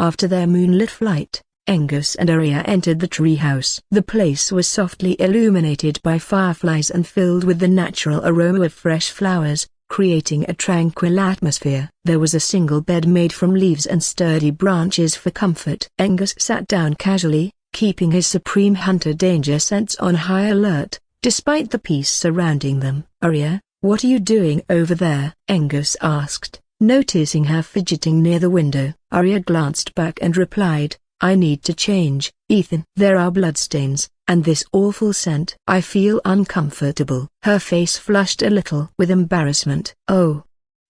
After their moonlit flight, Angus and Arya entered the treehouse. The place was softly illuminated by fireflies and filled with the natural aroma of fresh flowers, creating a tranquil atmosphere. There was a single bed made from leaves and sturdy branches for comfort. Angus sat down casually, keeping his supreme hunter danger sense on high alert, despite the peace surrounding them. "Arya, what are you doing over there?" Angus asked, noticing her fidgeting near the window. Arya glanced back and replied, "I need to change, Ethan. There are bloodstains, and this awful scent. I feel uncomfortable." Her face flushed a little with embarrassment. "Oh.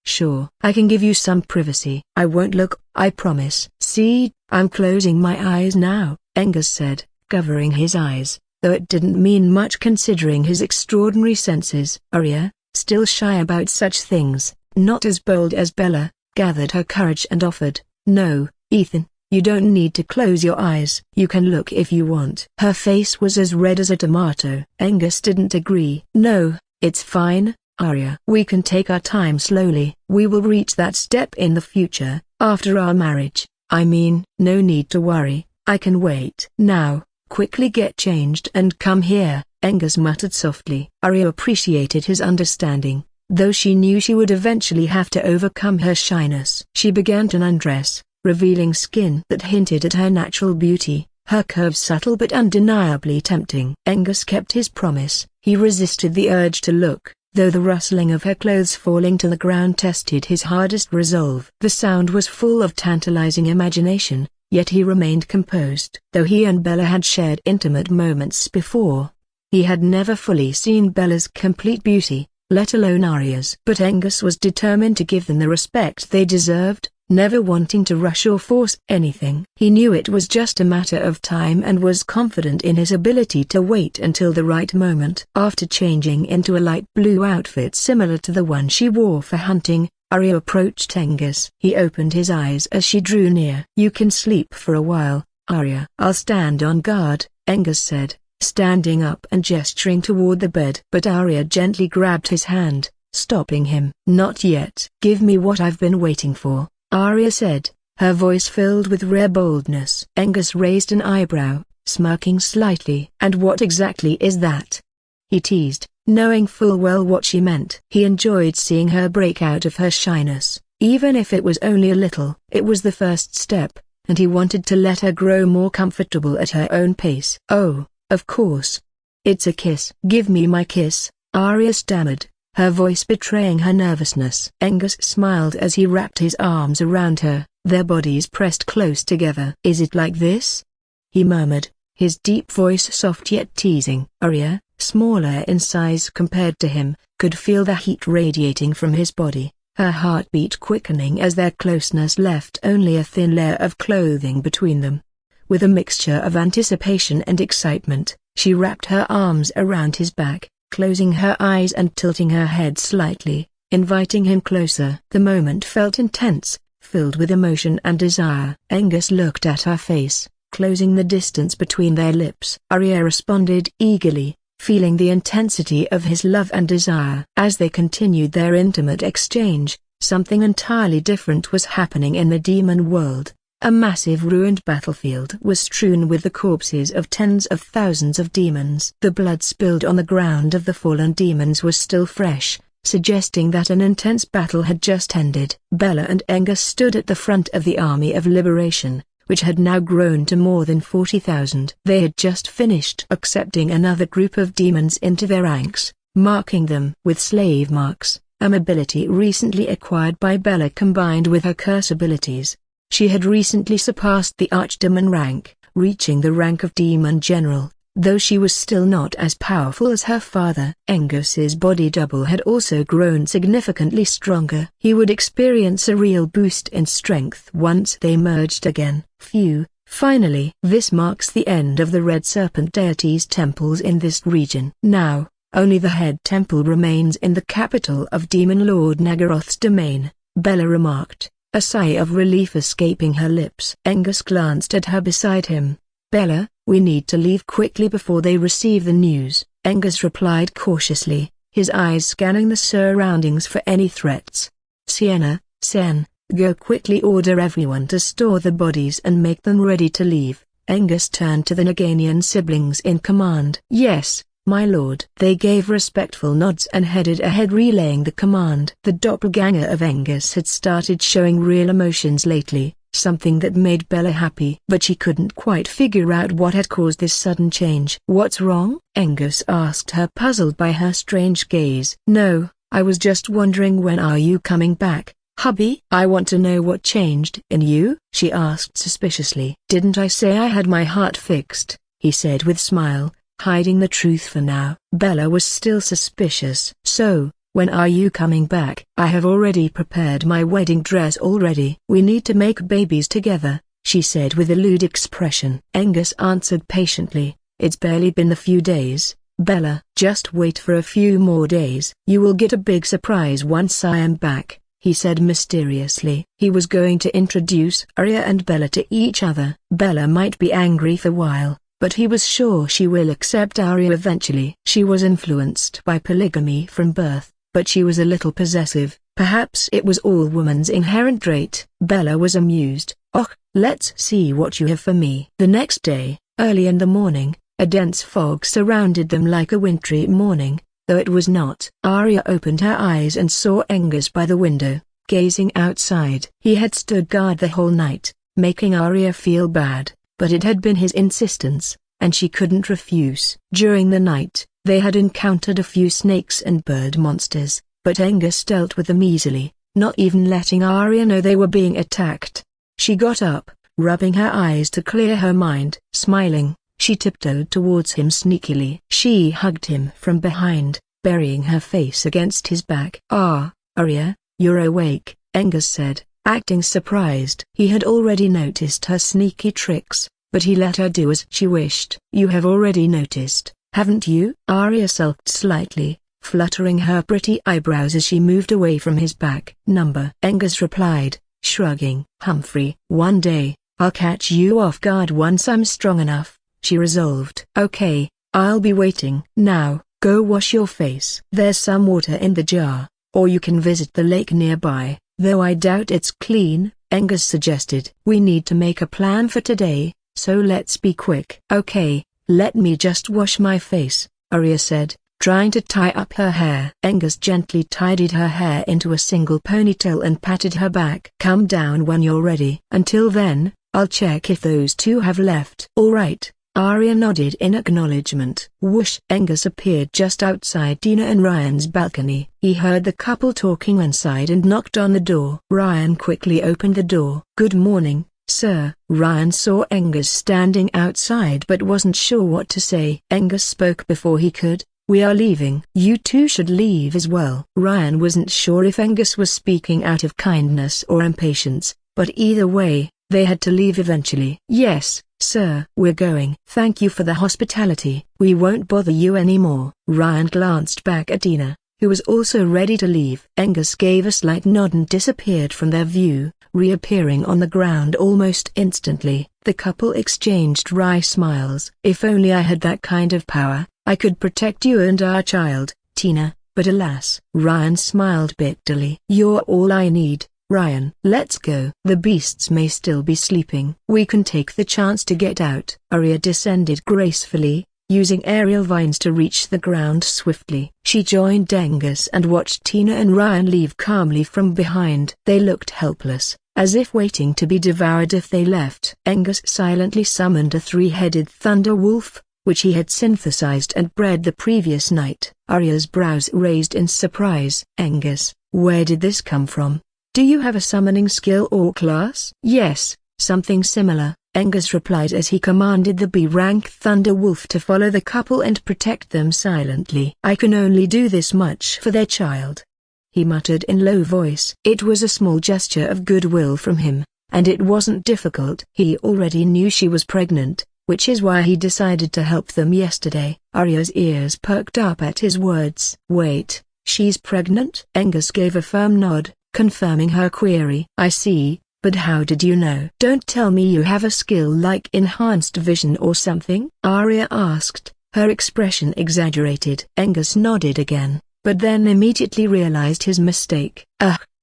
Sure. I can give you some privacy. I won't look, I promise." "See, I'm closing my eyes now," Angus said, covering his eyes, though it didn't mean much considering his extraordinary senses. Arya, still shy about such things, not as bold as Bella, gathered her courage and offered, "No, Ethan. You don't need to close your eyes. You can look if you want." Her face was as red as a tomato. Angus didn't agree. "No, it's fine, Arya. We can take our time slowly. We will reach that step in the future, after our marriage. I mean, no need to worry, I can wait." "Now, quickly get changed and come here," Angus muttered softly. Arya appreciated his understanding, though she knew she would eventually have to overcome her shyness. She began to undress, revealing skin that hinted at her natural beauty, her curves subtle but undeniably tempting. Angus kept his promise. He resisted the urge to look, though the rustling of her clothes falling to the ground tested his hardest resolve. The sound was full of tantalizing imagination, yet he remained composed. Though he and Bella had shared intimate moments before, he had never fully seen Bella's complete beauty, let alone Arya's. But Angus was determined to give them the respect they deserved, never wanting to rush or force anything. He knew it was just a matter of time and was confident in his ability to wait until the right moment. After changing into a light blue outfit similar to the one she wore for hunting, Arya approached Angus. He opened his eyes as she drew near. "You can sleep for a while, Arya." "I'll stand on guard," Angus said, standing up and gesturing toward the bed. But Arya gently grabbed his hand, stopping him. "Not yet. Give me what I've been waiting for," Arya said, her voice filled with rare boldness. Angus raised an eyebrow, smirking slightly. "And what exactly is that?" he teased, knowing full well what she meant. He enjoyed seeing her break out of her shyness, even if it was only a little. It was the first step, and he wanted to let her grow more comfortable at her own pace. "Oh, of course. It's a kiss." "Give me my kiss," Arya stammered, her voice betraying her nervousness. Angus smiled as he wrapped his arms around her, their bodies pressed close together. "Is it like this?" he murmured, his deep voice soft yet teasing. Arya, smaller in size compared to him, could feel the heat radiating from his body, her heartbeat quickening as their closeness left only a thin layer of clothing between them. With a mixture of anticipation and excitement, she wrapped her arms around his back, closing her eyes and tilting her head slightly, inviting him closer. The moment felt intense, filled with emotion and desire. Angus looked at her face, closing the distance between their lips. Arya responded eagerly, feeling the intensity of his love and desire. As they continued their intimate exchange, something entirely different was happening in the demon world. A massive ruined battlefield was strewn with the corpses of tens of thousands of demons. The blood spilled on the ground of the fallen demons was still fresh, suggesting that an intense battle had just ended. Bella and Angus stood at the front of the army of liberation, which had now grown to more than 40,000. They had just finished accepting another group of demons into their ranks, marking them with slave marks, an ability recently acquired by Bella combined with her curse abilities. She had recently surpassed the Archdemon rank, reaching the rank of Demon General, though she was still not as powerful as her father. Angus's body double had also grown significantly stronger. He would experience a real boost in strength once they merged again. Phew, finally. This marks the end of the Red Serpent deity's temples in this region. Now, only the head temple remains in the capital of Demon Lord Nagaroth's domain, Bella remarked, a sigh of relief escaping her lips. Angus glanced at her beside him. "Bella, we need to leave quickly before they receive the news," Angus replied cautiously, his eyes scanning the surroundings for any threats. "Sienna, Sen, Go quickly order everyone to store the bodies and make them ready to leave. Angus turned to the Naganian siblings in command. Yes, my lord. They gave respectful nods and headed ahead relaying the command. The doppelganger of Angus had started showing real emotions lately, something that made Bella happy. But she couldn't quite figure out what had caused this sudden change. What's wrong? Angus asked her, puzzled by her strange gaze. No, I was just wondering, when are you coming back, hubby? I want to know what changed in you, she asked suspiciously. Didn't I say I had my heart fixed? He said with smile, hiding the truth for now. Bella was still suspicious. So, when are you coming back? I have already prepared my wedding dress already. We need to make babies together, she said with a lewd expression. Angus answered patiently, it's barely been a few days, Bella. Just wait for a few more days. You will get a big surprise once I am back, he said mysteriously. He was going to introduce Arya and Bella to each other. Bella might be angry for a while, but he was sure she will accept Arya eventually. She was influenced by polygamy from birth, but she was a little possessive. Perhaps it was all woman's inherent trait. Bella was amused. Oh, let's see what you have for me. The next day, early in the morning, a dense fog surrounded them like a wintry morning, though it was not. Arya opened her eyes and saw Angus by the window, gazing outside. He had stood guard the whole night, making Arya feel bad, but it had been his insistence, and she couldn't refuse. During the night, they had encountered a few snakes and bird monsters, but Angus dealt with them easily, not even letting Arya know they were being attacked. She got up, rubbing her eyes to clear her mind. Smiling, she tiptoed towards him sneakily. She hugged him from behind, burying her face against his back. Ah, Arya, you're awake, Angus said, acting surprised. He had already noticed her sneaky tricks, but he let her do as she wished. You have already noticed, haven't you? Arya sulked slightly, fluttering her pretty eyebrows as she moved away from his back. Number, Angus replied, shrugging. Humphrey, one day, I'll catch you off guard once I'm strong enough, she resolved. Okay, I'll be waiting. Now, go wash your face. There's some water in the jar, or you can visit the lake nearby, though I doubt it's clean, Angus suggested. We need to make a plan for today, so let's be quick. Okay, let me just wash my face, Arya said, trying to tie up her hair. Angus gently tidied her hair into a single ponytail and patted her back. Come down when you're ready. Until then, I'll check if those two have left. All right. Arya nodded in acknowledgement. Whoosh! Angus appeared just outside Tina and Ryan's balcony. He heard the couple talking inside and knocked on the door. Ryan quickly opened the door. Good morning, sir. Ryan saw Angus standing outside but wasn't sure what to say. Angus spoke before he could. We are leaving. You two should leave as well. Ryan wasn't sure if Angus was speaking out of kindness or impatience, but either way, they had to leave eventually. Yes, sir. We're going. Thank you for the hospitality. We won't bother you anymore. Ryan glanced back at Tina, who was also ready to leave. Angus gave a slight nod and disappeared from their view, reappearing on the ground almost instantly. The couple exchanged wry smiles. If only I had that kind of power, I could protect you and our child, Tina, but alas. Ryan smiled bitterly. You're all I need, Ryan. Let's go. The beasts may still be sleeping. We can take the chance to get out. Arya descended gracefully, using aerial vines to reach the ground swiftly. She joined Angus and watched Tina and Ryan leave calmly from behind. They looked helpless, as if waiting to be devoured if they left. Angus silently summoned a three-headed thunder wolf, which he had synthesized and bred the previous night. Arya's brows raised in surprise. Angus, where did this come from? Do you have a summoning skill or class? Yes, something similar, Angus replied as he commanded the B-rank Thunder Wolf to follow the couple and protect them silently. I can only do this much for their child, he muttered in low voice. It was a small gesture of goodwill from him, and it wasn't difficult. He already knew she was pregnant, which is why he decided to help them yesterday. Arya's ears perked up at his words. Wait, she's pregnant? Angus gave a firm nod, confirming her query. I see, but how did you know? Don't tell me you have a skill like enhanced vision or something? Arya asked, her expression exaggerated. Angus nodded again, but then immediately realized his mistake.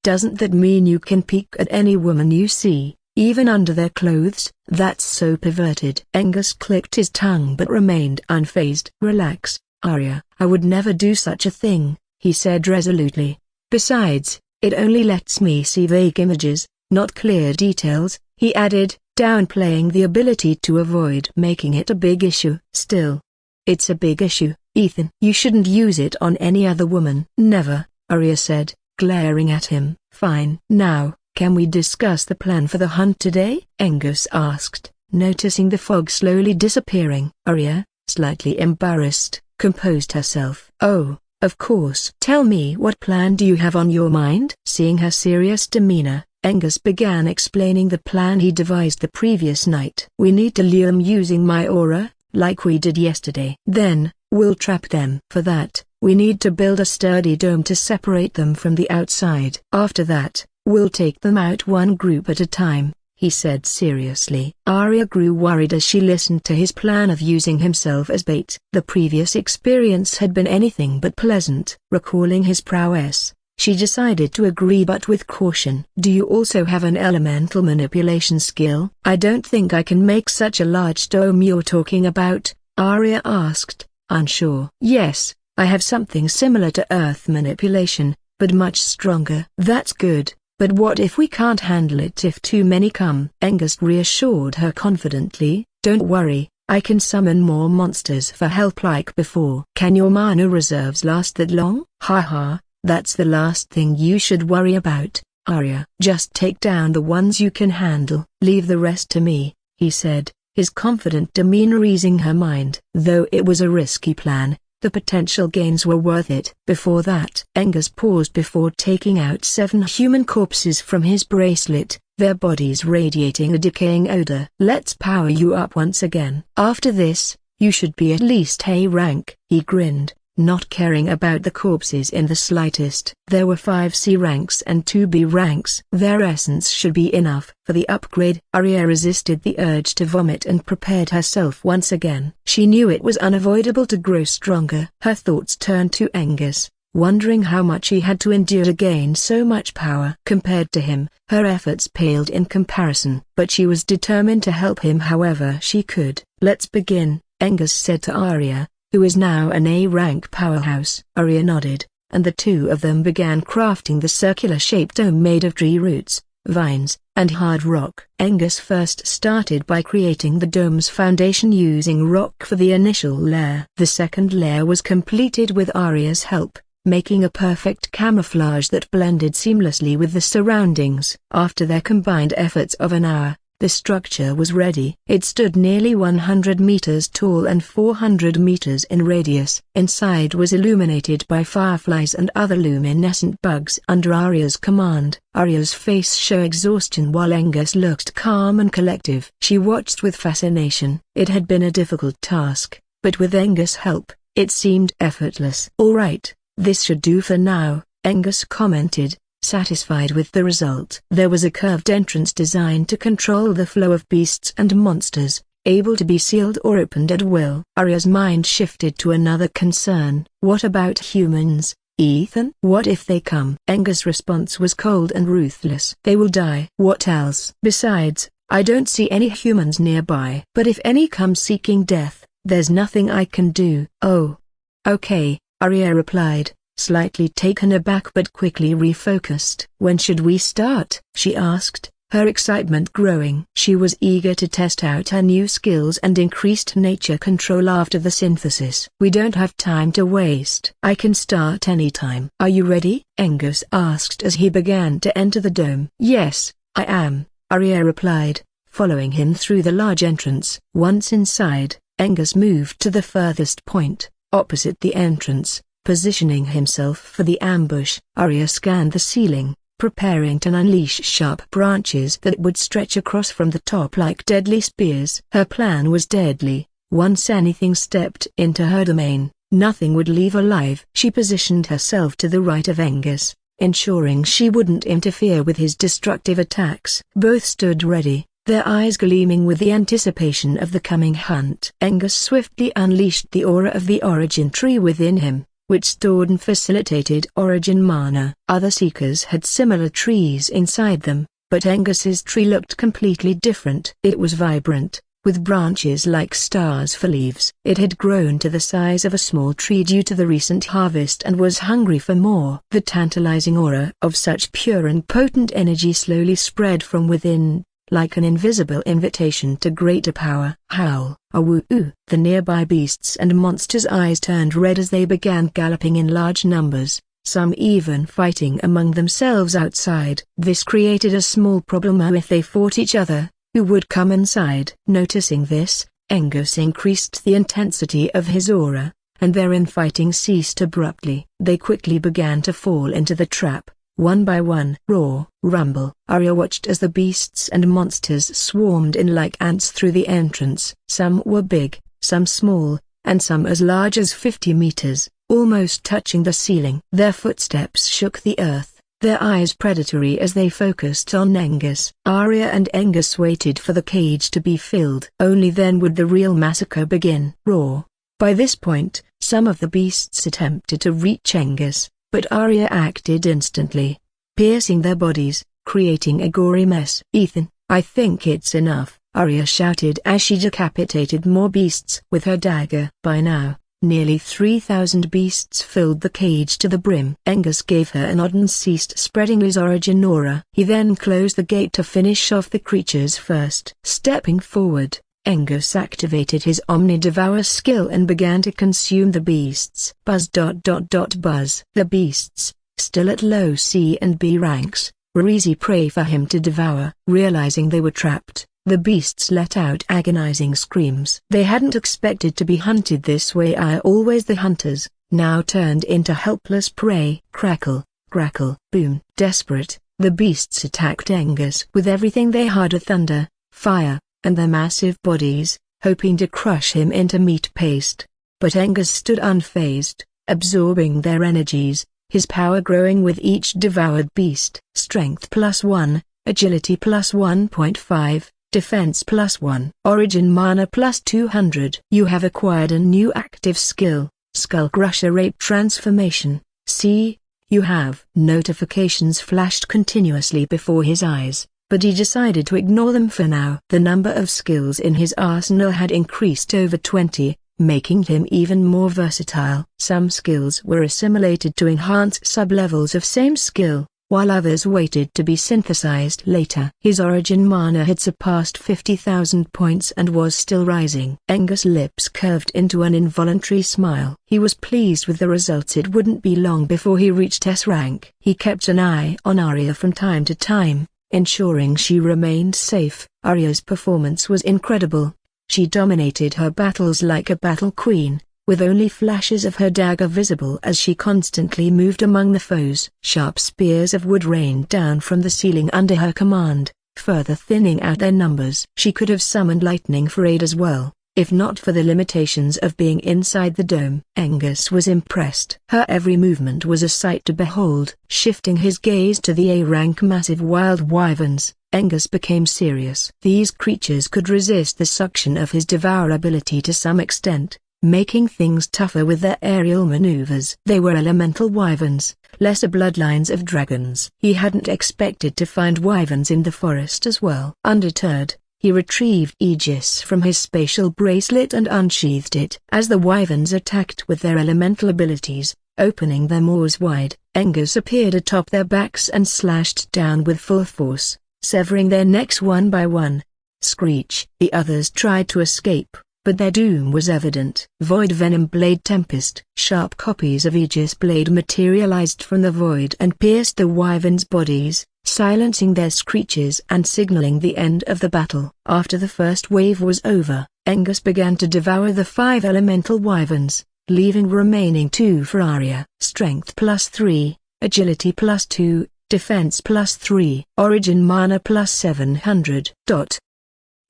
Doesn't that mean you can peek at any woman you see, even under their clothes? That's so perverted. Angus clicked his tongue but remained unfazed. Relax, Arya. I would never do such a thing, he said resolutely. Besides, it only lets me see vague images, not clear details, he added, downplaying the ability to avoid making it a big issue. Still, it's a big issue, Ethan. You shouldn't use it on any other woman. Never, Arya said, glaring at him. Fine. Now, can we discuss the plan for the hunt today? Angus asked, noticing the fog slowly disappearing. Arya, slightly embarrassed, composed herself. Oh, of course. Tell me, what plan do you have on your mind? Seeing her serious demeanor, Angus began explaining the plan he devised the previous night. We need to lure them using my aura, like we did yesterday. Then, we'll trap them. For that, we need to build a sturdy dome to separate them from the outside. After that, we'll take them out one group at a time, he said seriously. Arya grew worried as she listened to his plan of using himself as bait. The previous experience had been anything but pleasant. Recalling his prowess, she decided to agree but with caution. Do you also have an elemental manipulation skill? I don't think I can make such a large dome you're talking about, Arya asked, unsure. Yes, I have something similar to earth manipulation, but much stronger. That's good, but what if we can't handle it if too many come? Angus reassured her confidently. Don't worry, I can summon more monsters for help like before. Can your mana reserves last that long? Haha. That's the last thing you should worry about, Arya. Just take down the ones you can handle. Leave the rest to me, he said, his confident demeanor easing her mind. Though it was a risky plan, the potential gains were worth it. Before that, Angus paused before taking out 7 human corpses from his bracelet, their bodies radiating a decaying odor. Let's power you up once again. After this, you should be at least A rank. He grinned, not caring about the corpses in the slightest. There were 5 C ranks and 2 B ranks. Their essence should be enough for the upgrade. Arya resisted the urge to vomit and prepared herself once again. She knew it was unavoidable to grow stronger. Her thoughts turned to Angus, wondering how much he had to endure to gain so much power. Compared to him, her efforts paled in comparison. But she was determined to help him however she could. Let's begin, Angus said to Arya, who is now an A-rank powerhouse. Arya nodded, and the two of them began crafting the circular-shaped dome made of tree roots, vines, and hard rock. Angus first started by creating the dome's foundation using rock for the initial layer. The second layer was completed with Arya's help, making a perfect camouflage that blended seamlessly with the surroundings. After their combined efforts of an hour, the structure was ready. It stood nearly 100 meters tall and 400 meters in radius. Inside was illuminated by fireflies and other luminescent bugs. Under Arya's command, Arya's face showed exhaustion while Angus looked calm and collective. She watched with fascination. It had been a difficult task, but with Angus' help, it seemed effortless. All right, this should do for now, Angus commented, satisfied with the result. There was a curved entrance designed to control the flow of beasts and monsters, able to be sealed or opened at will. Arya's mind shifted to another concern. What about humans, Ethan? What if they come? Angus' response was cold and ruthless. They will die. What else? Besides, I don't see any humans nearby. But if any come seeking death, there's nothing I can do. Oh. Okay, Arya replied, slightly taken aback but quickly refocused. When should we start? She asked, her excitement growing. She was eager to test out her new skills and increased nature control after the synthesis. We don't have time to waste. I can start anytime. Are you ready? Angus asked as he began to enter the dome. Yes, I am, Arya replied, following him through the large entrance. Once inside, Angus moved to the furthest point, opposite the entrance, positioning himself for the ambush. Arya scanned the ceiling, preparing to unleash sharp branches that would stretch across from the top like deadly spears. Her plan was deadly. Once anything stepped into her domain, nothing would leave alive. She positioned herself to the right of Angus, ensuring she wouldn't interfere with his destructive attacks. Both stood ready, their eyes gleaming with the anticipation of the coming hunt. Angus swiftly unleashed the aura of the origin tree within him, which stored and facilitated origin mana. Other seekers had similar trees inside them, but Angus's tree looked completely different. It was vibrant, with branches like stars for leaves. It had grown to the size of a small tree due to the recent harvest and was hungry for more. The tantalizing aura of such pure and potent energy slowly spread from within, like an invisible invitation to greater power. Howl, a woo-oo. The nearby beasts and monsters' eyes turned red as they began galloping in large numbers, some even fighting among themselves outside. This created a small problem. If they fought each other, who would come inside? Noticing this, Angus increased the intensity of his aura, and their infighting ceased abruptly. They quickly began to fall into the trap, one by one. Roar, rumble. Arya watched as the beasts and monsters swarmed in like ants through the entrance. Some were big, some small, and some as large as 50 meters, almost touching the ceiling. Their footsteps shook the earth, their eyes predatory as they focused on Angus. Arya and Angus waited for the cage to be filled. Only then would the real massacre begin. Roar. By this point, some of the beasts attempted to reach Angus, but Arya acted instantly, piercing their bodies, creating a gory mess. Ethan, I think it's enough, Arya shouted as she decapitated more beasts with her dagger. By now, nearly 3,000 beasts filled the cage to the brim. Angus gave her a nod and ceased spreading his origin aura. He then closed the gate to finish off the creatures first. Stepping forward, Angus activated his Omni-Devour skill and began to consume the beasts. Buzz. Buzz. The beasts, still at low C and B ranks, were easy prey for him to devour. Realizing they were trapped, the beasts let out agonizing screams. They hadn't expected to be hunted this way. Always the hunters, now turned into helpless prey. Crackle, crackle, boom. Desperate, the beasts attacked Angus with everything they had: thunder, fire, and their massive bodies, hoping to crush him into meat paste. But Angus stood unfazed, absorbing their energies, his power growing with each devoured beast. Strength +1, agility +1.5, defense +1, origin mana +200. You have acquired a new active skill, Skull Crusher Ape Transformation. See, you have. Notifications flashed continuously before his eyes, but he decided to ignore them for now. The number of skills in his arsenal had increased over 20, making him even more versatile. Some skills were assimilated to enhance sub-levels of same skill, while others waited to be synthesized later. His origin mana had surpassed 50,000 points and was still rising. Angus' lips curved into an involuntary smile. He was pleased with the results. It wouldn't be long before he reached S rank. He kept an eye on Arya from time to time, ensuring she remained safe. Arya's performance was incredible. She dominated her battles like a battle queen, with only flashes of her dagger visible as she constantly moved among the foes. Sharp spears of wood rained down from the ceiling under her command, further thinning out their numbers. She could have summoned lightning for aid as well, if not for the limitations of being inside the dome. Angus was impressed. Her every movement was a sight to behold. Shifting his gaze to the A-rank massive wild wyverns, Angus became serious. These creatures could resist the suction of his devour ability to some extent, making things tougher with their aerial maneuvers. They were elemental wyverns, lesser bloodlines of dragons. He hadn't expected to find wyverns in the forest as well. Undeterred, he retrieved Aegis from his spatial bracelet and unsheathed it. As the wyverns attacked with their elemental abilities, opening their maws wide, Angus appeared atop their backs and slashed down with full force, severing their necks one by one. Screech! The others tried to escape, but their doom was evident. Void Venom Blade Tempest. Sharp copies of Aegis Blade materialized from the void and pierced the wyverns' bodies, silencing their screeches and signaling the end of the battle. After the first wave was over, Angus began to devour the 5 elemental wyverns, leaving remaining 2 for Arya. Strength +3, agility +2, defense +3, origin mana +700.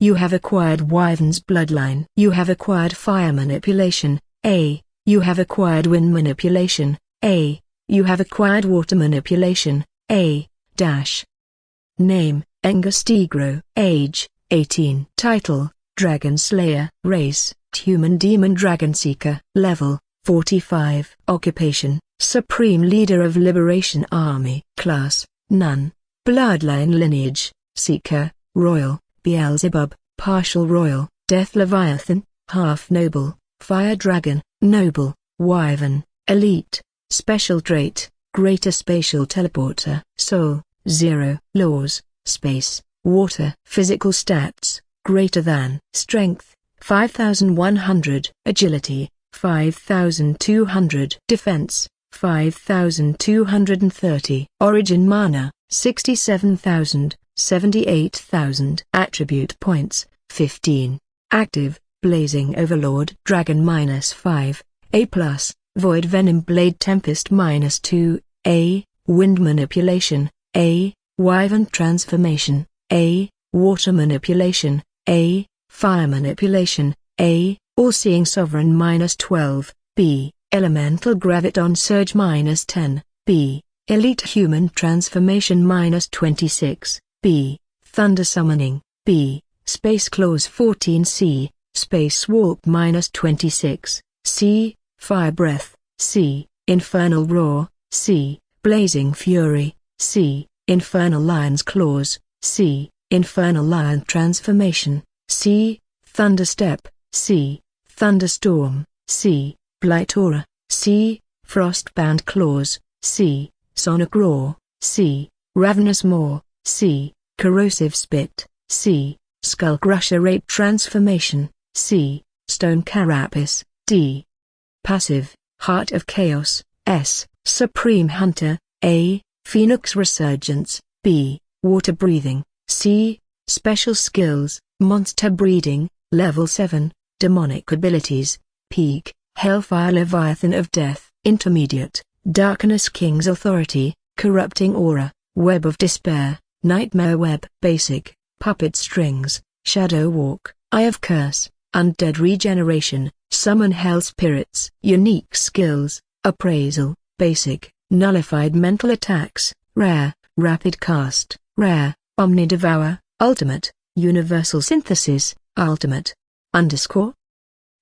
You have acquired Wyvern's Bloodline. You have acquired Fire Manipulation, A. You have acquired Wind Manipulation, A. You have acquired Water Manipulation, A. Name, Angus Tigro. Age, 18. Title, Dragon Slayer. Race, Human Demon Dragon Seeker. Level, 45. Occupation: Supreme Leader of Liberation Army. Class: None. Bloodline lineage: Seeker, Royal, Beelzebub, Partial Royal, Death Leviathan, Half Noble, Fire Dragon, Noble, Wyvern, Elite. Special trait: Greater Spatial Teleporter. Soul: 0. Laws: Space, Water. Physical stats: greater than. Strength: 5100. Agility: 5200. Defense: 5230. Origin mana: 67,000, 78,000. Attribute points: 15. Active: Blazing Overlord Dragon -5, A+, Void Venom Blade Tempest -2, A, Wind Manipulation, A, Wyvern Transformation, A, Water Manipulation, A, Fire Manipulation, A, All-Seeing Sovereign -12, B, Elemental Graviton Surge -10, B, Elite Human Transformation -26, B, Thunder Summoning, B, Space Claws 14C, Space Warp -26, C, Fire Breath, C, Infernal Roar, C, Blazing Fury, C, Infernal Lion's Claws, C, Infernal Lion Transformation, C, Thunder Step, C, Thunderstorm, C, Blight Aura, C, Frostbound Claws, C, Sonic Roar, C, Ravenous Maw, C, Corrosive Spit, C, Skull Crusher Ape Transformation, C, Stone Carapace, D. Passive: Heart of Chaos, S, Supreme Hunter, A, Phoenix Resurgence, B, Water Breathing, C, Special Skills: Monster Breeding, Level 7, Demonic Abilities, Peak: Hellfire Leviathan of Death, Intermediate: Darkness King's Authority, Corrupting Aura, Web of Despair, Nightmare Web. Basic: Puppet Strings, Shadow Walk, Eye of Curse, Undead Regeneration, Summon Hell Spirits. Unique Skills: Appraisal, Basic: Nullified Mental Attacks, Rare, Rapid Cast, Rare, Omnidevour, Ultimate, Universal Synthesis, Ultimate.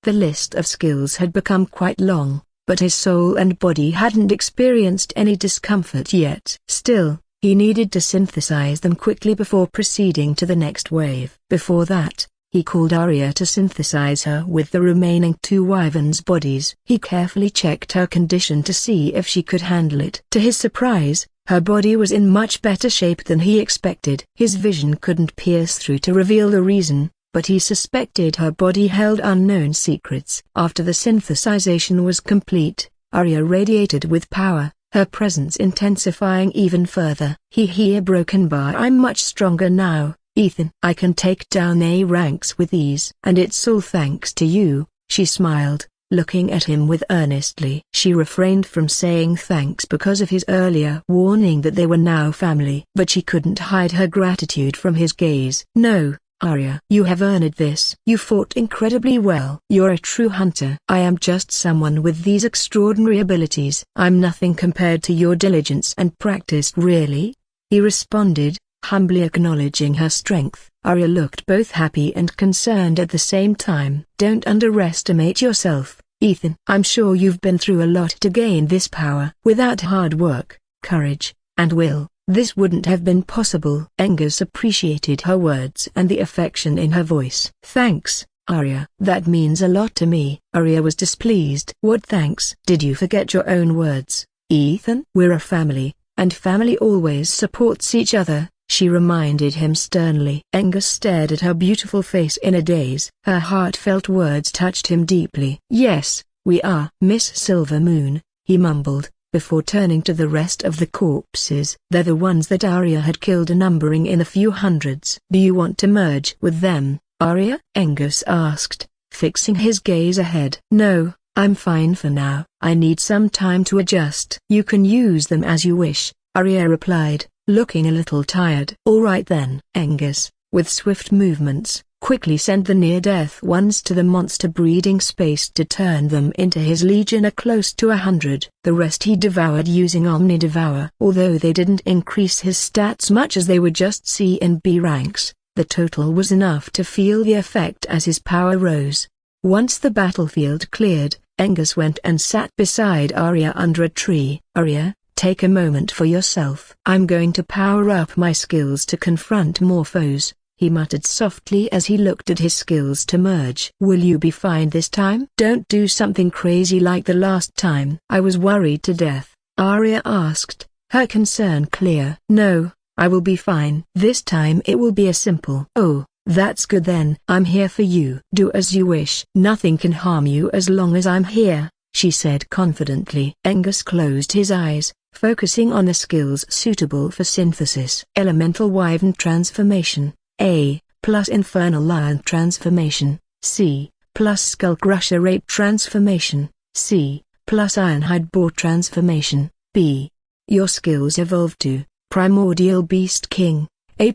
The list of skills had become quite long, but his soul and body hadn't experienced any discomfort yet. Still, he needed to synthesize them quickly before proceeding to the next wave. Before that, he called Arya to synthesize her with the remaining 2 wyverns' bodies. He carefully checked her condition to see if she could handle it. To his surprise, her body was in much better shape than he expected. His vision couldn't pierce through to reveal the reason, but he suspected her body held unknown secrets. After the synthesization was complete, Arya radiated with power, her presence intensifying even further. A broken bar. I'm much stronger now, Ethan. I can take down A ranks with ease. And it's all thanks to you, she smiled, looking at him with earnestly. She refrained from saying thanks because of his earlier warning that they were now family. But she couldn't hide her gratitude from his gaze. No, Arya. You have earned this. You fought incredibly well. You're a true hunter. I am just someone with these extraordinary abilities. I'm nothing compared to your diligence and practice. Really? He responded, humbly acknowledging her strength. Arya looked both happy and concerned at the same time. Don't underestimate yourself, Ethan. I'm sure you've been through a lot to gain this power. Without hard work, courage, and will, this wouldn't have been possible. Angus appreciated her words and the affection in her voice. Thanks, Arya. That means a lot to me. Arya was displeased. What thanks? Did you forget your own words, Ethan? We're a family, and family always supports each other, she reminded him sternly. Angus stared at her beautiful face in a daze. Her heartfelt words touched him deeply. Yes, we are. Miss Silvermoon, he mumbled, before turning to the rest of the corpses. They're the ones that Arya had killed, numbering in a few hundreds. Do you want to merge with them, Arya? Angus asked, fixing his gaze ahead. No, I'm fine for now. I need some time to adjust. You can use them as you wish, Arya replied, looking a little tired. All right then. Angus, with swift movements, quickly sent the near-death ones to the monster breeding space to turn them into his legion of close to 100. The rest he devoured using Omnidevour. Although they didn't increase his stats much as they were just C and B ranks, the total was enough to feel the effect as his power rose. Once the battlefield cleared, Angus went and sat beside Arya under a tree. Arya, take a moment for yourself. I'm going to power up my skills to confront more foes, he muttered softly as he looked at his skills to merge. Will you be fine this time? Don't do something crazy like the last time. I was worried to death, Arya asked, her concern clear. No, I will be fine. This time it will be a simple. Oh, that's good then. I'm here for you. Do as you wish. Nothing can harm you as long as I'm here, she said confidently. Angus closed his eyes, focusing on the skills suitable for synthesis. Elemental Wyvern Transformation, A, plus Infernal Lion Transformation, C, plus Skull Crusher Ape Transformation, C, plus Ironhide Boar Transformation, B. Your skills evolve to Primordial Beast King, A+.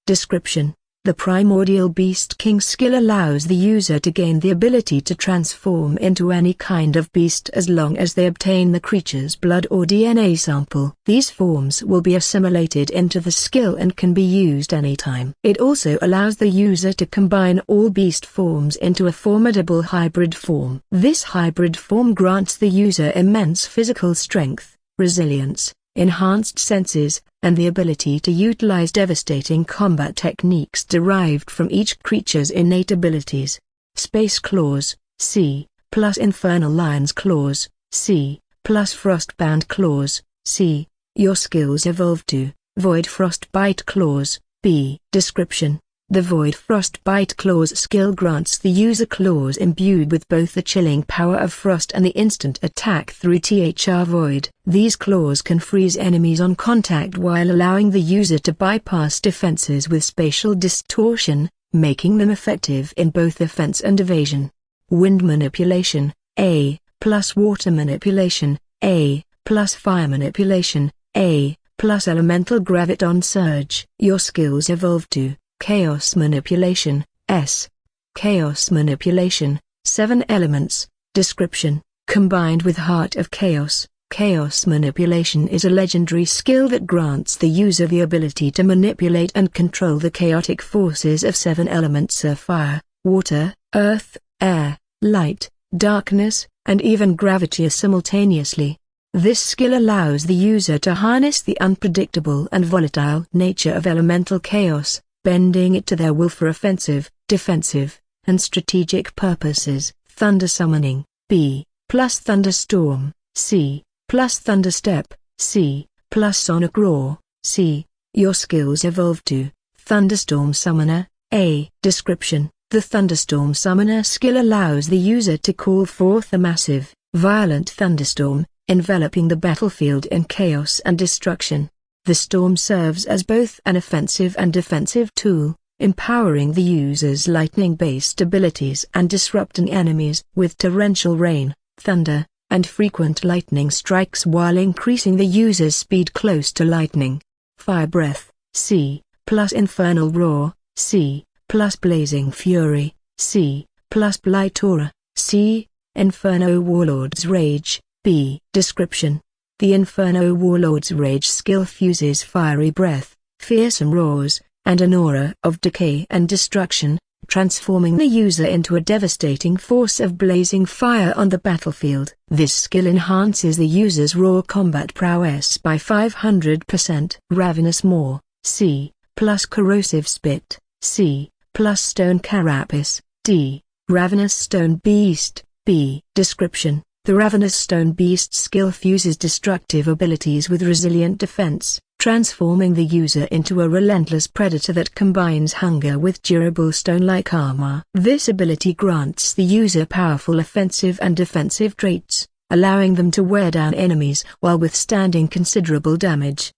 Description: the Primordial Beast King skill allows the user to gain the ability to transform into any kind of beast as long as they obtain the creature's blood or DNA sample. These forms will be assimilated into the skill and can be used anytime. It also allows the user to combine all beast forms into a formidable hybrid form. This hybrid form grants the user immense physical strength, resilience, enhanced senses, and the ability to utilize devastating combat techniques derived from each creature's innate abilities. Space Claws, C, plus Infernal Lion's Claws, C, plus Frostbound Claws, C. Your skills evolve to Void Frostbite Claws, B. Description: the Void Frostbite Claws skill grants the user claws imbued with both the chilling power of frost and the instant attack through THR Void. These claws can freeze enemies on contact while allowing the user to bypass defenses with spatial distortion, making them effective in both offense and evasion. Wind Manipulation, A, plus Water Manipulation, A, plus Fire Manipulation, A, plus Elemental Graviton Surge. Your skills evolve to Chaos Manipulation, S. Chaos Manipulation, 7 elements. Description: combined with Heart of Chaos, Chaos Manipulation is a legendary skill that grants the user the ability to manipulate and control the chaotic forces of 7 elements of fire, water, earth, air, light, darkness, and even gravity simultaneously. This skill allows the user to harness the unpredictable and volatile nature of elemental chaos, bending it to their will for offensive, defensive, and strategic purposes. Thunder Summoning, B, plus Thunderstorm, C, plus Thunderstep, C, plus Sonic Roar, C. Your skills evolve to Thunderstorm Summoner, A. Description: the Thunderstorm Summoner skill allows the user to call forth a massive, violent thunderstorm, enveloping the battlefield in chaos and destruction. The storm serves as both an offensive and defensive tool, empowering the user's lightning-based abilities and disrupting enemies with torrential rain, thunder, and frequent lightning strikes while increasing the user's speed close to lightning. Fire Breath, C, plus Infernal Roar, C, plus Blazing Fury, C, plus Blight Aura, C. Inferno Warlord's Rage, B. Description: the Inferno Warlord's Rage skill fuses fiery breath, fearsome roars, and an aura of decay and destruction, transforming the user into a devastating force of blazing fire on the battlefield. This skill enhances the user's raw combat prowess by 500%. Ravenous Maw, C, plus Corrosive Spit, C, plus Stone Carapace, D. Ravenous Stone Beast, B. Description: the Ravenous Stone Beast skill fuses destructive abilities with resilient defense, transforming the user into a relentless predator that combines hunger with durable stone-like armor. This ability grants the user powerful offensive and defensive traits, allowing them to wear down enemies while withstanding considerable damage.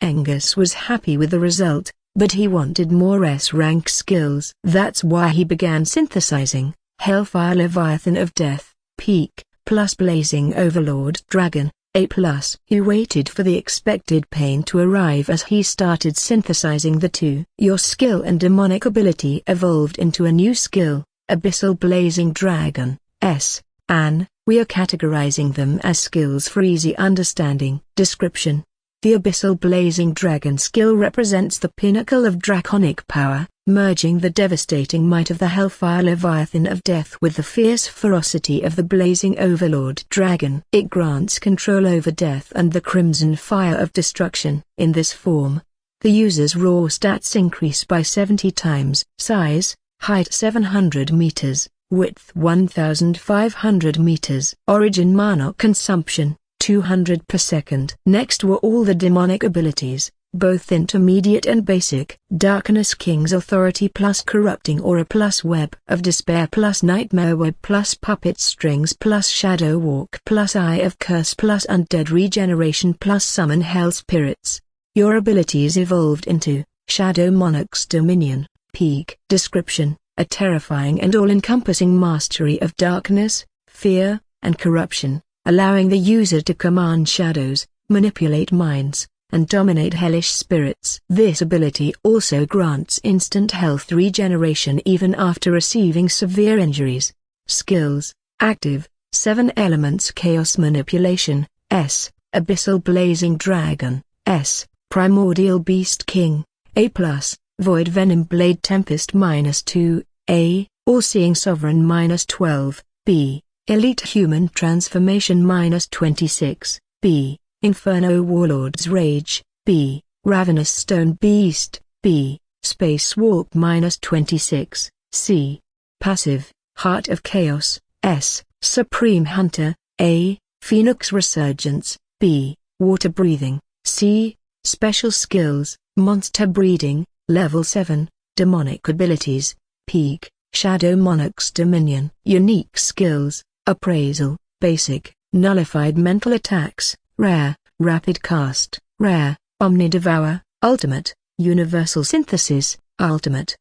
Angus was happy with the result, but he wanted more S-rank skills. That's why he began synthesizing Hellfire Leviathan of Death, Peak, plus Blazing Overlord Dragon, A+. He waited for the expected pain to arrive as he started synthesizing the two. Your skill and demonic ability evolved into a new skill, Abyssal Blazing Dragon, S, An. We are categorizing them as skills for easy understanding. Description: The Abyssal Blazing Dragon skill represents the pinnacle of draconic power, merging the devastating might of the Hellfire Leviathan of Death with the fierce ferocity of the Blazing Overlord Dragon. It grants control over death and the Crimson Fire of Destruction. In this form, the user's raw stats increase by 70 times. Size, height 700 meters, width 1500 meters. Origin mana consumption, 200 per second. Next were all the demonic abilities, both intermediate and basic. Darkness King's Authority plus Corrupting Aura plus Web of Despair plus Nightmare Web plus Puppet Strings plus Shadow Walk plus Eye of Curse plus Undead Regeneration plus Summon Hell Spirits. Your abilities evolved into Shadow Monarch's Dominion. Peak. Description: a terrifying and all-encompassing mastery of darkness, fear, and corruption, allowing the user to command shadows, manipulate minds, and dominate hellish spirits. This ability also grants instant health regeneration even after receiving severe injuries. Skills: active, 7 elements Chaos Manipulation, S, Abyssal Blazing Dragon, S, Primordial Beast King, A+, Void Venom Blade Tempest -2, A, All-Seeing Sovereign -12, B, Elite Human Transformation -26, B, Inferno Warlord's Rage, B, Ravenous Stone Beast, B, Space Warp -26, C. Passive, Heart of Chaos, S, Supreme Hunter, A, Phoenix Resurgence, B, Water Breathing, C. Special Skills, Monster Breeding, Level 7, Demonic Abilities, Peak, Shadow Monarch's Dominion. Unique Skills: Appraisal, Basic, Nullified Mental Attacks, Rare, Rapid Cast, Rare, Omnidevour, Ultimate, Universal Synthesis, Ultimate.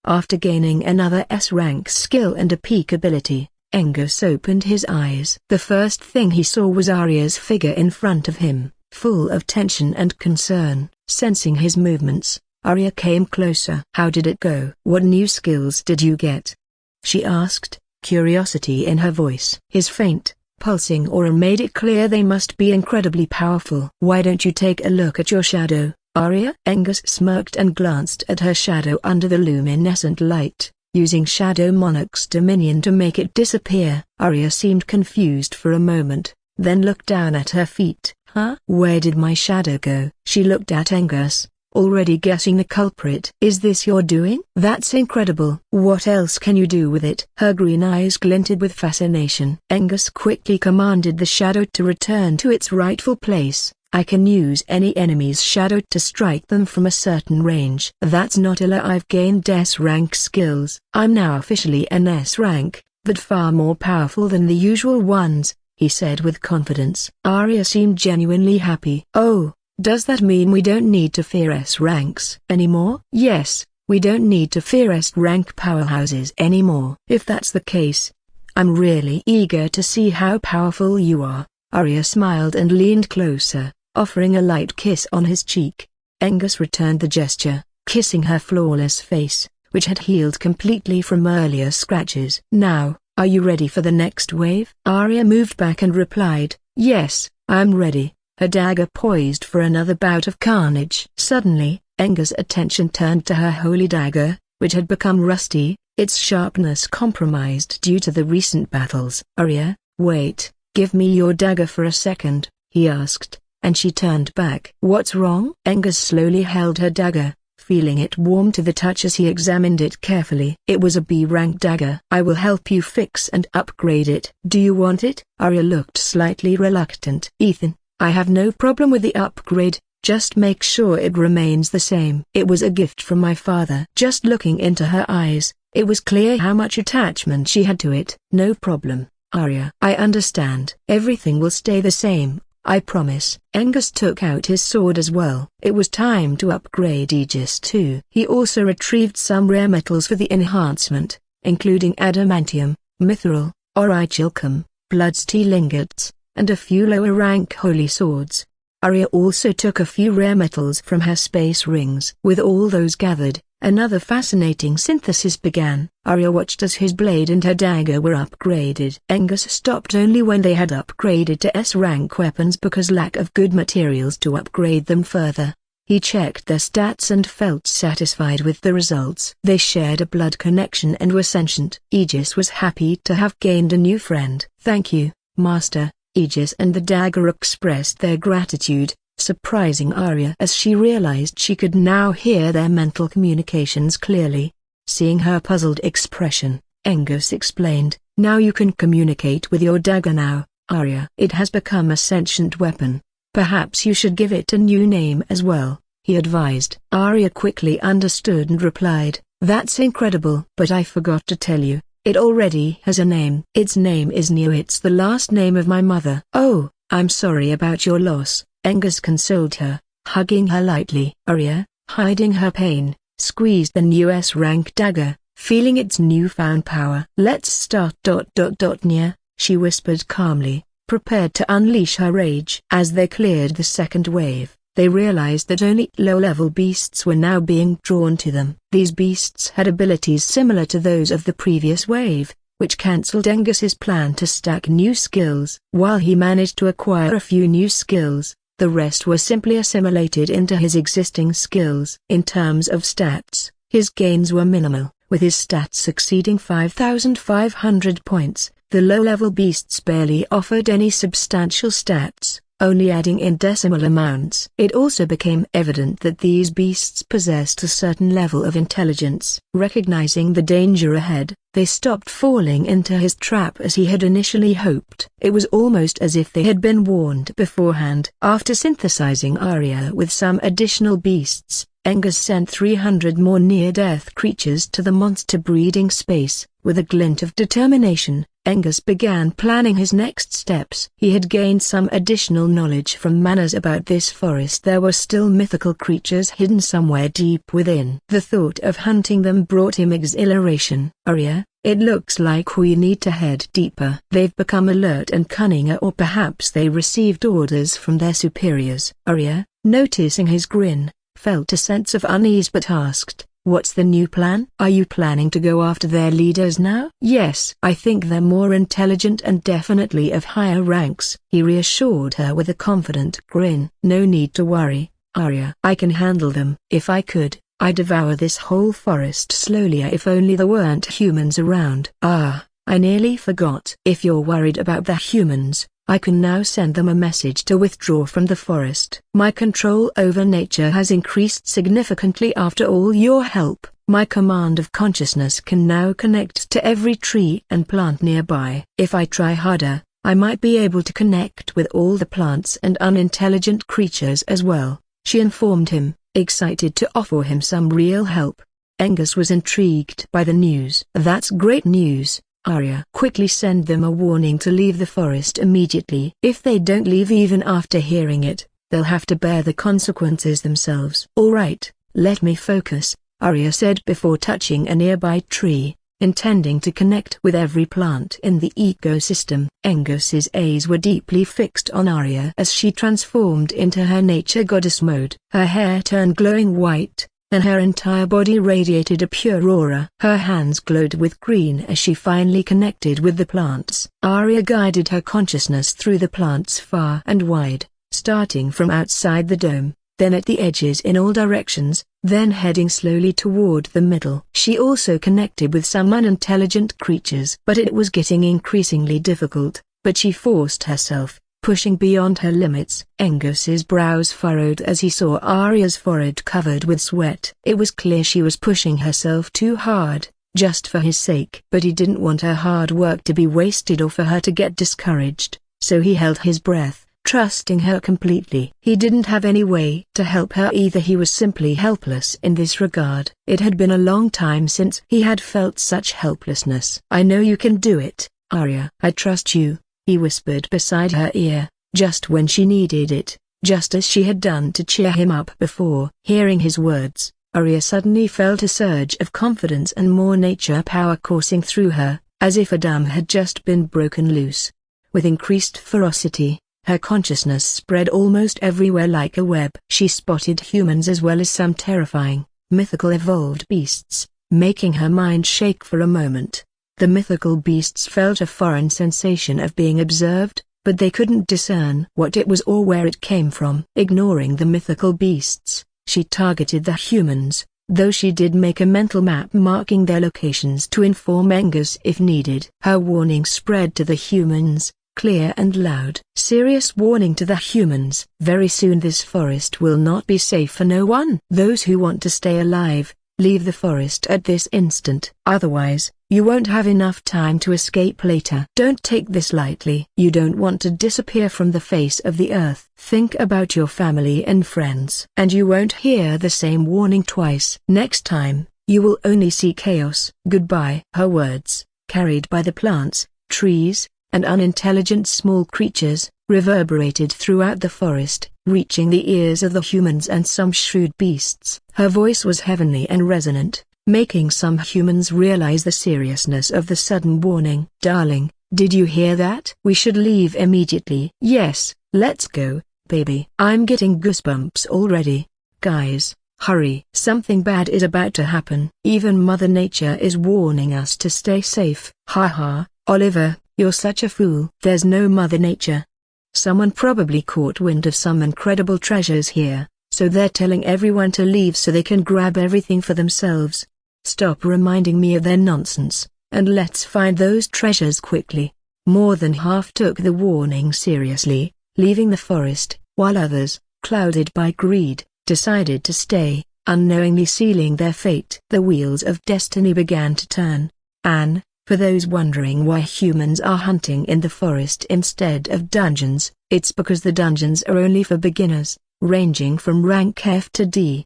After gaining another S-rank skill and a peak ability, Angus opened his eyes. The first thing he saw was Arya's figure in front of him, full of tension and concern. Sensing his movements, Arya came closer. "How did it go? What new skills did you get?" she asked, curiosity in her voice. His faint, pulsing aura made it clear they must be incredibly powerful. "Why don't you take a look at your shadow, Arya?" Angus smirked and glanced at her shadow under the luminescent light, using Shadow Monarch's Dominion to make it disappear. Arya seemed confused for a moment, then looked down at her feet. "Huh? Where did my shadow go?" She looked at Angus, already guessing the culprit. "Is this your doing? That's incredible. What else can you do with it?" Her green eyes glinted with fascination. Angus quickly commanded the shadow to return to its rightful place. "I can use any enemy's shadow to strike them from a certain range." "That's not illa. I've gained S-rank skills. I'm now officially an S-rank, but far more powerful than the usual ones," he said with confidence. Arya seemed genuinely happy. "Oh, does that mean we don't need to fear S-ranks anymore?" "Yes, we don't need to fear S-rank powerhouses anymore." "If that's the case, I'm really eager to see how powerful you are." Arya smiled and leaned closer, offering a light kiss on his cheek. Angus returned the gesture, kissing her flawless face, which had healed completely from earlier scratches. "Now, are you ready for the next wave?" Arya moved back and replied, "Yes, I'm ready," her dagger poised for another bout of carnage. Suddenly, Angus' attention turned to her holy dagger, which had become rusty, its sharpness compromised due to the recent battles. "Arya, wait, give me your dagger for a second," he asked, and she turned back. "What's wrong?" Angus slowly held her dagger, feeling it warm to the touch as he examined it carefully. "It was a B-rank dagger. I will help you fix and upgrade it." "Do you want it?" Arya looked slightly reluctant. "Ethan, I have no problem with the upgrade, just make sure it remains the same. It was a gift from my father." Just looking into her eyes, it was clear how much attachment she had to it. "No problem, Arya. I understand. Everything will stay the same, I promise." Angus took out his sword as well. It was time to upgrade Aegis too. He also retrieved some rare metals for the enhancement, including adamantium, mithril, orichalcum, bloodsteel ingots, and a few lower-rank holy swords. Arya also took a few rare metals from her space rings. With all those gathered, Another fascinating synthesis began. Arya watched as his blade and her dagger were upgraded. Angus stopped only when they had upgraded to S-rank weapons because lack of good materials to upgrade them further. He checked their stats and felt satisfied with the results. They shared a blood connection and were sentient. Aegis was happy to have gained a new friend. "Thank you, Master." Aegis and the dagger expressed their gratitude, surprising Arya as she realized she could now hear their mental communications clearly. Seeing her puzzled expression, Angus explained, "Now you can communicate with your dagger now, Arya. It has become a sentient weapon. Perhaps you should give it a new name as well," he advised. Arya quickly understood and replied, "That's incredible. But I forgot to tell you, it already has a name. Its name is Neo. It's the last name of my mother." "Oh, I'm sorry about your loss," Angus consoled her, hugging her lightly. Arya, hiding her pain, squeezed the new S-rank dagger, feeling its newfound power. "Let's start. Nya," she whispered calmly, prepared to unleash her rage. As they cleared the second wave, they realized that only low-level beasts were now being drawn to them. These beasts had abilities similar to those of the previous wave, which cancelled Angus's plan to stack new skills. While he managed to acquire a few new skills, the rest were simply assimilated into his existing skills. In terms of stats, his gains were minimal, with his stats exceeding 5,500 points. The low-level beasts barely offered any substantial stats, only adding in decimal amounts. It also became evident that these beasts possessed a certain level of intelligence. Recognizing the danger ahead, they stopped falling into his trap as he had initially hoped. It was almost as if they had been warned beforehand. After synthesizing Arya with some additional beasts, Angus sent 300 more near-death creatures to the monster breeding space. With a glint of determination, Angus began planning his next steps. He had gained some additional knowledge from Manners about this forest. There were still mythical creatures hidden somewhere deep within. The thought of hunting them brought him exhilaration. "Arya, it looks like we need to head deeper." They've become alert and cunninger, or perhaps they received orders from their superiors. Arya, noticing his grin, felt a sense of unease but asked, "What's the new plan? Are you planning to go after their leaders now?" "Yes, I think they're more intelligent and definitely of higher ranks," he reassured her with a confident grin. "No need to worry, Arya. I can handle them. If I could, I'd devour this whole forest slowly if only there weren't humans around." "Ah, I nearly forgot. If you're worried about the humans, I can now send them a message to withdraw from the forest. My control over nature has increased significantly after all your help. My command of consciousness can now connect to every tree and plant nearby. If I try harder, I might be able to connect with all the plants and unintelligent creatures as well," she informed him, excited to offer him some real help. Angus was intrigued by the news. "That's great news, Arya. Quickly send them a warning to leave the forest immediately. If they don't leave even after hearing it, they'll have to bear the consequences themselves." "All right, let me focus," Arya said before touching a nearby tree, intending to connect with every plant in the ecosystem. Angus's eyes were deeply fixed on Arya as she transformed into her nature goddess mode. Her hair turned glowing white, and her entire body radiated a pure aura. Her hands glowed with green as she finally connected with the plants. Arya guided her consciousness through the plants far and wide, starting from outside the dome, then at the edges in all directions, then heading slowly toward the middle. She also connected with some unintelligent creatures, but it was getting increasingly difficult, but she forced herself, pushing beyond her limits. Angus's brows furrowed as he saw Arya's forehead covered with sweat. It was clear she was pushing herself too hard, just for his sake. But he didn't want her hard work to be wasted or for her to get discouraged, so he held his breath, trusting her completely. He didn't have any way to help her either. He was simply helpless in this regard. It had been a long time since he had felt such helplessness. "I know you can do it, Arya. I trust you," he whispered beside her ear, just when she needed it, just as she had done to cheer him up before. Hearing his words, Arya suddenly felt a surge of confidence and more nature power coursing through her, as if a dam had just been broken loose. With increased ferocity, her consciousness spread almost everywhere like a web. She spotted humans as well as some terrifying, mythical evolved beasts, making her mind shake for a moment. The mythical beasts felt a foreign sensation of being observed, but they couldn't discern what it was or where it came from. Ignoring the mythical beasts, she targeted the humans, though she did make a mental map marking their locations to inform Angus if needed. Her warning spread to the humans, clear and loud. Serious warning to the humans. Very soon this forest will not be safe for no one. Those who want to stay alive, leave the forest at this instant. Otherwise, you won't have enough time to escape later. Don't take this lightly. You don't want to disappear from the face of the earth. Think about your family and friends. And you won't hear the same warning twice. Next time, you will only see chaos. Goodbye. Her words, carried by the plants, trees, and unintelligent small creatures, reverberated throughout the forest, reaching the ears of the humans and some shrewd beasts. Her voice was heavenly and resonant, making some humans realize the seriousness of the sudden warning. Darling, did you hear that? We should leave immediately. Yes, let's go, baby. I'm getting goosebumps already. Guys, hurry. Something bad is about to happen. Even Mother Nature is warning us to stay safe. Ha ha, Oliver, you're such a fool. There's no Mother Nature. Someone probably caught wind of some incredible treasures here, so they're telling everyone to leave so they can grab everything for themselves. Stop reminding me of their nonsense, and let's find those treasures quickly. More than half took the warning seriously, leaving the forest, while others, clouded by greed, decided to stay, unknowingly sealing their fate. The wheels of destiny began to turn. And, for those wondering why humans are hunting in the forest instead of dungeons, it's because the dungeons are only for beginners, ranging from rank F to D.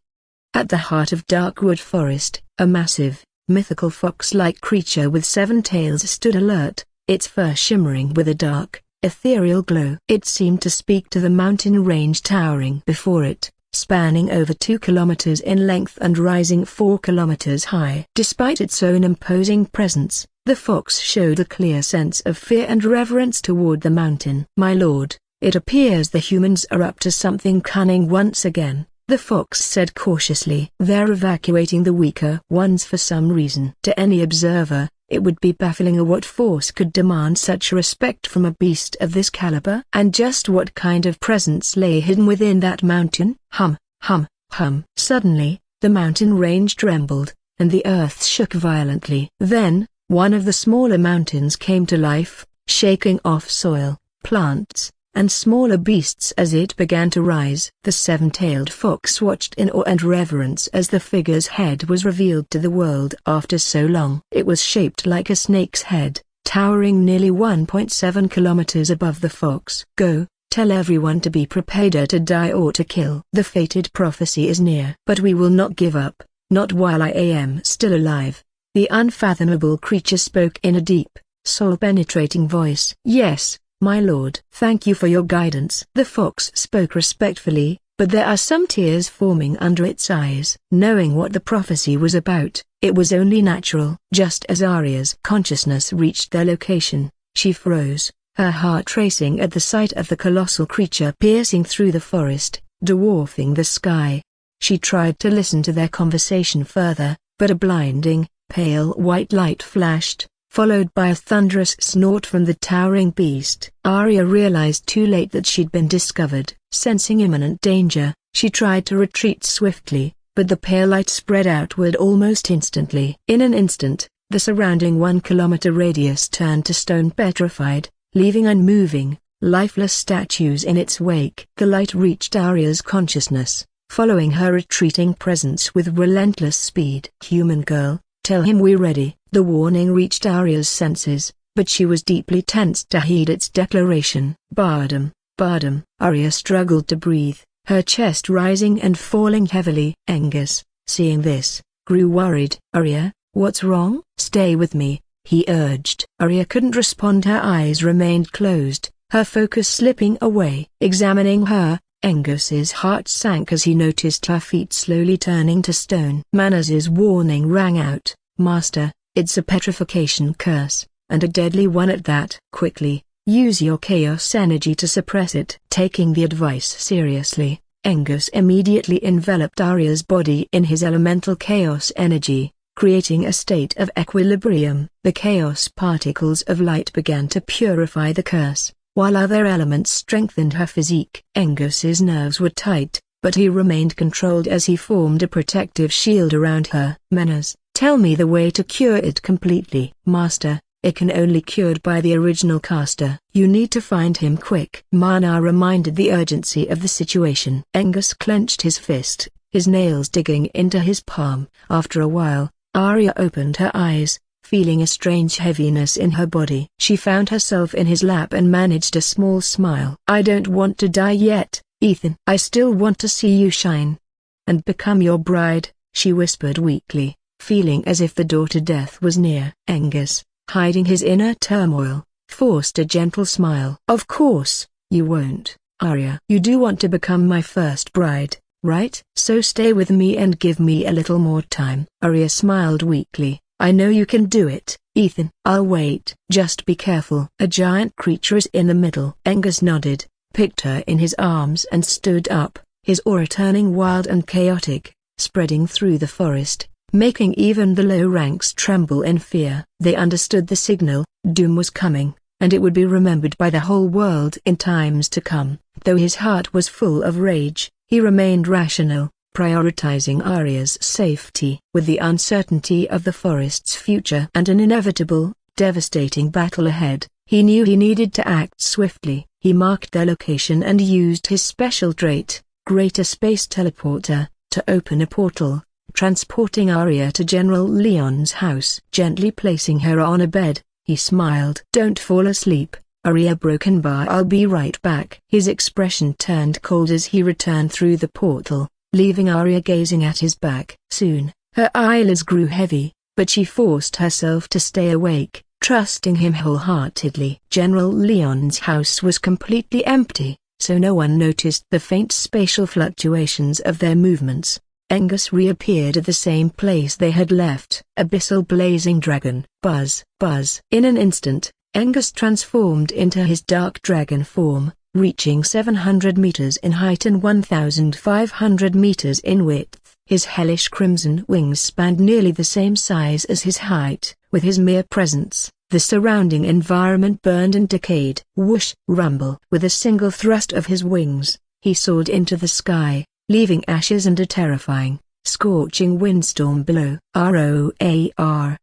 At the heart of Darkwood Forest, a massive, mythical fox-like creature with 7 tails stood alert, its fur shimmering with a dark, ethereal glow. It seemed to speak to the mountain range towering before it, spanning over 2 kilometers in length and rising 4 kilometers high. Despite its own imposing presence, the fox showed a clear sense of fear and reverence toward the mountain. My lord, it appears the humans are up to something cunning once again, the fox said cautiously. They're evacuating the weaker ones for some reason. To any observer, it would be baffling what force could demand such respect from a beast of this caliber. And just what kind of presence lay hidden within that mountain? Hum, hum, hum. Suddenly, the mountain range trembled, and the earth shook violently. Then, one of the smaller mountains came to life, shaking off soil, plants, and smaller beasts as it began to rise. The 7-tailed fox watched in awe and reverence as the figure's head was revealed to the world after so long. It was shaped like a snake's head, towering nearly 1.7 kilometers above the fox. Go, tell everyone to be prepared to die or to kill. The fated prophecy is near. But we will not give up, not while I am still alive. The unfathomable creature spoke in a deep, soul-penetrating voice. Yes, my lord. Thank you for your guidance. The fox spoke respectfully, but there are some tears forming under its eyes. Knowing what the prophecy was about, it was only natural. Just as Arya's consciousness reached their location, she froze, her heart racing at the sight of the colossal creature piercing through the forest, dwarfing the sky. She tried to listen to their conversation further, but a blinding, pale white light flashed, followed by a thunderous snort from the towering beast. Arya realized too late that she'd been discovered. Sensing imminent danger, she tried to retreat swiftly, but the pale light spread outward almost instantly. In an instant, the surrounding 1-kilometer radius turned to stone petrified, leaving unmoving, lifeless statues in its wake. The light reached Arya's consciousness, following her retreating presence with relentless speed. Human girl, tell him we're ready. The warning reached Arya's senses, but she was deeply tensed to heed its declaration. Bardem, Bardem. Arya struggled to breathe, her chest rising and falling heavily. Angus, seeing this, grew worried. Arya, what's wrong? Stay with me, he urged. Arya couldn't respond. Her eyes remained closed, her focus slipping away. Examining her, Angus's heart sank as he noticed her feet slowly turning to stone. Manas's warning rang out. Master, it's a petrification curse, and a deadly one at that. Quickly, use your chaos energy to suppress it. Taking the advice seriously, Angus immediately enveloped Arya's body in his elemental chaos energy, creating a state of equilibrium. The chaos particles of light began to purify the curse, while other elements strengthened her physique. Angus's nerves were tight, but he remained controlled as he formed a protective shield around her. "Manners, tell me the way to cure it completely." "Master, it can only cured by the original caster. You need to find him quick." Mana reminded the urgency of the situation. Angus clenched his fist, his nails digging into his palm. After a while, Arya opened her eyes, feeling a strange heaviness in her body. She found herself in his lap and managed a small smile. "I don't want to die yet, Ethan. I still want to see you shine and become your bride," she whispered weakly, feeling as if the door to death was near. Angus, hiding his inner turmoil, forced a gentle smile. "Of course, you won't, Arya. You do want to become my first bride, right? So stay with me and give me a little more time." Arya smiled weakly. "I know you can do it, Ethan. I'll wait. Just be careful." "A giant creature is in the middle." Angus nodded, picked her in his arms and stood up, his aura turning wild and chaotic, spreading through the forest, making even the low ranks tremble in fear. They understood the signal. Doom was coming, and it would be remembered by the whole world in times to come. Though his heart was full of rage, he remained rational, prioritizing Arya's safety. With the uncertainty of the forest's future and an inevitable, devastating battle ahead, he knew he needed to act swiftly. He marked their location and used his special trait, Greater Space Teleporter, to open a portal, transporting Arya to General Leon's house. Gently placing her on a bed, he smiled. "Don't fall asleep, Arya Brokenbar. I'll be right back." His expression turned cold as he returned through the portal, leaving Arya gazing at his back. Soon, her eyelids grew heavy, but she forced herself to stay awake, trusting him wholeheartedly. General Leon's house was completely empty, so no one noticed the faint spatial fluctuations of their movements. Angus reappeared at the same place they had left. Abyssal blazing dragon. Buzz, buzz. In an instant, Angus transformed into his dark dragon form, reaching 700 meters in height and 1,500 meters in width. His hellish crimson wings spanned nearly the same size as his height. With his mere presence, the surrounding environment burned and decayed. Whoosh! Rumble! With a single thrust of his wings, he soared into the sky, leaving ashes and a terrifying, scorching windstorm below. Roar!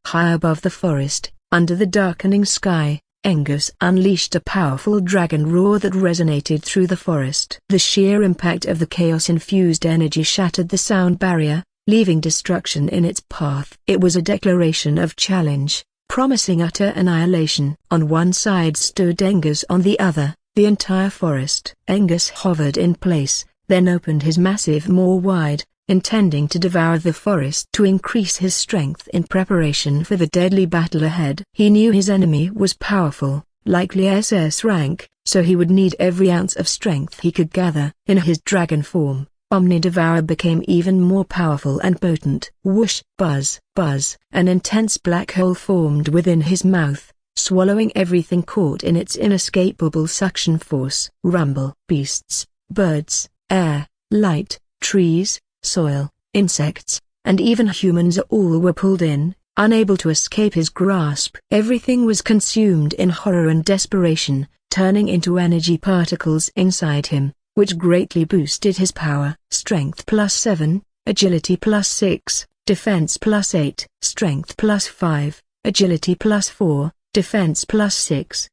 High above the forest, under the darkening sky, Angus unleashed a powerful dragon roar that resonated through the forest. The sheer impact of the chaos-infused energy shattered the sound barrier, leaving destruction in its path. It was a declaration of challenge, promising utter annihilation. On one side stood Angus, on the other, the entire forest. Angus hovered in place, then opened his massive maw wide, intending to devour the forest to increase his strength in preparation for the deadly battle ahead. He knew his enemy was powerful, likely SS rank, so he would need every ounce of strength he could gather. In his dragon form, Omnidevourer became even more powerful and potent. Whoosh! Buzz! Buzz! An intense black hole formed within his mouth, swallowing everything caught in its inescapable suction force. Rumble! Beasts, birds, air, light, trees, soil, insects, and even humans all were pulled in, unable to escape his grasp. Everything was consumed in horror and desperation, turning into energy particles inside him, which greatly boosted his power. Strength +7, agility +6, defense +8, strength +5, agility +4, defense +6.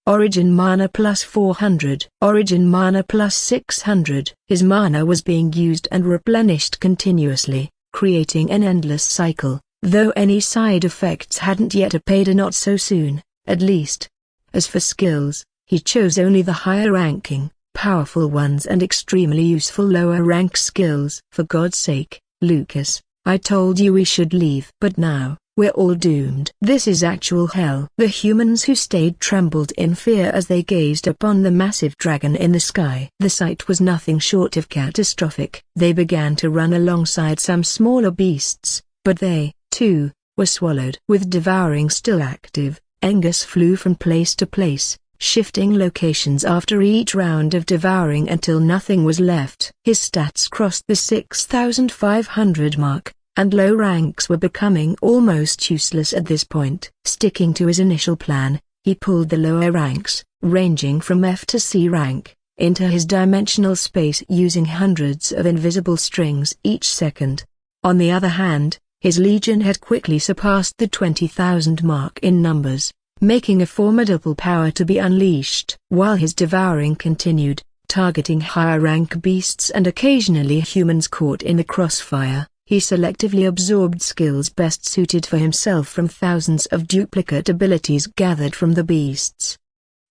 Origin mana +400. Origin mana +600. His mana was being used and replenished continuously, creating an endless cycle, though any side effects hadn't yet appeared. Not so soon, at least. As for skills, he chose only the higher-ranking, powerful ones and extremely useful lower-rank skills. For God's sake, Lucas, I told you we should leave. But now, we're all doomed. This is actual hell. The humans who stayed trembled in fear as they gazed upon the massive dragon in the sky. The sight was nothing short of catastrophic. They began to run alongside some smaller beasts, but they, too, were swallowed. With devouring still active, Angus flew from place to place, shifting locations after each round of devouring until nothing was left. His stats crossed the 6,500 mark, and low ranks were becoming almost useless at this point. Sticking to his initial plan, he pulled the lower ranks, ranging from F to C rank, into his dimensional space using hundreds of invisible strings each second. On the other hand, his legion had quickly surpassed the 20,000 mark in numbers, making a formidable power to be unleashed. While his devouring continued, targeting higher rank beasts and occasionally humans caught in the crossfire, he selectively absorbed skills best suited for himself from thousands of duplicate abilities gathered from the beasts.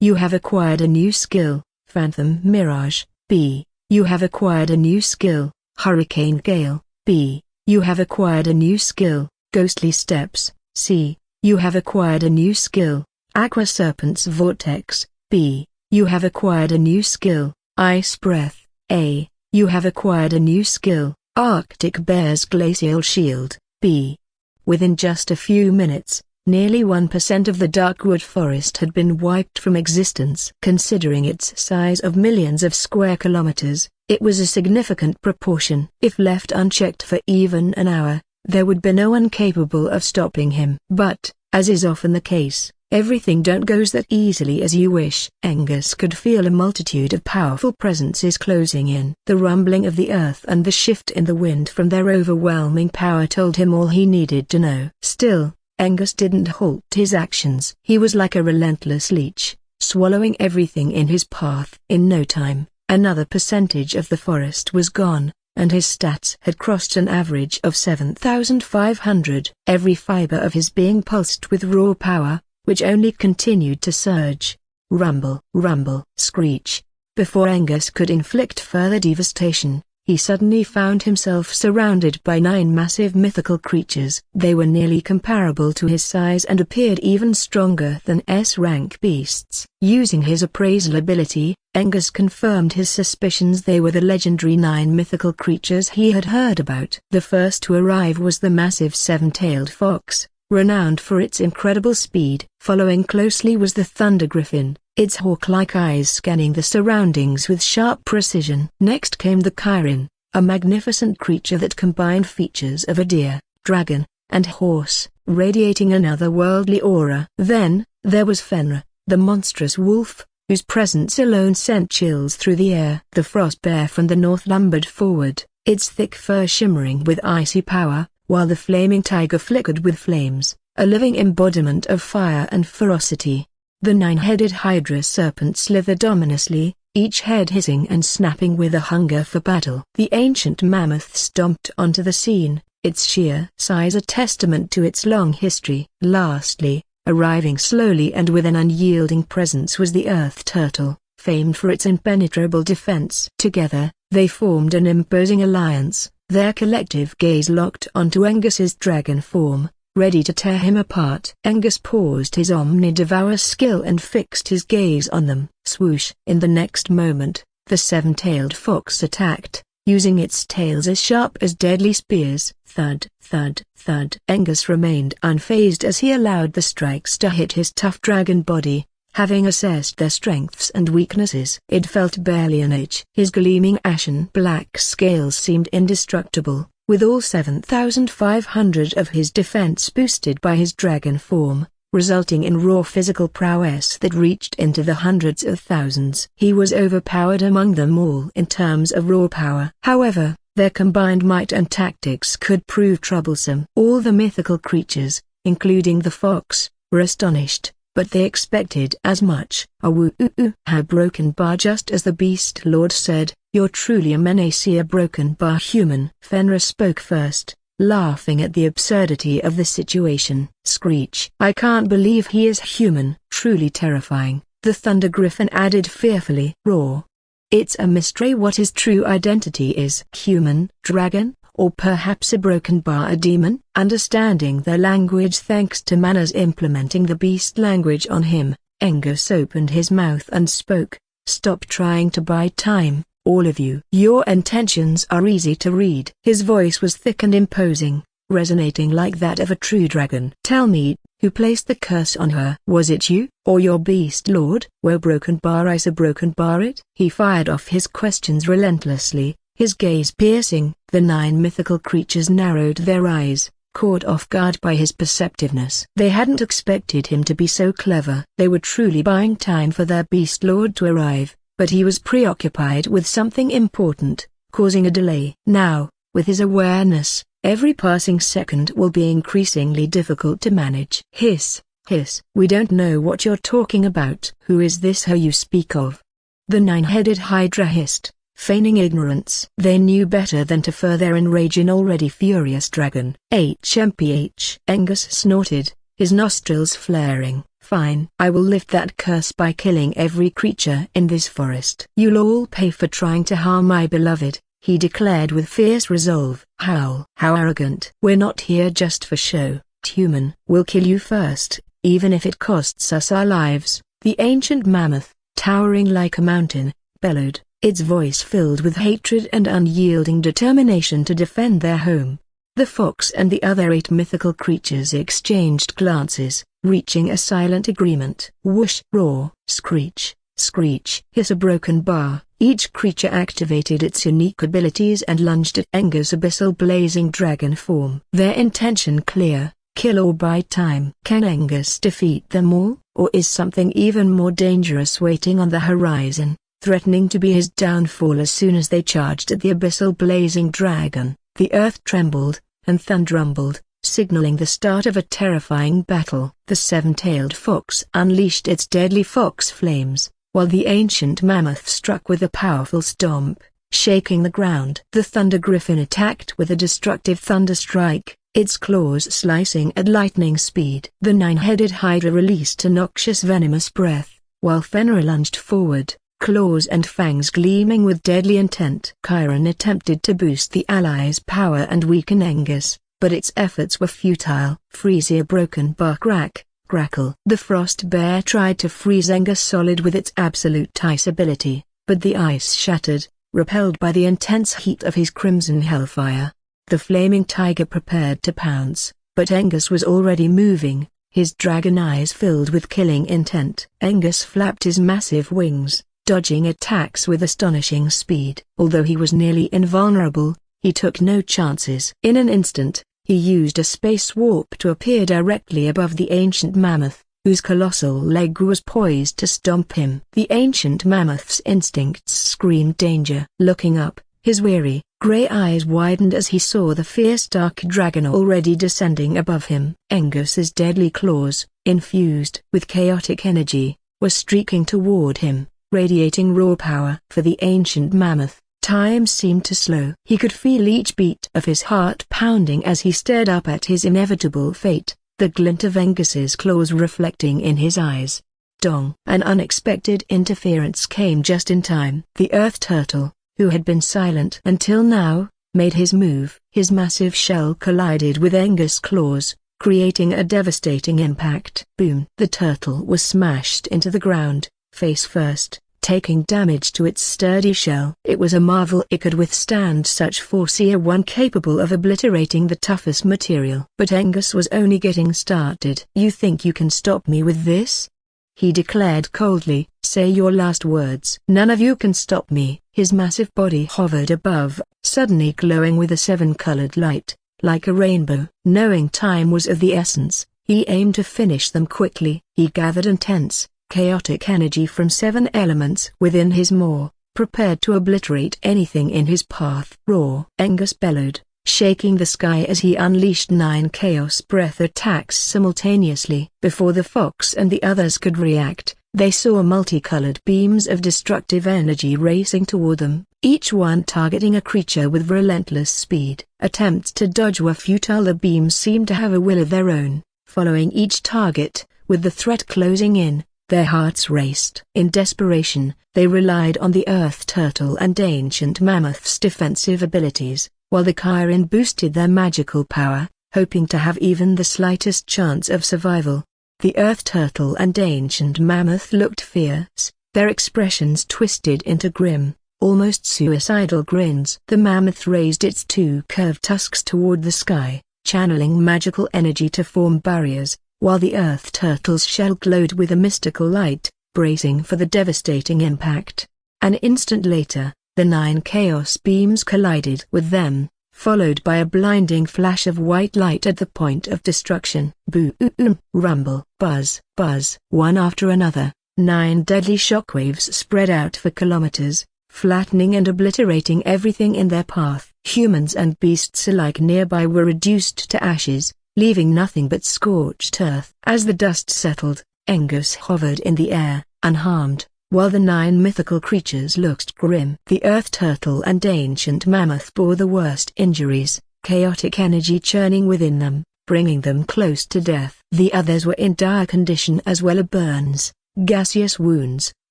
You have acquired a new skill, Phantom Mirage. B. You have acquired a new skill, Hurricane Gale. B. You have acquired a new skill, Ghostly Steps. C. You have acquired a new skill, Aqua Serpent's Vortex. B. You have acquired a new skill, Ice Breath. A. You have acquired a new skill, Arctic Bear's Glacial Shield. B. Within just a few minutes, nearly 1% of the Darkwood Forest had been wiped from existence. Considering its size of millions of square kilometers, it was a significant proportion. If left unchecked for even an hour, there would be no one capable of stopping him. But, as is often the case, everything don't goes that easily as you wish. Angus could feel a multitude of powerful presences closing in. The rumbling of the earth and the shift in the wind from their overwhelming power told him all he needed to know. Still, Angus didn't halt his actions. He was like a relentless leech, swallowing everything in his path. In no time, another percentage of the forest was gone, and his stats had crossed an average of 7,500. Every fiber of his being pulsed with raw power, which only continued to surge. Rumble, rumble, screech. Before Angus could inflict further devastation, he suddenly found himself surrounded by 9 massive mythical creatures. They were nearly comparable to his size and appeared even stronger than S-rank beasts. Using his appraisal ability, Angus confirmed his suspicions. They were the legendary 9 mythical creatures he had heard about. The first to arrive was the massive 7-tailed fox, renowned for its incredible speed. Following closely was the Thunder Griffin, its hawk-like eyes scanning the surroundings with sharp precision. Next came the Chiron, a magnificent creature that combined features of a deer, dragon, and horse, radiating an otherworldly aura. Then, there was Fenrir, the monstrous wolf, whose presence alone sent chills through the air. The frost bear from the north lumbered forward, its thick fur shimmering with icy power, while the flaming tiger flickered with flames, a living embodiment of fire and ferocity. The 9-headed hydra serpent slithered ominously, each head hissing and snapping with a hunger for battle. The ancient mammoth stomped onto the scene, its sheer size a testament to its long history. Lastly, arriving slowly and with an unyielding presence was the earth turtle, famed for its impenetrable defense. Together, they formed an imposing alliance, their collective gaze locked onto Angus's dragon form, ready to tear him apart. Angus paused his omnidevour skill and fixed his gaze on them. Swoosh! In the next moment, the 7-tailed fox attacked, using its tails as sharp as deadly spears. Thud, thud, thud. Angus remained unfazed as he allowed the strikes to hit his tough dragon body, having assessed their strengths and weaknesses. It felt barely an inch. His gleaming ashen black scales seemed indestructible, with all 7,500 of his defense boosted by his dragon form, resulting in raw physical prowess that reached into the hundreds of thousands. He was overpowered among them all in terms of raw power. However, their combined might and tactics could prove troublesome. All the mythical creatures, including the fox, were astonished, but they expected as much. A broken bar. Just as the Beast Lord said, "You're truly a menace, a broken bar human." Fenrir spoke first, laughing at the absurdity of the situation. Screech! "I can't believe he is human." "Truly terrifying," the Thunder Griffin added fearfully. "Roar. It's a mystery what his true identity is. Human, dragon, or perhaps a broken bar, a demon?" Understanding their language thanks to Manners implementing the beast language on him, Angus opened his mouth and spoke. "Stop trying to buy time, all of you. Your intentions are easy to read." His voice was thick and imposing, resonating like that of a true dragon. "Tell me, Who placed the curse on her? Was it you, or your beast lord? Were broken bar I so broken bar it? He fired off his questions relentlessly, his gaze piercing. The 9 mythical creatures narrowed their eyes, caught off guard by his perceptiveness. They hadn't expected him to be so clever. They were truly buying time for their beast lord to arrive, but he was preoccupied with something important, causing a delay. Now, with his awareness, every passing second will be increasingly difficult to manage. Hiss, hiss. We don't know what you're talking about. Who is this her you speak of? The 9-headed Hydra hissed, feigning ignorance. They knew better than to further enrage an already furious dragon. HMPH. Angus snorted, his nostrils flaring. Fine. I will lift that curse by killing every creature in this forest. You'll all pay for trying to harm my beloved, he declared with fierce resolve. Howl. How arrogant. We're not here just for show, human. We'll kill you first, even if it costs us our lives. The ancient mammoth, towering like a mountain, bellowed, its voice filled with hatred and unyielding determination to defend their home. The fox and the other 8 mythical creatures exchanged glances, reaching a silent agreement. Whoosh, roar, screech, screech, hiss. A broken bar. Each creature activated its unique abilities and lunged at Angus' abyssal blazing dragon form. Their intention clear, kill or buy time. Can Angus defeat them all, or is something even more dangerous waiting on the horizon, threatening to be his downfall? As soon as they charged at the abyssal blazing dragon, the earth trembled, and thunder rumbled, signaling the start of a terrifying battle. The 7-tailed fox unleashed its deadly fox flames, while the ancient mammoth struck with a powerful stomp, shaking the ground. The thunder griffin attacked with a destructive thunder strike, its claws slicing at lightning speed. The 9-headed hydra released a noxious venomous breath, while Fenrir lunged forward, claws and fangs gleaming with deadly intent. Chiron attempted to boost the allies' power and weaken Angus, but its efforts were futile. Freeze. A broken bar. Crack, crackle. The frost bear tried to freeze Angus solid with its absolute ice ability, but the ice shattered, repelled by the intense heat of his crimson hellfire. The flaming tiger prepared to pounce, but Angus was already moving, his dragon eyes filled with killing intent. Angus flapped his massive wings, dodging attacks with astonishing speed. Although he was nearly invulnerable, he took no chances. In an instant, he used a space warp to appear directly above the ancient mammoth, whose colossal leg was poised to stomp him. The ancient mammoth's instincts screamed danger. Looking up, his weary, grey eyes widened as he saw the fierce dark dragon already descending above him. Angus's deadly claws, infused with chaotic energy, were streaking toward him, radiating raw power. For the ancient mammoth, time seemed to slow. He could feel each beat of his heart pounding as he stared up at his inevitable fate, the glint of Angus's claws reflecting in his eyes. Dong! An unexpected interference came just in time. The earth turtle, who had been silent until now, made his move. His massive shell collided with Angus' claws, creating a devastating impact. Boom! The turtle was smashed into the ground, face first, taking damage to its sturdy shell. It was a marvel it could withstand such force, one capable of obliterating the toughest material. But Angus was only getting started. You think you can stop me with this? He declared coldly. Say your last words. None of you can stop me. His massive body hovered above, suddenly glowing with a 7-colored light, like a rainbow. Knowing time was of the essence, he aimed to finish them quickly. He gathered intense, chaotic energy from 7 elements within his maw, prepared to obliterate anything in his path. Roar! Angus bellowed, shaking the sky as he unleashed 9 chaos breath attacks simultaneously. Before the fox and the others could react, they saw multicolored beams of destructive energy racing toward them, each one targeting a creature with relentless speed. Attempts to dodge were futile. The beams seemed to have a will of their own, following each target, with the threat closing in. Their hearts raced. In desperation, they relied on the earth turtle and ancient mammoth's defensive abilities, while the Chiron boosted their magical power, hoping to have even the slightest chance of survival. The earth turtle and ancient mammoth looked fierce, their expressions twisted into grim, almost suicidal grins. The mammoth raised its 2 curved tusks toward the sky, channeling magical energy to form barriers, while the earth turtle's shell glowed with a mystical light, bracing for the devastating impact. An instant later, the 9 chaos beams collided with them, followed by a blinding flash of white light at the point of destruction. Boom, rumble, buzz, buzz. One after another, 9 deadly shockwaves spread out for kilometers, flattening and obliterating everything in their path. Humans and beasts alike nearby were reduced to ashes, leaving nothing but scorched earth. As the dust settled, Angus hovered in the air, unharmed, while the 9 mythical creatures looked grim. The earth turtle and ancient mammoth bore the worst injuries, chaotic energy churning within them, bringing them close to death. The others were in dire condition as well. Burns, gaseous wounds,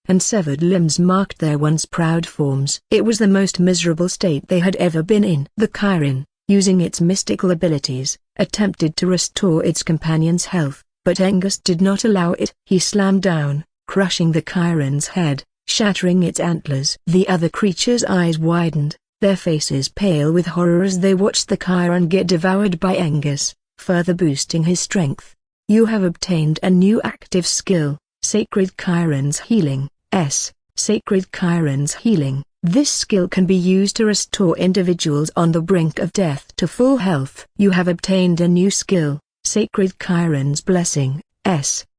and severed limbs marked their once proud forms. It was the most miserable state they had ever been in. The Chiron, using its mystical abilities, attempted to restore its companion's health, but Angus did not allow it. He slammed down, crushing the Chiron's head, shattering its antlers. The other creatures' eyes widened, their faces pale with horror as they watched the Chiron get devoured by Angus, further boosting his strength. You have obtained a new active skill, Sacred Chiron's Healing. Sacred Chiron's Healing. This skill can be used to restore individuals on the brink of death to full health. You have obtained a new skill, Sacred Chiron's Blessing.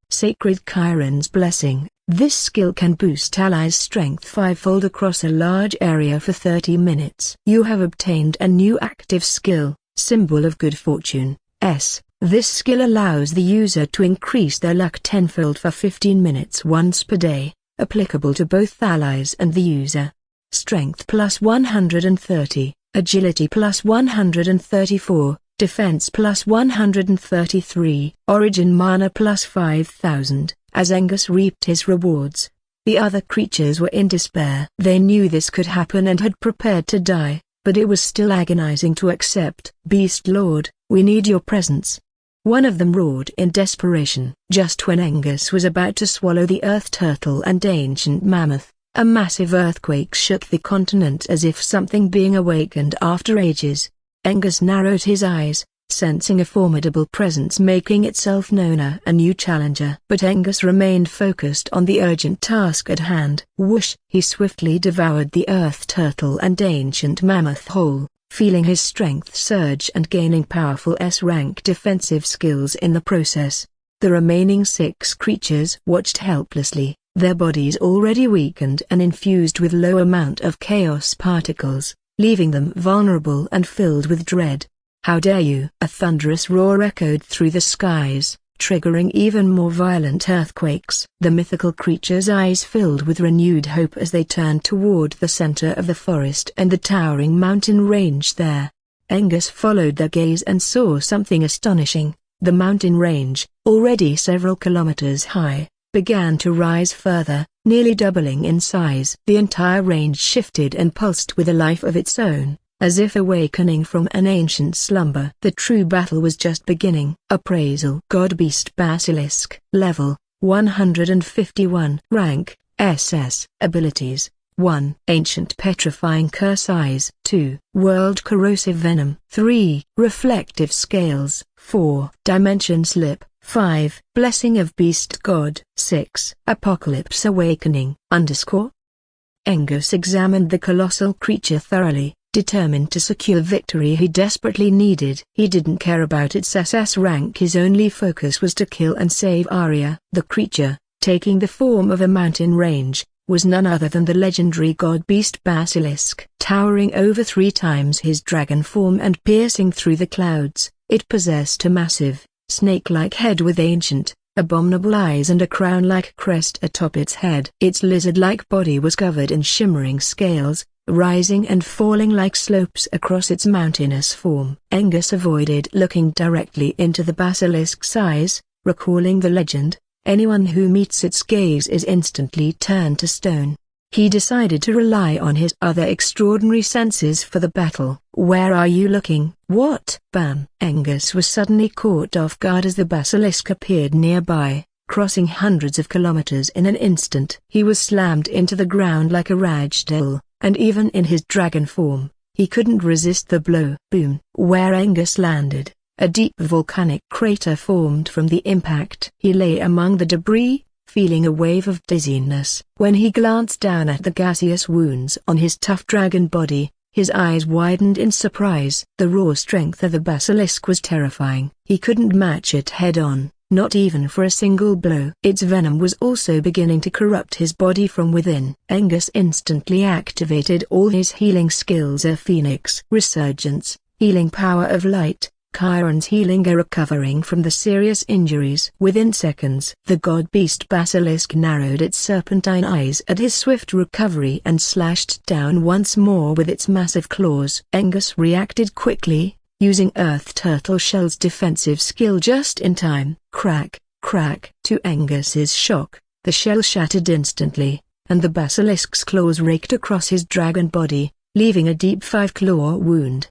Sacred Chiron's Blessing. This skill can boost allies' strength 5-fold across a large area for 30 minutes. You have obtained a new active skill, Symbol of Good Fortune. This skill allows the user to increase their luck 10-fold for 15 minutes once per day, applicable to both allies and the user. Strength plus 130, Agility plus 134, Defense plus 133, Origin Mana plus 5,000. As Angus reaped his rewards, the other creatures were in despair. They knew this could happen and had prepared to die, but it was still agonizing to accept. Beast Lord, we need your presence. One of them roared in desperation. Just when Angus was about to swallow the earth turtle and ancient mammoth, a massive earthquake shook the continent as if something being awakened after ages. Angus narrowed his eyes, sensing a formidable presence making itself known, a new challenger. But Angus remained focused on the urgent task at hand. Whoosh! He swiftly devoured the earth turtle and ancient mammoth whole, feeling his strength surge and gaining powerful S-rank defensive skills in the process. The remaining 6 creatures watched helplessly, their bodies already weakened and infused with low amount of chaos particles, leaving them vulnerable and filled with dread. How dare you! A thunderous roar echoed through the skies, triggering even more violent earthquakes. The mythical creatures' eyes filled with renewed hope as they turned toward the center of the forest and the towering mountain range there. Angus followed their gaze and saw something astonishing. The mountain range, already several kilometers high, began to rise further, nearly doubling in size. The entire range shifted and pulsed with a life of its own, as if awakening from an ancient slumber. The true battle was just beginning. Appraisal. God Beast Basilisk. Level, 151. Rank, SS. Abilities, 1. Ancient Petrifying Curse Eyes. 2. World Corrosive Venom. 3. Reflective Scales. 4. Dimension Slip. 5. Blessing of Beast God. 6. Apocalypse Awakening. Angus examined the colossal creature thoroughly, determined to secure victory he desperately needed. He didn't care about its SS rank, his only focus was to kill and save Arya. The creature, taking the form of a mountain range, was none other than the legendary god beast Basilisk. Towering over 3 times his dragon form and piercing through the clouds, it possessed a massive, snake-like head with ancient, abominable eyes and a crown-like crest atop its head. Its lizard-like body was covered in shimmering scales, rising and falling like slopes across its mountainous form. Angus avoided looking directly into the basilisk's eyes, recalling the legend, anyone who meets its gaze is instantly turned to stone. He decided to rely on his other extraordinary senses for the battle. Where are you looking? What? Bam! Angus was suddenly caught off guard as the basilisk appeared nearby, crossing hundreds of kilometers in an instant. He was slammed into the ground like a ragdoll, and even in his dragon form, he couldn't resist the blow. Boom! Where Angus landed, A deep volcanic crater formed from the impact. He lay among the debris, feeling a wave of dizziness. When he glanced down at the gaseous wounds on his tough dragon body, his eyes widened in surprise. The raw strength of the basilisk was terrifying. He couldn't match it head-on, not even for a single blow. Its venom was also beginning to corrupt his body from within. Angus instantly activated all his healing skills: a phoenix resurgence, healing power of light, Chiron's healing, a recovering from the serious injuries. Within seconds, the god-beast basilisk narrowed its serpentine eyes at his swift recovery and slashed down once more with its massive claws. Angus reacted quickly, using Earth Turtle Shell's defensive skill just in time. Crack, crack. To Angus's shock, the shell shattered instantly, and the basilisk's claws raked across his dragon body, leaving a deep 5-claw wound.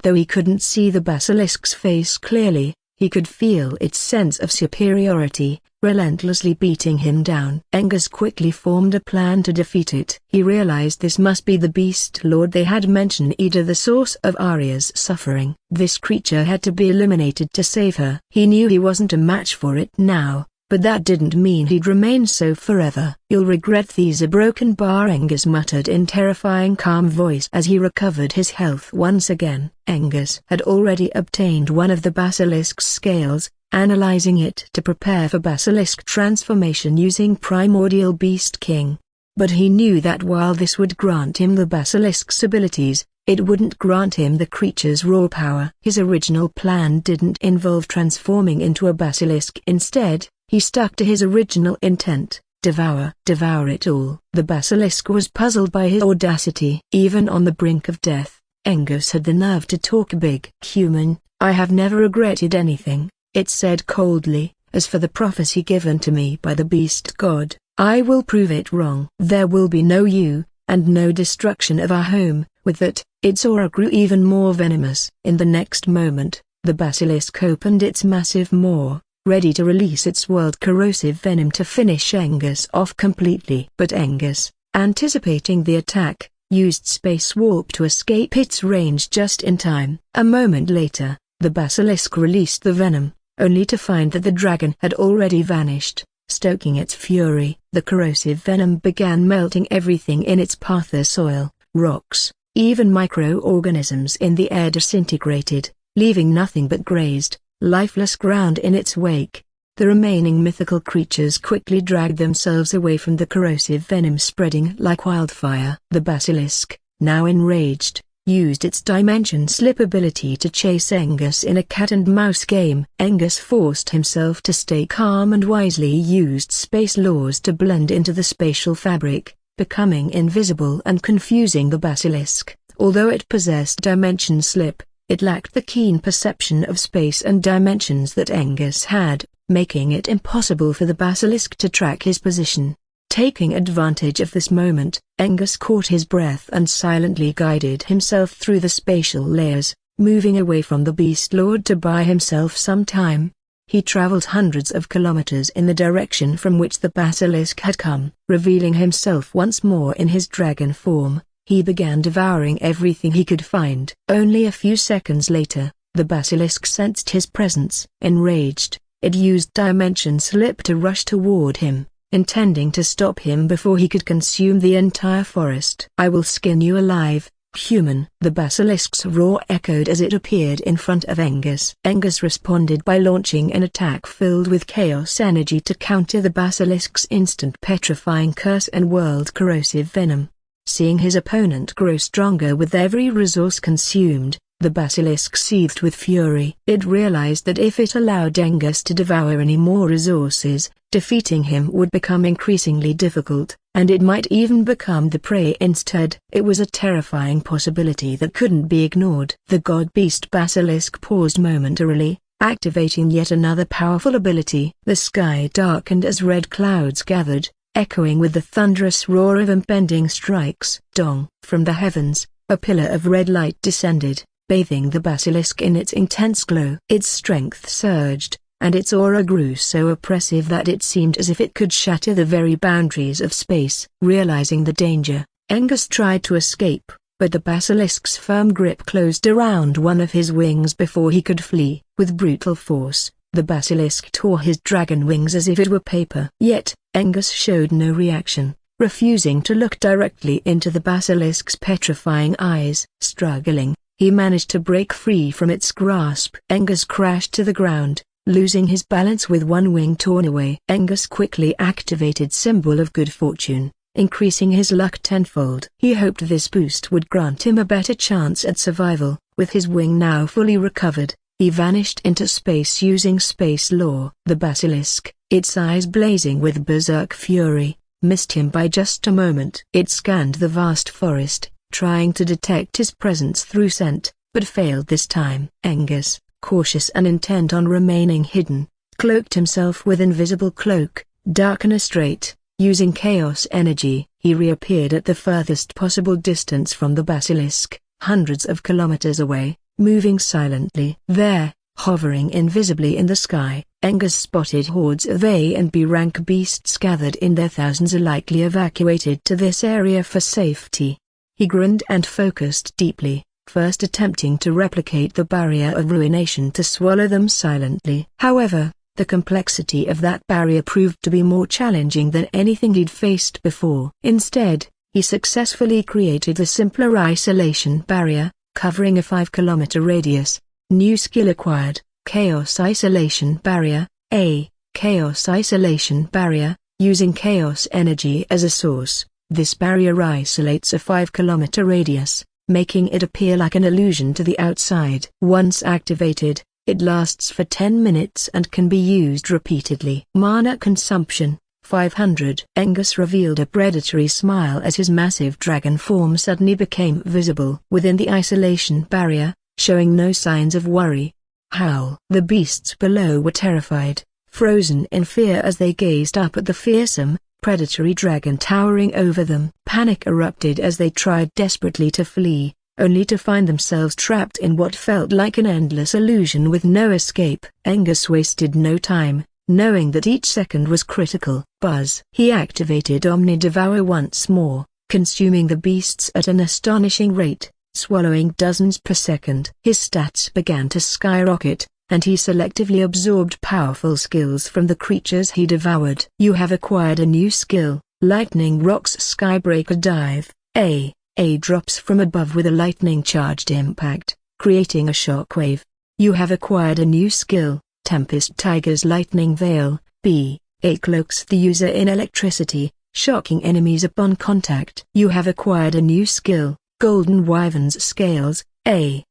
Though he couldn't see the basilisk's face clearly, he could feel its sense of superiority, relentlessly beating him down. Angus quickly formed a plan to defeat it. He realized this must be the Beast Lord they had mentioned, Ida, the source of Arya's suffering. This creature had to be eliminated to save her. He knew he wasn't a match for it now, but that didn't mean he'd remain so forever. "You'll regret these," a broken bar Angus muttered in terrifying calm voice as he recovered his health once again. Angus had already obtained one of the basilisk's scales, analyzing it to prepare for basilisk transformation using Primordial Beast King. But he knew that while this would grant him the basilisk's abilities, it wouldn't grant him the creature's raw power. His original plan didn't involve transforming into a basilisk. Instead, he stuck to his original intent: devour it all. The basilisk was puzzled by his audacity. Even on the brink of death, Angus had the nerve to talk big. "Human, I have never regretted anything," it said coldly. "As for the prophecy given to me by the beast god, I will prove it wrong. There will be no you, and no destruction of our home." With that, its aura grew even more venomous. In the next moment, the basilisk opened its massive maw, ready to release its world-corrosive venom to finish Angus off completely. But Angus, anticipating the attack, used space warp to escape its range just in time. A moment later, the basilisk released the venom, only to find that the dragon had already vanished, stoking its fury. The corrosive venom began melting everything in its path: the soil, rocks, even microorganisms in the air disintegrated, leaving nothing but grazed, lifeless ground in its wake. The remaining mythical creatures quickly dragged themselves away from the corrosive venom spreading like wildfire. The basilisk, now enraged, used its dimension slip ability to chase Angus in a cat-and-mouse game. Angus forced himself to stay calm and wisely used space laws to blend into the spatial fabric, becoming invisible and confusing the basilisk. Although it possessed dimension slip, it lacked the keen perception of space and dimensions that Angus had, making it impossible for the basilisk to track his position. Taking advantage of this moment, Angus caught his breath and silently guided himself through the spatial layers, moving away from the Beast Lord to buy himself some time. He traveled hundreds of kilometers in the direction from which the basilisk had come. Revealing himself once more in his dragon form, he began devouring everything he could find. Only a few seconds later, the basilisk sensed his presence. Enraged, it used dimension slip to rush toward him, intending to stop him before he could consume the entire forest. "I will skin you alive, human!" The basilisk's roar echoed as it appeared in front of Angus. Angus responded by launching an attack filled with chaos energy to counter the basilisk's instant petrifying curse and world-corrosive venom. Seeing his opponent grow stronger with every resource consumed, the basilisk seethed with fury. It realized that if it allowed Angus to devour any more resources, defeating him would become increasingly difficult, and it might even become the prey instead. It was a terrifying possibility that couldn't be ignored. The god-beast basilisk paused momentarily, activating yet another powerful ability. The sky darkened as red clouds gathered, echoing with the thunderous roar of impending strikes. Dong! From the heavens, a pillar of red light descended, bathing the basilisk in its intense glow. Its strength surged, and its aura grew so oppressive that it seemed as if it could shatter the very boundaries of space. Realizing the danger, Angus tried to escape, but the basilisk's firm grip closed around one of his wings before he could flee. With brutal force, the basilisk tore his dragon wings as if it were paper. Yet, Angus showed no reaction, refusing to look directly into the basilisk's petrifying eyes. Struggling, he managed to break free from its grasp. Angus crashed to the ground, losing his balance with one wing torn away. Angus quickly activated Symbol of Good Fortune, increasing his luck tenfold. He hoped this boost would grant him a better chance at survival. With his wing now fully recovered, he vanished into space using space lore. The basilisk, its eyes blazing with berserk fury, missed him by just a moment. It scanned the vast forest, trying to detect his presence through scent, but failed this time. Angus, cautious and intent on remaining hidden, cloaked himself with invisible cloak, darkness straight. Using chaos energy, he reappeared at the furthest possible distance from the basilisk, hundreds of kilometers away, moving silently. There, hovering invisibly in the sky, Angus spotted hordes of A and B rank beasts gathered in their thousands, likely evacuated to this area for safety. He grinned and focused deeply, first attempting to replicate the barrier of ruination to swallow them silently. However, the complexity of that barrier proved to be more challenging than anything he'd faced before. Instead, he successfully created the simpler isolation barrier, covering a 5-kilometer radius. New skill acquired, Chaos Isolation Barrier, A. Chaos Isolation Barrier, using chaos energy as a source. This barrier isolates a 5-kilometer radius, making it appear like an illusion to the outside. Once activated, it lasts for 10 minutes and can be used repeatedly. Mana consumption, 500. Angus revealed a predatory smile as his massive dragon form suddenly became visible within the isolation barrier, showing no signs of worry. Howl. The beasts below were terrified, frozen in fear as they gazed up at the fearsome, predatory dragon towering over them. Panic erupted as they tried desperately to flee, only to find themselves trapped in what felt like an endless illusion with no escape. Angus wasted no time, knowing that each second was critical. Buzz. He activated Omnidevour once more, consuming the beasts at an astonishing rate, swallowing dozens per second. His stats began to skyrocket, and he selectively absorbed powerful skills from the creatures he devoured. You have acquired a new skill, Lightning Rock's Skybreaker Dive. A drops from above with a lightning-charged impact, creating a shockwave. You have acquired a new skill, Tempest Tiger's Lightning Veil. B. A cloaks the user in electricity, shocking enemies upon contact. You have acquired a new skill, Golden Wyvern's Scales. A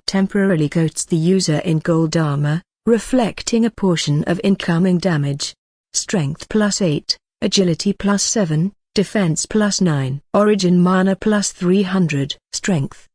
temporarily coats the user in gold armor, reflecting a portion of incoming damage. Strength +8, Agility +7. Defense +9. Origin Mana +300. Strength.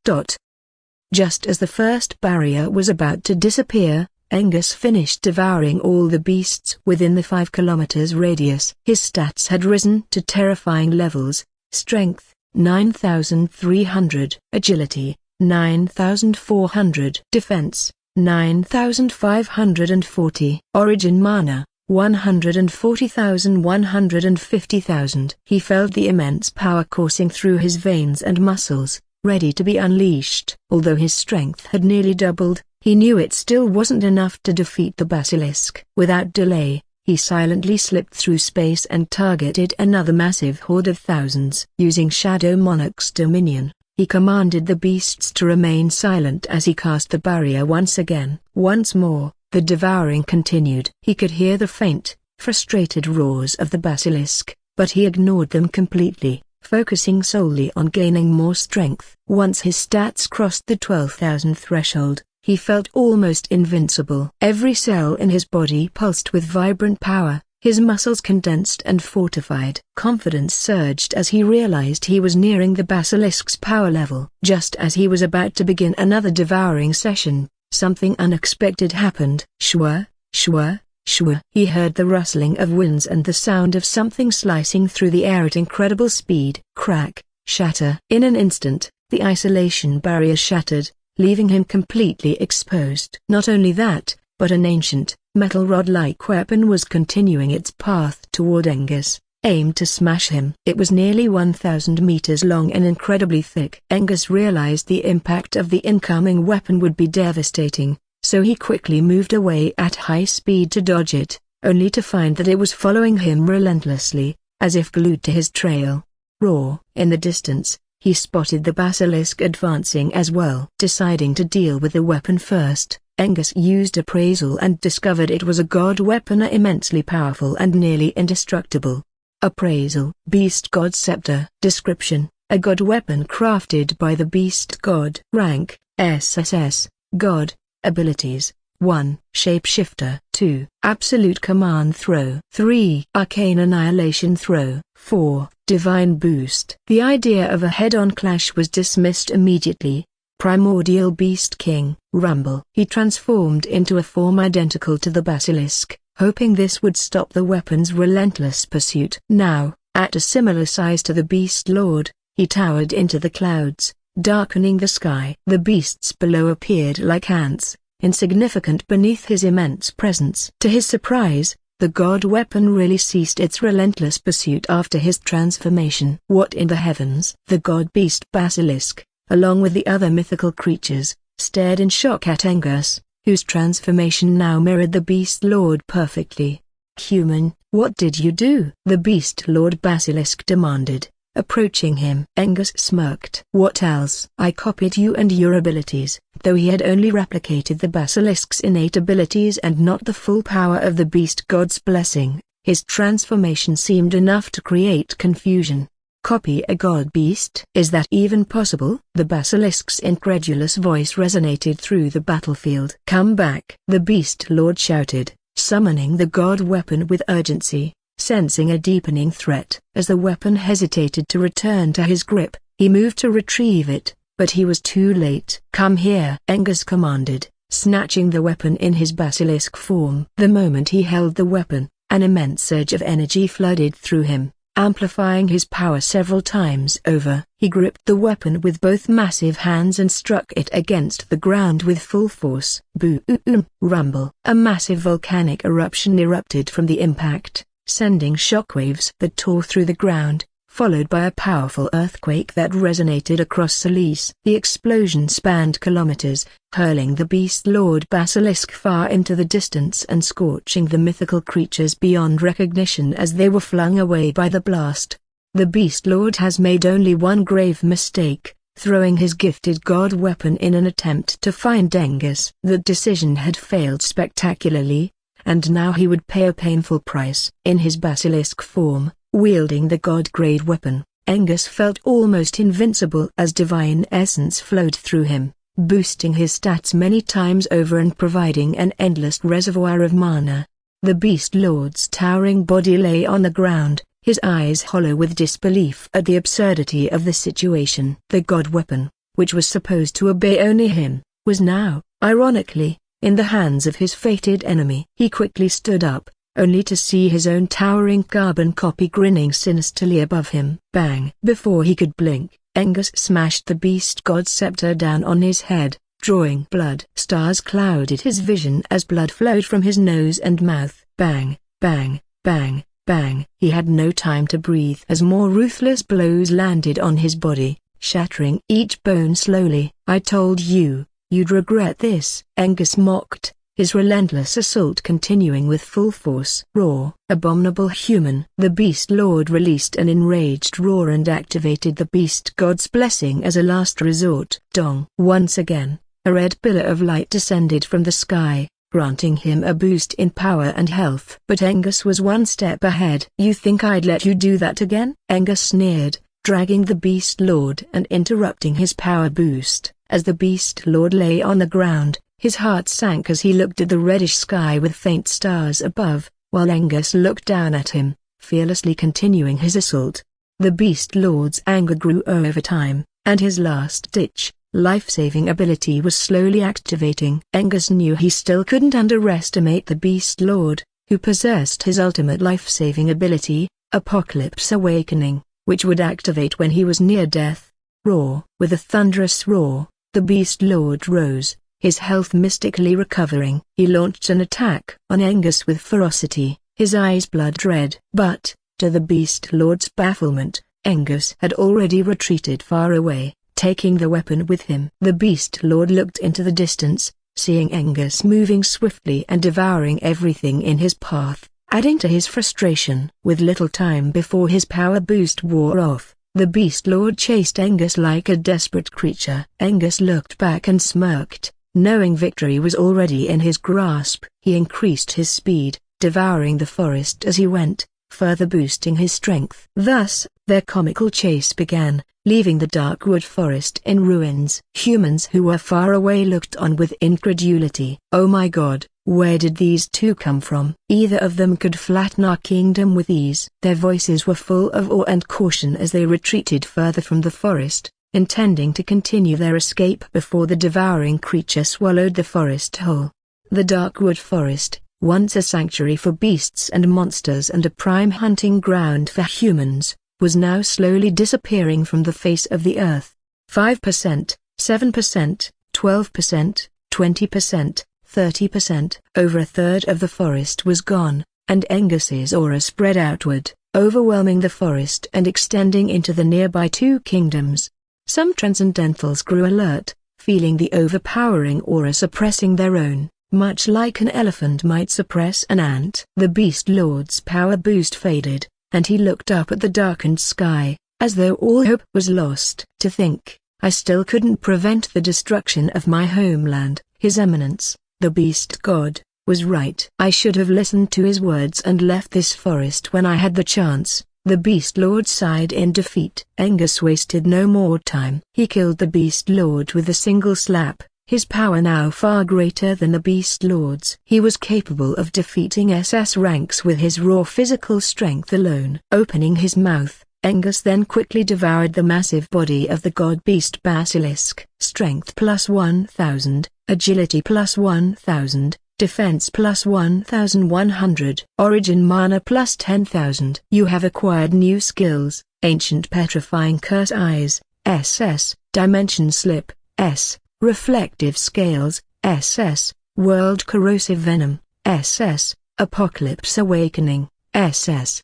Just as the first barrier was about to disappear, Angus finished devouring all the beasts within the 5 kilometers radius. His stats had risen to terrifying levels. Strength, 9,300. Agility, 9,400. Defense, 9,540. Origin Mana, 140,000 150,000. He felt the immense power coursing through his veins and muscles, ready to be unleashed. Although his strength had nearly doubled, he knew it still wasn't enough to defeat the basilisk. Without delay, he silently slipped through space and targeted another massive horde of thousands. Using Shadow Monarch's Dominion, he commanded the beasts to remain silent as he cast the barrier once again. Once more, the devouring continued. He could hear the faint, frustrated roars of the basilisk, but he ignored them completely, focusing solely on gaining more strength. Once his stats crossed the 12,000 threshold, he felt almost invincible. Every cell in his body pulsed with vibrant power, his muscles condensed and fortified. Confidence surged as he realized he was nearing the basilisk's power level. Just as he was about to begin another devouring session, something unexpected happened. Shwa, shwa, shwa. He heard the rustling of winds and the sound of something slicing through the air at incredible speed. Crack, shatter. In an instant, the isolation barrier shattered, leaving him completely exposed. Not only that, but an ancient, metal rod-like weapon was continuing its path toward Angus. aimed to smash him. It was nearly 1,000 meters long and incredibly thick. Angus realized the impact of the incoming weapon would be devastating, so he quickly moved away at high speed to dodge it, only to find that it was following him relentlessly, as if glued to his trail. Raw. In the distance, he spotted the basilisk advancing as well. Deciding to deal with the weapon first, Angus used appraisal and discovered it was a god weapon, immensely powerful and nearly indestructible. Appraisal. Beast God Scepter. Description: a god weapon crafted by the beast god. Rank: SSS. God. Abilities: 1. Shapeshifter. 2. Absolute Command Throw. 3. Arcane Annihilation Throw. 4. Divine Boost. The idea of a head-on clash was dismissed immediately. Primordial Beast King. Rumble. He transformed into a form identical to the basilisk, hoping this would stop the weapon's relentless pursuit. Now, at a similar size to the Beast Lord, he towered into the clouds, darkening the sky. The beasts below appeared like ants, insignificant beneath his immense presence. To his surprise, the god weapon really ceased its relentless pursuit after his transformation. What in the heavens? The god beast basilisk, along with the other mythical creatures, stared in shock at Angus, whose transformation now mirrored the Beast Lord perfectly. "Human, what did you do?" the Beast Lord basilisk demanded, approaching him. Angus smirked. "What else? I copied you and your abilities." Though he had only replicated the basilisk's innate abilities and not the full power of the beast god's blessing, his transformation seemed enough to create confusion. "Copy a god beast? Is that even possible?" The basilisk's incredulous voice resonated through the battlefield. "Come back!" the beast lord shouted, summoning the god weapon with urgency, sensing a deepening threat. As the weapon hesitated to return to his grip, he moved to retrieve it, but he was too late. "Come here!" Angus commanded, snatching the weapon in his basilisk form. The moment he held the weapon, an immense surge of energy flooded through him, amplifying his power several times over. He gripped the weapon with both massive hands and struck it against the ground with full force. Boom! Rumble! A massive volcanic eruption erupted from the impact, sending shockwaves that tore through the ground, followed by a powerful earthquake that resonated across Solis. The explosion spanned kilometers, hurling the Beast Lord basilisk far into the distance and scorching the mythical creatures beyond recognition as they were flung away by the blast. The Beast Lord has made only one grave mistake, throwing his gifted god weapon in an attempt to find Angus. That decision had failed spectacularly, and now he would pay a painful price. In his basilisk form, wielding the god-grade weapon, Angus felt almost invincible as divine essence flowed through him, boosting his stats many times over and providing an endless reservoir of mana. The Beast Lord's towering body lay on the ground, his eyes hollow with disbelief at the absurdity of the situation. The god weapon, which was supposed to obey only him, was now, ironically, in the hands of his fated enemy. He quickly stood up, only to see his own towering carbon copy grinning sinisterly above him. Bang! Before he could blink, Angus smashed the beast god scepter down on his head, drawing blood. Stars clouded his vision as blood flowed from his nose and mouth. Bang! Bang! Bang! Bang! He had no time to breathe as more ruthless blows landed on his body, shattering each bone slowly. "I told you, you'd regret this," Angus mocked, his relentless assault continuing with full force. Raw! Abominable human! The Beast Lord released an enraged roar and activated the Beast God's blessing as a last resort. Dong! Once again, a red pillar of light descended from the sky, granting him a boost in power and health. But Angus was one step ahead. "You think I'd let you do that again?" Angus sneered, dragging the Beast Lord and interrupting his power boost. As the Beast Lord lay on the ground, his heart sank as he looked at the reddish sky with faint stars above, while Angus looked down at him, fearlessly continuing his assault. The Beast Lord's anger grew over time, and his last-ditch, life-saving ability was slowly activating. Angus knew he still couldn't underestimate the Beast Lord, who possessed his ultimate life-saving ability, Apocalypse Awakening, which would activate when he was near death. Roar! With a thunderous roar, the Beast Lord rose, his health mystically recovering. He launched an attack on Angus with ferocity, his eyes blood red. But, To the Beast Lord's bafflement, Angus had already retreated far away, taking the weapon with him. The Beast Lord looked into the distance, seeing Angus moving swiftly and devouring everything in his path, adding to his frustration. With little time before his power boost wore off, the Beast Lord chased Angus like a desperate creature. Angus looked back and smirked, knowing victory was already in his grasp. He increased his speed, devouring the forest as he went, further boosting his strength. Thus, their comical chase began, leaving the dark wood forest in ruins. Humans who were far away looked on with incredulity. Oh my God, where did these two come from? Either of them could flatten our kingdom with ease. Their voices were full of awe and caution as they retreated further from the forest, intending to continue their escape before the devouring creature swallowed the forest whole. The dark wood forest, once a sanctuary for beasts and monsters and a prime hunting ground for humans, was now slowly disappearing from the face of the earth. 5%, 7%, 12%, 20%, 30%. Over a third of the forest was gone, and Angus's aura spread outward, overwhelming the forest and extending into the nearby two kingdoms. Some transcendentals grew alert, feeling the overpowering aura suppressing their own, much like an elephant might suppress an ant. The Beast Lord's power boost faded, and he looked up at the darkened sky, as though all hope was lost. To think, I still couldn't prevent the destruction of my homeland. His Eminence, the Beast God, was right. I should have listened to his words and left this forest when I had the chance. The Beast Lord sighed in defeat. Angus wasted no more time. He killed the Beast Lord with a single slap, his power now far greater than the Beast Lord's. He was capable of defeating SS ranks with his raw physical strength alone. Opening his mouth, Angus then quickly devoured the massive body of the God-Beast Basilisk. Strength plus 1000, agility plus 1000, defense plus 1100, origin mana plus 10,000. You have acquired new skills: Ancient Petrifying Curse Eyes, SS, Dimension Slip, S, Reflective Scales, SS, World Corrosive Venom, SS, Apocalypse Awakening, SS.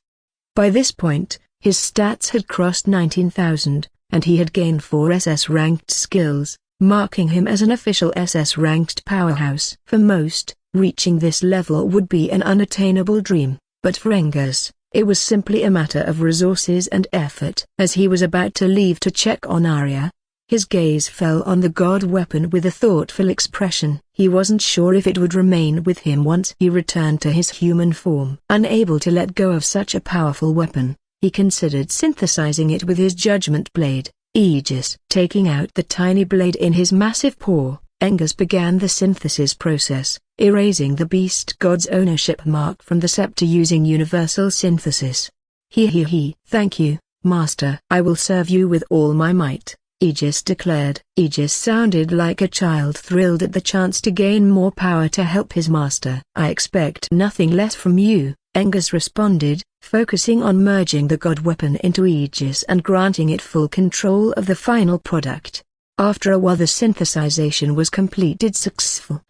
By this point, his stats had crossed 19,000, and he had gained 4 SS-ranked skills, marking him as an official SS-ranked powerhouse. For most, reaching this level would be an unattainable dream, but for Angus, it was simply a matter of resources and effort. As he was about to leave to check on Arya, his gaze fell on the god weapon with a thoughtful expression. He wasn't sure if it would remain with him once he returned to his human form. Unable to let go of such a powerful weapon, he considered synthesizing it with his judgment blade, Aegis. Taking out the tiny blade in his massive paw, Angus began the synthesis process, erasing the beast god's ownership mark from the scepter using universal synthesis. Thank you, Master. I will serve you with all my might, Aegis declared. Aegis sounded like a child thrilled at the chance to gain more power to help his master. I expect nothing less from you, Angus responded, focusing on merging the god weapon into Aegis and granting it full control of the final product. After a while the synthesization was completed successful.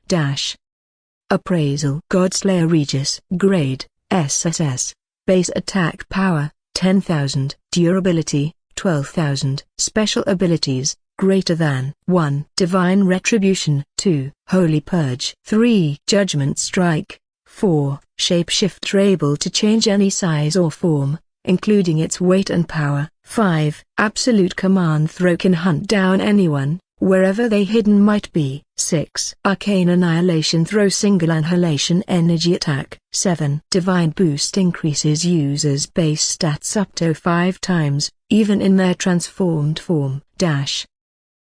Appraisal: Godslayer Aegis. Grade: SSS. Base attack power: 10,000. Durability: 12,000. Special abilities: greater than 1. Divine Retribution, 2. Holy Purge, 3. Judgment Strike, 4. Shapeshifter able to change any size or form, including its weight and power, 5. Absolute Command Throw can hunt down anyone, wherever they hidden might be, 6. Arcane Annihilation Throw single annihilation energy attack, 7. Divine Boost increases users' base stats up to 5 times, even in their transformed form.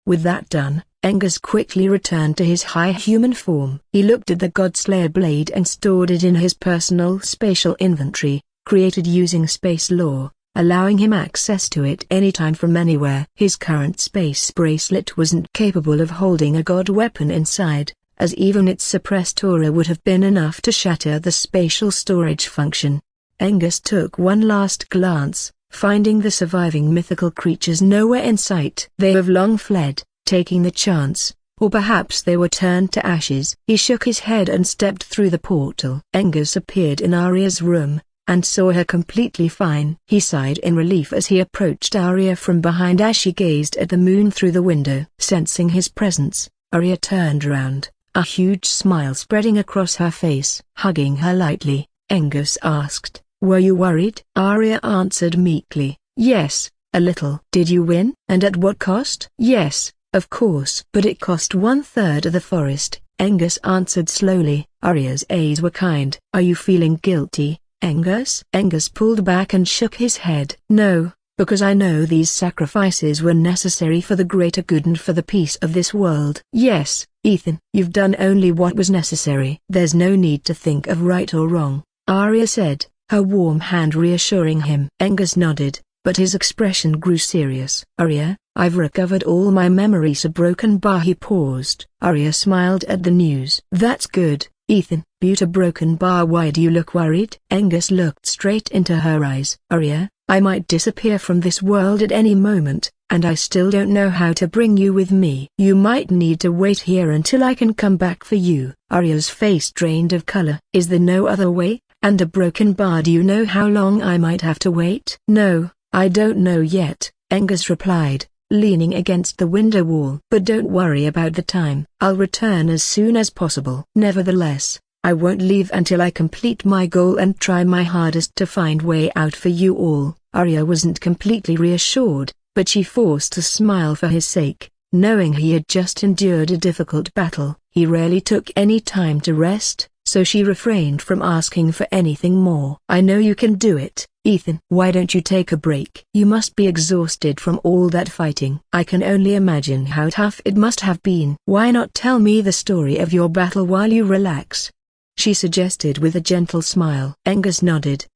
With that done, Angus quickly returned to his high human form. He looked at the Godslayer blade and stored it in his personal spatial inventory, created using space law, allowing him access to it anytime from anywhere. His current space bracelet wasn't capable of holding a god weapon inside, as even its suppressed aura would have been enough to shatter the spatial storage function. Angus took one last glance, finding the surviving mythical creatures nowhere in sight. They have long fled, taking the chance, or perhaps they were turned to ashes. He shook his head and stepped through the portal. Angus appeared in Arya's room, and saw her completely fine. He sighed in relief as he approached Arya from behind as she gazed at the moon through the window. Sensing his presence, Arya turned around, a huge smile spreading across her face. Hugging her lightly, Angus asked, "Were you worried?" Arya answered meekly, "Yes, a little." "Did you win? And at what cost?" "Yes, of course. But it cost 1/3 of the forest," Angus answered slowly. Arya's eyes were kind. "Are you feeling guilty, Angus?" Angus pulled back and shook his head. "No, because I know these sacrifices were necessary for the greater good and for the peace of this world." "Yes, Ethan, you've done only what was necessary. There's no need to think of right or wrong," Arya said, her warm hand reassuring him. Angus nodded, but his expression grew serious. "Arya, I've recovered all my memories." A broken bar. He paused. Arya smiled at the news. "That's good, Ethan." "But a broken bar? Why do you look worried?" Angus looked straight into her eyes. "Arya, I might disappear from this world at any moment, and I still don't know how to bring you with me." "You might need to wait here until I can come back for you." Arya's face drained of color. "Is there no other way? And a broken bar? Do you know how long I might have to wait?" "No, I don't know yet," Angus replied, leaning against the window wall. "But don't worry about the time. I'll return as soon as possible." "Nevertheless, I won't leave until I complete my goal and try my hardest to find way out for you all." Arya wasn't completely reassured, but she forced a smile for his sake, knowing he had just endured a difficult battle. He rarely took any time to rest, so she refrained from asking for anything more. "I know you can do it, Ethan. Why don't you take a break? You must be exhausted from all that fighting." "I can only imagine how tough it must have been." "Why not tell me the story of your battle while you relax?" she suggested with a gentle smile. Angus nodded.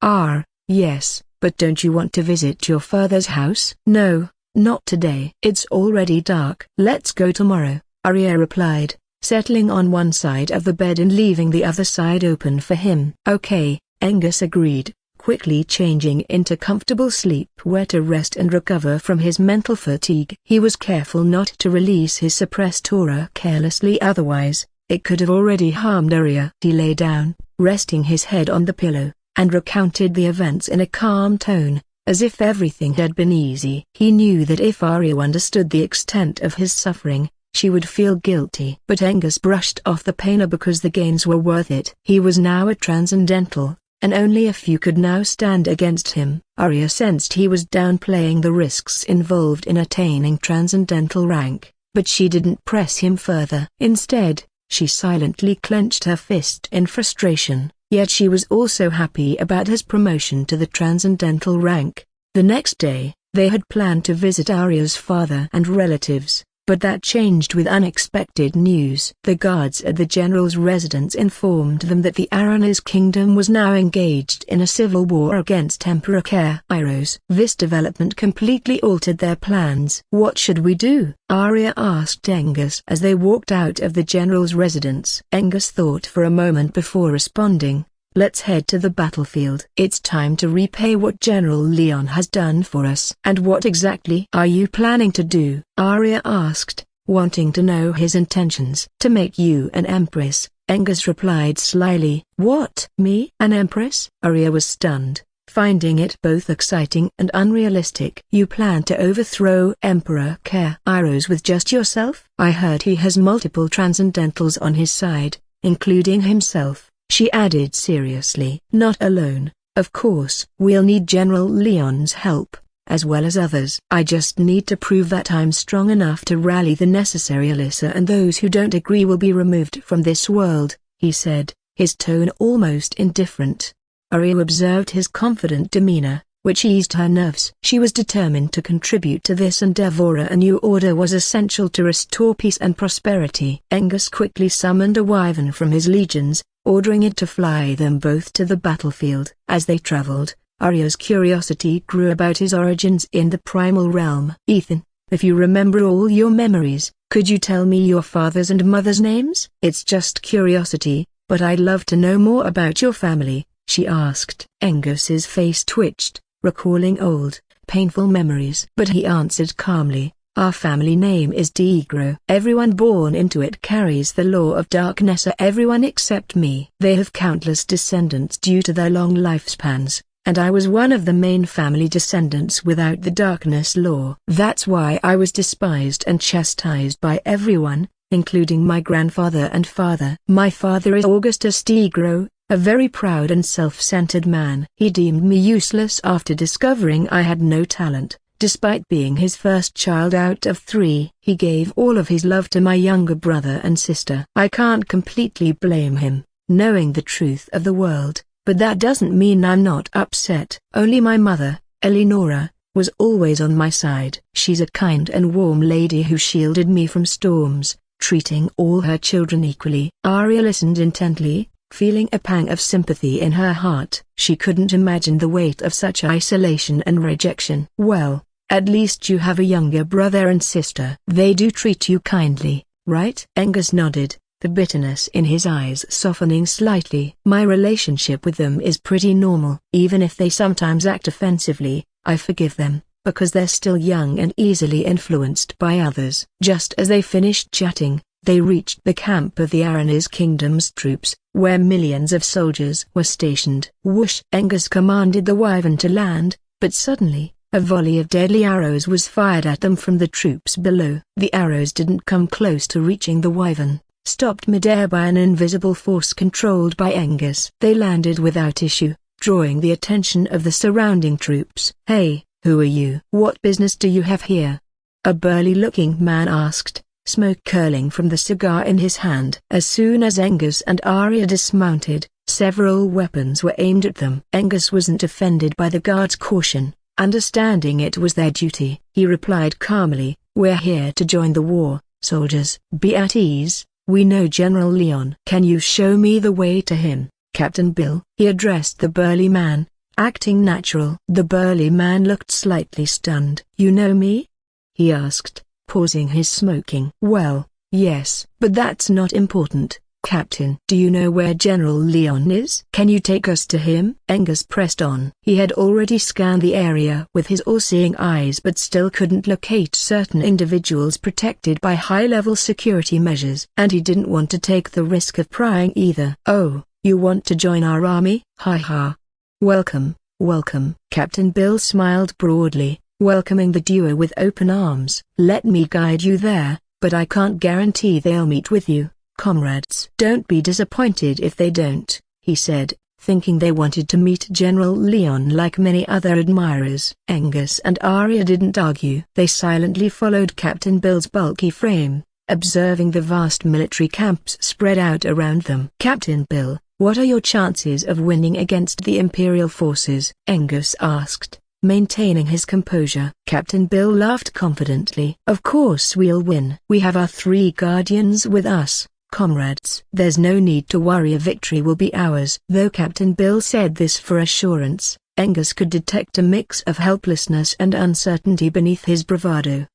Yes, but don't you want to visit your father's house?" "No, not today. It's already dark." "Let's go tomorrow," Arya replied, settling on one side of the bed and leaving the other side open for him. "Okay," Angus agreed, quickly changing into comfortable sleepwear to rest and recover from his mental fatigue. He was careful not to release his suppressed aura carelessly, otherwise it could have already harmed Arya. He lay down, resting his head on the pillow, and recounted the events in a calm tone, as if everything had been easy. He knew that if Arya understood the extent of his suffering, she would feel guilty. But Angus brushed off the pain because the gains were worth it. He was now a transcendental, and only a few could now stand against him. Arya sensed he was downplaying the risks involved in attaining transcendental rank, but she didn't press him further. Instead, she silently clenched her fist in frustration, yet she was also happy about his promotion to the transcendental rank. The next day, they had planned to visit Arya's father and relatives, but that changed with unexpected news. The guards at the general's residence informed them that the Aranis kingdom was now engaged in a civil war against Emperor Kairos. This development completely altered their plans. "What should we do?" Arya asked Angus as they walked out of the general's residence. Angus thought for a moment before responding, "Let's head to the battlefield. It's time to repay what General Leon has done for us." "And what exactly are you planning to do?" Arya asked, wanting to know his intentions. "To make you an empress," Angus replied slyly. "What? Me? An empress?" Arya was stunned, finding it both exciting and unrealistic. "You plan to overthrow Emperor Kairos with just yourself?" "I heard he has multiple transcendentals on his side, including himself," she added seriously. "Not alone, of course. We'll need General Leon's help, as well as others. I just need to prove that I'm strong enough to rally the necessary Alyssa, and those who don't agree will be removed from this world," he said, his tone almost indifferent. Arya observed his confident demeanor, which eased her nerves. She was determined to contribute to this endeavor. A new order was essential to restore peace and prosperity. Angus quickly summoned a wyvern from his legions, ordering it to fly them both to the battlefield. As they traveled, Arya's curiosity grew about his origins in the primal realm. "Ethan, if you remember all your memories, could you tell me your father's and mother's names?" "It's just curiosity, but I'd love to know more about your family," she asked. Angus's face twitched, recalling old, painful memories. But he answered calmly, Our family name is Degro. Everyone born into it carries the law of darkness. Everyone except me. They have countless descendants due to their long lifespans, and I was one of the main family descendants without the darkness law. That's why I was despised and chastised by everyone, including my grandfather and father. My father is Augustus Degro, a very proud and self-centered man. He deemed me useless after discovering I had no talent. Despite being his first child out of 3, he gave all of his love to my younger brother and sister. I can't completely blame him, knowing the truth of the world, but that doesn't mean I'm not upset. Only my mother, Eleonora, was always on my side. She's a kind and warm lady who shielded me from storms, treating all her children equally. Arya listened intently, feeling a pang of sympathy in her heart. She couldn't imagine the weight of such isolation and rejection. Well, at least you have a younger brother and sister. They do treat you kindly, right? Angus nodded, the bitterness in his eyes softening slightly. My relationship with them is pretty normal. Even if they sometimes act offensively, I forgive them, because they're still young and easily influenced by others. Just as they finished chatting, they reached the camp of the Aranis Kingdom's troops, where millions of soldiers were stationed. Whoosh! Angus commanded the wyvern to land, but suddenly, a volley of deadly arrows was fired at them from the troops below. The arrows didn't come close to reaching the wyvern, stopped midair by an invisible force controlled by Angus. They landed without issue, drawing the attention of the surrounding troops. "Hey, who are you? What business do you have here?" a burly-looking man asked, smoke curling from the cigar in his hand. As soon as Angus and Arya dismounted, several weapons were aimed at them. Angus wasn't offended by the guards' caution, understanding it was their duty. He replied calmly, "We're here to join the war, soldiers." "Be at ease, we know General Leon." "Can you show me the way to him, Captain Bill?" he addressed the burly man, acting natural. The burly man looked slightly stunned. "You know me?" he asked, pausing his smoking. "Well, yes. But that's not important, Captain." "Do you know where General Leon is? Can you take us to him?" Angus pressed on. He had already scanned the area with his all-seeing eyes but still couldn't locate certain individuals protected by high-level security measures. And he didn't want to take the risk of prying either. "Oh, you want to join our army? Ha ha. Welcome, welcome." Captain Bill smiled broadly, welcoming the duo with open arms. "Let me guide you there, but I can't guarantee they'll meet with you, comrades." "Don't be disappointed if they don't," he said, thinking they wanted to meet General Leon like many other admirers. Angus and Arya didn't argue. They silently followed Captain Bill's bulky frame, observing the vast military camps spread out around them. "Captain Bill, what are your chances of winning against the Imperial forces?" Angus asked, maintaining his composure. Captain Bill laughed confidently. "Of course we'll win. We have our 3 guardians with us, comrades. There's no need to worry, a victory will be ours." Though Captain Bill said this for assurance, Angus could detect a mix of helplessness and uncertainty beneath his bravado.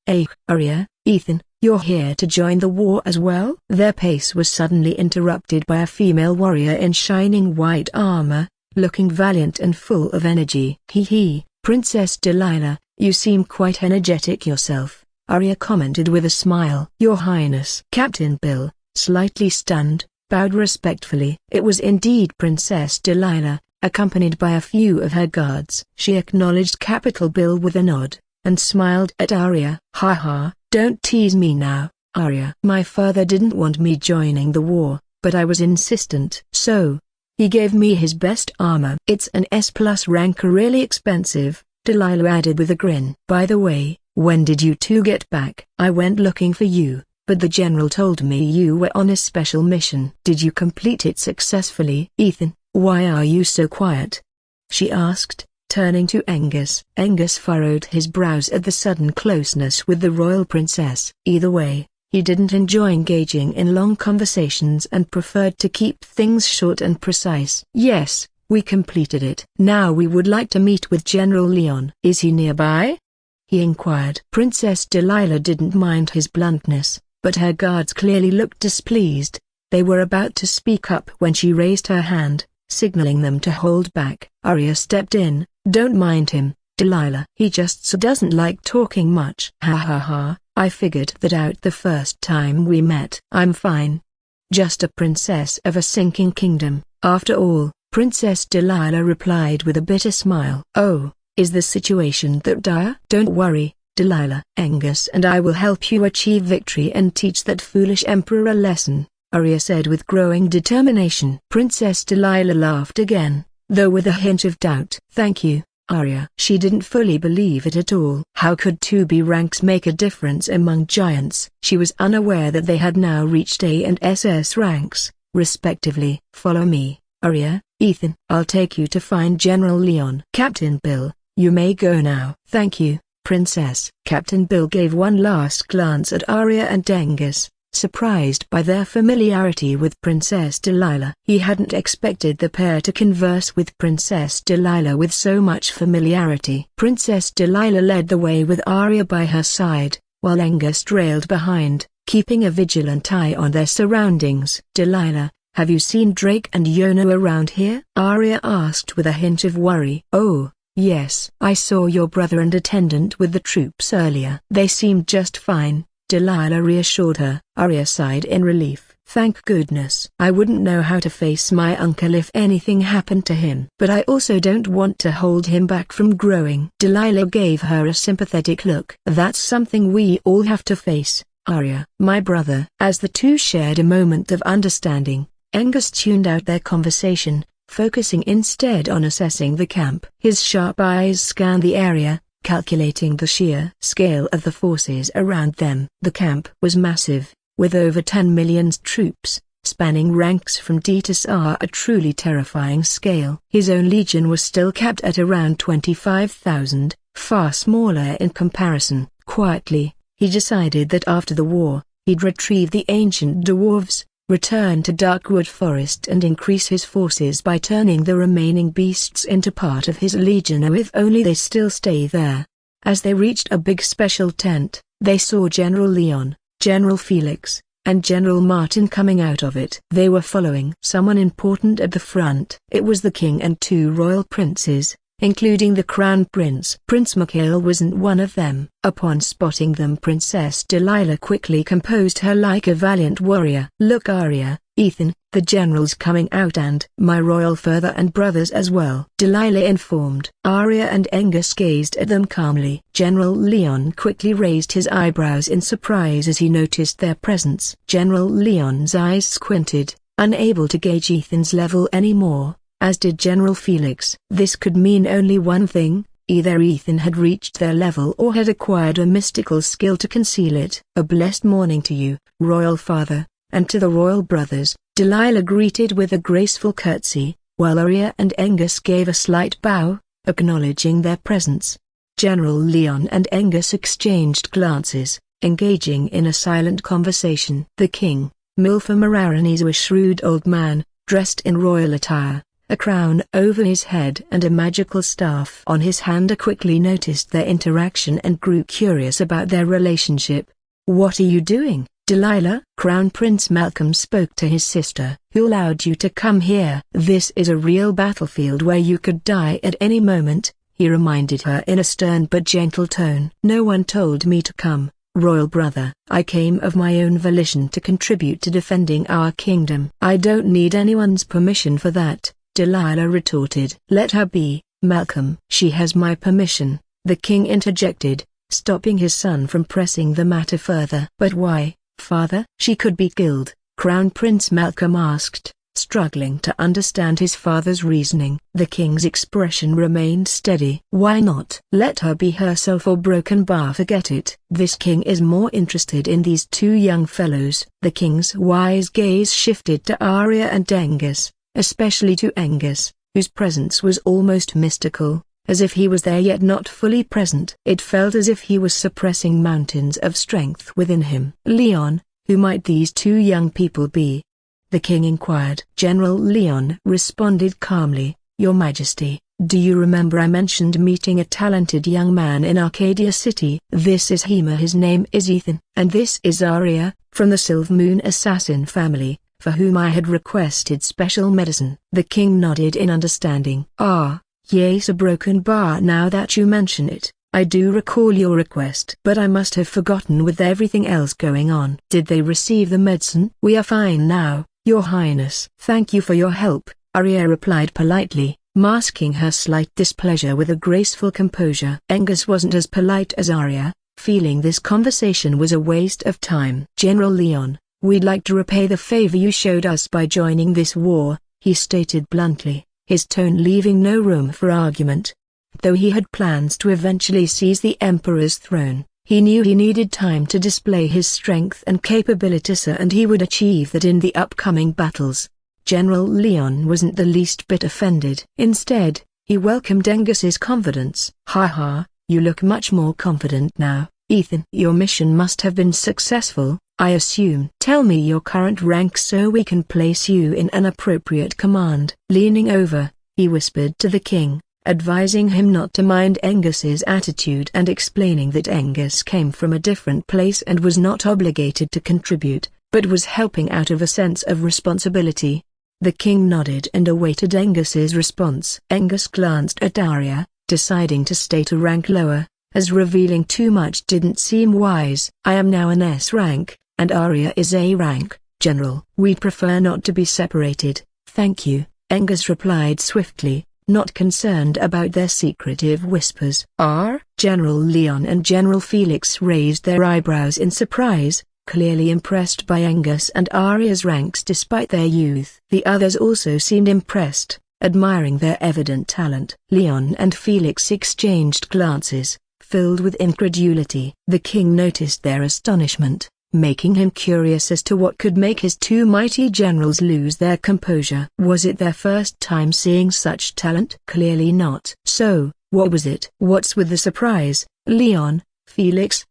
Arya, Ethan, you're here to join the war as well?" Their pace was suddenly interrupted by a female warrior in shining white armor, looking valiant and full of energy. "Hee, Princess Delilah, you seem quite energetic yourself," Arya commented with a smile. "Your Highness." Captain Bill, slightly stunned, bowed respectfully. It was indeed Princess Delilah, accompanied by a few of her guards. She acknowledged Capital Bill with a nod, and smiled at Arya. "Ha ha, don't tease me now, Arya. My father didn't want me joining the war, but I was insistent. So, he gave me his best armor. It's an S+ rank, really expensive," Delilah added with a grin. "By the way, when did you 2 get back?" "I went looking for you, but the general told me you were on a special mission." "Did you complete it successfully?" "Ethan, why are you so quiet?" she asked, turning to Angus. Angus furrowed his brows at the sudden closeness with the royal princess. Either way, he didn't enjoy engaging in long conversations and preferred to keep things short and precise. "Yes, we completed it. Now we would like to meet with General Leon." "Is he nearby?" he inquired. Princess Delilah didn't mind his bluntness, but her guards clearly looked displeased. They were about to speak up when she raised her hand, signaling them to hold back. Arya stepped in. "Don't mind him, Delilah. He just doesn't like talking much." "Ha ha ha, I figured that out the first time we met. I'm fine. Just a princess of a sinking kingdom, after all," Princess Delilah replied with a bitter smile. "Oh, is the situation that dire?" "Don't worry, Delilah. Angus and I will help you achieve victory and teach that foolish emperor a lesson," Arya said with growing determination. Princess Delilah laughed again, though with a hint of doubt. "Thank you, Arya." She didn't fully believe it at all. How could 2B ranks make a difference among giants? She was unaware that they had now reached A and SS ranks, respectively. "Follow me, Arya, Ethan. I'll take you to find General Leon." "Captain Bill, you may go now." "Thank you, Princess." Captain Bill gave one last glance at Arya and Angus, surprised by their familiarity with Princess Delilah. He hadn't expected the pair to converse with Princess Delilah with so much familiarity. Princess Delilah led the way with Arya by her side, while Angus trailed behind, keeping a vigilant eye on their surroundings. "Delilah, have you seen Drake and Yono around here?" Arya asked with a hint of worry. "Oh, yes. I saw your brother and attendant with the troops earlier. They seemed just fine," Delilah reassured her. Arya sighed in relief. "Thank goodness. I wouldn't know how to face my uncle if anything happened to him. But I also don't want to hold him back from growing." Delilah gave her a sympathetic look. "That's something we all have to face, Arya." "My brother." As the two shared a moment of understanding, Angus tuned out their conversation, focusing instead on assessing the camp. His sharp eyes scanned the area, calculating the sheer scale of the forces around them. The camp was massive, with over 10 million troops, spanning ranks from D to SR, a truly terrifying scale. His own legion was still capped at around 25,000, far smaller in comparison. Quietly, he decided that after the war, he'd retrieve the ancient dwarves, return to Darkwood Forest and increase his forces by turning the remaining beasts into part of his legion, or if only they still stay there. As they reached a big special tent, they saw General Leon, General Felix, and General Martin coming out of it. They were following someone important at the front. It was the king and 2 royal princes, including the crown prince. Prince Mikhail wasn't one of them. Upon spotting them, Princess Delilah quickly composed her like a valiant warrior. "Look, Arya, Ethan, the general's coming out, and my royal father and brothers as well," Delilah informed. Arya and Angus gazed at them calmly. General Leon quickly raised his eyebrows in surprise as he noticed their presence. General Leon's eyes squinted, unable to gauge Ethan's level anymore, as did General Felix. This could mean only one thing: either Ethan had reached their level or had acquired a mystical skill to conceal it. "A blessed morning to you, royal father, and to the royal brothers," Delilah greeted with a graceful curtsy, while Arya and Angus gave a slight bow, acknowledging their presence. General Leon and Angus exchanged glances, engaging in a silent conversation. The king, Milfa Mararanese, was a shrewd old man, dressed in royal attire, a crown over his head and a magical staff on his hand. Quickly noticed their interaction and grew curious about their relationship. "What are you doing, Delilah?" Crown Prince Malcolm spoke to his sister. "Who allowed you to come here?" "This is a real battlefield where you could die at any moment," he reminded her in a stern but gentle tone. "No one told me to come, royal brother. I came of my own volition to contribute to defending our kingdom." "I don't need anyone's permission for that," Delilah retorted. "Let her be, Malcolm." "She has my permission," the king interjected, stopping his son from pressing the matter further. "But why, father?" "She could be killed," Crown Prince Malcolm asked, struggling to understand his father's reasoning. The king's expression remained steady. "Why not? Let her be herself or broken bar forget it." "This king is more interested in these 2 young fellows." The king's wise gaze shifted to Arya and Angus, especially to Angus, whose presence was almost mystical, as if he was there yet not fully present. It felt as if he was suppressing mountains of strength within him. "Leon, who might these 2 young people be?" the king inquired. General Leon responded calmly, "Your Majesty, do you remember I mentioned meeting a talented young man in Arcadia City? This is Hema. His name is Ethan. And this is Arya, from the Silvermoon assassin family, for whom I had requested special medicine." The king nodded in understanding. "Ah, yes, a broken bar. Now that you mention it, I do recall your request, but I must have forgotten with everything else going on. Did they receive the medicine? We are fine now, Your Highness. Thank you for your help, Arya replied politely, masking her slight displeasure with a graceful composure. Angus wasn't as polite as Arya, feeling this conversation was a waste of time. General Leon, we'd like to repay the favor you showed us by joining this war, he stated bluntly, his tone leaving no room for argument. Though he had plans to eventually seize the Emperor's throne, he knew he needed time to display his strength and capabilities, and he would achieve that in the upcoming battles. General Leon wasn't the least bit offended. Instead, he welcomed Angus's confidence. Ha, you look much more confident now, Ethan. Your mission must have been successful, I assume. Tell me your current rank so we can place you in an appropriate command. Leaning over, he whispered to the king, advising him not to mind Angus's attitude and explaining that Angus came from a different place and was not obligated to contribute, but was helping out of a sense of responsibility. The king nodded and awaited Angus's response. Angus glanced at Arya, deciding to state a rank lower, as revealing too much didn't seem wise. I am now an S rank, and Arya is A rank, General. We'd prefer not to be separated, thank you, Angus replied swiftly, not concerned about their secretive whispers. General Leon and General Felix raised their eyebrows in surprise, clearly impressed by Angus and Arya's ranks despite their youth. The others also seemed impressed, admiring their evident talent. Leon and Felix exchanged glances, filled with incredulity. The king noticed their astonishment, making him curious as to what could make his two mighty generals lose their composure. Was it their first time seeing such talent? Clearly not. So, what was it? What's with the surprise, Leon, Felix?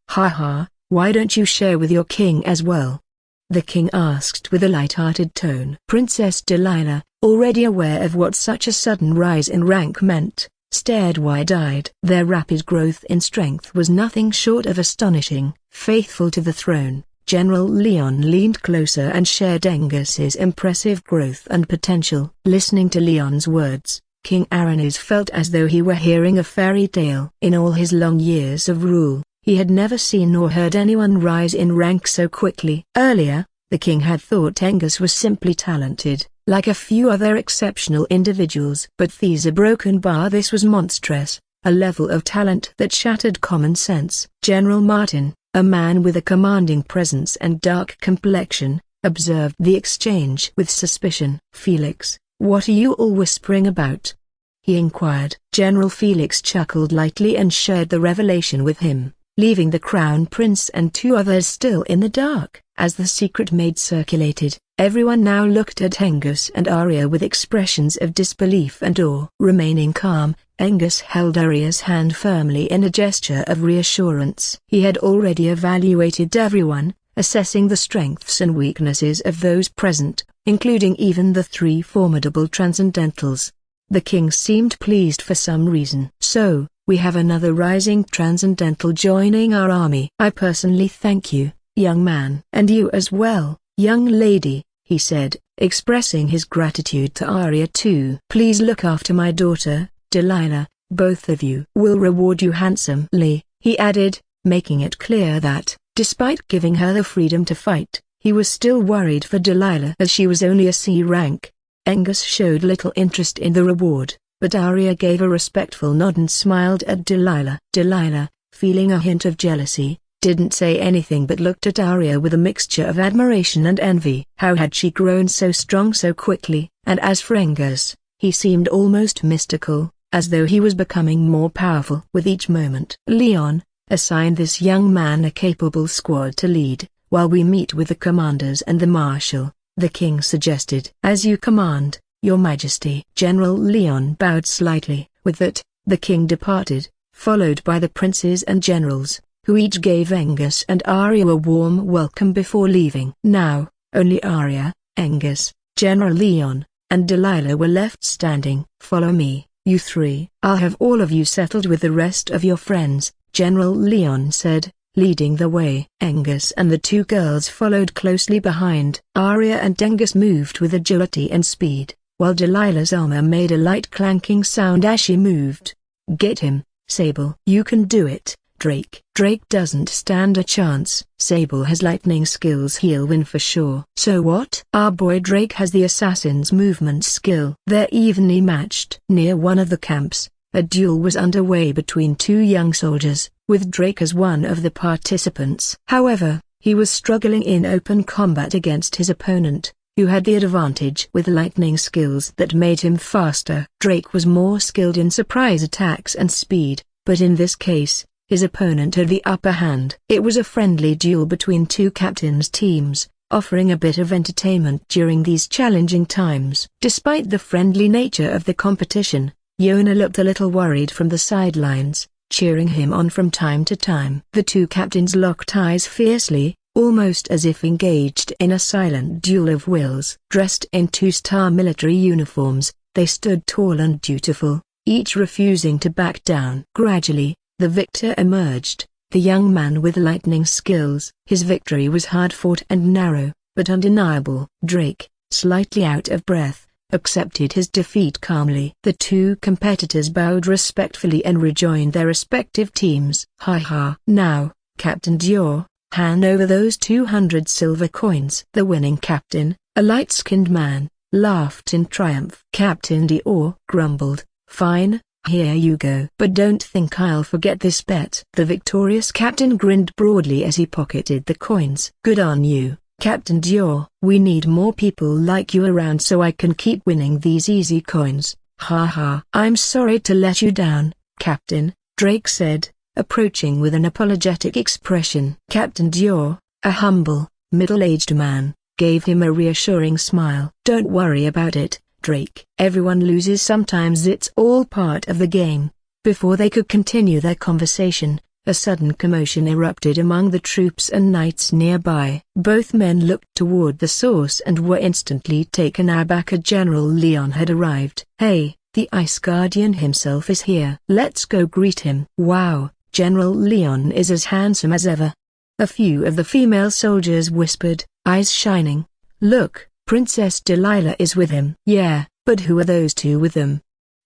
Why don't you share with your king as well? The king asked with a light-hearted tone. Princess Delilah, already aware of what such a sudden rise in rank meant, stared wide-eyed. Their rapid growth in strength was nothing short of astonishing. Faithful to the throne, General Leon leaned closer and shared Angus's impressive growth and potential. Listening to Leon's words, King Aranes felt as though he were hearing a fairy tale. In all his long years of rule, he had never seen nor heard anyone rise in rank so quickly. Earlier, the king had thought Angus was simply talented, like a few other exceptional individuals. But these a broken bar. This was monstrous, a level of talent that shattered common sense. General Martin, a man with a commanding presence and dark complexion, observed the exchange with suspicion. Felix, what are you all whispering about? He inquired. General Felix chuckled lightly and shared the revelation with him, leaving the crown prince and two others still in the dark. As the secret maid circulated, everyone now looked at Angus and Arya with expressions of disbelief and awe. Remaining calm, Angus held Arya's hand firmly in a gesture of reassurance. He had already evaluated everyone, assessing the strengths and weaknesses of those present, including even the three formidable Transcendentals. The king seemed pleased for some reason. So, we have another rising Transcendental joining our army. I personally thank you, young man. And you as well, young lady, he said, expressing his gratitude to Arya too. Please look after my daughter, Delilah. Both of you will reward you handsomely, he added, making it clear that, despite giving her the freedom to fight, he was still worried for Delilah as she was only a C rank. Angus showed little interest in the reward, but Arya gave a respectful nod and smiled at Delilah. Delilah, feeling a hint of jealousy, didn't say anything but looked at Arya with a mixture of admiration and envy. How had she grown so strong so quickly? And as for Angus, he seemed almost mystical, as though he was becoming more powerful with each moment. Leon, assign this young man a capable squad to lead, while we meet with the commanders and the marshal, the king suggested. As you command, Your Majesty. General Leon bowed slightly. With that, the king departed, followed by the princes and generals, who each gave Angus and Arya a warm welcome before leaving. Now, only Arya, Angus, General Leon, and Delilah were left standing. Follow me, you three. I'll have all of you settled with the rest of your friends, General Leon said, leading the way. Angus and the two girls followed closely behind. Arya and Angus moved with agility and speed, while Delilah's armor made a light clanking sound as she moved. Get him, Sable. You can do it, Drake. Drake doesn't stand a chance. Sable has lightning skills, he'll win for sure. So what? Our boy Drake has the assassin's movement skill. They're evenly matched. Near one of the camps, a duel was underway between two young soldiers, with Drake as one of the participants. However, he was struggling in open combat against his opponent, who had the advantage with lightning skills that made him faster. Drake was more skilled in surprise attacks and speed, but in this case, his opponent had the upper hand. It was a friendly duel between two captains' teams, offering a bit of entertainment during these challenging times. Despite the friendly nature of the competition, Yona looked a little worried from the sidelines, cheering him on from time to time. The two captains locked eyes fiercely, almost as if engaged in a silent duel of wills. Dressed in two-star military uniforms, they stood tall and dutiful, each refusing to back down. Gradually, the victor emerged, the young man with lightning skills. His victory was hard-fought and narrow, but undeniable. Drake, slightly out of breath, accepted his defeat calmly. The two competitors bowed respectfully and rejoined their respective teams. Ha ha. Now, Captain Dior, hand over those 200 silver coins. The winning captain, a light-skinned man, laughed in triumph. Captain Dior grumbled, fine, here you go. But don't think I'll forget this bet. The victorious captain grinned broadly as he pocketed the coins. Good on you, Captain Dior. We need more people like you around so I can keep winning these easy coins. Ha ha. I'm sorry to let you down, Captain, Drake said, approaching with an apologetic expression. Captain Dior, a humble, middle-aged man, gave him a reassuring smile. Don't worry about it, Drake. Everyone loses sometimes, it's all part of the game. Before they could continue their conversation, a sudden commotion erupted among the troops and knights nearby. Both men looked toward the source and were instantly taken aback. General Leon had arrived. Hey, the Ice Guardian himself is here. Let's go greet him. Wow, General Leon is as handsome as ever. A few of the female soldiers whispered, eyes shining. Look, Princess Delilah is with him. Yeah, but who are those two with them?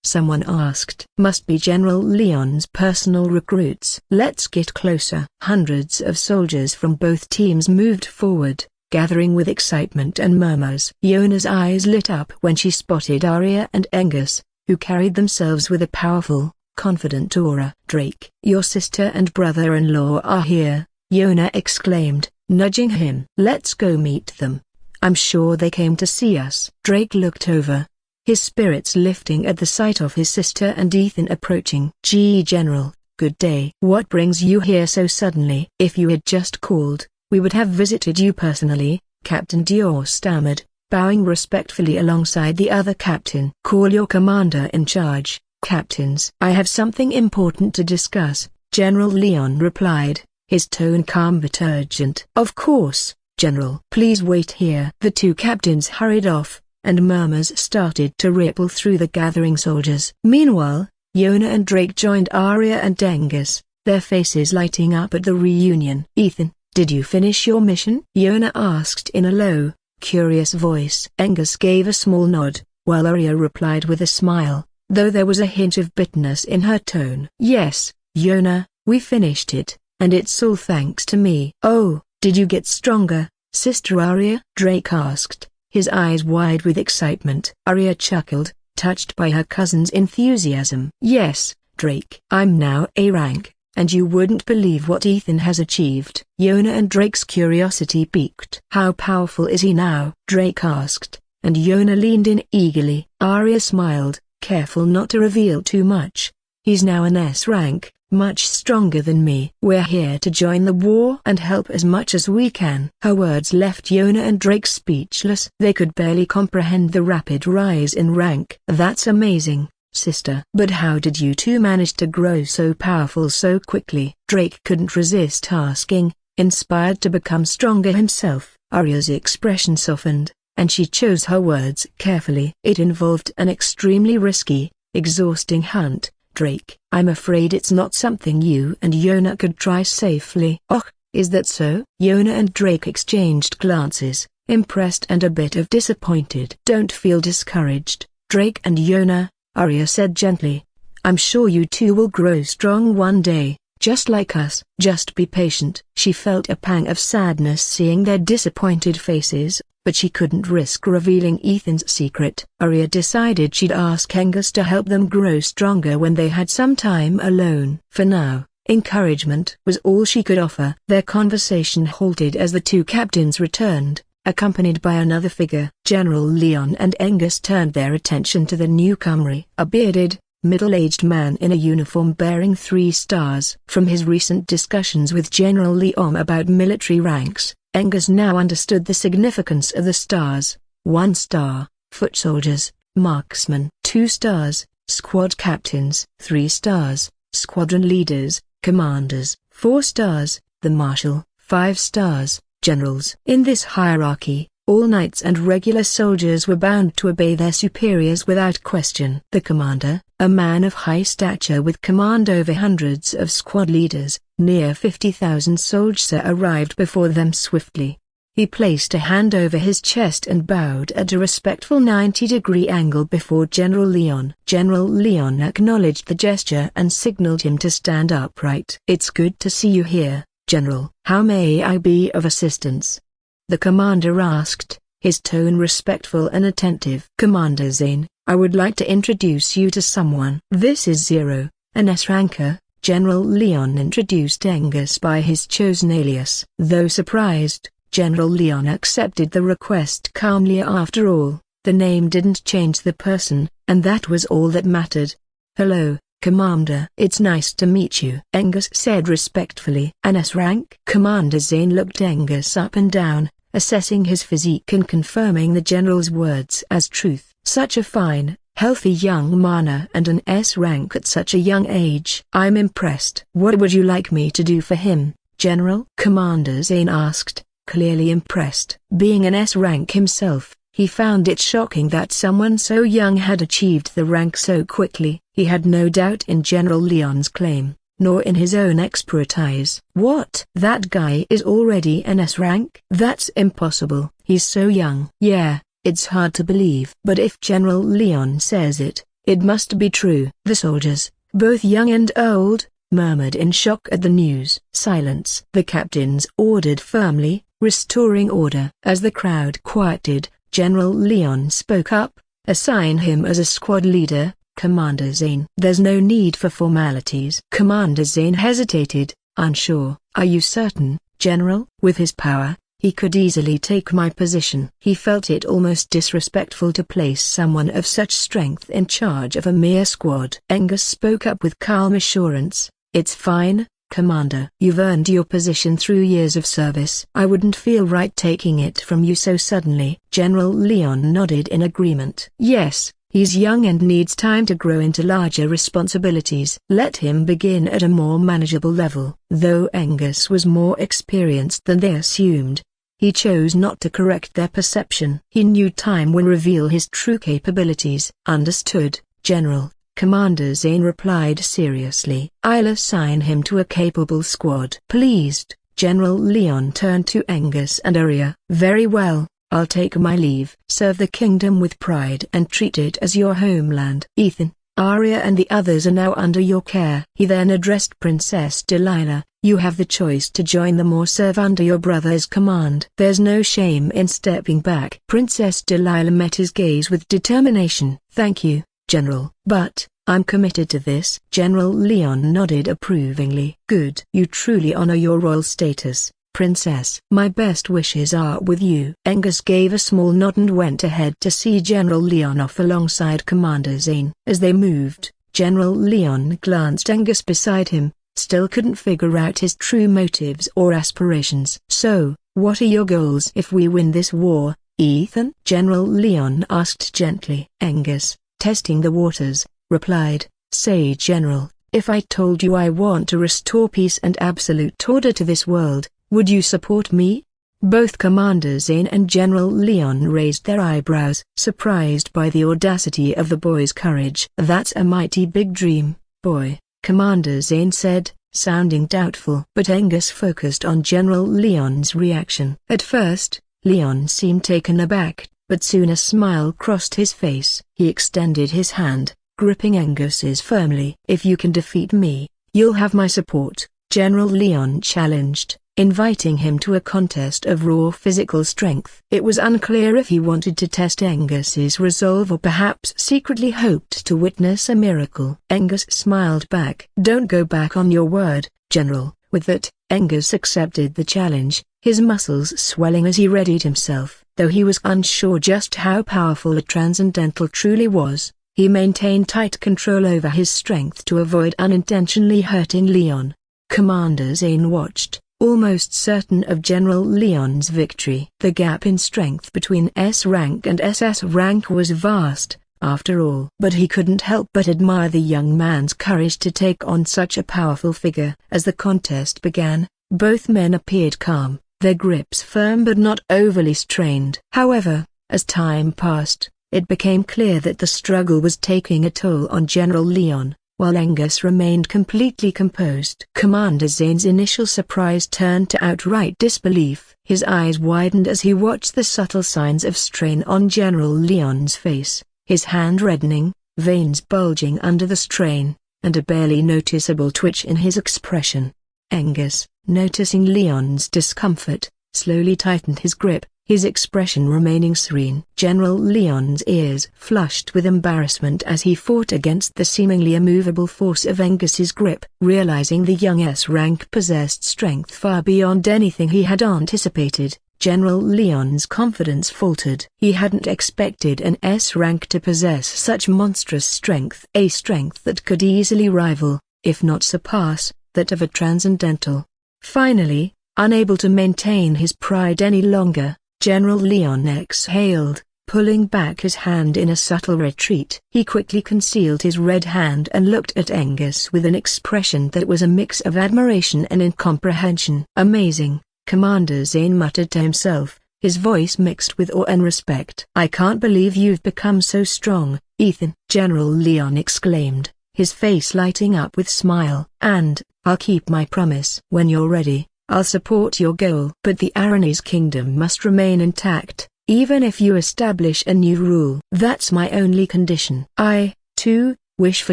Someone asked. Must be General Leon's personal recruits. Let's get closer. Hundreds of soldiers from both teams moved forward, gathering with excitement and murmurs. Yona's eyes lit up when she spotted Arya and Angus, who carried themselves with a powerful, confident aura. Drake, your sister and brother-in-law are here, Yona exclaimed, nudging him. Let's go meet them. I'm sure they came to see us. Drake looked over, his spirits lifting at the sight of his sister and Ethan approaching. Gee General, good day. What brings you here so suddenly? If you had just called, we would have visited you personally, Captain Dior stammered, bowing respectfully alongside the other captain. Call your commander in charge, captains. I have something important to discuss, General Leon replied, his tone calm but urgent. Of course, General. Please wait here. The two captains hurried off, and murmurs started to ripple through the gathering soldiers. Meanwhile, Yona and Drake joined Arya and Angus, their faces lighting up at the reunion. Ethan, did you finish your mission? Yona asked in a low, curious voice. Angus gave a small nod, while Arya replied with a smile, though there was a hint of bitterness in her tone. Yes, Yona, we finished it, and it's all thanks to me. Oh, did you get stronger, Sister Arya? Drake asked, his eyes wide with excitement. Arya chuckled, touched by her cousin's enthusiasm. Yes, Drake. I'm now A rank, and you wouldn't believe what Ethan has achieved. Yona and Drake's curiosity piqued. How powerful is he now? Drake asked, and Yona leaned in eagerly. Arya smiled, careful not to reveal too much. He's now an S rank, much stronger than me. We're here to join the war and help as much as we can. Her words left Yona and Drake speechless. They could barely comprehend the rapid rise in rank. That's amazing, sister. But how did you two manage to grow so powerful so quickly? Drake couldn't resist asking, inspired to become stronger himself. Arya's expression softened, and she chose her words carefully. It involved an extremely risky, exhausting hunt, Drake. I'm afraid it's not something you and Yona could try safely. Oh, is that so? Yona and Drake exchanged glances, impressed and a bit of disappointed. Don't feel discouraged, Drake and Yona, Arya said gently. I'm sure you two will grow strong one day, just like us. Just be patient. She felt a pang of sadness seeing their disappointed faces, but she couldn't risk revealing Ethan's secret. Arya decided she'd ask Angus to help them grow stronger when they had some time alone. For now, encouragement was all she could offer. Their conversation halted as the two captains returned, accompanied by another figure. General Leon and Angus turned their attention to the newcomer, a bearded, middle-aged man in a uniform bearing 3 stars. From his recent discussions with General Leon about military ranks, Angus now understood the significance of the stars. 1 star, foot soldiers, marksmen. 2 stars, squad captains. 3 stars, squadron leaders, commanders. 4 stars, the marshal. 5 stars, generals. In this hierarchy, all knights and regular soldiers were bound to obey their superiors without question. The commander, a man of high stature with command over hundreds of squad leaders, near 50,000 soldiers, arrived before them swiftly. He placed a hand over his chest and bowed at a respectful 90-degree angle before General Leon. General Leon acknowledged the gesture and signaled him to stand upright. "It's good to see you here, General. How may I be of assistance?" the commander asked, his tone respectful and attentive. "Commander Zane, I would like to introduce you to someone. This is Zero, an S-ranker." General Leon introduced Angus by his chosen alias. Though surprised, General Leon accepted the request calmly. After all, the name didn't change the person, and that was all that mattered. "Hello, Commander. It's nice to meet you," Angus said respectfully. "An S-rank?" Commander Zane looked Angus up and down, assessing his physique and confirming the general's words as truth. Such a fine, healthy young man and an S-rank at such a young age. "I'm impressed." "What would you like me to do for him, General?" Commander Zane asked, clearly impressed. Being an S-rank himself, he found it shocking that someone so young had achieved the rank so quickly. He had no doubt in General Leon's claim, nor in his own expertise. "What? That guy is already an S-rank? That's impossible. He's so young." "Yeah, it's hard to believe. But if General Leon says it, it must be true." The soldiers, both young and old, murmured in shock at the news. "Silence!" the captains ordered firmly, restoring order. As the crowd quieted, General Leon spoke up. "Assign him as a squad leader, Commander Zane." "There's no need for formalities." Commander Zane hesitated, unsure. "Are you certain, General?" With his power, he could easily take my position. He felt it almost disrespectful to place someone of such strength in charge of a mere squad. Angus spoke up with calm assurance. "It's fine, Commander. You've earned your position through years of service. I wouldn't feel right taking it from you so suddenly." General Leon nodded in agreement. "Yes, he's young and needs time to grow into larger responsibilities. Let him begin at a more manageable level." Though Angus was more experienced than they assumed, he chose not to correct their perception. He knew time would reveal his true capabilities. "Understood, General," Commander Zane replied seriously. "I'll assign him to a capable squad." Pleased, General Leon turned to Angus and Arya. "Very well, I'll take my leave. Serve the kingdom with pride and treat it as your homeland. Ethan, Arya and the others are now under your care." He then addressed Princess Delilah. "You have the choice to join them or serve under your brother's command. There's no shame in stepping back." Princess Delilah met his gaze with determination. "Thank you, General. But I'm committed to this." General Leon nodded approvingly. "Good. You truly honor your royal status, Princess. My best wishes are with you." Angus gave a small nod and went ahead to see General Leon off alongside Commander Zane. As they moved, General Leon glanced Angus beside him, still couldn't figure out his true motives or aspirations. "So, what are your goals if we win this war, Ethan?" General Leon asked gently. Angus, testing the waters, replied, "Say, General, if I told you I want to restore peace and absolute order to this world, would you support me?" Both Commander Zane and General Leon raised their eyebrows, surprised by the audacity of the boy's courage. "That's a mighty big dream, boy," Commander Zane said, sounding doubtful. But Angus focused on General Leon's reaction. At first, Leon seemed taken aback, but soon a smile crossed his face. He extended his hand, gripping Angus's firmly. "If you can defeat me, you'll have my support," General Leon challenged, inviting him to a contest of raw physical strength. It was unclear if he wanted to test Angus's resolve or perhaps secretly hoped to witness a miracle. Angus smiled back. "Don't go back on your word, General." With that, Angus accepted the challenge, his muscles swelling as he readied himself. Though he was unsure just how powerful the Transcendental truly was, he maintained tight control over his strength to avoid unintentionally hurting Leon. Commander Zane watched, almost certain of General Leon's victory. The gap in strength between S rank and SS rank was vast, after all. But he couldn't help but admire the young man's courage to take on such a powerful figure. As the contest began, both men appeared calm, their grips firm but not overly strained. However, as time passed, it became clear that the struggle was taking a toll on General Leon, while Angus remained completely composed. Commander Zane's initial surprise turned to outright disbelief. His eyes widened as he watched the subtle signs of strain on General Leon's face, his hand reddening, veins bulging under the strain, and a barely noticeable twitch in his expression. Angus, noticing Leon's discomfort, slowly tightened his grip, his expression remaining serene. General Leon's ears flushed with embarrassment as he fought against the seemingly immovable force of Angus's grip. Realizing the young S rank possessed strength far beyond anything he had anticipated, General Leon's confidence faltered. He hadn't expected an S rank to possess such monstrous strength, a strength that could easily rival, if not surpass, that of a Transcendental. Finally, unable to maintain his pride any longer, General Leon exhaled, pulling back his hand in a subtle retreat. He quickly concealed his red hand and looked at Angus with an expression that was a mix of admiration and incomprehension. "Amazing," Commander Zane muttered to himself, his voice mixed with awe and respect. "I can't believe you've become so strong, Ethan," General Leon exclaimed, his face lighting up with smile. "And, I'll keep my promise. When you're ready, I'll support your goal. But the Aranese kingdom must remain intact, even if you establish a new rule. That's my only condition. I, too, wish for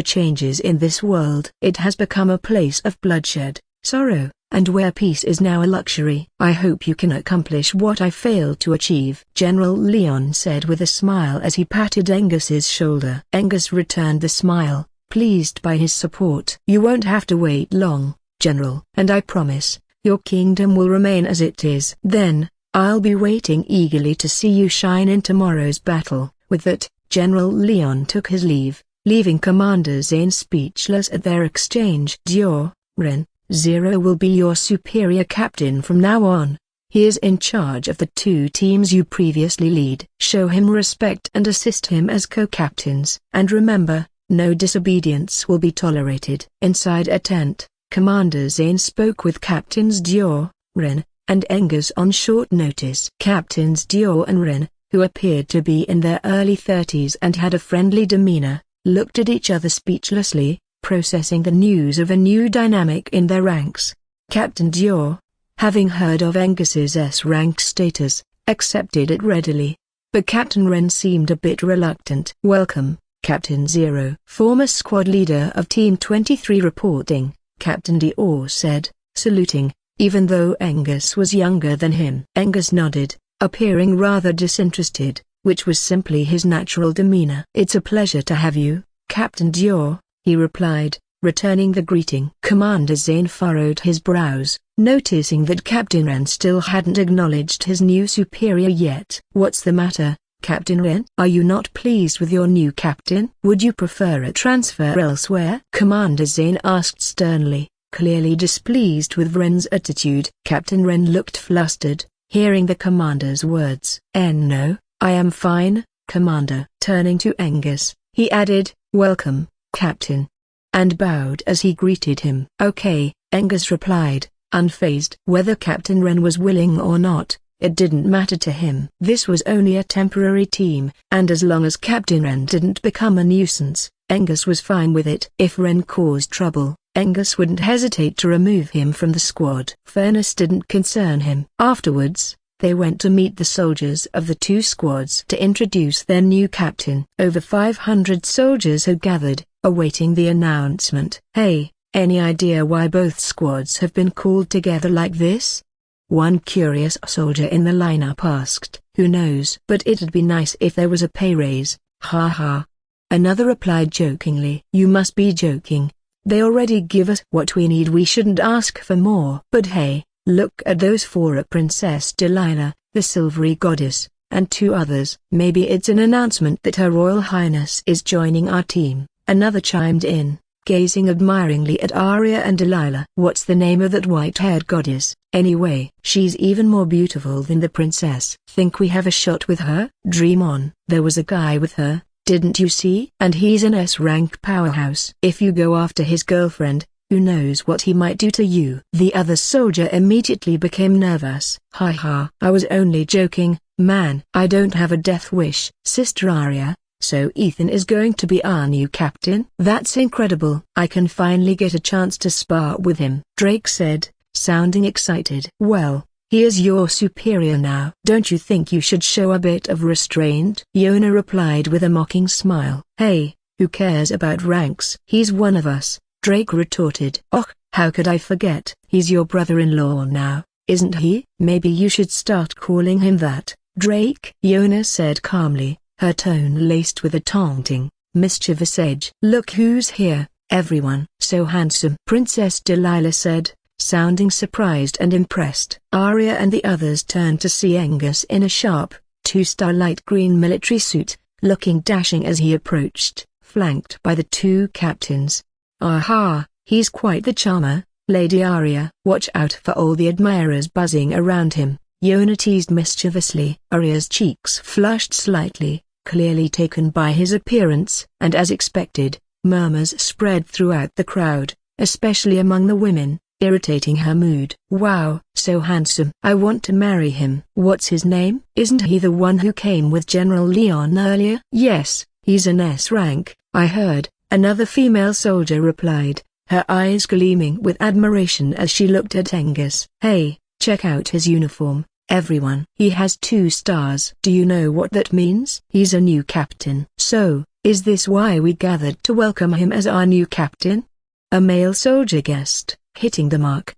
changes in this world. It has become a place of bloodshed, sorrow, and where peace is now a luxury. I hope you can accomplish what I failed to achieve," General Leon said with a smile as he patted Angus's shoulder. Angus returned the smile, pleased by his support. "You won't have to wait long, General. And I promise, your kingdom will remain as it is. Then, I'll be waiting eagerly to see you shine in tomorrow's battle." With that, General Leon took his leave, leaving Commander Zane speechless at their exchange. "Dior, Ren, Zero will be your superior captain from now on. He is in charge of the two teams you previously lead. Show him respect and assist him as co-captains. And remember, no disobedience will be tolerated." Inside a tent, Commander Zane spoke with Captains Dior, Ren, and Angus on short notice. Captains Dior and Ren, who appeared to be in their early 30s and had a friendly demeanor, looked at each other speechlessly, processing the news of a new dynamic in their ranks. Captain Dior, having heard of Angus's S-rank status, accepted it readily. But Captain Ren seemed a bit reluctant. "Welcome, Captain Zero." "Former squad leader of Team 23 reporting," Captain Dior said, saluting, even though Angus was younger than him. Angus nodded, appearing rather disinterested, which was simply his natural demeanor. "It's a pleasure to have you, Captain Dior," he replied, returning the greeting. Commander Zane furrowed his brows, noticing that Captain Ren still hadn't acknowledged his new superior yet. "What's the matter, Captain Ren? Are you not pleased with your new captain? Would you prefer a transfer elsewhere?" Commander Zane asked sternly, clearly displeased with Ren's attitude. Captain Ren looked flustered, hearing the commander's words. "No, I am fine, Commander." Turning to Angus, he added, "Welcome, Captain," and bowed as he greeted him. "Okay," Angus replied, unfazed. Whether Captain Ren was willing or not, it didn't matter to him. This was only a temporary team, and as long as Captain Ren didn't become a nuisance, Angus was fine with it. If Ren caused trouble, Angus wouldn't hesitate to remove him from the squad. Fairness didn't concern him. Afterwards, they went to meet the soldiers of the two squads to introduce their new captain. Over 500 soldiers had gathered, awaiting the announcement. "Hey, any idea why both squads have been called together like this?" one curious soldier in the lineup asked. "Who knows? But it'd be nice if there was a pay raise, ha ha." Another replied jokingly. "You must be joking. They already give us what we need, we shouldn't ask for more." "But hey, look at those four: Princess Delilah, the Silvery Goddess, and two others. Maybe it's an announcement that Her Royal Highness is joining our team," another chimed in, gazing admiringly at Arya and Delilah. "What's the name of that white-haired goddess, anyway? She's even more beautiful than the princess." "Think we have a shot with her?" "Dream on. There was a guy with her, didn't you see? And he's an S-rank powerhouse. If you go after his girlfriend, who knows what he might do to you?" The other soldier immediately became nervous. "Ha ha. I was only joking, man. I don't have a death wish." "Sister Arya, so Ethan is going to be our new captain? That's incredible. I can finally get a chance to spar with him," Drake said, sounding excited. "Well, he is your superior now. Don't you think you should show a bit of restraint?" Yona replied with a mocking smile. "Hey, who cares about ranks? He's one of us," Drake retorted. "Oh, how could I forget? He's your brother-in-law now, isn't he?" "Maybe you should start calling him that, Drake," Yona said calmly, her tone laced with a taunting, mischievous edge. "Look who's here, everyone." "So handsome," Princess Delilah said, sounding surprised and impressed. Arya and the others turned to see Angus in a sharp, two-star light green military suit, looking dashing as he approached, flanked by the two captains. "Aha, he's quite the charmer, Lady Arya." "Watch out for all the admirers buzzing around him," Yona teased mischievously. Arya's cheeks flushed slightly, clearly taken by his appearance, and as expected, murmurs spread throughout the crowd, especially among the women, irritating her mood. "Wow, so handsome. I want to marry him." "What's his name?" "Isn't he the one who came with General Leon earlier?" "Yes, he's an S-rank, I heard," another female soldier replied, her eyes gleaming with admiration as she looked at Angus. "Hey, check out his uniform, everyone. He has 2 stars. Do you know what that means? He's a new captain." "So, is this why we gathered to welcome him as our new captain?" a male soldier guessed, hitting the mark.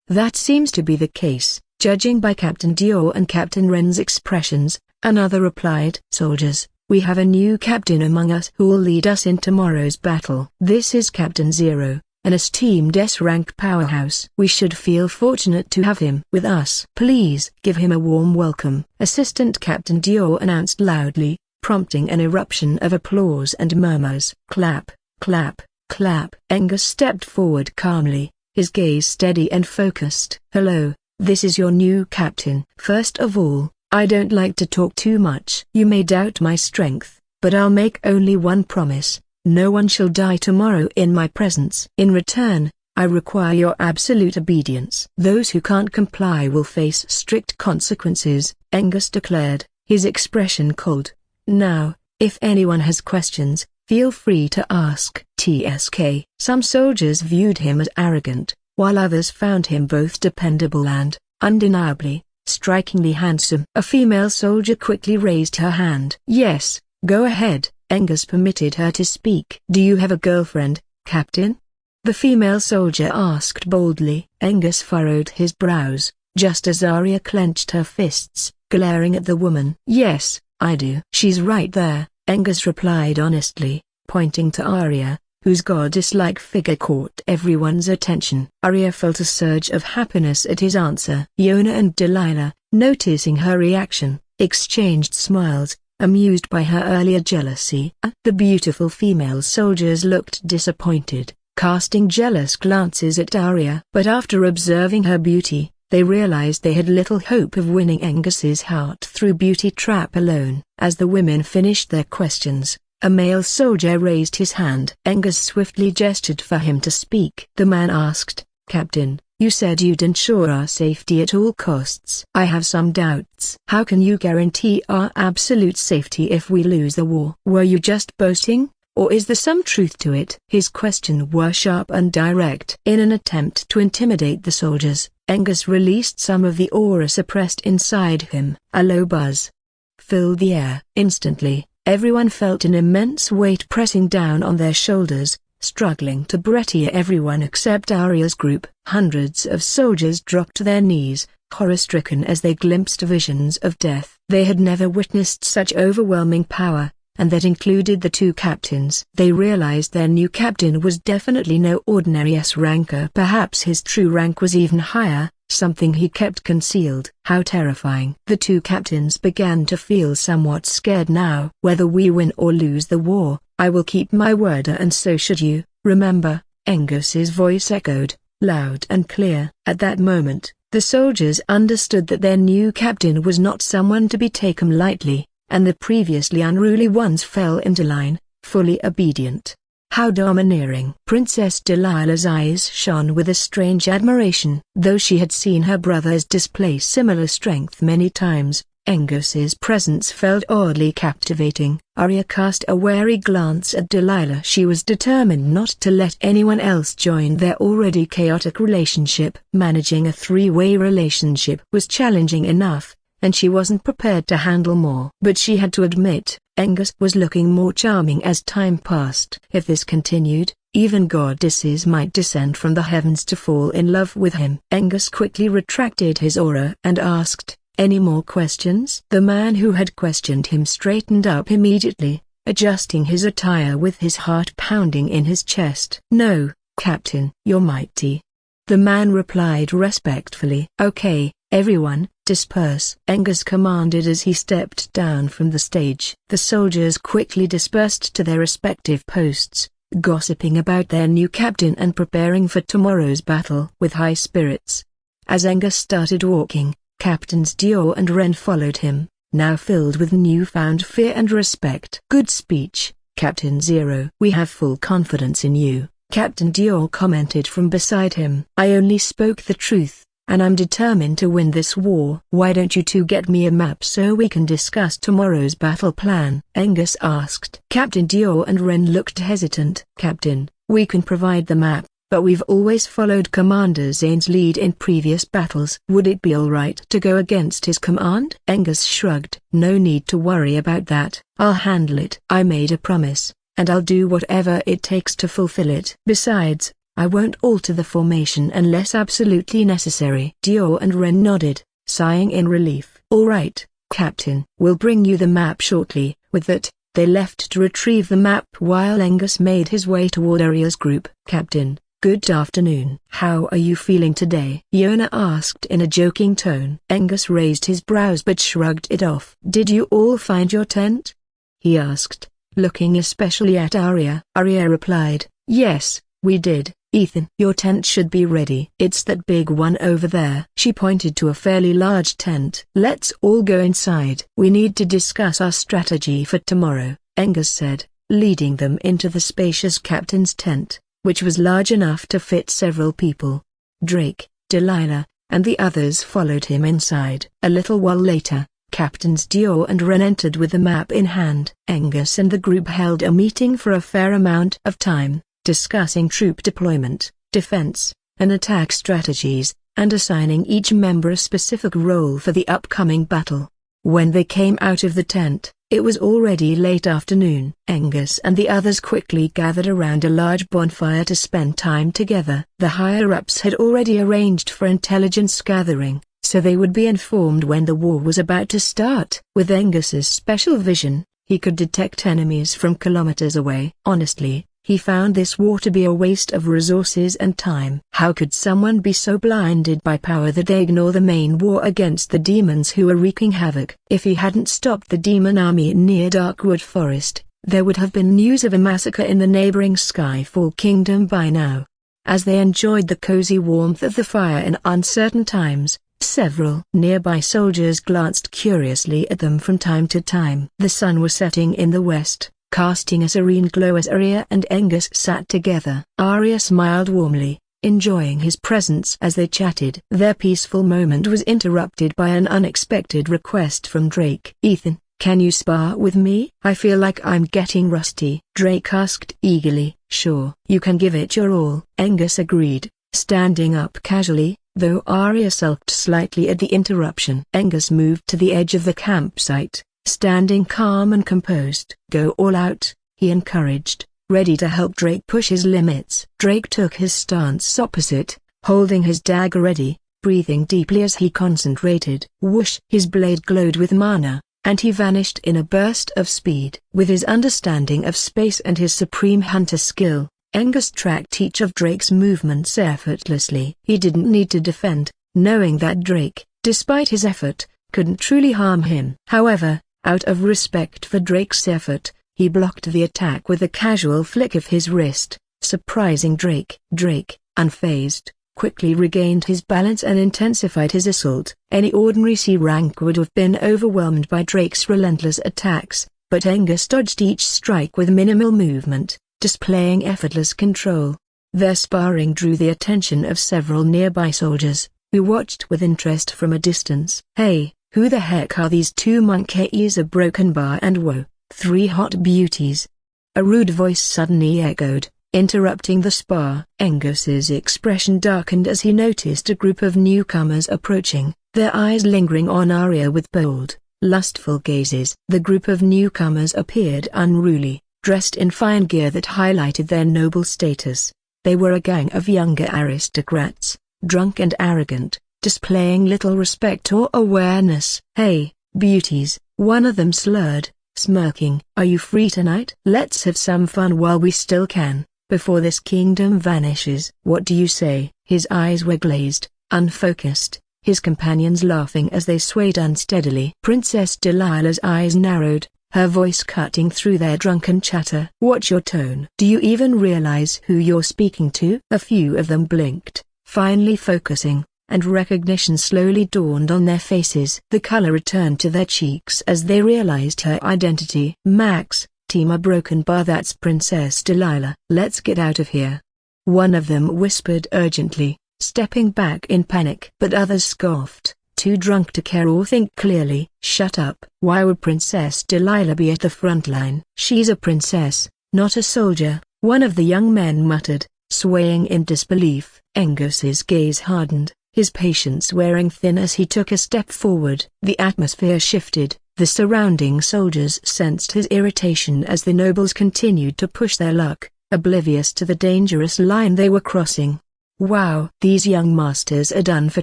"That seems to be the case, judging by Captain Dior and Captain Ren's expressions," another replied. "Soldiers, we have a new captain among us who will lead us in tomorrow's battle. This is Captain Zero, an esteemed S-rank powerhouse. We should feel fortunate to have him with us. Please give him a warm welcome," Assistant Captain Dior announced loudly, prompting an eruption of applause and murmurs. Clap, clap, clap. Angus stepped forward calmly, his gaze steady and focused. "Hello, this is your new captain. First of all, I don't like to talk too much. You may doubt my strength, but I'll make only one promise. No one shall die tomorrow in my presence. In return, I require your absolute obedience. Those who can't comply will face strict consequences," Angus declared, his expression cold. "Now, if anyone has questions, feel free to ask." TSK. Some soldiers viewed him as arrogant, while others found him both dependable and, undeniably, strikingly handsome. A female soldier quickly raised her hand. "Yes, go ahead." Angus permitted her to speak. "Do you have a girlfriend, Captain?" the female soldier asked boldly. Angus furrowed his brows, just as Arya clenched her fists, glaring at the woman. "Yes, I do." "She's right there," Angus replied honestly, pointing to Arya, whose goddess-like figure caught everyone's attention. Arya felt a surge of happiness at his answer. Yona and Delilah, noticing her reaction, exchanged smiles, amused by her earlier jealousy. The beautiful female soldiers looked disappointed, casting jealous glances at Arya. But after observing her beauty, they realized they had little hope of winning Angus's heart through beauty trap alone. As the women finished their questions, a male soldier raised his hand. Angus swiftly gestured for him to speak. The man asked, "Captain, you said you'd ensure our safety at all costs." "I have some doubts." "How can you guarantee our absolute safety if we lose the war?" "Were you just boasting, or is there some truth to it? His questions were sharp and direct. In an attempt to intimidate the soldiers, Angus released some of the aura suppressed inside him. A low buzz filled the air. Instantly, everyone felt an immense weight pressing down on their shoulders, struggling to breathe. Everyone except Arya's group. Hundreds of soldiers dropped to their knees, horror-stricken as they glimpsed visions of death. They had never witnessed such overwhelming power, and that included the two captains. They realized their new captain was definitely no ordinary S-ranker. Perhaps his true rank was even higher, something he kept concealed. How terrifying. The two captains began to feel somewhat scared now. Whether we win or lose the war, I will keep my word, and so should you, remember, Angus's voice echoed, loud and clear. At that moment, the soldiers understood that their new captain was not someone to be taken lightly, and the previously unruly ones fell into line, fully obedient. How domineering! Princess Delilah's eyes shone with a strange admiration. Though she had seen her brothers display similar strength many times, Angus's presence felt oddly captivating. Arya cast a wary glance at Delilah. She was determined not to let anyone else join their already chaotic relationship. Managing a three-way relationship was challenging enough, and she wasn't prepared to handle more. But she had to admit, Angus was looking more charming as time passed. If this continued, even goddesses might descend from the heavens to fall in love with him. Angus quickly retracted his aura and asked, "Any more questions?" The man who had questioned him straightened up immediately, adjusting his attire with his heart pounding in his chest. "No, Captain." "You're mighty," the man replied respectfully. "Okay, everyone, disperse," Angus commanded as he stepped down from the stage. The soldiers quickly dispersed to their respective posts, gossiping about their new captain and preparing for tomorrow's battle with high spirits. As Angus started walking, Captains Dior and Ren followed him, now filled with newfound fear and respect. "Good speech, Captain Zero." "We have full confidence in you," Captain Dior commented from beside him. "I only spoke the truth, and I'm determined to win this war." "Why don't you two get me a map so we can discuss tomorrow's battle plan?" Angus asked. Captain Dior and Ren looked hesitant. "Captain, we can provide the map, but we've always followed Commander Zane's lead in previous battles." "Would it be alright to go against his command?" Angus shrugged. "No need to worry about that. I'll handle it. I made a promise, and I'll do whatever it takes to fulfill it. Besides, I won't alter the formation unless absolutely necessary." Dior and Ren nodded, sighing in relief. "All right, Captain. We'll bring you the map shortly." With that, they left to retrieve the map while Angus made his way toward Arya's group. "Captain, good afternoon." "How are you feeling today?" Yona asked in a joking tone. Angus raised his brows but shrugged it off. "Did you all find your tent?" he asked, looking especially at Arya. Arya replied, "Yes, we did, Ethan." "Your tent should be ready." "It's that big one over there." She pointed to a fairly large tent. "Let's all go inside. We need to discuss our strategy for tomorrow," Angus said, leading them into the spacious captain's tent, which was large enough to fit several people. Drake, Delilah, and the others followed him inside. A little while later, Captains Dior and Ren entered with the map in hand. Angus and the group held a meeting for a fair amount of time, discussing troop deployment, defense, and attack strategies, and assigning each member a specific role for the upcoming battle. When they came out of the tent, it was already late afternoon. Angus and the others quickly gathered around a large bonfire to spend time together. The higher-ups had already arranged for intelligence gathering, so they would be informed when the war was about to start. With Angus's special vision, he could detect enemies from kilometers away. Honestly, he found this war to be a waste of resources and time. How could someone be so blinded by power that they ignore the main war against the demons who were wreaking havoc? If he hadn't stopped the demon army near Darkwood Forest, there would have been news of a massacre in the neighboring Skyfall Kingdom by now. As they enjoyed the cozy warmth of the fire in uncertain times, several nearby soldiers glanced curiously at them from time to time. The sun was setting in the west, casting a serene glow as Arya and Angus sat together. Arya smiled warmly, enjoying his presence as they chatted. Their peaceful moment was interrupted by an unexpected request from Drake. "Ethan, Can you spar with me? I feel like I'm getting rusty, Drake asked eagerly. Sure. You can give it your all, Angus agreed, standing up casually, though Arya sulked slightly at the interruption. Angus moved to the edge of the campsite, standing calm and composed. Go all out, he encouraged, ready to help Drake push his limits. Drake took his stance opposite, holding his dagger ready, breathing deeply as he concentrated. Whoosh! His blade glowed with mana, and he vanished in a burst of speed. With his understanding of space and his supreme hunter skill, Angus tracked each of Drake's movements effortlessly. He didn't need to defend, knowing that Drake, despite his effort, couldn't truly harm him. However, out of respect for Drake's effort, he blocked the attack with a casual flick of his wrist, surprising Drake. Drake, unfazed, quickly regained his balance and intensified his assault. Any ordinary C-rank would have been overwhelmed by Drake's relentless attacks, but Angus dodged each strike with minimal movement, displaying effortless control. Their sparring drew the attention of several nearby soldiers, who watched with interest from a distance. Hey, who the heck are these two monkeys? A broken bar and whoa, three hot beauties. A rude voice suddenly echoed, interrupting the spar. Angus's expression darkened as he noticed a group of newcomers approaching, their eyes lingering on Arya with bold, lustful gazes. The group of newcomers appeared unruly, dressed in fine gear that highlighted their noble status. They were a gang of younger aristocrats, drunk and arrogant, displaying little respect or awareness. Hey, beauties, one of them slurred, smirking. Are you free tonight? Let's have some fun while we still can, before this kingdom vanishes. What do you say? His eyes were glazed, unfocused, his companions laughing as they swayed unsteadily. Princess Delilah's eyes narrowed, her voice cutting through their drunken chatter. Watch your tone. Do you even realize who you're speaking to? A few of them blinked, finally focusing, and recognition slowly dawned on their faces. The color returned to their cheeks as they realized her identity. Max, team a broken bar. That's Princess Delilah. Let's get out of here. One of them whispered urgently, stepping back in panic. But others scoffed, too drunk to care or think clearly. Shut up. Why would Princess Delilah be at the front line? She's a princess, not a soldier, one of the young men muttered, swaying in disbelief. Angus's gaze hardened, his patience wearing thin as he took a step forward. The atmosphere shifted, the surrounding soldiers sensed his irritation as the nobles continued to push their luck, oblivious to the dangerous line they were crossing. Wow, these young masters are done for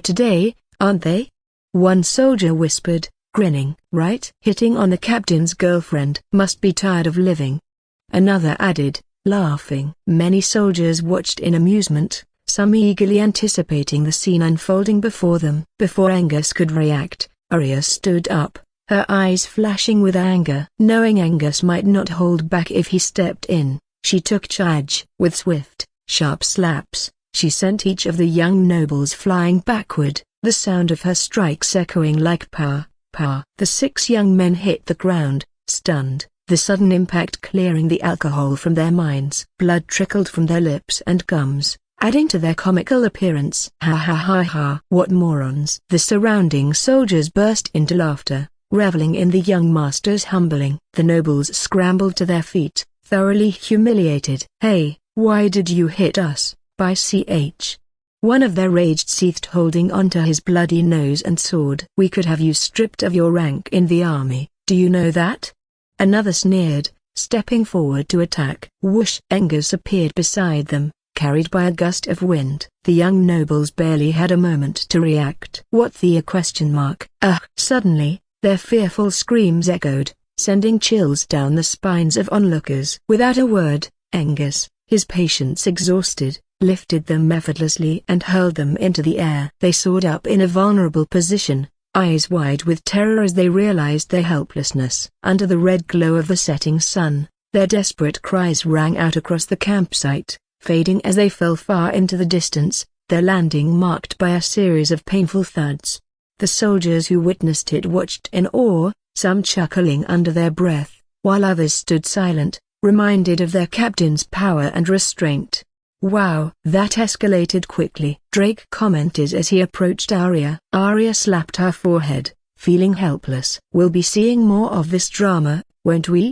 today, aren't they? One soldier whispered, grinning. Right? Hitting on the captain's girlfriend. Must be tired of living. Another added, laughing. Many soldiers watched in amusement, some eagerly anticipating the scene unfolding before them. Before Angus could react, Arya stood up, her eyes flashing with anger. Knowing Angus might not hold back if he stepped in, she took charge. With swift, sharp slaps, she sent each of the young nobles flying backward, the sound of her strikes echoing like pow, pow. The 6 young men hit the ground, stunned, the sudden impact clearing the alcohol from their minds. Blood trickled from their lips and gums, adding to their comical appearance. Ha ha ha ha. What morons. The surrounding soldiers burst into laughter, reveling in the young master's humbling. The nobles scrambled to their feet, thoroughly humiliated. Hey, why did you hit us? By ch. One of their raged, seethed, holding onto his bloody nose and sword. We could have you stripped of your rank in the army, do you know that? Another sneered, stepping forward to attack. Whoosh! Angus appeared beside them, carried by a gust of wind. The young nobles barely had a moment to react. What the question mark? Suddenly, their fearful screams echoed, sending chills down the spines of onlookers. Without a word, Angus, his patience exhausted, lifted them effortlessly and hurled them into the air. They soared up in a vulnerable position, eyes wide with terror as they realized their helplessness. Under the red glow of the setting sun, their desperate cries rang out across the campsite, fading as they fell far into the distance, their landing marked by a series of painful thuds. The soldiers who witnessed it watched in awe, some chuckling under their breath, while others stood silent, reminded of their captain's power and restraint. Wow, that escalated quickly, Drake commented as he approached Arya. Arya slapped her forehead, feeling helpless. "We'll be seeing more of this drama, won't we?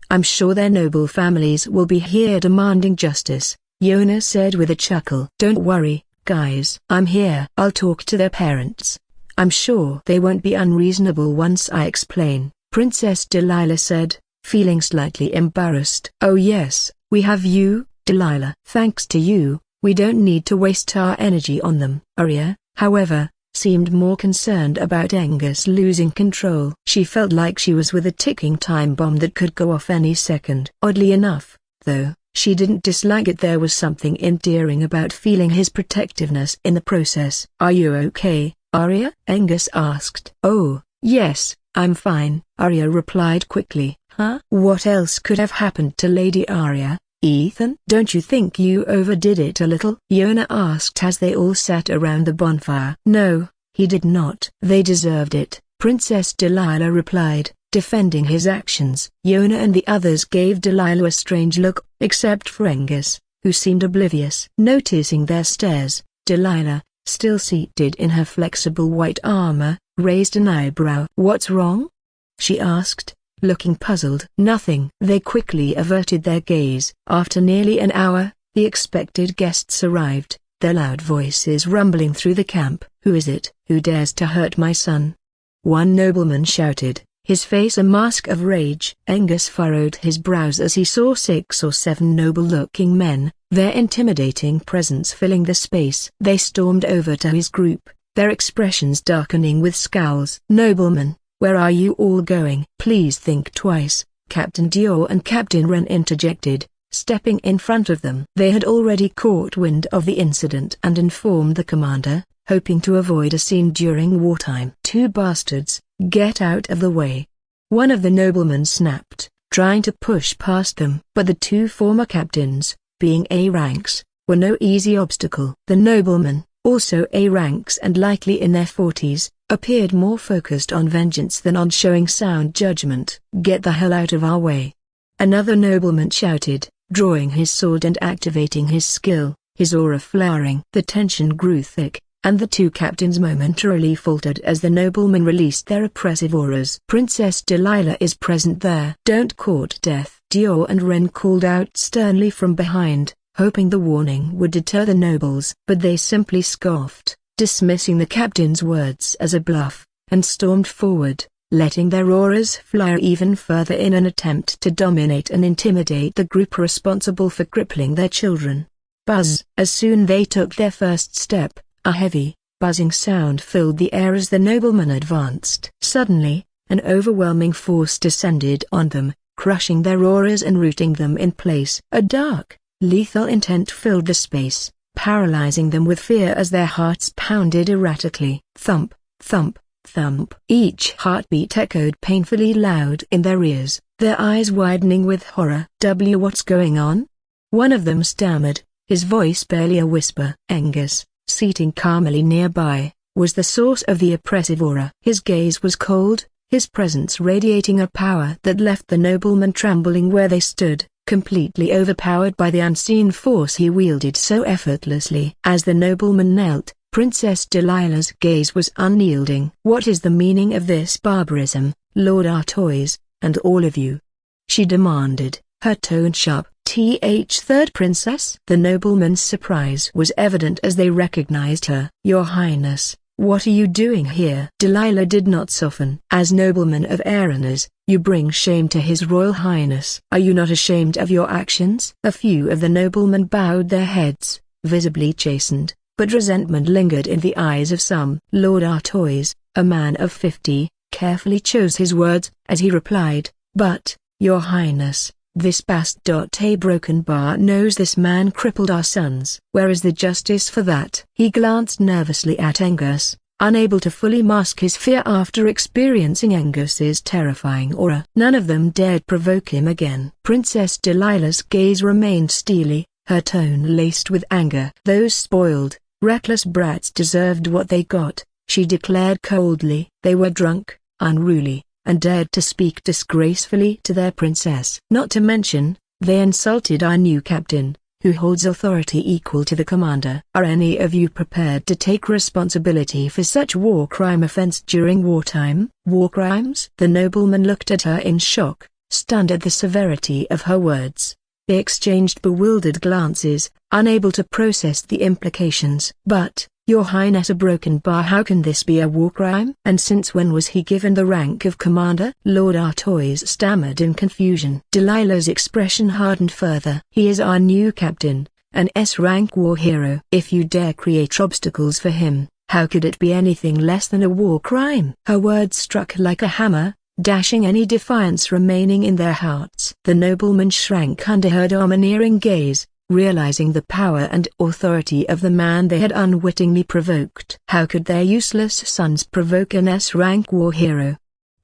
I'm sure their noble families will be here demanding justice," Yona said with a chuckle. "Don't worry, guys. I'm here. I'll talk to their parents. I'm sure they won't be unreasonable once I explain," Princess Delilah said, feeling slightly embarrassed. "Oh yes, we have you, Delilah. Thanks to you, we don't need to waste our energy on them." Arya, however, seemed more concerned about Angus losing control. She felt like she was with a ticking time bomb that could go off any second. Oddly enough, though, she didn't dislike it. There was something endearing about feeling his protectiveness in the process. "Are you okay, Arya?" Angus asked. "Oh, yes, I'm fine," Arya replied quickly. "Huh? What else could have happened to Lady Arya, Ethan?" "Don't you think you overdid it a little?" Yona asked as they all sat around the bonfire. "No, he did not." "They deserved it," Princess Delilah replied, defending his actions. Yona and the others gave Delilah a strange look, except for Angus, who seemed oblivious. Noticing their stares, Delilah, still seated in her flexible white armor, raised an eyebrow. "What's wrong?" she asked, looking puzzled. "Nothing." They quickly averted their gaze. After nearly an hour, the expected guests arrived, their loud voices rumbling through the camp. "Who is it? Who dares to hurt my son?" one nobleman shouted, his face a mask of rage. Angus furrowed his brows as he saw 6 or 7 noble-looking men, their intimidating presence filling the space. They stormed over to his group, their expressions darkening with scowls. "Noblemen, where are you all going?" "Please think twice," Captain Dior and Captain Wren interjected, stepping in front of them. They had already caught wind of the incident and informed the commander, hoping to avoid a scene during wartime. "Two bastards, get out of the way!" one of the noblemen snapped, trying to push past them. But the 2 former captains, being A ranks, were no easy obstacle. The noblemen, also A ranks and likely in their 40s, appeared more focused on vengeance than on showing sound judgment. "Get the hell out of our way!" another nobleman shouted, drawing his sword and activating his skill, his aura flaring. The tension grew thick, and the 2 captains momentarily faltered as the noblemen released their oppressive auras. "Princess Delilah is present there. Don't court death," Dior and Wren called out sternly from behind, hoping the warning would deter the nobles. But they simply scoffed, dismissing the captain's words as a bluff, and stormed forward, letting their auras flare even further in an attempt to dominate and intimidate the group responsible for crippling their children. Buzz! As soon they took their first step, a heavy, buzzing sound filled the air as the noblemen advanced. Suddenly, an overwhelming force descended on them, crushing their auras and rooting them in place. A dark, lethal intent filled the space, paralyzing them with fear as their hearts pounded erratically. Thump, thump, thump. Each heartbeat echoed painfully loud in their ears, their eyes widening with horror. What's going on?" one of them stammered, his voice barely a whisper. Angus, seating calmly nearby, was the source of the oppressive aura. His gaze was cold, his presence radiating a power that left the noblemen trembling where they stood, completely overpowered by the unseen force he wielded so effortlessly. As the nobleman knelt, Princess Delilah's gaze was unyielding. "What is the meaning of this barbarism, Lord Artois, and all of you?" she demanded, her tone sharp. "Third princess?" The nobleman's surprise was evident as they recognized her. "Your Highness, what are you doing here?" Delilah did not soften. "As nobleman of Arenas, you bring shame to His Royal Highness. Are you not ashamed of your actions?" A few of the noblemen bowed their heads, visibly chastened, but resentment lingered in the eyes of some. Lord Artois, a man of 50, carefully chose his words as he replied, "But, Your Highness, this a broken bar knows this man crippled our sons. Where is the justice for that?" He glanced nervously at Angus, unable to fully mask his fear after experiencing Angus's terrifying aura. None of them dared provoke him again. Princess Delilah's gaze remained steely, her tone laced with anger. "Those spoiled, reckless brats deserved what they got," she declared coldly. "They were drunk, unruly, and dared to speak disgracefully to their princess. Not to mention, they insulted our new captain, who holds authority equal to the commander. Are any of you prepared to take responsibility for such war crime offense during wartime? War crimes? The nobleman looked at her in shock, stunned at the severity of her words. They exchanged bewildered glances, unable to process the implications. But, Your Highness, a broken bar, how can this be a war crime? And since when was he given the rank of commander? Lord Artois stammered in confusion. Delilah's expression hardened further. He is our new captain, an S-rank war hero. If you dare create obstacles for him, how could it be anything less than a war crime? Her words struck like a hammer, dashing any defiance remaining in their hearts. The nobleman shrank under her domineering gaze, realizing the power and authority of the man they had unwittingly provoked. How could their useless sons provoke an S-rank war hero?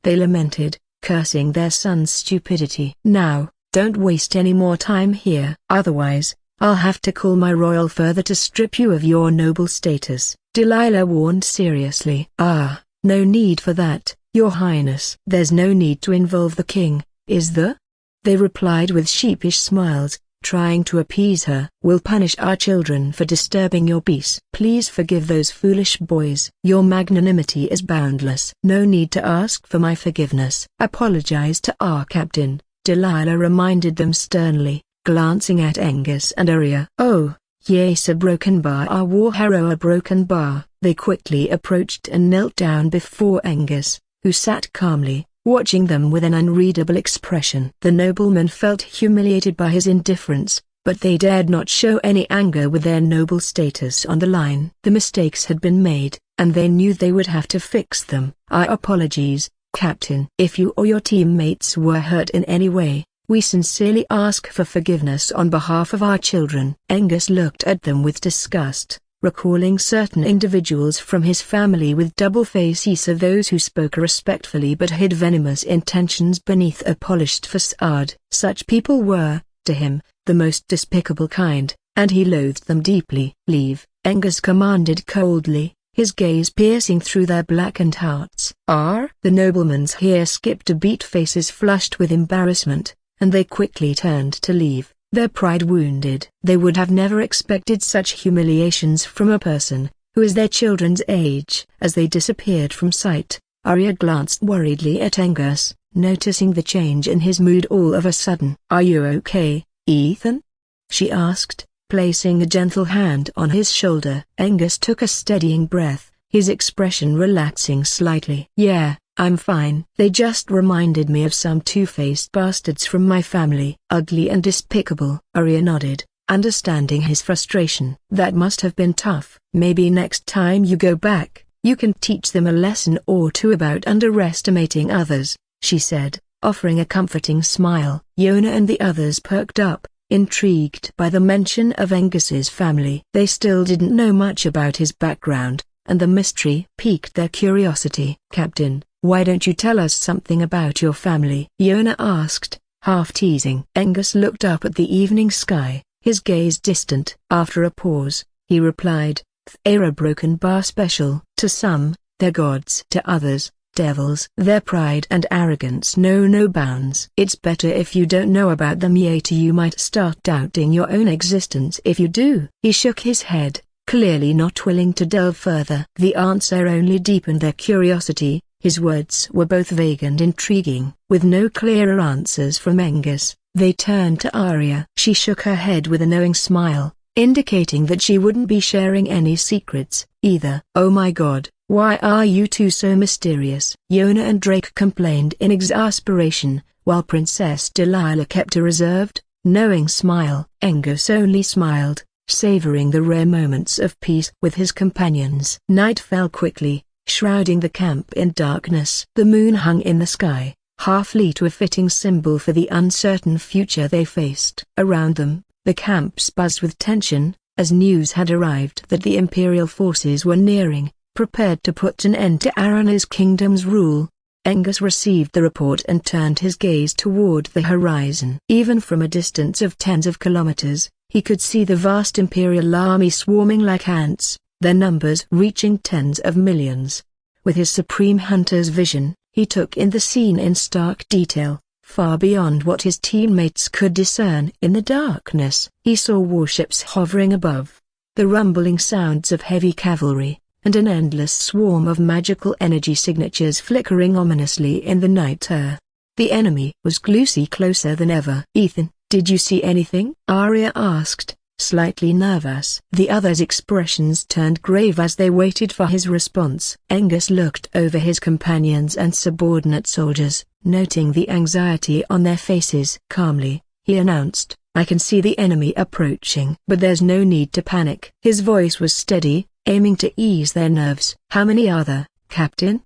They lamented, cursing their son's stupidity. Now, don't waste any more time here. Otherwise, I'll have to call my royal father to strip you of your noble status, Delilah warned seriously. Ah, no need for that, Your Highness. There's no need to involve the king, is there? They replied with sheepish smiles, trying to appease her. We'll punish our children for disturbing your peace. Please forgive those foolish boys. Your magnanimity is boundless. No need to ask for my forgiveness. Apologize to our captain, Delilah reminded them sternly, glancing at Angus and Arya. Oh, yes, a broken bar, our war hero, a broken bar. They quickly approached and knelt down before Angus, who sat calmly, watching them with an unreadable expression. The nobleman felt humiliated by his indifference, but they dared not show any anger with their noble status on the line. The mistakes had been made, and they knew they would have to fix them. Our apologies, Captain. If you or your teammates were hurt in any way, we sincerely ask for forgiveness on behalf of our children. Angus looked at them with disgust, recalling certain individuals from his family with double faces, of those who spoke respectfully but hid venomous intentions beneath a polished facade. Such people were, to him, the most despicable kind, and he loathed them deeply. Leave, Angus commanded coldly, his gaze piercing through their blackened hearts. The nobleman's hair skipped a beat, faces flushed with embarrassment, and they quickly turned to leave, their pride wounded. They would have never expected such humiliations from a person who is their children's age. As they disappeared from sight, Arya glanced worriedly at Angus, noticing the change in his mood all of a sudden. Are you okay, Ethan? She asked, placing a gentle hand on his shoulder. Angus took a steadying breath, his expression relaxing slightly. Yeah, I'm fine. They just reminded me of some two-faced bastards from my family. Ugly and despicable. Arya nodded, understanding his frustration. That must have been tough. Maybe next time you go back, you can teach them a lesson or two about underestimating others, she said, offering a comforting smile. Yona and the others perked up, intrigued by the mention of Angus's family. They still didn't know much about his background, and the mystery piqued their curiosity. Captain, why don't you tell us something about your family? Yona asked, half teasing. Angus looked up at the evening sky, his gaze distant. After a pause, he replied, they're a broken bar special. To some, they're gods. To others, devils. Their pride and arrogance know no bounds. It's better if you don't know about them, yet you might start doubting your own existence if you do. He shook his head, clearly not willing to delve further. The answer only deepened their curiosity. His words were both vague and intriguing. With no clearer answers from Angus, they turned to Arya. She shook her head with a knowing smile, indicating that she wouldn't be sharing any secrets, either. Oh my God, why are you two so mysterious? Yona and Drake complained in exasperation, while Princess Delilah kept a reserved, knowing smile. Angus only smiled, savoring the rare moments of peace with his companions. Night fell quickly, shrouding the camp in darkness. The moon hung in the sky, half lit, a fitting symbol for the uncertain future they faced. Around them, the camps buzzed with tension, as news had arrived that the imperial forces were nearing, prepared to put an end to Arana's kingdom's rule. Angus received the report and turned his gaze toward the horizon. Even from a distance of tens of kilometers, he could see the vast imperial army swarming like ants, their numbers reaching tens of millions. With his supreme hunter's vision, he took in the scene in stark detail, far beyond what his teammates could discern in the darkness. He saw warships hovering above, the rumbling sounds of heavy cavalry, and an endless swarm of magical energy signatures flickering ominously in the night air. The enemy was closer than ever. "Ethan, did you see anything?" Arya asked, slightly nervous. The others' expressions turned grave as they waited for his response. Angus looked over his companions and subordinate soldiers, noting the anxiety on their faces. Calmly, he announced, "I can see the enemy approaching. But there's no need to panic." His voice was steady, aiming to ease their nerves. "How many are there, Captain?"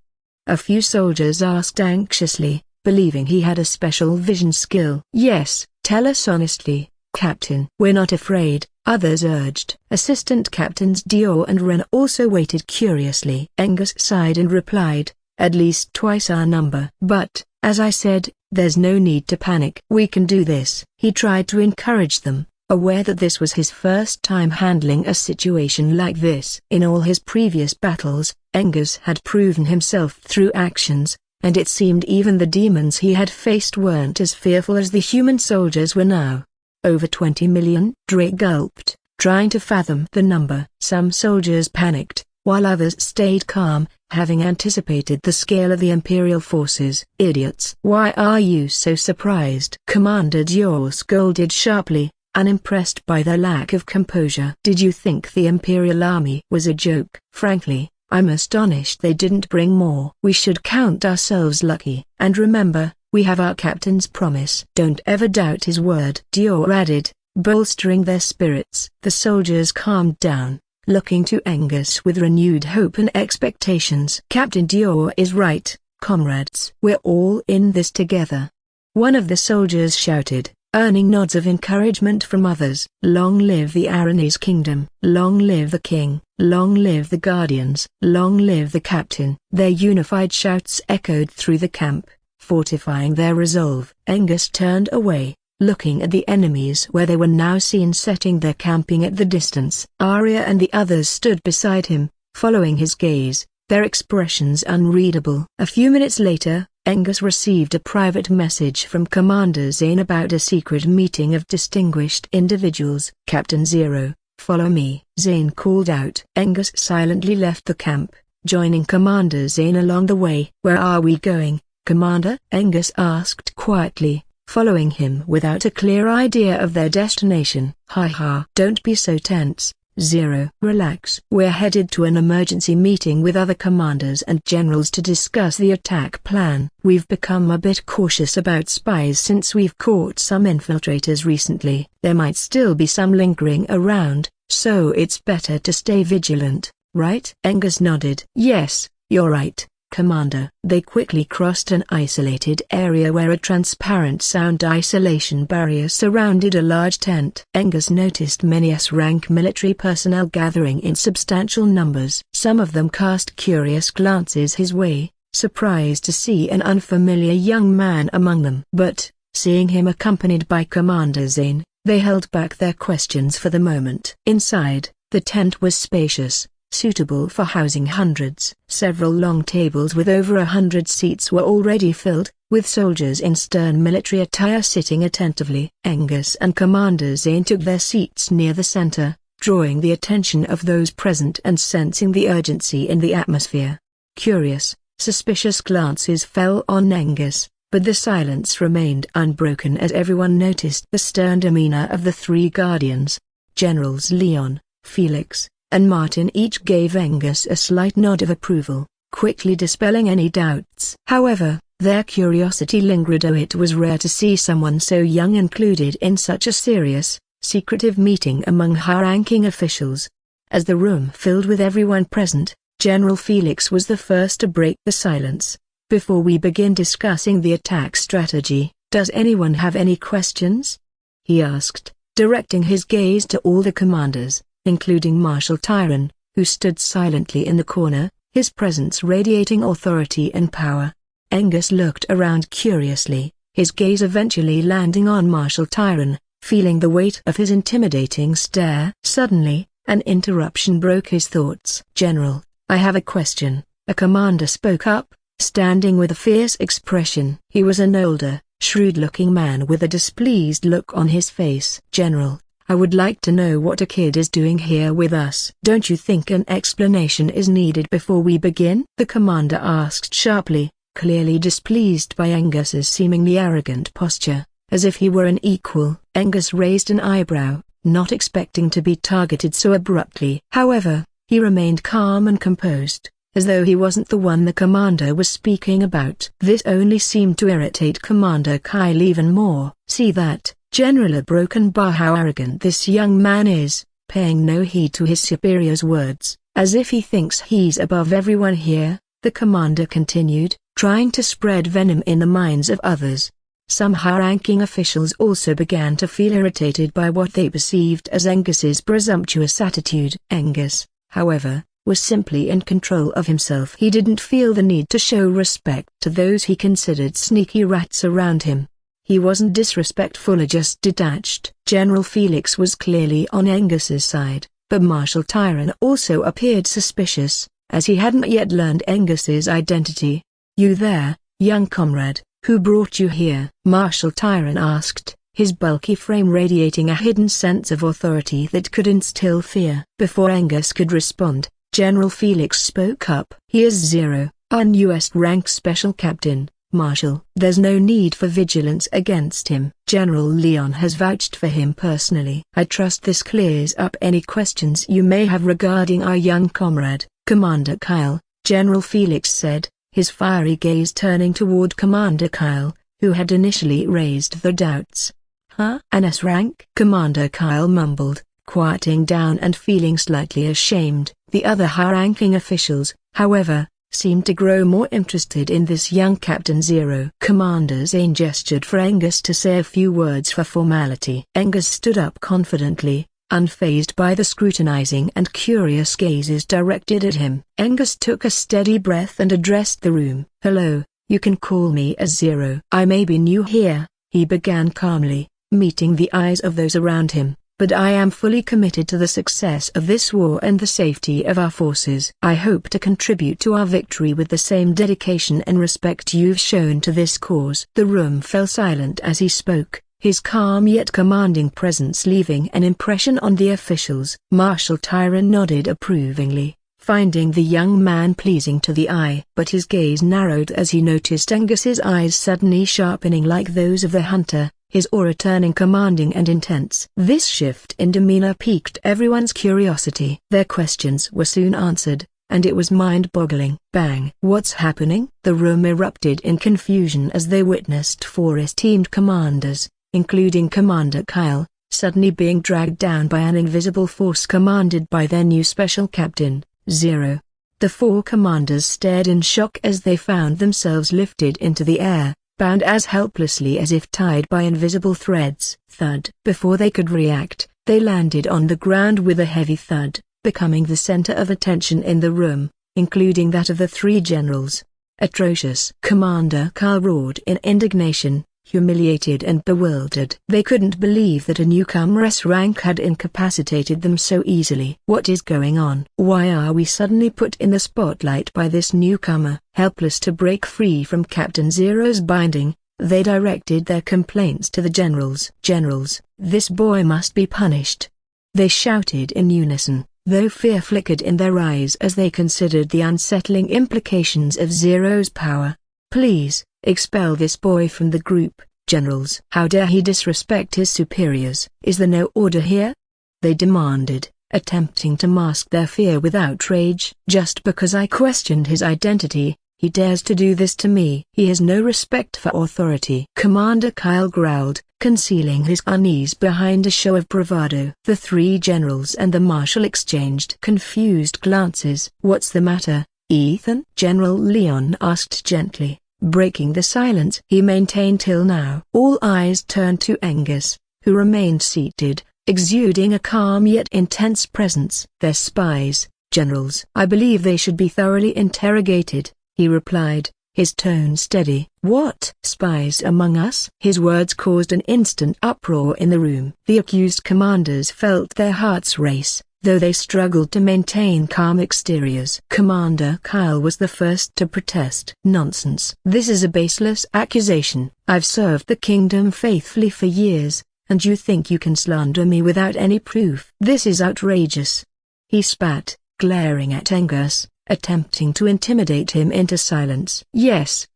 A few soldiers asked anxiously, believing he had a special vision skill. "Yes, tell us honestly, Captain." "We're not afraid," others urged. Assistant Captains Dior and Ren also waited curiously. Angus sighed and replied, "At least twice our number. But, as I said, there's no need to panic. We can do this." He tried to encourage them, aware that this was his first time handling a situation like this. In all his previous battles, Angus had proven himself through actions, and it seemed even the demons he had faced weren't as fearful as the human soldiers were now. "Over 20 million?" Drake gulped, trying to fathom the number. Some soldiers panicked, while others stayed calm, having anticipated the scale of the Imperial forces. "Idiots! Why are you so surprised?" Commander Dior scolded sharply, unimpressed by their lack of composure. "Did you think the Imperial army was a joke?" "Frankly, I'm astonished they didn't bring more." "We should count ourselves lucky. And remember, we have our captain's promise." "Don't ever doubt his word," Dior added, bolstering their spirits. The soldiers calmed down, looking to Angus with renewed hope and expectations. "Captain Dior is right, comrades. We're all in this together," one of the soldiers shouted, earning nods of encouragement from others. "Long live the Aranese kingdom! Long live the king! Long live the guardians! Long live the captain!" Their unified shouts echoed through the camp, fortifying their resolve. Angus turned away, looking at the enemies where they were now seen setting their camping at the distance. Arya and the others stood beside him, following his gaze, their expressions unreadable. A few minutes later, Angus received a private message from Commander Zane about a secret meeting of distinguished individuals. "Captain Zero, follow me," Zane called out. Angus silently left the camp, joining Commander Zane along the way. "Where are we going, Commander?" Angus asked quietly, following him without a clear idea of their destination. "Ha, don't be so tense, Zero. Relax. We're headed to an emergency meeting with other commanders and generals to discuss the attack plan. We've become a bit cautious about spies since we've caught some infiltrators recently. There might still be some lingering around, so it's better to stay vigilant, right?" Angus nodded. "Yes, you're right, Commander." They quickly crossed an isolated area where a transparent sound isolation barrier surrounded a large tent. Angus noticed many S-rank military personnel gathering in substantial numbers. Some of them cast curious glances his way, surprised to see an unfamiliar young man among them. But, seeing him accompanied by Commander Zane, they held back their questions for the moment. Inside, the tent was spacious, suitable for housing hundreds. Several long tables with over 100 seats were already filled, with soldiers in stern military attire sitting attentively. Angus and Commander Zane took their seats near the center, drawing the attention of those present and sensing the urgency in the atmosphere. Curious, suspicious glances fell on Angus, but the silence remained unbroken as everyone noticed the stern demeanor of the three guardians. Generals Leon, Felix, and Martin each gave Angus a slight nod of approval, quickly dispelling any doubts. However, their curiosity lingered. It was rare to see someone so young included in such a serious, secretive meeting among high-ranking officials. As the room filled with everyone present, General Felix was the first to break the silence. "Before we begin discussing the attack strategy, does anyone have any questions?" he asked, directing his gaze to all the commanders, including Marshal Tyron, who stood silently in the corner, his presence radiating authority and power. Angus looked around curiously, his gaze eventually landing on Marshal Tyron, feeling the weight of his intimidating stare. Suddenly, an interruption broke his thoughts. "General, I have a question," a commander spoke up, standing with a fierce expression. He was an older, shrewd-looking man with a displeased look on his face. "General, I would like to know what a kid is doing here with us." "Don't you think an explanation is needed before we begin?" the commander asked sharply, clearly displeased by Angus's seemingly arrogant posture, as if he were an equal. Angus raised an eyebrow, not expecting to be targeted so abruptly. However, he remained calm and composed, as though he wasn't the one the commander was speaking about. This only seemed to irritate Commander Kyle even more. "See that, General, broken bar how arrogant this young man is, paying no heed to his superior's words, as if he thinks he's above everyone here," the commander continued, trying to spread venom in the minds of others. Some high-ranking officials also began to feel irritated by what they perceived as Angus's presumptuous attitude. Angus, however, was simply in control of himself. He didn't feel the need to show respect to those he considered sneaky rats around him. He wasn't disrespectful or just detached. General Felix was clearly on Angus's side, but Marshal Tyron also appeared suspicious, as he hadn't yet learned Angus's identity. "You there, young comrade, who brought you here?" Marshal Tyron asked, his bulky frame radiating a hidden sense of authority that could instill fear. Before Angus could respond, General Felix spoke up. "He is Zero, our newest rank special captain, Marshal. There's no need for vigilance against him. General Leon has vouched for him personally. I trust this clears up any questions you may have regarding our young comrade, Commander Kyle," General Felix said, his fiery gaze turning toward Commander Kyle, who had initially raised the doubts. "Huh? An S rank?" Commander Kyle mumbled, quieting down and feeling slightly ashamed. The other high-ranking officials, however, seemed to grow more interested in this young Captain Zero. Commander Zane gestured for Angus to say a few words for formality. Angus stood up confidently, unfazed by the scrutinizing and curious gazes directed at him. Angus took a steady breath and addressed the room. "Hello, you can call me as Zero. I may be new here," he began calmly, meeting the eyes of those around him, "but I am fully committed to the success of this war and the safety of our forces. I hope to contribute to our victory with the same dedication and respect you've shown to this cause." The room fell silent as he spoke, his calm yet commanding presence leaving an impression on the officials. Marshal Tyron nodded approvingly, finding the young man pleasing to the eye. But his gaze narrowed as he noticed Angus's eyes suddenly sharpening like those of the hunter, his aura turning commanding and intense. This shift in demeanor piqued everyone's curiosity. Their questions were soon answered, and it was mind-boggling. Bang! "What's happening?" The room erupted in confusion as they witnessed four esteemed commanders, including Commander Kyle, suddenly being dragged down by an invisible force commanded by their new special captain, Zero. The four commanders stared in shock as they found themselves lifted into the air, bound as helplessly as if tied by invisible threads. Thud! Before they could react, they landed on the ground with a heavy thud, becoming the center of attention in the room, including that of the three generals. "Atrocious!" Commander Kyle roared in indignation, humiliated and bewildered. They couldn't believe that a newcomer's rank had incapacitated them so easily. "What is going on? Why are we suddenly put in the spotlight by this newcomer?" Helpless to break free from Captain Zero's binding, they directed their complaints to the generals. "Generals, this boy must be punished," they shouted in unison, though fear flickered in their eyes as they considered the unsettling implications of Zero's power. "Please, expel this boy from the group, generals. How dare he disrespect his superiors? Is there no order here?" they demanded, attempting to mask their fear with outrage. "Just because I questioned his identity, he dares to do this to me. He has no respect for authority." Commander Kyle growled, concealing his unease behind a show of bravado. The three generals and the marshal exchanged confused glances. "What's the matter, Ethan?" General Leon asked gently, breaking the silence he maintained till now. All eyes turned to Angus, who remained seated, exuding a calm yet intense presence. "They're spies, generals. I believe they should be thoroughly interrogated," he replied, his tone steady. "What? Spies among us?" His words caused an instant uproar in the room. The accused commanders felt their hearts race, though they struggled to maintain calm exteriors. Commander Kyle was the first to protest. "Nonsense. This is a baseless accusation. I've served the kingdom faithfully for years, and you think you can slander me without any proof? This is outrageous." He spat, glaring at Angus, attempting to intimidate him into silence. Yes,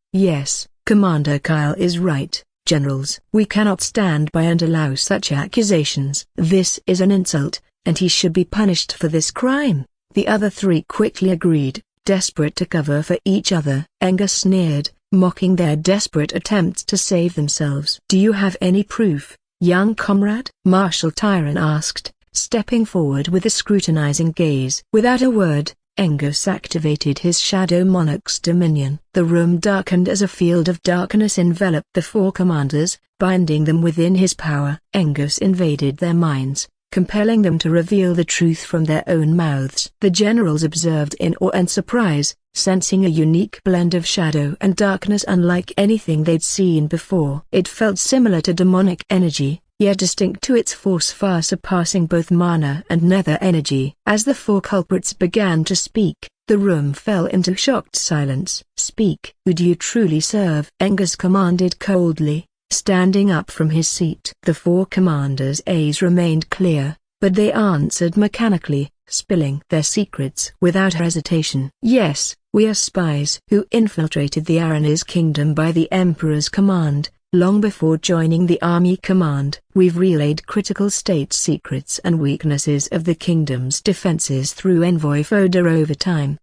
Commander Kyle is right, generals. We cannot stand by and allow such accusations. This is an insult, and he should be punished for this crime." The other three quickly agreed, desperate to cover for each other. Angus sneered, mocking their desperate attempts to save themselves. "Do you have any proof, young comrade?" Marshal Tyron asked, stepping forward with a scrutinizing gaze. Without a word, Angus activated his Shadow Monarch's dominion. The room darkened as a field of darkness enveloped the four commanders, binding them within his power. Angus invaded their minds, compelling them to reveal the truth from their own mouths. The generals observed in awe and surprise, sensing a unique blend of shadow and darkness unlike anything they'd seen before. It felt similar to demonic energy, yet distinct to its force far surpassing both mana and nether energy. As the four culprits began to speak, the room fell into shocked silence. "Speak. Who do you truly serve?" Angus commanded coldly, standing up from his seat. The four commanders' eyes remained clear, but they answered mechanically, spilling their secrets without hesitation. "Yes, we are spies who infiltrated the Aranese kingdom by the Emperor's command. Long before joining the army command, we've relayed critical state secrets and weaknesses of the kingdom's defenses through Envoy Fodor over time."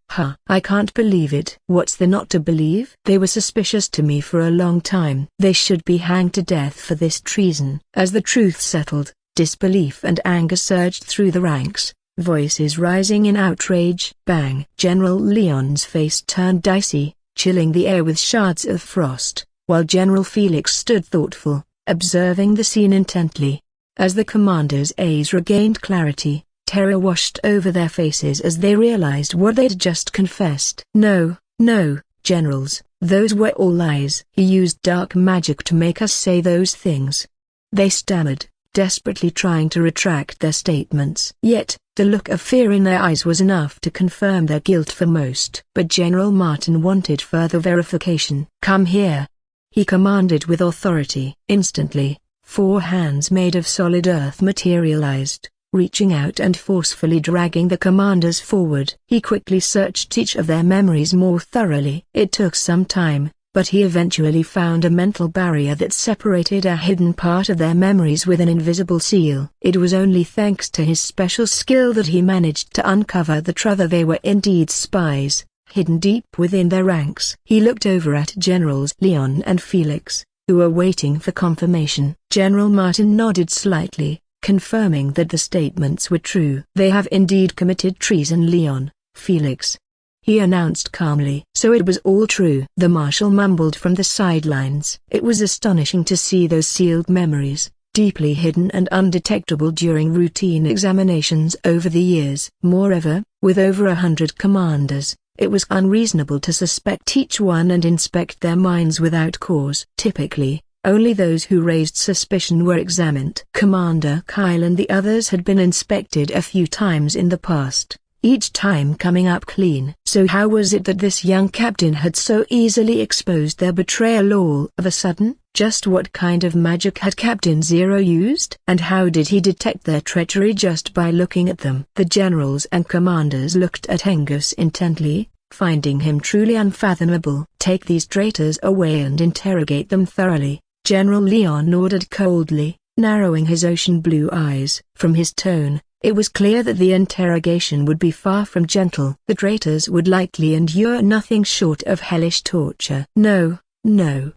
"I can't believe it." "What's there not to believe? They were suspicious to me for a long time. They should be hanged to death for this treason." As the truth settled, disbelief and anger surged through the ranks, voices rising in outrage. Bang! General Leon's face turned dicey, chilling the air with shards of frost, while General Felix stood thoughtful, observing the scene intently. As the commanders' eyes regained clarity, terror washed over their faces as they realized what they'd just confessed. No, generals, those were all lies. He used dark magic to make us say those things," they stammered, desperately trying to retract their statements. Yet, the look of fear in their eyes was enough to confirm their guilt for most. But General Martin wanted further verification. "Come here," he commanded with authority. Instantly, four hands made of solid earth materialized, reaching out and forcefully dragging the commanders forward. He quickly searched each of their memories more thoroughly. It took some time, but he eventually found a mental barrier that separated a hidden part of their memories with an invisible seal. It was only thanks to his special skill that he managed to uncover the truth that they were indeed spies, hidden deep within their ranks. He looked over at Generals Leon and Felix, who were waiting for confirmation. General Martin nodded slightly, confirming that the statements were true. "They have indeed committed treason, Leon, Felix," he announced calmly. "So it was all true?" the marshal mumbled from the sidelines. It was astonishing to see those sealed memories, deeply hidden and undetectable during routine examinations over the years. Moreover, with over 100 commanders, it was unreasonable to suspect each one and inspect their minds without cause. Typically, only those who raised suspicion were examined. Commander Kyle and the others had been inspected a few times in the past, each time coming up clean. So how was it that this young captain had so easily exposed their betrayal all of a sudden? Just what kind of magic had Captain Zero used? And how did he detect their treachery just by looking at them? The generals and commanders looked at Angus intently, finding him truly unfathomable. "Take these traitors away and interrogate them thoroughly," General Leon ordered coldly, narrowing his ocean blue eyes. From his tone, it was clear that the interrogation would be far from gentle. The traitors would likely endure nothing short of hellish torture. No,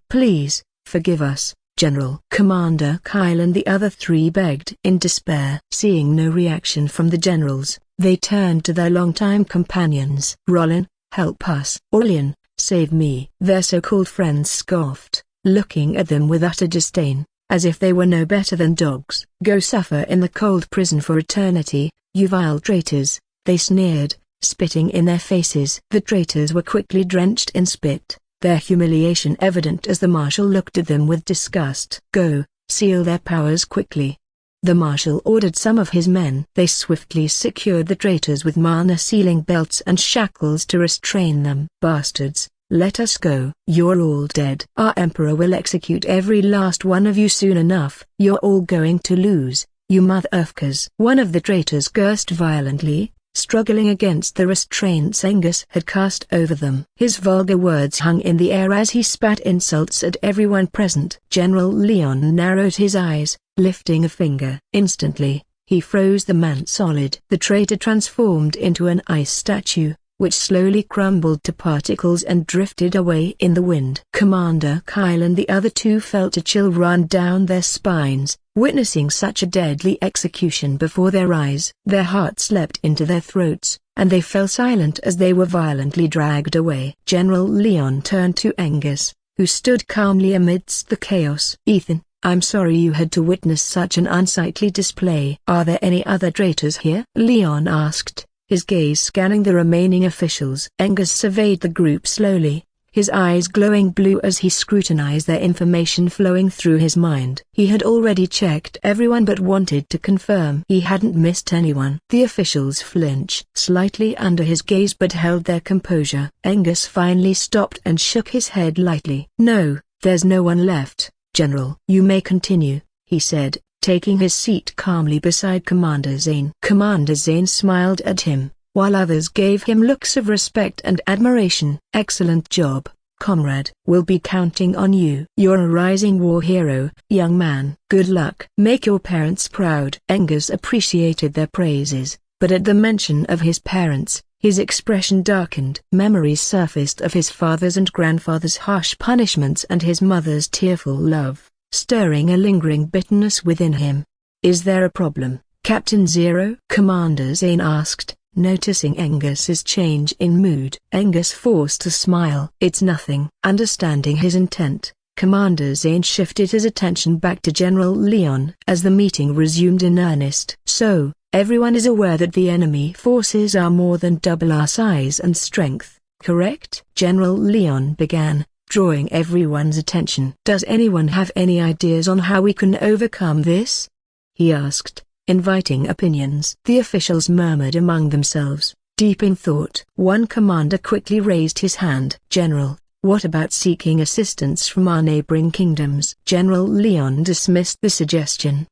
please, forgive us, General." Commander Kyle and the other three begged in despair. Seeing no reaction from the generals, they turned to their longtime companions. "Rollin, help us." "Orlean, save me," their so-called friends scoffed, looking at them with utter disdain, as if they were no better than dogs. "Go suffer in the cold prison for eternity, you vile traitors," they sneered, spitting in their faces. The traitors were quickly drenched in spit, their humiliation evident as the marshal looked at them with disgust. "Go, seal their powers quickly," The marshal ordered some of his men. They swiftly secured the traitors with mana-sealing belts and shackles to restrain them. Bastards, let us go. You're all dead. Our emperor will execute every last one of you soon enough. You're all going to lose, you motherfuckers. One of the traitors cursed violently, struggling against the restraints Angus had cast over them. His vulgar words hung in the air as he spat insults at everyone present. General Leon narrowed his eyes, lifting a finger. Instantly, he froze the man solid. The traitor transformed into an ice statue, which slowly crumbled to particles and drifted away in the wind. Commander Kyle and the other two felt a chill run down their spines, witnessing such a deadly execution before their eyes. Their hearts leapt into their throats, and they fell silent as they were violently dragged away. General Leon turned to Angus, who stood calmly amidst the chaos. "Ethan, I'm sorry you had to witness such an unsightly display." "Are there any other traitors here?" Leon asked, his gaze scanning the remaining officials. Angus surveyed the group slowly, his eyes glowing blue as he scrutinized their information flowing through his mind. He had already checked everyone but wanted to confirm he hadn't missed anyone. The officials flinched slightly under his gaze but held their composure. Angus finally stopped and shook his head lightly. "No, there's no one left, General." "You may continue," he said, taking his seat calmly beside Commander Zane. Commander Zane smiled at him, while others gave him looks of respect and admiration. "Excellent job, comrade. We'll be counting on you. You're a rising war hero, young man. Good luck. Make your parents proud." Angus appreciated their praises, but at the mention of his parents, his expression darkened. Memories surfaced of his father's and grandfather's harsh punishments and his mother's tearful love, stirring a lingering bitterness within him. "Is there a problem, Captain Zero?" Commander Zane asked, noticing Angus's change in mood. Angus forced a smile. "It's nothing." Understanding his intent, Commander Zane shifted his attention back to General Leon as the meeting resumed in earnest. "So, everyone is aware that the enemy forces are more than double our size and strength, correct?" General Leon began, drawing everyone's attention. "Does anyone have any ideas on how we can overcome this?" he asked, inviting opinions. The officials murmured among themselves, deep in thought. One commander quickly raised his hand. "General, what about seeking assistance from our neighboring kingdoms?" General Leon dismissed the suggestion.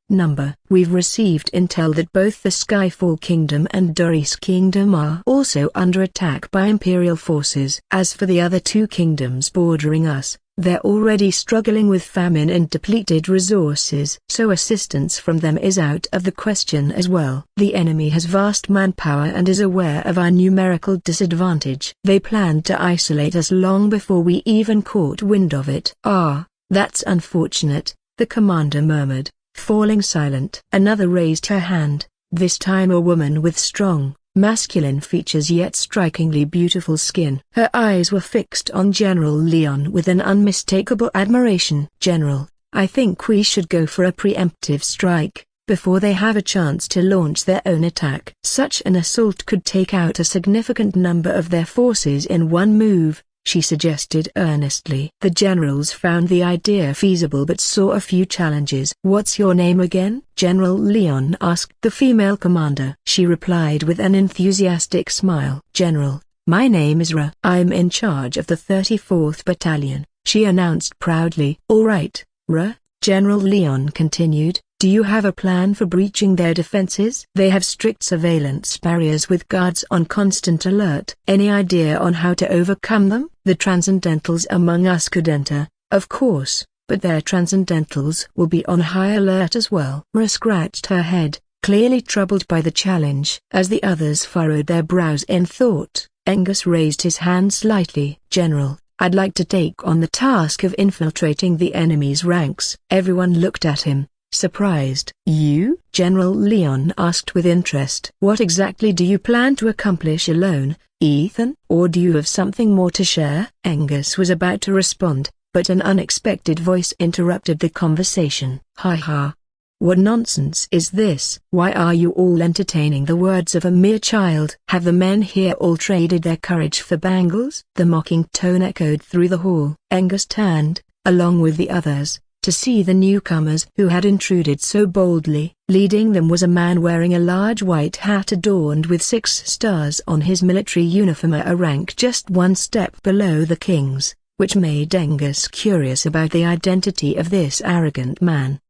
We've received intel that both the Skyfall Kingdom and Doris Kingdom are also under attack by Imperial forces. As for the other two kingdoms bordering us, they're already struggling with famine and depleted resources. So assistance from them is out of the question as well. The enemy has vast manpower and is aware of our numerical disadvantage. They planned to isolate us long before we even caught wind of it. "Ah, that's unfortunate," the commander murmured, falling silent. Another raised her hand, this time a woman with strong, masculine features yet strikingly beautiful skin. Her eyes were fixed on General Leon with an unmistakable admiration. "General, I think we should go for a preemptive strike, before they have a chance to launch their own attack. Such an assault could take out a significant number of their forces in one move," she suggested earnestly. The generals found the idea feasible but saw a few challenges. "What's your name again?" General Leon asked the female commander. She replied with an enthusiastic smile. "General, my name is Ra. I'm in charge of the 34th Battalion," she announced proudly. "All right, Ra," General Leon continued, "do you have a plan for breaching their defenses?" "They have strict surveillance barriers with guards on constant alert." "Any idea on how to overcome them?" "The Transcendentals among us could enter, of course, but their Transcendentals will be on high alert as well." Ra scratched her head, clearly troubled by the challenge. As the others furrowed their brows in thought, Angus raised his hand slightly. "General, I'd like to take on the task of infiltrating the enemy's ranks." Everyone looked at him, surprised. "You?" General Leon asked with interest. "What exactly do you plan to accomplish alone, Ethan? Or do you have something more to share?" Angus was about to respond, but an unexpected voice interrupted the conversation. "Ha ha! What nonsense is this? Why are you all entertaining the words of a mere child? Have the men here all traded their courage for bangles?" The mocking tone echoed through the hall. Angus turned, along with the others, to see the newcomers who had intruded so boldly. Leading them was a man wearing a large white hat adorned with 6 stars on his military uniform, a rank just one step below the king's, which made Angus curious about the identity of this arrogant man.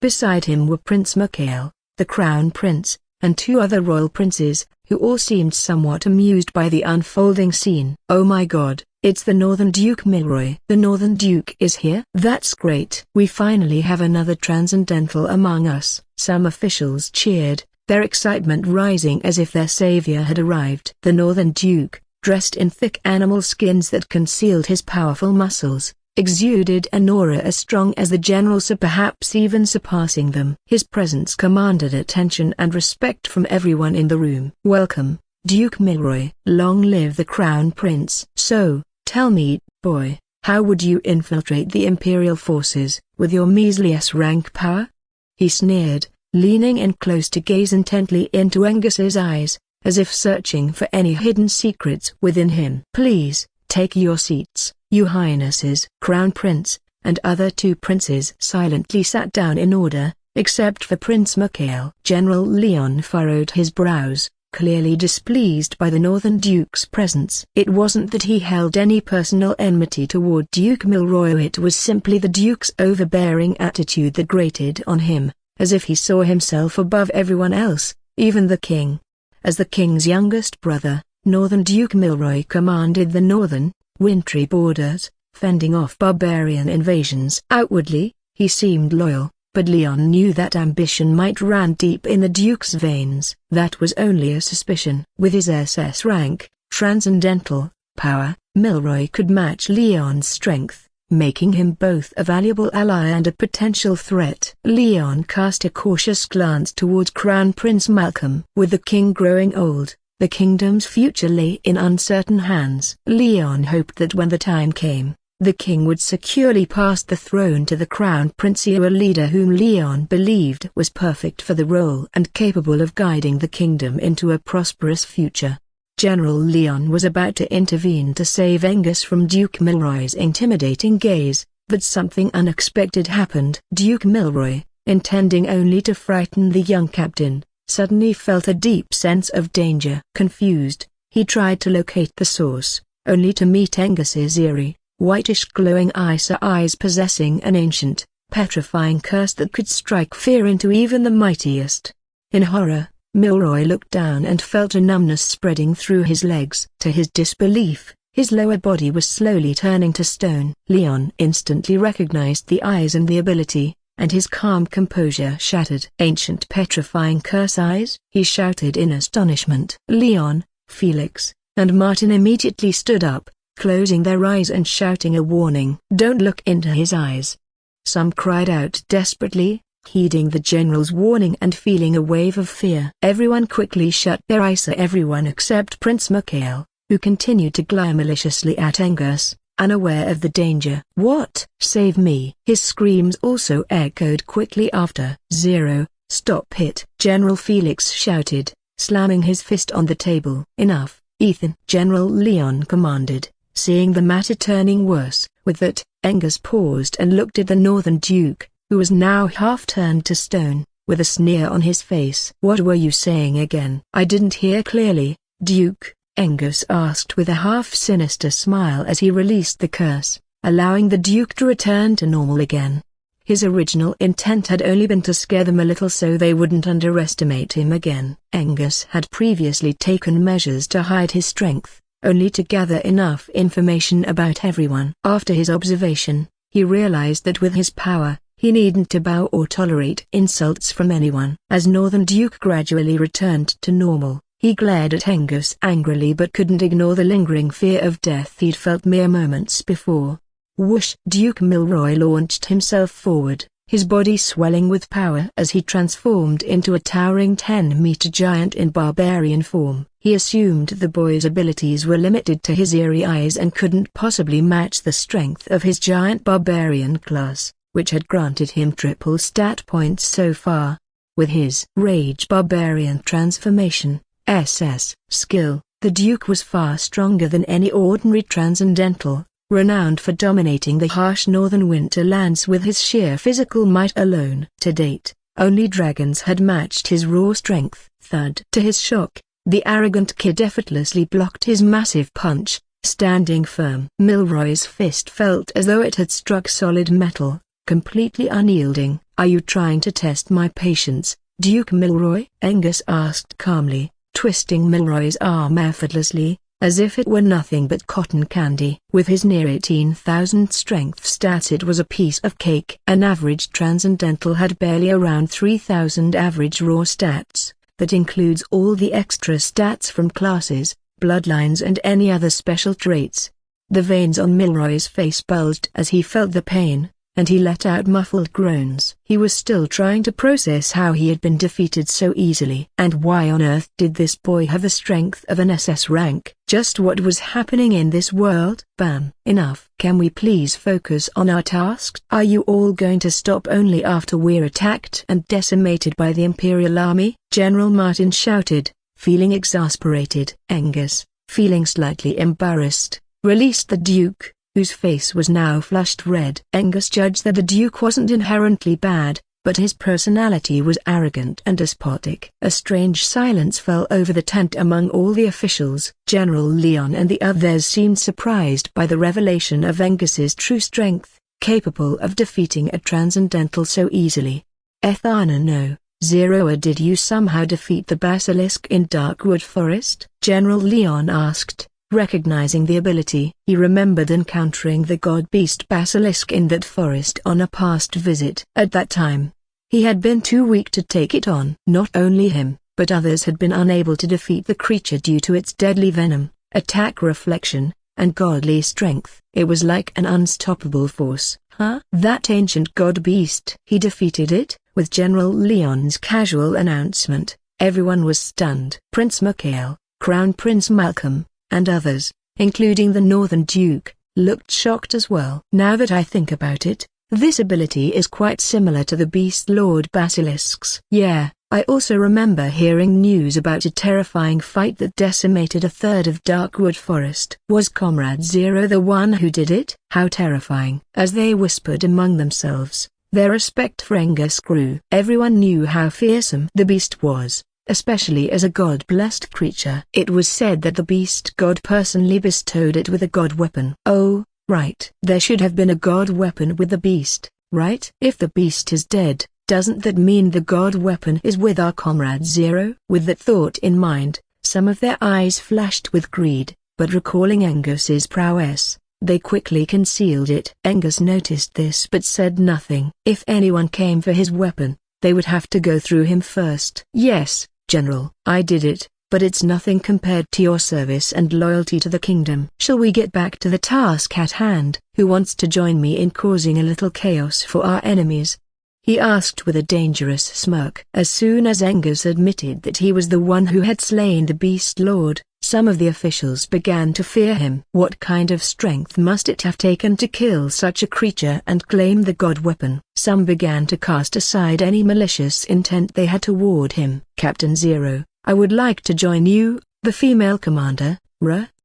Beside him were Prince Mikhail, the crown prince, and 2 other royal princes, who all seemed somewhat amused by the unfolding scene. "Oh my God, it's the Northern Duke Milroy." "The Northern Duke is here? That's great. We finally have another transcendental among us." Some officials cheered, their excitement rising as if their savior had arrived. The Northern Duke, dressed in thick animal skins that concealed his powerful muscles, exuded an aura as strong as the generals, perhaps even surpassing them. His presence commanded attention and respect from everyone in the room. "Welcome, Duke Milroy." "Long live the Crown Prince." "So, tell me, boy, how would you infiltrate the Imperial forces, with your measly S-rank power?" he sneered, leaning in close to gaze intently into Angus's eyes, as if searching for any hidden secrets within him. "Please, take your seats, you highnesses." Crown Prince, and other 2 princes silently sat down in order, except for Prince Mikhail. General Leon furrowed his brows, clearly displeased by the Northern Duke's presence. It wasn't that he held any personal enmity toward Duke Milroy, it was simply the Duke's overbearing attitude that grated on him, as if he saw himself above everyone else, even the king. As the king's youngest brother, Northern Duke Milroy commanded the northern, wintry borders, fending off barbarian invasions. Outwardly, he seemed loyal, but Leon knew that ambition might run deep in the Duke's veins. That was only a suspicion. With his SS rank, transcendental power, Milroy could match Leon's strength, making him both a valuable ally and a potential threat. Leon cast a cautious glance towards Crown Prince Malcolm. With the king growing old, the kingdom's future lay in uncertain hands. Leon hoped that when the time came, the king would securely pass the throne to the Crown Prince, a leader whom Leon believed was perfect for the role and capable of guiding the kingdom into a prosperous future. General Leon was about to intervene to save Angus from Duke Milroy's intimidating gaze, but something unexpected happened. Duke Milroy, intending only to frighten the young captain, suddenly felt a deep sense of danger. Confused, he tried to locate the source, only to meet Angus's eerie, whitish glowing eyes possessing an ancient, petrifying curse that could strike fear into even the mightiest. In horror, Milroy looked down and felt a numbness spreading through his legs. To his disbelief, his lower body was slowly turning to stone. Leon instantly recognized the eyes and the ability, and his calm composure shattered. "Ancient petrifying curse eyes?" he shouted in astonishment. Leon, Felix, and Martin immediately stood up, closing their eyes and shouting a warning. "Don't look into his eyes!" Some cried out desperately, heeding the general's warning and feeling a wave of fear. Everyone quickly shut their eyes, everyone except Prince Mikhail, who continued to glare maliciously at Angus, unaware of the danger. "What? Save me!" His screams also echoed quickly after. "Zero, stop it!" General Felix shouted, slamming his fist on the table. "Enough, Ethan!" General Leon commanded, seeing the matter turning worse. With that, Angus paused and looked at the Northern Duke, who was now half turned to stone, with a sneer on his face. "What were you saying again?" "I didn't hear clearly, Duke," Angus asked with a half-sinister smile as he released the curse, allowing the Duke to return to normal again. His original intent had only been to scare them a little so they wouldn't underestimate him again. Angus had previously taken measures to hide his strength, only to gather enough information about everyone. After his observation, he realized that with his power, he needn't to bow or tolerate insults from anyone. As Northern Duke gradually returned to normal, he glared at Angus angrily but couldn't ignore the lingering fear of death he'd felt mere moments before. Whoosh! Duke Milroy launched himself forward, his body swelling with power as he transformed into a towering 10-meter giant in barbarian form. He assumed the boy's abilities were limited to his eerie eyes and couldn't possibly match the strength of his giant barbarian class, which had granted him triple stat points so far. With his Rage Barbarian Transformation SS skill, the Duke was far stronger than any ordinary transcendental, renowned for dominating the harsh northern winter lands with his sheer physical might alone. To date, only dragons had matched his raw strength. Thud! To his shock, the arrogant kid effortlessly blocked his massive punch, standing firm. Milroy's fist felt as though it had struck solid metal, completely unyielding. "Are you trying to test my patience, Duke Milroy?" Angus asked calmly, twisting Milroy's arm effortlessly, as if it were nothing but cotton candy. With his near 18,000 strength stats, it was a piece of cake. An average transcendental had barely around 3,000 average raw stats. That includes all the extra stats from classes, bloodlines and any other special traits. The veins on Milroy's face bulged as he felt the pain, and he let out muffled groans. He was still trying to process how he had been defeated so easily. And why on earth did this boy have the strength of an SS rank? Just what was happening in this world? Bam! Enough. Can we please focus on our tasks? Are you all going to stop only after we're attacked and decimated by the Imperial Army? General Martin shouted, feeling exasperated. Angus, feeling slightly embarrassed, released the Duke, whose face was now flushed red. Angus judged that the Duke wasn't inherently bad, but his personality was arrogant and despotic. A strange silence fell over the tent among all the officials. General Leon and the others seemed surprised by the revelation of Angus's true strength, capable of defeating a transcendental so easily. Ethana no, Zeroa, did you somehow defeat the basilisk in Darkwood Forest? General Leon asked, recognizing the ability. He remembered encountering the god-beast basilisk in that forest on a past visit. At that time, he had been too weak to take it on. Not only him, but others had been unable to defeat the creature due to its deadly venom, attack reflection, and godly strength. It was like an unstoppable force. Huh? That ancient god-beast. He defeated it? With General Leon's casual announcement, everyone was stunned. Prince Mikhail, Crown Prince Malcolm, and others, including the Northern Duke, looked shocked as well. Now that I think about it, this ability is quite similar to the Beast Lord Basilisk's. Yeah, I also remember hearing news about a terrifying fight that decimated a third of Darkwood Forest. Was Comrade Zero the one who did it? How terrifying. As they whispered among themselves, their respect for Angus grew. Everyone knew how fearsome the beast was, especially as a god-blessed creature. It was said that the beast god personally bestowed it with a god weapon. Oh, right. There should have been a god weapon with the beast, right? If the beast is dead, doesn't that mean the god weapon is with our Comrade Zero? With that thought in mind, some of their eyes flashed with greed, but recalling Angus's prowess, they quickly concealed it. Angus noticed this but said nothing. If anyone came for his weapon, they would have to go through him first. Yes, General, I did it, but it's nothing compared to your service and loyalty to the kingdom. Shall we get back to the task at hand? Who wants to join me in causing a little chaos for our enemies? He asked with a dangerous smirk. As soon as Angus admitted that he was the one who had slain the Beast Lord, some of the officials began to fear him. What kind of strength must it have taken to kill such a creature and claim the god weapon? Some began to cast aside any malicious intent they had toward him. Captain Zero, I would like to join you, the female commander,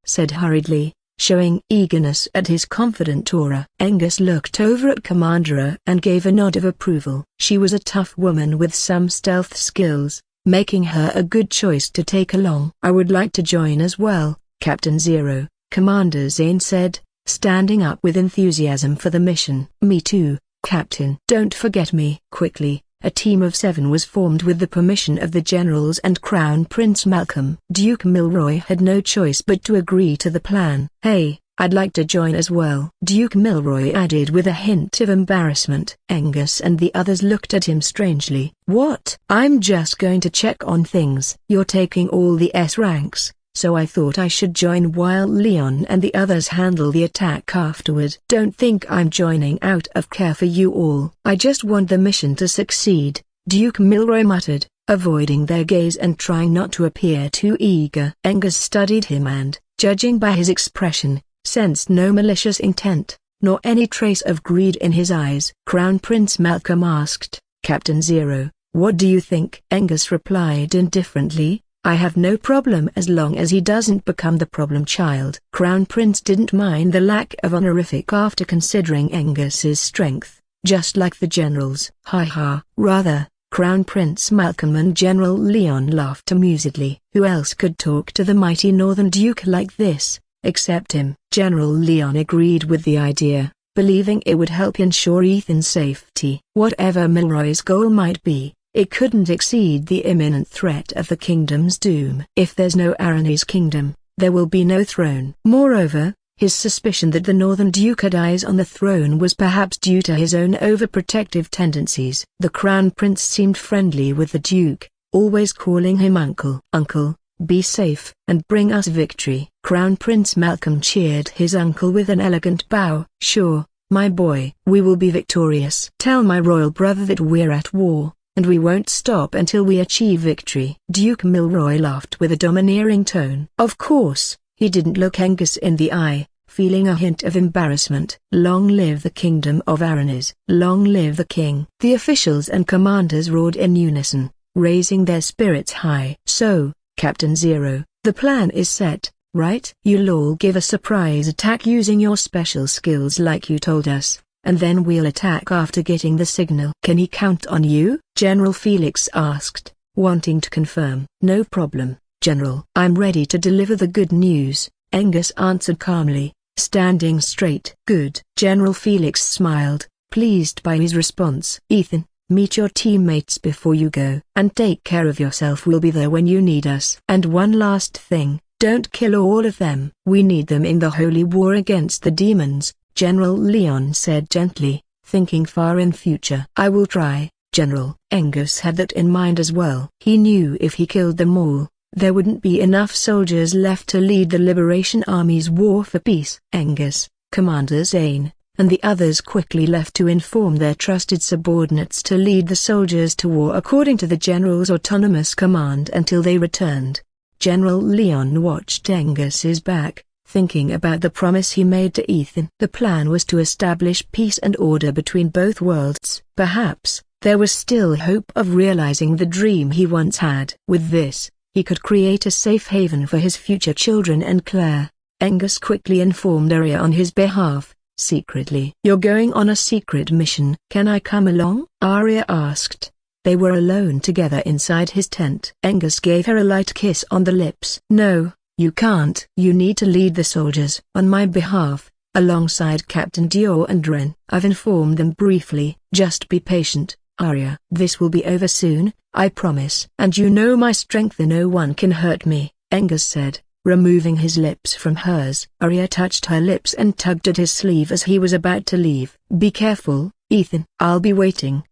said hurriedly, showing eagerness at his confident aura. Angus looked over at Commander and gave a nod of approval. She was a tough woman with some stealth skills, making her a good choice to take along. I would like to join as well, Captain Zero, Commander Zane said, standing up with enthusiasm for the mission. Me too, Captain. Don't forget me. Quickly, a team of 7 was formed with the permission of the generals and Crown Prince Malcolm. Duke Milroy had no choice but to agree to the plan. Hey, I'd like to join as well, Duke Milroy added with a hint of embarrassment. Angus and the others looked at him strangely. What? I'm just going to check on things. You're taking all the S ranks, so I thought I should join while Leon and the others handle the attack afterward. Don't think I'm joining out of care for you all. I just want the mission to succeed, Duke Milroy muttered, avoiding their gaze and trying not to appear too eager. Angus studied him and, judging by his expression, sensed no malicious intent, nor any trace of greed in his eyes. Crown Prince Malcolm asked, Captain Zero, what do you think? Angus replied indifferently, I have no problem as long as he doesn't become the problem child. Crown Prince didn't mind the lack of honorific after considering Angus's strength, just like the generals. Ha ha. Rather, Crown Prince Malcolm and General Leon laughed amusedly. Who else could talk to the mighty Northern Duke like this, except him? General Leon agreed with the idea, believing it would help ensure Ethan's safety. Whatever Milroy's goal might be, it couldn't exceed the imminent threat of the kingdom's doom. If there's no Aranese kingdom, there will be no throne. Moreover, his suspicion that the Northern Duke had eyes on the throne was perhaps due to his own overprotective tendencies. The Crown Prince seemed friendly with the Duke, always calling him uncle. Uncle, be safe and bring us victory. Crown Prince Malcolm cheered his uncle with an elegant bow. Sure, my boy. We will be victorious. Tell my royal brother that we're at war, and we won't stop until we achieve victory. Duke Milroy laughed with a domineering tone. Of course, he didn't look Angus in the eye, feeling a hint of embarrassment. Long live the kingdom of Aranese. Long live the king. The officials and commanders roared in unison, raising their spirits high. So, Captain Zero, the plan is set, right? You'll all give a surprise attack using your special skills like you told us, and then we'll attack after getting the signal. Can he count on you? General Felix asked, wanting to confirm. No problem, General. I'm ready to deliver the good news, Angus answered calmly, standing straight. Good. General Felix smiled, pleased by his response. Ethan, meet your teammates before you go. And take care of yourself. We'll be there when you need us. And one last thing, don't kill all of them. We need them in the holy war against the demons, General Leon said gently, thinking far in future. I will try, General. Angus had that in mind as well. He knew if he killed them all, there wouldn't be enough soldiers left to lead the Liberation Army's war for peace. Angus, Commander Zane, and the others quickly left to inform their trusted subordinates to lead the soldiers to war according to the general's autonomous command until they returned. General Leon watched Angus's back, thinking about the promise he made to Ethan. The plan was to establish peace and order between both worlds. Perhaps, there was still hope of realizing the dream he once had. With this, he could create a safe haven for his future children and Claire. Angus quickly informed Arya on his behalf, secretly. You're going on a secret mission. Can I come along? Arya asked. They were alone together inside his tent. Angus gave her a light kiss on the lips. No, you can't. You need to lead the soldiers on my behalf, alongside Captain Dior and Ren. I've informed them briefly. Just be patient, Arya. This will be over soon, I promise. And you know my strength and no one can hurt me, Angus said, removing his lips from hers. Arya touched her lips and tugged at his sleeve as he was about to leave. Be careful, Ethan. I'll be waiting,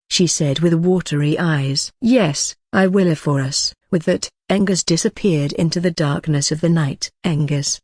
she said with watery eyes. Yes, I will for us. With that, Angus disappeared into the darkness of the night. Angus,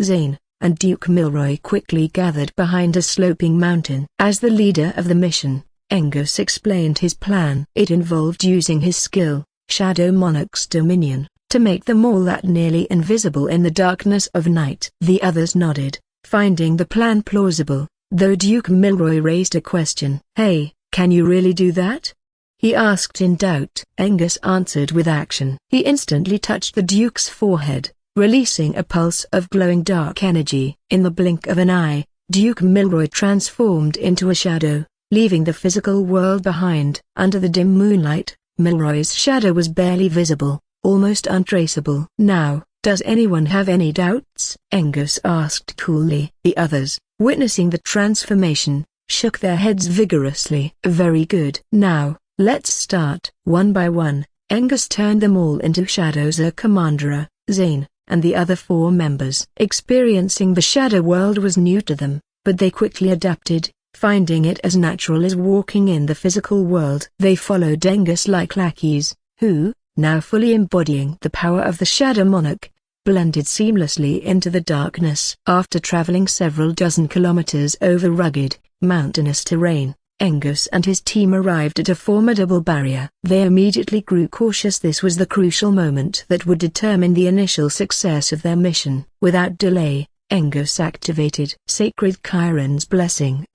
Zane, and Duke Milroy quickly gathered behind a sloping mountain. As the leader of the mission, Angus explained his plan. It involved using his skill, Shadow Monarch's Dominion, to make them all that nearly invisible in the darkness of night. The others nodded, finding the plan plausible, though Duke Milroy raised a question. Hey, can you really do that? He asked in doubt. Angus answered with action. He instantly touched the Duke's forehead, releasing a pulse of glowing dark energy. In the blink of an eye, Duke Milroy transformed into a shadow, leaving the physical world behind. Under the dim moonlight, Milroy's shadow was barely visible, almost untraceable. Now, does anyone have any doubts? Angus asked coolly. The others, witnessing the transformation, shook their heads vigorously. Very good. Now, let's start. One by one, Angus turned them all into shadows. Commander Zane, and the other 4 members. Experiencing the shadow world was new to them, but they quickly adapted, finding it as natural as walking in the physical world. They followed Angus like lackeys, who, now fully embodying the power of the Shadow Monarch, blended seamlessly into the darkness. After traveling several dozen kilometers over rugged, mountainous terrain, Angus and his team arrived at a formidable barrier. They immediately grew cautious. This was the crucial moment that would determine the initial success of their mission. Without delay, Angus activated Sacred Chiron's Blessing,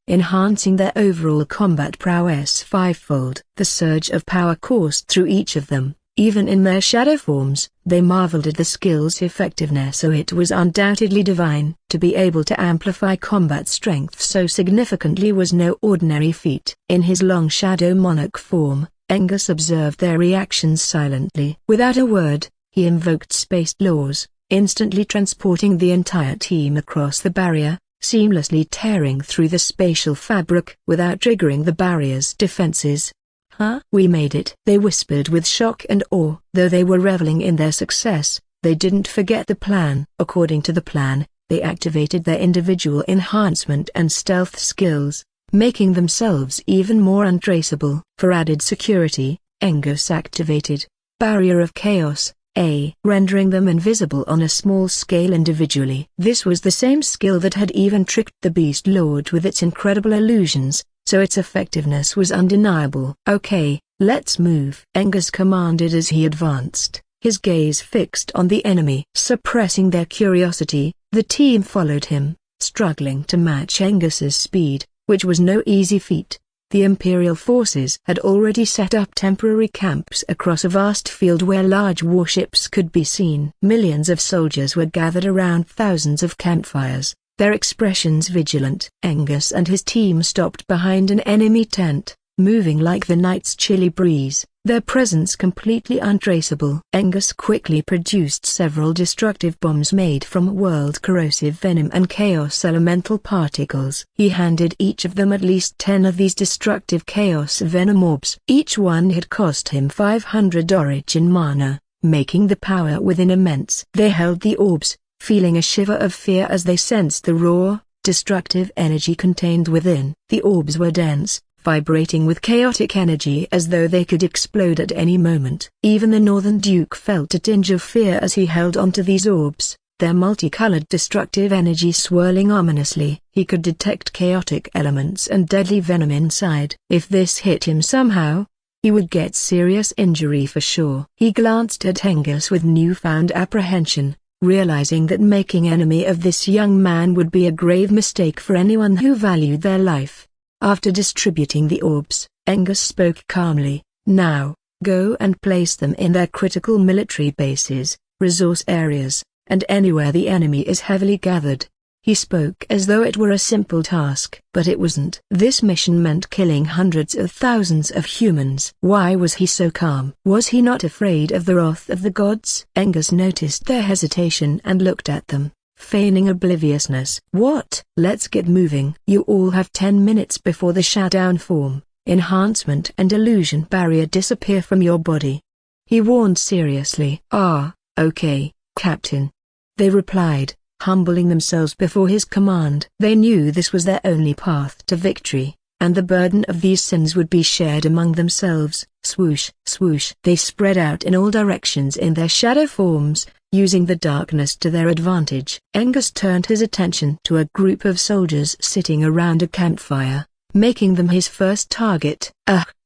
enhancing their overall combat prowess 5-fold. The surge of power coursed through each of them, Even in their shadow forms, they marveled at the skill's effectiveness, so it was undoubtedly divine. To be able to amplify combat strength so significantly was no ordinary feat. In his long shadow monarch form, Angus observed their reactions silently. Without a word, he invoked space laws, instantly transporting the entire team across the barrier, seamlessly tearing through the spatial fabric without triggering the barrier's defenses. "Huh? We made it," they whispered with shock and awe. Though they were reveling in their success, they didn't forget the plan. According to the plan, they activated their individual enhancement and stealth skills, making themselves even more untraceable. For added security, Angus activated Barrier of Chaos, rendering them invisible on a small scale individually. This was the same skill that had even tricked the Beast Lord with its incredible illusions, so its effectiveness was undeniable. "Okay, let's move," Angus commanded as he advanced, his gaze fixed on the enemy. Suppressing their curiosity, the team followed him, struggling to match Angus's speed, which was no easy feat. The Imperial forces had already set up temporary camps across a vast field where large warships could be seen. Millions of soldiers were gathered around thousands of campfires, their expressions vigilant. Angus and his team stopped behind an enemy tent, moving like the night's chilly breeze, their presence completely untraceable. Angus quickly produced several destructive bombs made from world-corrosive venom and chaos elemental particles. He handed each of them at least 10 of these destructive chaos venom orbs. Each one had cost him 500 origin mana, making the power within immense. They held the orbs, feeling a shiver of fear as they sensed the raw, destructive energy contained within. The orbs were dense, vibrating with chaotic energy as though they could explode at any moment. Even the Northern Duke felt a tinge of fear as he held onto these orbs, their multicolored destructive energy swirling ominously. He could detect chaotic elements and deadly venom inside. If this hit him somehow, he would get serious injury for sure. He glanced at Angus with newfound apprehension, realizing that making enemy of this young man would be a grave mistake for anyone who valued their life. After distributing the orbs, Angus spoke calmly, "Now, go and place them in their critical military bases, resource areas, and anywhere the enemy is heavily gathered." He spoke as though it were a simple task, but it wasn't. This mission meant killing hundreds of thousands of humans. Why was he so calm? Was he not afraid of the wrath of the gods? Angus noticed their hesitation and looked at them, feigning obliviousness. "What? Let's get moving. You all have 10 minutes before the shutdown form, enhancement and illusion barrier disappear from your body," he warned seriously. Okay, Captain," they replied, humbling themselves before his command. They knew this was their only path to victory, and the burden of these sins would be shared among themselves. Swoosh, swoosh. They spread out in all directions in their shadow forms, using the darkness to their advantage. Angus turned his attention to a group of soldiers sitting around a campfire, making them his first target.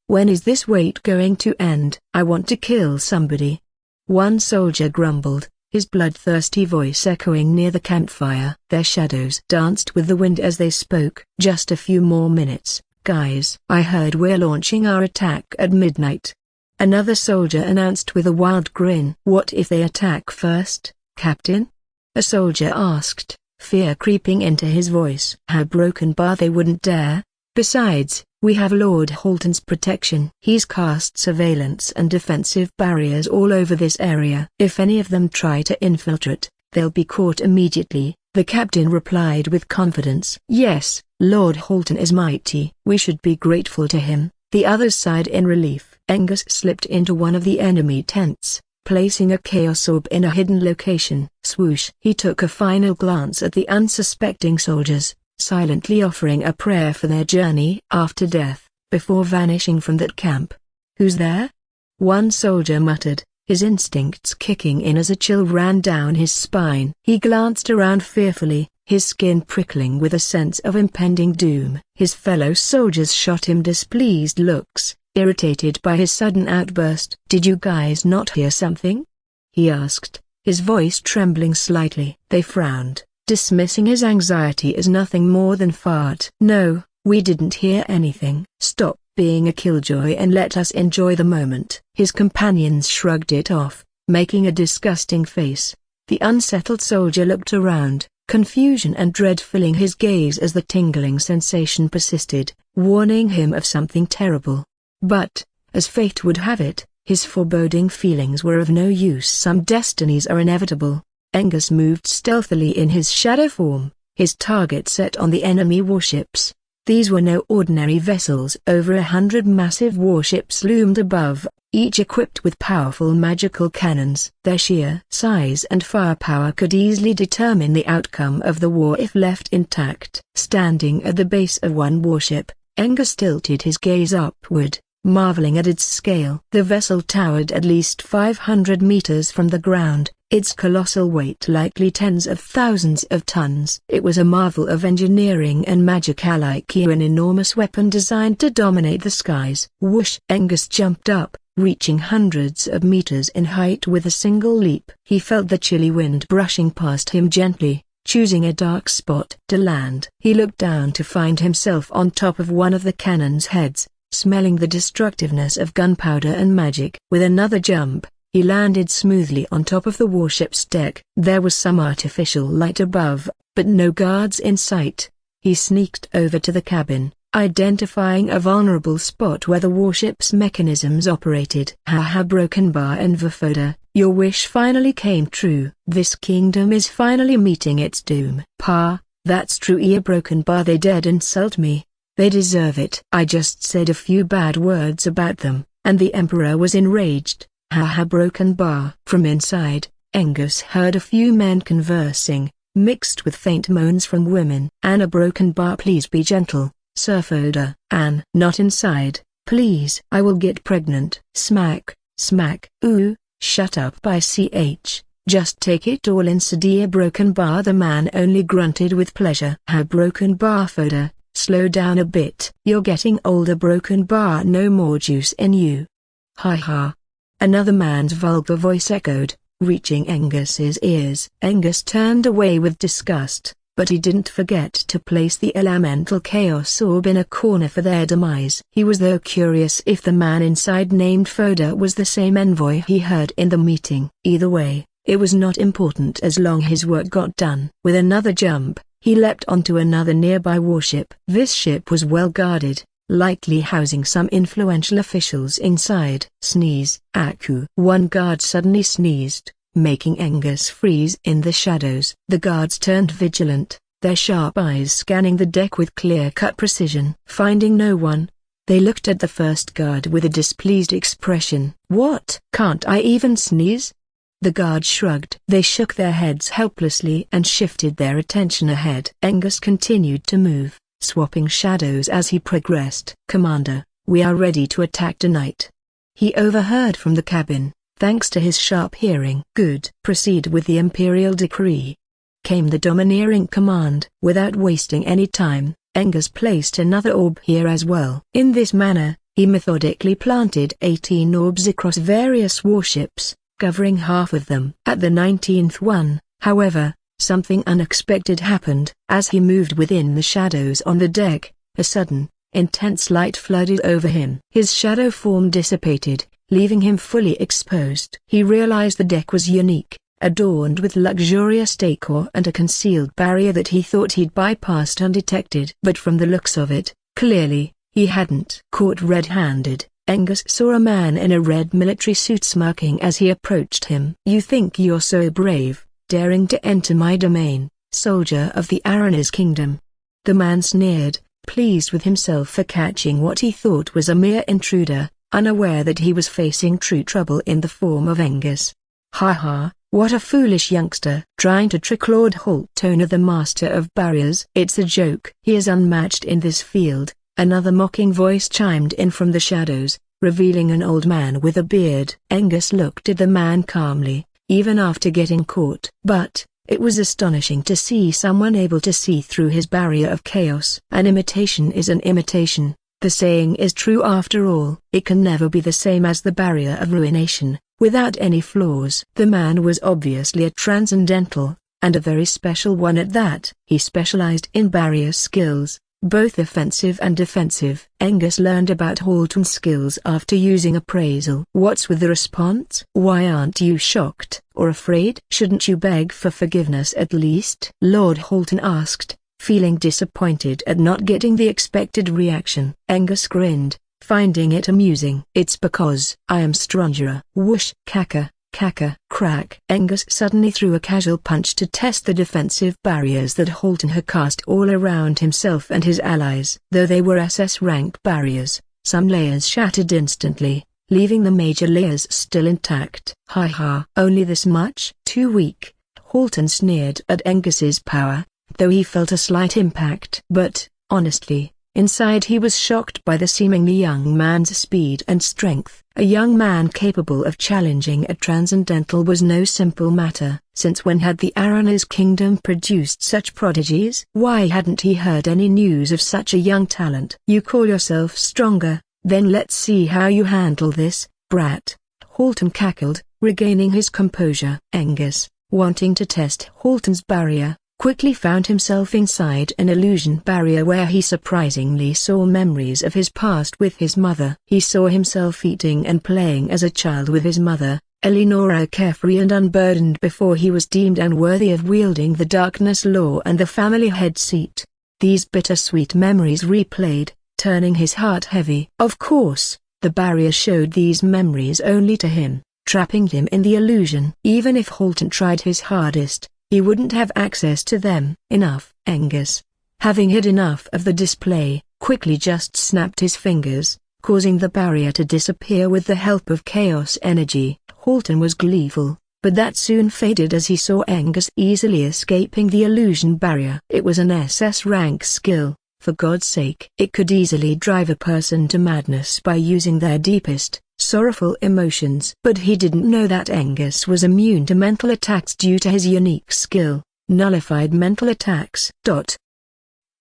When is this wait going to end? I want to kill somebody," one soldier grumbled, his bloodthirsty voice echoing near the campfire. Their shadows danced with the wind as they spoke. "Just a few more minutes, guys. I heard we're launching our attack at midnight," another soldier announced with a wild grin. "What if they attack first, Captain?" a soldier asked, fear creeping into his voice. "How broken bar they wouldn't dare. Besides, we have Lord Halton's protection. He's cast surveillance and defensive barriers all over this area. If any of them try to infiltrate, they'll be caught immediately," the captain replied with confidence. "Yes, Lord Halton is mighty. We should be grateful to him," the others sighed in relief. Angus slipped into one of the enemy tents, placing a chaos orb in a hidden location. Swoosh. He took a final glance at the unsuspecting soldiers, silently offering a prayer for their journey after death, before vanishing from that camp. "Who's there?" one soldier muttered, his instincts kicking in as a chill ran down his spine. He glanced around fearfully, his skin prickling with a sense of impending doom. His fellow soldiers shot him displeased looks, irritated by his sudden outburst. "Did you guys not hear something?" he asked, his voice trembling slightly. They frowned, dismissing his anxiety as nothing more than fart. "No, we didn't hear anything." "Stop," being a killjoy and let us enjoy the moment." His companions shrugged it off, making a disgusting face. The unsettled soldier looked around, confusion and dread filling his gaze as the tingling sensation persisted, warning him of something terrible. But, as fate would have it, his foreboding feelings were of no use. Some destinies are inevitable. Angus moved stealthily in his shadow form, his target set on the enemy warships. These were no ordinary vessels. Over 100 massive warships loomed above, each equipped with powerful magical cannons. Their sheer size and firepower could easily determine the outcome of the war if left intact. Standing at the base of one warship, Angus tilted his gaze upward, marveling at its scale. The vessel towered at least 500 meters from the ground, its colossal weight likely tens of thousands of tons. It was a marvel of engineering and magic, like an enormous weapon designed to dominate the skies. Whoosh! Angus jumped up, reaching hundreds of meters in height with a single leap. He felt the chilly wind brushing past him gently, choosing a dark spot to land. He looked down to find himself on top of one of the cannon's heads, smelling the destructiveness of gunpowder and magic. With another jump, he landed smoothly on top of the warship's deck. There was some artificial light above, but no guards in sight. He sneaked over to the cabin, identifying a vulnerable spot where the warship's mechanisms operated. Broken Bar and Vafoda, your wish finally came true. This kingdom is finally meeting its doom. Pa, that's true. Broken Bar, they dared insult me. They deserve it. I just said a few bad words about them, and the Emperor was enraged. Broken Bar. From inside, Angus heard a few men conversing, mixed with faint moans from women. Anna Broken Bar, please be gentle, Sir Foda. Anne, not inside, please. I will get pregnant. Smack, smack. Ooh, shut up. By ch. Just take it all in. Sadia Broken Bar. The man only grunted with pleasure. Broken Bar. Foda, slow down a bit. You're getting older. Broken Bar. No more juice in you. Ha ha. Another man's vulgar voice echoed, reaching Angus's ears. Angus turned away with disgust, but he didn't forget to place the elemental chaos orb in a corner for their demise. He was though curious if the man inside named Foda was the same envoy he heard in the meeting. Either way, it was not important as long his work got done. With another jump, he leapt onto another nearby warship. This ship was well guarded, likely housing some influential officials inside. Sneeze. Aku. One guard suddenly sneezed, making Angus freeze in the shadows. The guards turned vigilant, their sharp eyes scanning the deck with clear-cut precision. Finding no one, they looked at the first guard with a displeased expression. What? Can't I even sneeze? The guard shrugged. They shook their heads helplessly and shifted their attention ahead. Angus continued to move, swapping shadows as he progressed. Commander, we are ready to attack tonight. He overheard from the cabin, thanks to his sharp hearing. Good. Proceed with the Imperial decree, came the domineering command. Without wasting any time, Angus placed another orb here as well. In this manner, he methodically planted 18 orbs across various warships, covering half of them. At the 19th one, however, something unexpected happened. As he moved within the shadows on the deck, a sudden, intense light flooded over him. His shadow form dissipated, leaving him fully exposed. He realized the deck was unique, adorned with luxurious decor and a concealed barrier that he thought he'd bypassed undetected. But from the looks of it, clearly, he hadn't. Caught red-handed, Angus saw a man in a red military suit smirking as he approached him. You think you're so brave, daring to enter my domain, soldier of the Aranis kingdom? The man sneered, pleased with himself for catching what he thought was a mere intruder, unaware that he was facing true trouble in the form of Angus. Ha ha, what a foolish youngster. Trying to trick Lord Holtoner, the master of barriers. It's a joke. He is unmatched in this field. Another mocking voice chimed in from the shadows, revealing an old man with a beard. Angus looked at the man calmly, even after getting caught. But it was astonishing to see someone able to see through his barrier of chaos. An imitation is an imitation. The saying is true after all. It can never be the same as the barrier of ruination, without any flaws. The man was obviously a transcendental, and a very special one at that. He specialized in barrier skills, both offensive and defensive. Angus learned about Halton's skills after using appraisal. What's with the response? Why aren't you shocked, or afraid? Shouldn't you beg for forgiveness at least? Lord Halton asked, feeling disappointed at not getting the expected reaction. Angus grinned, finding it amusing. It's because I am stronger. Whoosh! Caca, caca, crack. Angus suddenly threw a casual punch to test the defensive barriers that Halton had cast all around himself and his allies. Though they were SS rank barriers, some layers shattered instantly, leaving the major layers still intact. Ha ha! Only this much? Too weak. Halton sneered at Angus's power, though he felt a slight impact. But, honestly, inside he was shocked by the seemingly young man's speed and strength. A young man capable of challenging a transcendental was no simple matter. Since when had the Aranas kingdom produced such prodigies? Why hadn't he heard any news of such a young talent? You call yourself stronger, then let's see how you handle this, brat. Halton cackled, regaining his composure. Angus, wanting to test Halton's barrier, quickly found himself inside an illusion barrier where he surprisingly saw memories of his past with his mother. He saw himself eating and playing as a child with his mother, Eleonora, carefree and unburdened before he was deemed unworthy of wielding the darkness law and the family head seat. These bittersweet memories replayed, turning his heart heavy. Of course, the barrier showed these memories only to him, trapping him in the illusion. Even if Halton tried his hardest, he wouldn't have access to them. Enough. Angus, having had enough of the display, quickly just snapped his fingers, causing the barrier to disappear with the help of chaos energy. Halton was gleeful, but that soon faded as he saw Angus easily escaping the illusion barrier. It was an SS rank skill, for God's sake. It could easily drive a person to madness by using their deepest, sorrowful emotions. But he didn't know that Angus was immune to mental attacks due to his unique skill, nullified mental attacks.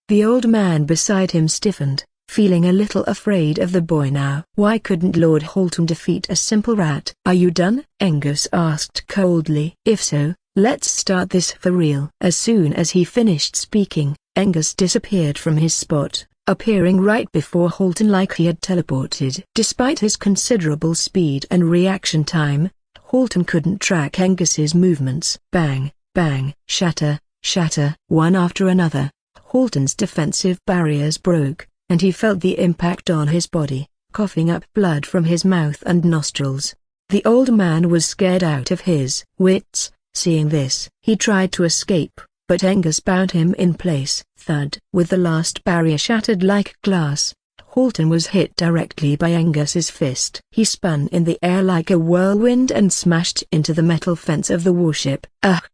The old man beside him stiffened, feeling a little afraid of the boy now. Why couldn't Lord Halton defeat a simple rat? Are you done? Angus asked coldly. If so, let's start this for real. As soon as he finished speaking, Angus disappeared from his spot, appearing right before Halton like he had teleported. Despite his considerable speed and reaction time, Halton couldn't track Angus's movements. Bang, bang, shatter, shatter. One after another, Halton's defensive barriers broke, and he felt the impact on his body, coughing up blood from his mouth and nostrils. The old man was scared out of his wits. Seeing this, he tried to escape, but Angus bound him in place. Thud. With the last barrier shattered like glass, Halton was hit directly by Angus's fist. He spun in the air like a whirlwind and smashed into the metal fence of the warship.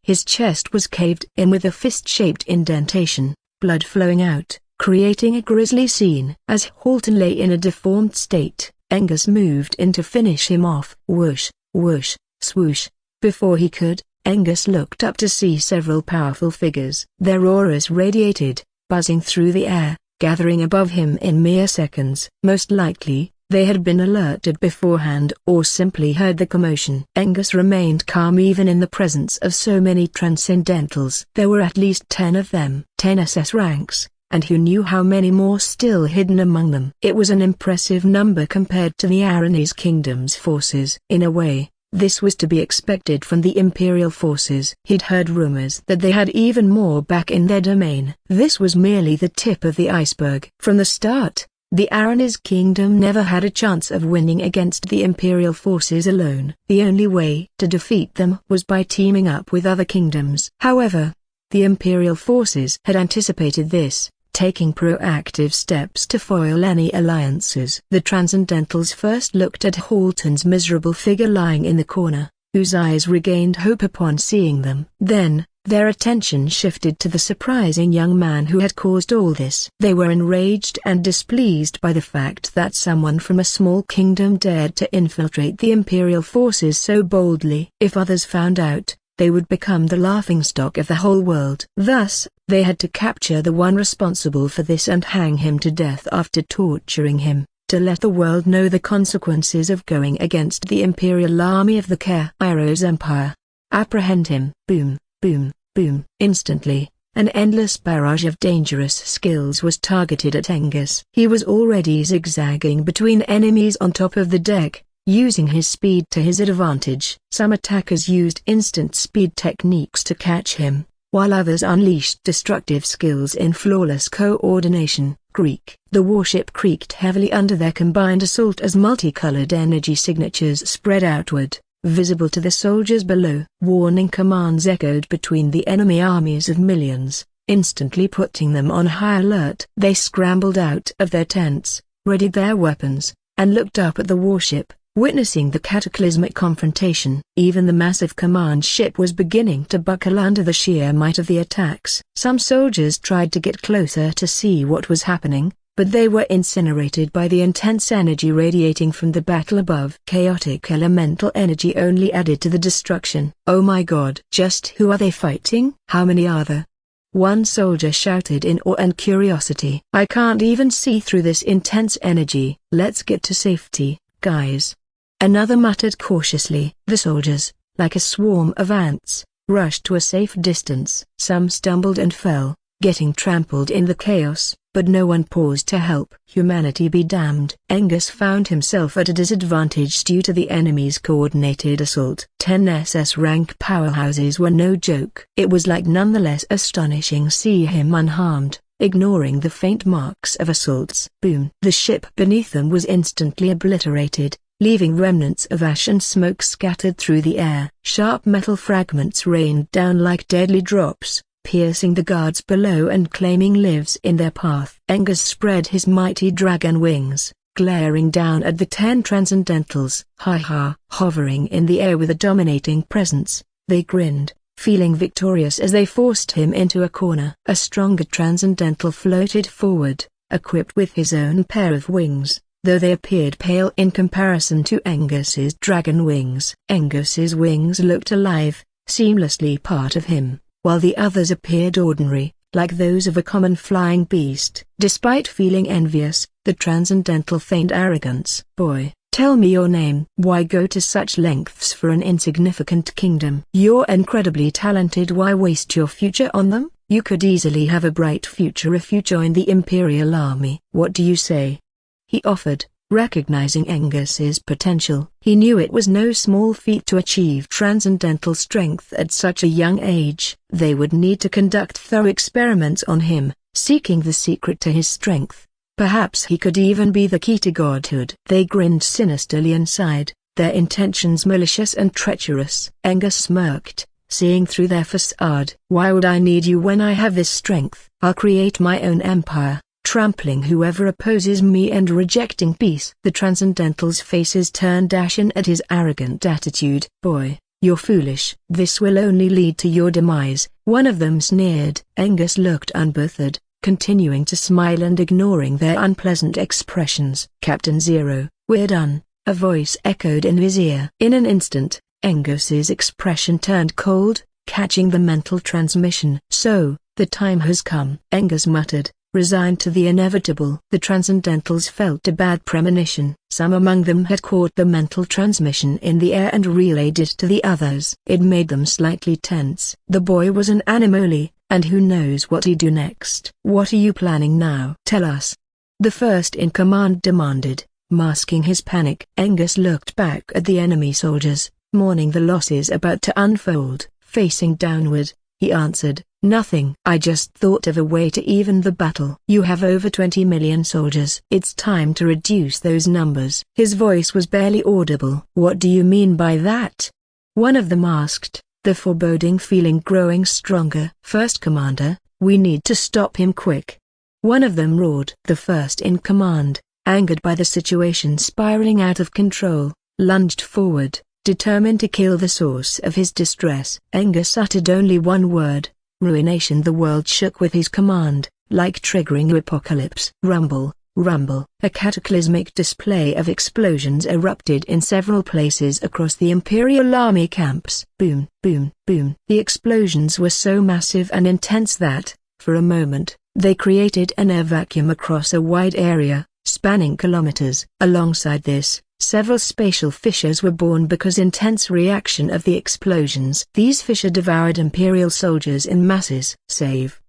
His chest was caved in with a fist-shaped indentation, blood flowing out, creating a grisly scene. As Halton lay in a deformed state, Angus moved in to finish him off. Whoosh, whoosh, swoosh. Before he could, Angus looked up to see several powerful figures. Their auras radiated, buzzing through the air, gathering above him in mere seconds. Most likely, they had been alerted beforehand or simply heard the commotion. Angus remained calm even in the presence of so many transcendentals. There were at least 10 of them. 10 SS ranks, and who knew how many more still hidden among them. It was an impressive number compared to the Aranese Kingdom's forces. In a way, this was to be expected from the Imperial forces. He'd heard rumors that they had even more back in their domain. This was merely the tip of the iceberg. From the start, the Aranese Kingdom never had a chance of winning against the Imperial forces alone. The only way to defeat them was by teaming up with other kingdoms. However, the Imperial forces had anticipated this, taking proactive steps to foil any alliances. The Transcendentals first looked at Halton's miserable figure lying in the corner, whose eyes regained hope upon seeing them. Then, their attention shifted to the surprising young man who had caused all this. They were enraged and displeased by the fact that someone from a small kingdom dared to infiltrate the Imperial forces so boldly. If others found out, they would become the laughingstock of the whole world. Thus, they had to capture the one responsible for this and hang him to death after torturing him, to let the world know the consequences of going against the Imperial army of the Kairos Empire. Apprehend him. Boom, boom, boom. Instantly, An endless barrage of dangerous skills was targeted at Angus. He was already zigzagging between enemies on top of the deck, using his speed to his advantage. Some attackers used instant speed techniques to catch him, while others unleashed destructive skills in flawless coordination. Creak. The warship creaked heavily under their combined assault as multicolored energy signatures spread outward, visible to the soldiers below. Warning commands echoed between the enemy armies of millions, instantly putting them on high alert. They scrambled out of their tents, readied their weapons, and looked up at the warship, witnessing the cataclysmic confrontation. Even the massive command ship was beginning to buckle under the sheer might of the attacks. Some soldiers tried to get closer to see what was happening, but they were incinerated by the intense energy radiating from the battle above. Chaotic elemental energy only added to the destruction. Oh my god! Just who are they fighting? How many are there? One soldier shouted in awe and curiosity. I can't even see through this intense energy. Let's get to safety, guys. Another muttered cautiously. The soldiers, like a swarm of ants, rushed to a safe distance. Some stumbled and fell, getting trampled in the chaos, but no one paused to help. Humanity be damned. Angus found himself at a disadvantage due to the enemy's coordinated assault. 10 SS rank powerhouses were no joke. It was nonetheless astonishing to see him unharmed, ignoring the faint marks of assaults. Boom! The ship beneath them was instantly obliterated, leaving remnants of ash and smoke scattered through the air. Sharp metal fragments rained down like deadly drops, piercing the guards below and claiming lives in their path. Angus spread his mighty dragon wings, glaring down at the 10 Transcendentals. Hovering in the air with a dominating presence, they grinned, feeling victorious as they forced him into a corner. A stronger Transcendental floated forward, equipped with his own pair of wings, though they appeared pale in comparison to Angus's dragon wings. Angus's wings looked alive, seamlessly part of him, while the others appeared ordinary, like those of a common flying beast. Despite feeling envious, the Transcendental feigned arrogance. Boy, tell me your name. Why go to such lengths for an insignificant kingdom? You're incredibly talented. Why waste your future on them? You could easily have a bright future if you joined the Imperial Army. What do you say? He offered, recognizing Angus's potential. He knew it was no small feat to achieve transcendental strength at such a young age. They would need to conduct thorough experiments on him, seeking the secret to his strength. Perhaps he could even be the key to godhood. They grinned sinisterly inside, their intentions malicious and treacherous. Angus smirked, seeing through their facade. Why would I need you when I have this strength? I'll create my own empire, trampling whoever opposes me and rejecting peace. The Transcendentals' faces turned ashen at his arrogant attitude. Boy, you're foolish. This will only lead to your demise, one of them sneered. Angus looked unbothered, continuing to smile and ignoring their unpleasant expressions. Captain Zero, we're done, a voice echoed in his ear. In an instant, Angus's expression turned cold, catching the mental transmission. So, the time has come, Angus muttered, resigned to the inevitable. The Transcendentals felt a bad premonition. Some among them had caught the mental transmission in the air and relayed it to the others. It made them slightly tense. The boy was an Animoli, and who knows what he'd do next. What are you planning now? Tell us. The first in command demanded, masking his panic. Angus looked back at the enemy soldiers, mourning the losses about to unfold. Facing downward, he answered, nothing. I just thought of a way to even the battle. You have over 20 million soldiers. It's time to reduce those numbers. His voice was barely audible. What do you mean by that? One of them asked, the foreboding feeling growing stronger. First Commander, we need to stop him quick. One of them roared. The first in command, angered by the situation spiraling out of control, lunged forward, determined to kill the source of his distress. Angus uttered only one word. Ruination. The world shook with his command, like triggering apocalypse. Rumble, rumble. A cataclysmic display of explosions erupted in several places across the Imperial Army camps. Boom, boom, boom. The explosions were so massive and intense that, for a moment, they created an air vacuum across a wide area, spanning kilometers. Alongside this, Several spatial fissures were born because intense reaction of the explosions. These fissures devoured Imperial soldiers in masses.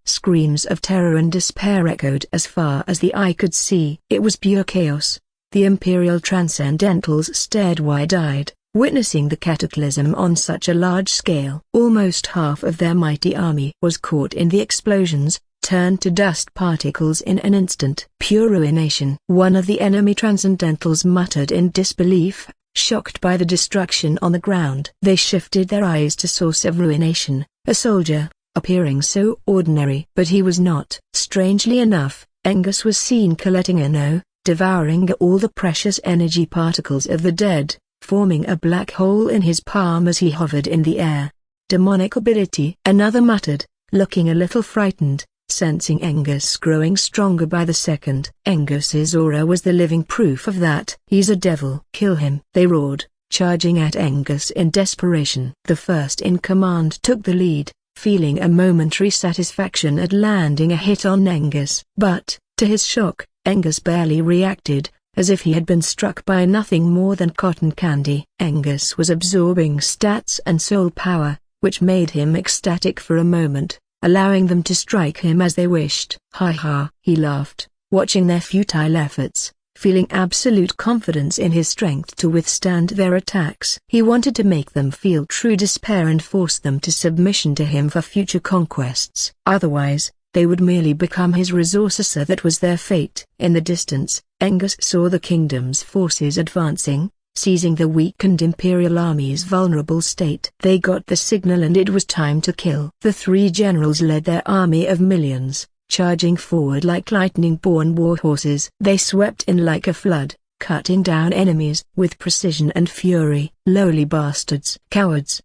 Screams of terror and despair echoed as far as the eye could see. It was pure chaos. The Imperial Transcendentals stared wide-eyed, witnessing the cataclysm on such a large scale. Almost half of their mighty army was caught in the explosions, turned to dust particles in an instant. Pure ruination. One of the enemy Transcendentals muttered in disbelief, shocked by the destruction on the ground. They shifted their eyes to source of ruination, a soldier, appearing so ordinary. But he was not. Strangely enough, Angus was seen collecting devouring all the precious energy particles of the dead, forming a black hole in his palm as he hovered in the air. Demonic ability. Another muttered, looking a little frightened, sensing Angus growing stronger by the second. Angus's aura was the living proof of that. He's a devil. Kill him, they roared, charging at Angus in desperation. The first in command took the lead, feeling a momentary satisfaction at landing a hit on Angus. But, to his shock, Angus barely reacted, as if he had been struck by nothing more than cotton candy. Angus was absorbing stats and soul power, which made him ecstatic for a moment, allowing them to strike him as they wished. Ha ha, he laughed, watching their futile efforts, feeling absolute confidence in his strength to withstand their attacks. He wanted to make them feel true despair and force them to submission to him for future conquests. Otherwise, they would merely become his resources. So that was their fate. In the distance, Angus saw the kingdom's forces advancing, seizing the weakened Imperial army's vulnerable state. They got the signal and it was time to kill. The three generals led their army of millions, charging forward like lightning-born warhorses. They swept in like a flood, cutting down enemies with precision and fury. Lowly bastards. Cowards!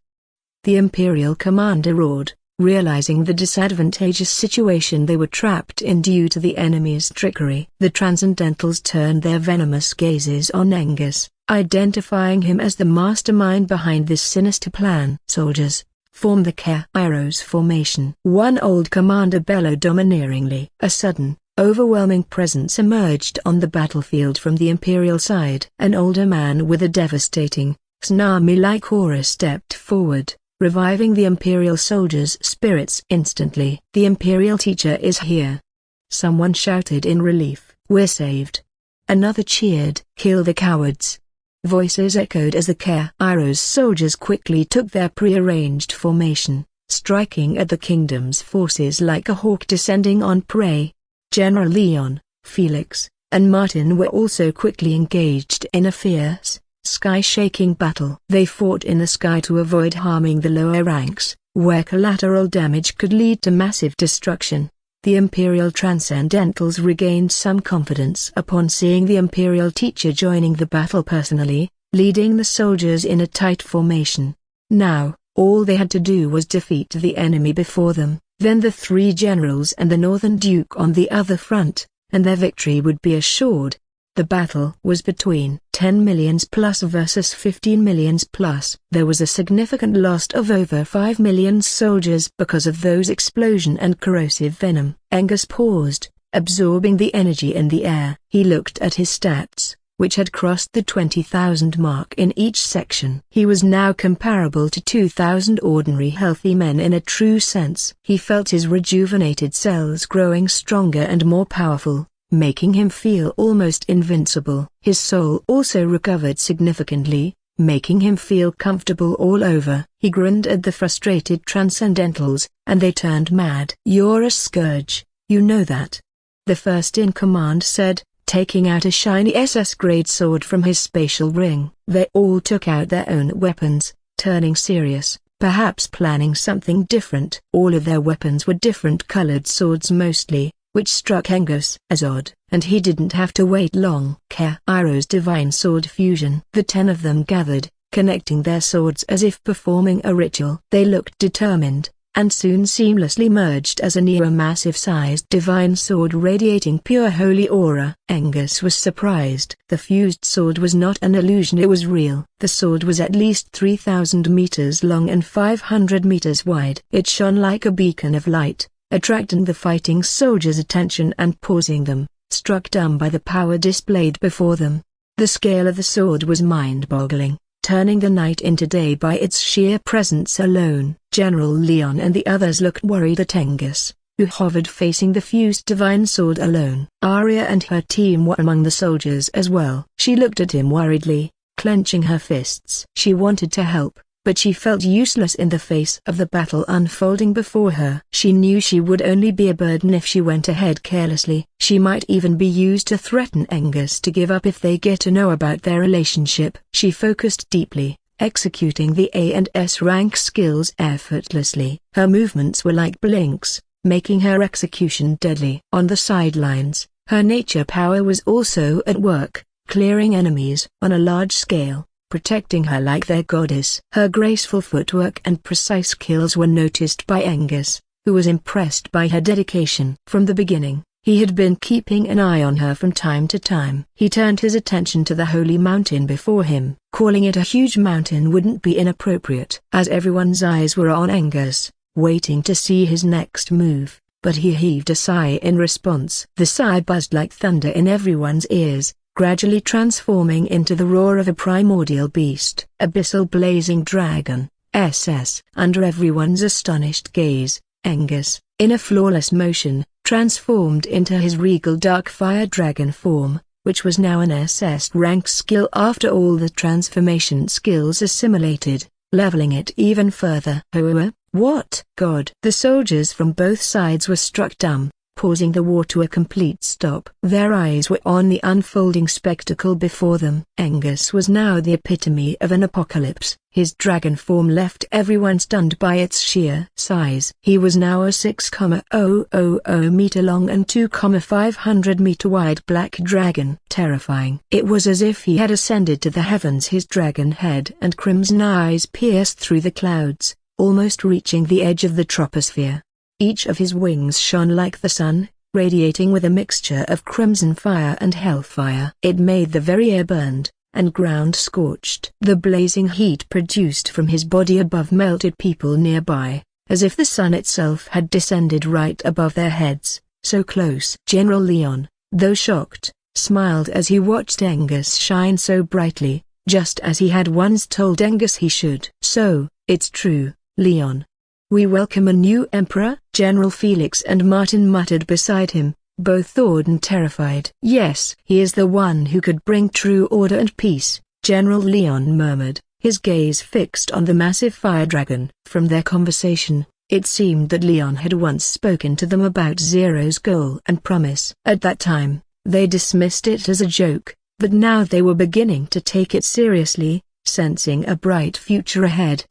The Imperial commander roared, realizing the disadvantageous situation they were trapped in due to the enemy's trickery. The Transcendentals turned their venomous gazes on Angus, identifying him as the mastermind behind this sinister plan. Soldiers, form the Kairos formation. One old commander bellowed domineeringly. A sudden, overwhelming presence emerged on the battlefield from the Imperial side. An older man with a devastating, tsunami-like aura stepped forward, reviving the Imperial soldiers' spirits instantly. The Imperial teacher is here! Someone shouted in relief. We're saved! Another cheered. Kill the cowards! Voices echoed as the Kairos soldiers quickly took their prearranged formation, striking at the kingdom's forces like a hawk descending on prey. General Leon, Felix, and Martin were also quickly engaged in a fierce, sky-shaking battle. They fought in the sky to avoid harming the lower ranks, where collateral damage could lead to massive destruction. The Imperial Transcendentals regained some confidence upon seeing the Imperial teacher joining the battle personally, leading the soldiers in a tight formation. Now, all they had to do was defeat the enemy before them, then the three generals and the Northern Duke on the other front, and their victory would be assured. The battle was between 10 millions plus versus 15 millions plus. There was a significant loss of over 5 million soldiers because of those explosion and corrosive venom. Angus paused, absorbing the energy in the air. He looked at his stats, which had crossed the 20,000 mark in each section. He was now comparable to 2,000 ordinary healthy men in a true sense. He felt his rejuvenated cells growing stronger and more powerful, making him feel almost invincible. His soul also recovered significantly, making him feel comfortable all over. He grinned at the frustrated Transcendentals, and they turned mad. You're a scourge, you know that. The first in command said, taking out a shiny SS-grade sword from his spatial ring. They all took out their own weapons, turning serious, perhaps planning something different. All of their weapons were different colored swords mostly, which struck Angus as odd, and he didn't have to wait long. Kairos Divine Sword Fusion. The 10 of them gathered, connecting their swords as if performing a ritual. They looked determined, and soon seamlessly merged as a massive-sized divine sword radiating pure holy aura. Angus was surprised. The fused sword was not an illusion, it was real. The sword was at least 3,000 meters long and 500 meters wide. It shone like a beacon of light, attracting the fighting soldiers' attention and pausing them, struck dumb by the power displayed before them. The scale of the sword was mind-boggling, turning the night into day by its sheer presence alone. General Leon and the others looked worried at Angus, who hovered facing the fused divine sword alone. Arya and her team were among the soldiers as well. She looked at him worriedly, clenching her fists. She wanted to help, but she felt useless in the face of the battle unfolding before her. She knew she would only be a burden if she went ahead carelessly. She might even be used to threaten Angus to give up if they get to know about their relationship. She focused deeply, executing the A and S rank skills effortlessly. Her movements were like blinks, making her execution deadly. On the sidelines, her nature power was also at work, clearing enemies on a large scale, protecting her like their goddess. Her graceful footwork and precise kills were noticed by Angus, who was impressed by her dedication. From the beginning, he had been keeping an eye on her from time to time. He turned his attention to the holy mountain before him. Calling it a huge mountain wouldn't be inappropriate, as everyone's eyes were on Angus, waiting to see his next move, but he heaved a sigh in response. The sigh buzzed like thunder in everyone's ears, gradually transforming into the roar of a primordial beast. Abyssal blazing dragon, SS. Under everyone's astonished gaze, Angus, in a flawless motion, transformed into his regal dark fire dragon form, which was now an SS rank skill after all the transformation skills assimilated, leveling it even further. What? God! The soldiers from both sides were struck dumb, pausing the war to a complete stop. Their eyes were on the unfolding spectacle before them. Angus was now the epitome of an apocalypse. His dragon form left everyone stunned by its sheer size. He was now a 6,000 meter long and 2,500 meter wide black dragon. Terrifying. It was as if he had ascended to the heavens. His dragon head and crimson eyes pierced through the clouds, almost reaching the edge of the troposphere. Each of his wings shone like the sun, radiating with a mixture of crimson fire and hellfire. It made the very air burned, and ground scorched. The blazing heat produced from his body above melted people nearby, as if the sun itself had descended right above their heads, so close. General Leon, though shocked, smiled as he watched Angus shine so brightly, just as he had once told Angus he should. So, it's true, Leon. We welcome a new emperor? General Felix and Martin muttered beside him, both awed and terrified. Yes, he is the one who could bring true order and peace, General Leon murmured, his gaze fixed on the massive fire dragon. From their conversation, it seemed that Leon had once spoken to them about Zero's goal and promise. At that time, they dismissed it as a joke, but now they were beginning to take it seriously, sensing a bright future ahead.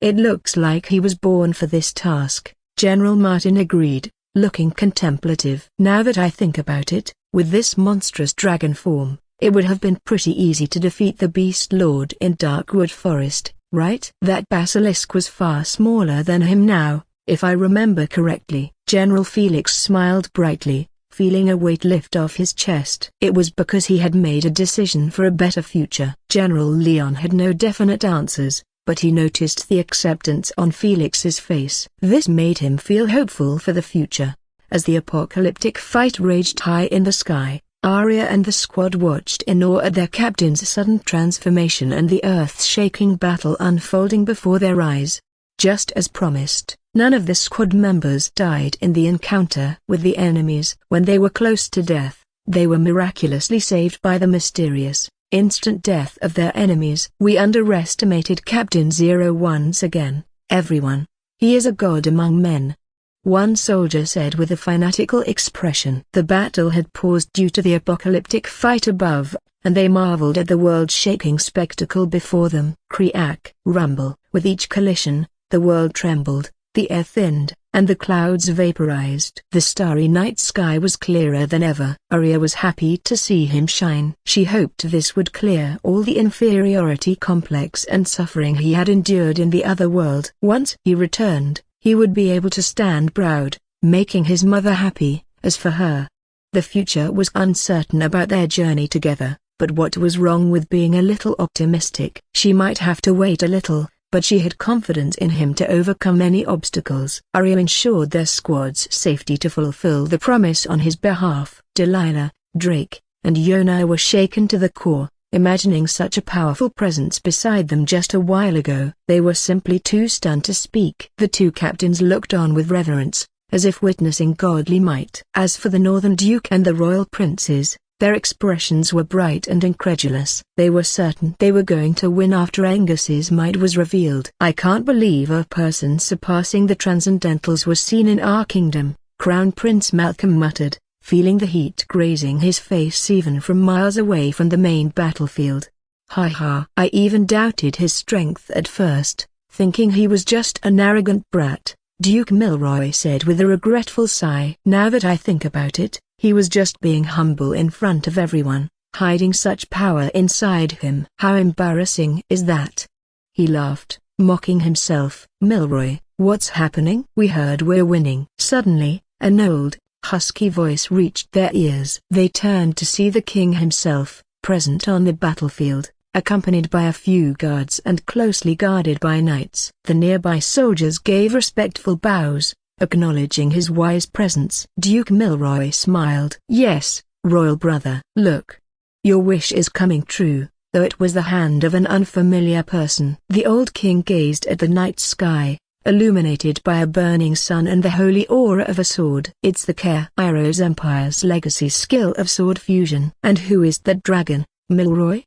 It looks like he was born for this task, General Martin agreed, looking contemplative. Now that I think about it, with this monstrous dragon form, it would have been pretty easy to defeat the Beast Lord in Darkwood Forest, right? That basilisk was far smaller than him now, if I remember correctly. General Felix smiled brightly, feeling a weight lift off his chest. It was because he had made a decision for a better future. General Leon had no definite answers, but he noticed the acceptance on Felix's face. This made him feel hopeful for the future. As the apocalyptic fight raged high in the sky, Arya and the squad watched in awe at their captain's sudden transformation and the earth-shaking battle unfolding before their eyes. Just as promised, none of the squad members died in the encounter with the enemies. When they were close to death, they were miraculously saved by the mysterious, instant death of their enemies. We underestimated Captain Zero once again, everyone. He is a god among men, one soldier said with a fanatical expression. The battle had paused due to the apocalyptic fight above, and they marveled at the world-shaking spectacle before them. Crack, rumble. With each collision, the world trembled, the air thinned, and the clouds vaporized. The starry night sky was clearer than ever. Arya was happy to see him shine. She hoped this would clear all the inferiority complex and suffering he had endured in the other world. Once he returned, he would be able to stand proud, making his mother happy. As for her, the future was uncertain about their journey together, but what was wrong with being a little optimistic? She might have to wait a little, but she had confidence in him to overcome any obstacles. Arya ensured their squad's safety to fulfill the promise on his behalf. Delilah, Drake, and Yonai were shaken to the core, imagining such a powerful presence beside them just a while ago. They were simply too stunned to speak. The two captains looked on with reverence, as if witnessing godly might. As for the Northern Duke and the royal princes, their expressions were bright and incredulous. They were certain they were going to win after Angus's might was revealed. "I can't believe a person surpassing the Transcendentals was seen in our kingdom," Crown Prince Malcolm muttered, feeling the heat grazing his face even from miles away from the main battlefield. "Ha ha! I even doubted his strength at first, thinking he was just an arrogant brat," Duke Milroy said with a regretful sigh. "Now that I think about it, he was just being humble in front of everyone, hiding such power inside him." "How embarrassing is that?" He laughed, mocking himself. "Milroy, what's happening?" "We heard we're winning." Suddenly, an old, husky voice reached their ears. They turned to see the king himself, present on the battlefield, accompanied by a few guards and closely guarded by knights. The nearby soldiers gave respectful bows, acknowledging his wise presence. Duke Milroy smiled. "Yes, royal brother. Look. Your wish is coming true, though it was the hand of an unfamiliar person." The old king gazed at the night sky, illuminated by a burning sun and the holy aura of a sword. "It's the Kairos Empire's legacy skill of sword fusion." "And who is that dragon, Milroy?"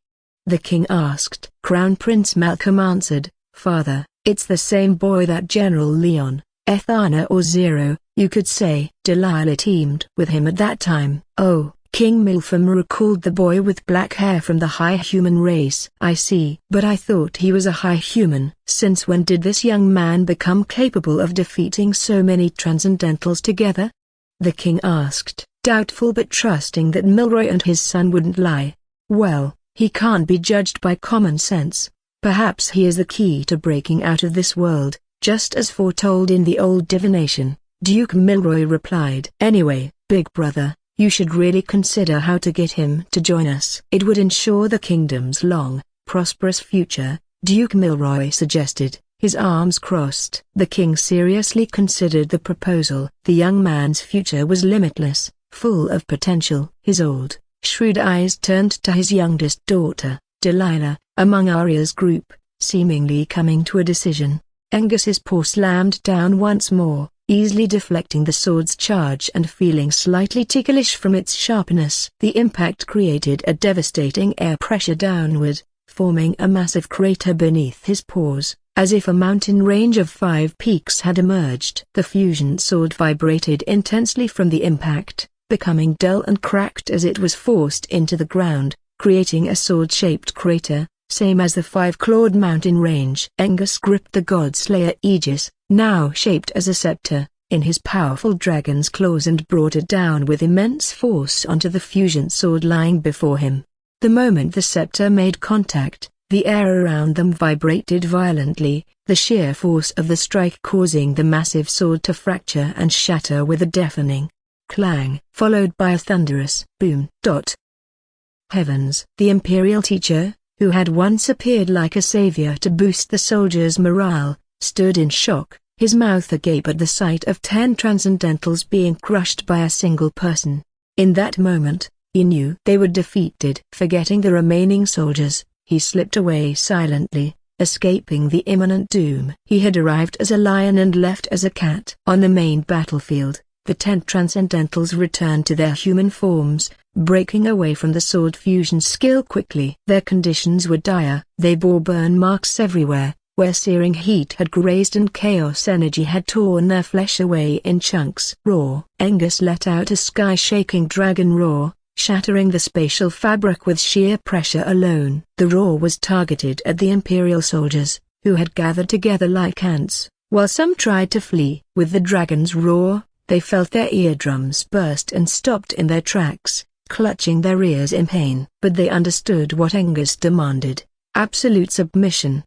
the king asked. Crown Prince Malcolm answered, "Father, it's the same boy that General Leon, Ethana or Zero, you could say." Delilah teamed with him at that time. "Oh." King Milfam recalled the boy with black hair from the high human race. "I see. But I thought he was a high human." "Since when did this young man become capable of defeating so many Transcendentals together?" the king asked, doubtful but trusting that Milroy and his son wouldn't lie. "Well, he can't be judged by common sense. Perhaps he is the key to breaking out of this world, just as foretold in the old divination," Duke Milroy replied. "Anyway, big brother, you should really consider how to get him to join us. It would ensure the kingdom's long, prosperous future," Duke Milroy suggested, his arms crossed. The king seriously considered the proposal. The young man's future was limitless, full of potential. His old, shrewd eyes turned to his youngest daughter, Delilah, among Arya's group, seemingly coming to a decision. Angus's paw slammed down once more, easily deflecting the sword's charge and feeling slightly ticklish from its sharpness. The impact created a devastating air pressure downward, forming a massive crater beneath his paws, as if a mountain range of 5 peaks had emerged. The fusion sword vibrated intensely from the impact, becoming dull and cracked as it was forced into the ground, creating a sword-shaped crater, same as the 5-clawed mountain range. Angus gripped the Godslayer Aegis, now shaped as a scepter, in his powerful dragon's claws and brought it down with immense force onto the fusion sword lying before him. The moment the scepter made contact, the air around them vibrated violently, the sheer force of the strike causing the massive sword to fracture and shatter with a deafening clang, followed by a thunderous boom. Heavens! The Imperial teacher, who had once appeared like a savior to boost the soldiers' morale, stood in shock, his mouth agape at the sight of 10 Transcendentals being crushed by a single person. In that moment, he knew they were defeated. Forgetting the remaining soldiers, he slipped away silently, escaping the imminent doom. He had arrived as a lion and left as a cat. On the main battlefield, the 10 Transcendentals returned to their human forms, breaking away from the sword fusion skill quickly. Their conditions were dire. They bore burn marks everywhere, where searing heat had grazed and chaos energy had torn their flesh away in chunks. Roar! Angus let out a sky-shaking dragon roar, shattering the spatial fabric with sheer pressure alone. The roar was targeted at the Imperial soldiers, who had gathered together like ants, while some tried to flee. With the dragon's roar, they felt their eardrums burst and stopped in their tracks, clutching their ears in pain. But they understood what Angus demanded: absolute submission.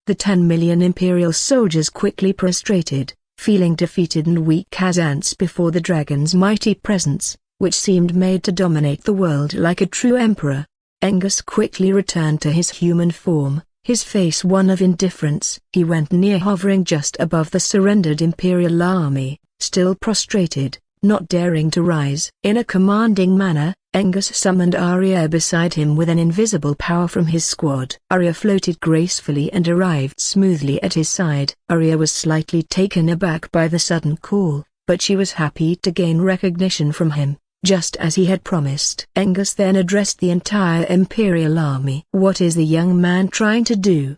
The 10 million Imperial soldiers quickly prostrated, feeling defeated and weak as ants before the dragon's mighty presence, which seemed made to dominate the world like a true emperor. Angus quickly returned to his human form, his face one of indifference. He went near, hovering just above the surrendered Imperial army, still prostrated, not daring to rise. In a commanding manner, Angus summoned Arya beside him with an invisible power from his squad. Arya floated gracefully and arrived smoothly at his side. Arya was slightly taken aback by the sudden call, but she was happy to gain recognition from him, just as he had promised. Angus then addressed the entire Imperial army. "What is the young man trying to do?"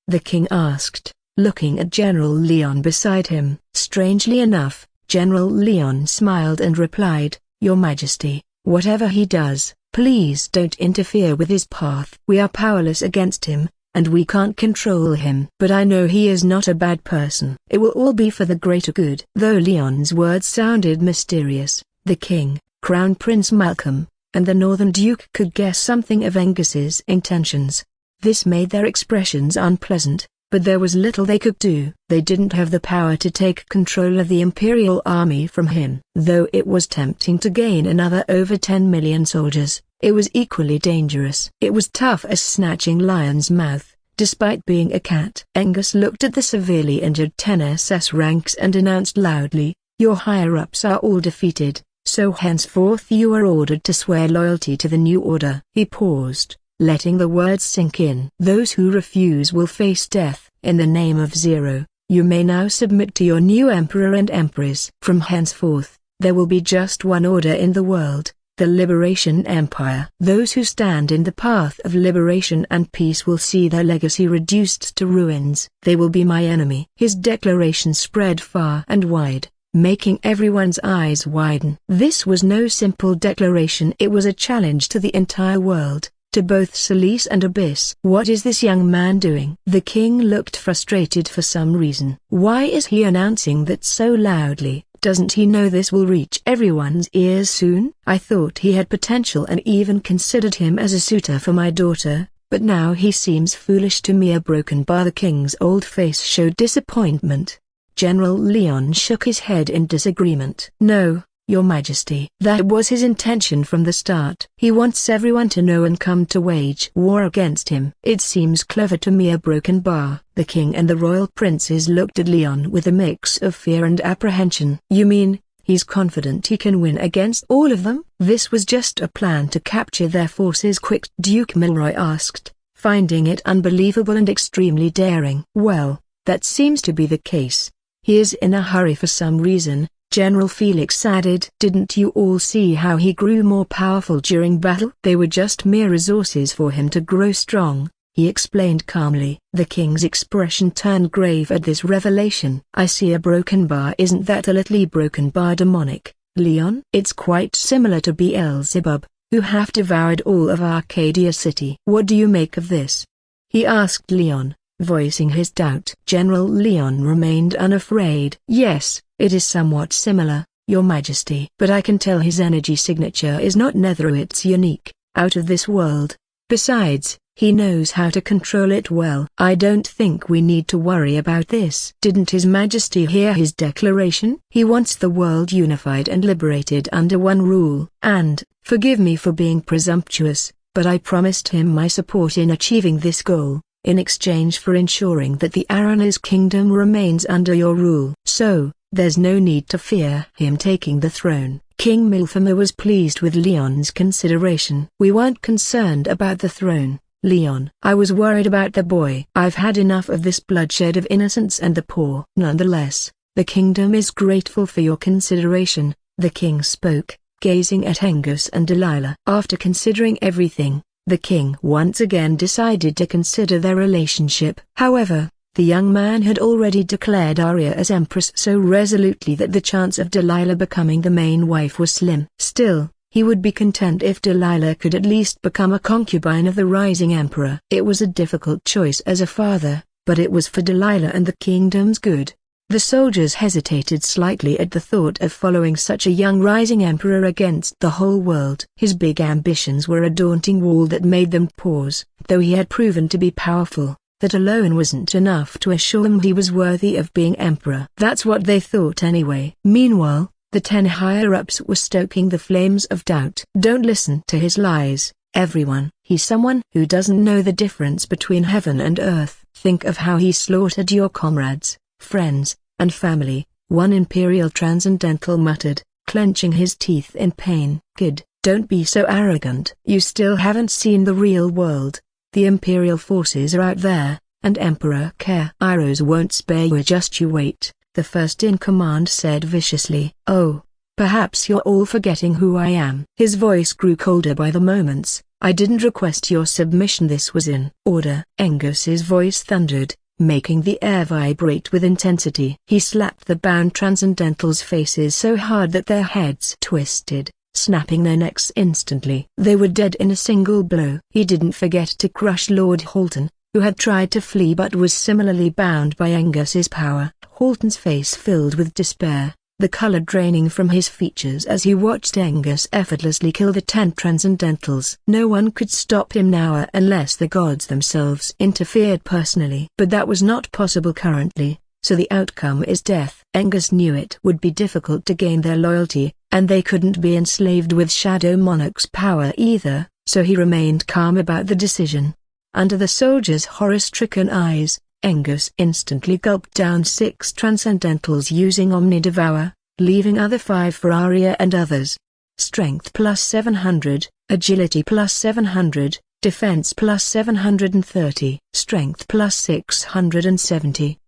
the king asked, looking at General Leon beside him. Strangely enough, General Leon smiled and replied, "Your Majesty, whatever he does, please don't interfere with his path. We are powerless against him, and we can't control him. But I know he is not a bad person. It will all be for the greater good." Though Leon's words sounded mysterious, the king, Crown Prince Malcolm, and the Northern Duke could guess something of Angus's intentions. This made their expressions unpleasant, but there was little they could do. They didn't have the power to take control of the Imperial army from him. Though it was tempting to gain another over 10 million soldiers, it was equally dangerous. It was tough as snatching lion's mouth, despite being a cat. Angus looked at the severely injured 10 SS ranks and announced loudly, "Your higher-ups are all defeated, so henceforth you are ordered to swear loyalty to the new order." He paused, letting the words sink in. "Those who refuse will face death. In the name of Zero, you may now submit to your new emperor and empress. From henceforth, there will be just one order in the world, the Liberation Empire. Those who stand in the path of liberation and peace will see their legacy reduced to ruins. They will be my enemy." His declaration spread far and wide, making everyone's eyes widen. This was no simple declaration. It was a challenge to the entire world, to both Solace and Abyss. "What is this young man doing?" The king looked frustrated for some reason. "Why is he announcing that so loudly? Doesn't he know this will reach everyone's ears soon? I thought he had potential and even considered him as a suitor for my daughter, but now he seems foolish to me." A broken bar. The king's old face showed disappointment. General Leon shook his head in disagreement. "No, Your Majesty. That was his intention from the start. He wants everyone to know and come to wage war against him." "It seems clever to me." A broken bar. The king and the royal princes looked at Leon with a mix of fear and apprehension. "You mean, he's confident he can win against all of them?" "This was just a plan to capture their forces quick," Duke Milroy asked, finding it unbelievable and extremely daring. "Well, that seems to be the case. He is in a hurry for some reason," General Felix added. "Didn't you all see how he grew more powerful during battle? They were just mere resources for him to grow strong," he explained calmly. The king's expression turned grave at this revelation. "I see. A broken bar. Isn't that a little broken bar demonic, Leon?" "It's quite similar to Beelzebub, who have devoured all of Arcadia City." "What do you make of this?" he asked Leon, voicing his doubt. General Leon remained unafraid. "Yes, it is somewhat similar, Your Majesty. But I can tell his energy signature is not nether. It's unique, out of this world. Besides, he knows how to control it well." "I don't think we need to worry about this." "Didn't His Majesty hear his declaration? He wants the world unified and liberated under one rule. And, forgive me for being presumptuous, but I promised him my support in achieving this goal, in exchange for ensuring that the Aranis kingdom remains under your rule. So, there's no need to fear him taking the throne." King Milfama was pleased with Leon's consideration. "We weren't concerned about the throne, Leon. I was worried about the boy. I've had enough of this bloodshed of innocents and the poor." "Nonetheless, the kingdom is grateful for your consideration," the king spoke, gazing at Angus and Delilah. After considering everything, the king once again decided to consider their relationship. However, the young man had already declared Arya as empress so resolutely that the chance of Delilah becoming the main wife was slim. Still, he would be content if Delilah could at least become a concubine of the rising emperor. It was a difficult choice as a father, but it was for Delilah and the kingdom's good. The soldiers hesitated slightly at the thought of following such a young rising emperor against the whole world. His big ambitions were a daunting wall that made them pause. Though he had proven to be powerful, that alone wasn't enough to assure them he was worthy of being emperor. That's what they thought anyway. Meanwhile, the 10 higher-ups were stoking the flames of doubt. "Don't listen to his lies, everyone. He's someone who doesn't know the difference between heaven and earth. Think of how he slaughtered your comrades, friends, and family," one Imperial Transcendental muttered, clenching his teeth in pain. "Good. Don't be so arrogant. You still haven't seen the real world. The Imperial forces are out there, and Emperor Kairos won't spare you. Just you wait, the first-in-command said viciously. Oh, perhaps you're all forgetting who I am. His voice grew colder by the moments. I didn't request your submission. This was in order. Engus's voice thundered, making the air vibrate with intensity. He slapped the bound Transcendentals' faces so hard that their heads twisted, snapping their necks instantly. They were dead in a single blow. He didn't forget to crush Lord Halton, who had tried to flee but was similarly bound by Angus's power. Halton's face filled with despair, the color draining from his features as he watched Angus effortlessly kill the 10 Transcendentals. No one could stop him now unless the gods themselves interfered personally. But that was not possible currently, so the outcome is death. Angus knew it would be difficult to gain their loyalty, and they couldn't be enslaved with Shadow Monarch's power either, so he remained calm about the decision. Under the soldier's horror-stricken eyes, Angus instantly gulped down 6 Transcendentals using Omni-Devour, leaving other 5 for Arya and others. Strength plus 700, Agility plus 700, Defense plus 730, Strength plus 670.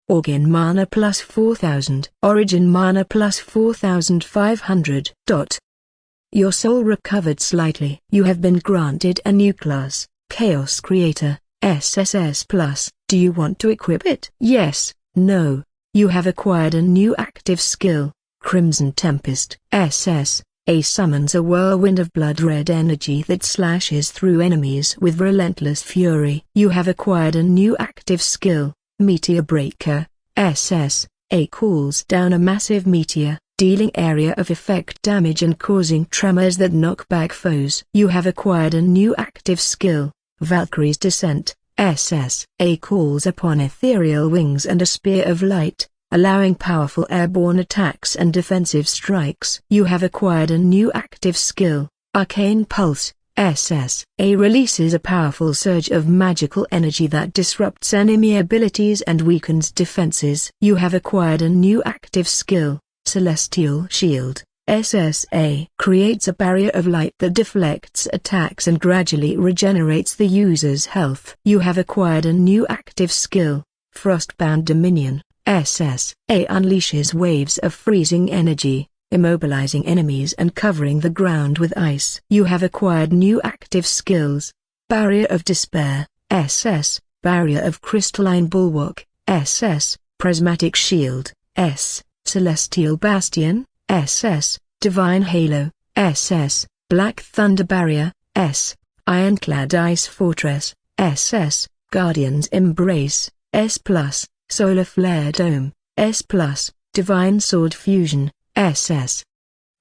Organ Mana plus 4000, Origin Mana plus 4500. Your soul recovered slightly. You have been granted a new class, Chaos Creator, SSS+. Do you want to equip it? Yes, no. You have acquired a new active skill, Crimson Tempest. SS, A summons a whirlwind of blood-red energy that slashes through enemies with relentless fury. You have acquired a new active skill, Meteor Breaker. SS, A cools down a massive meteor, dealing area of effect damage and causing tremors that knock back foes. You have acquired a new active skill, Valkyrie's Descent. SS, A calls upon ethereal wings and a spear of light, allowing powerful airborne attacks and defensive strikes. You have acquired a new active skill, Arcane Pulse. SS, A releases a powerful surge of magical energy that disrupts enemy abilities and weakens defenses. You have acquired a new active skill, Celestial Shield. SSA creates a barrier of light that deflects attacks and gradually regenerates the user's health. You have acquired a new active skill, Frostbound Dominion. SSA unleashes waves of freezing energy, immobilizing enemies and covering the ground with ice. You have acquired new active skills, Barrier of Despair. SS, Barrier of Crystalline Bulwark. SS, Prismatic Shield. Celestial Bastion. SS, Divine Halo. SS, Black Thunder Barrier. Ironclad Ice Fortress. SS, Guardian's Embrace. S+, Solar Flare Dome. S+, Divine Sword Fusion. SS.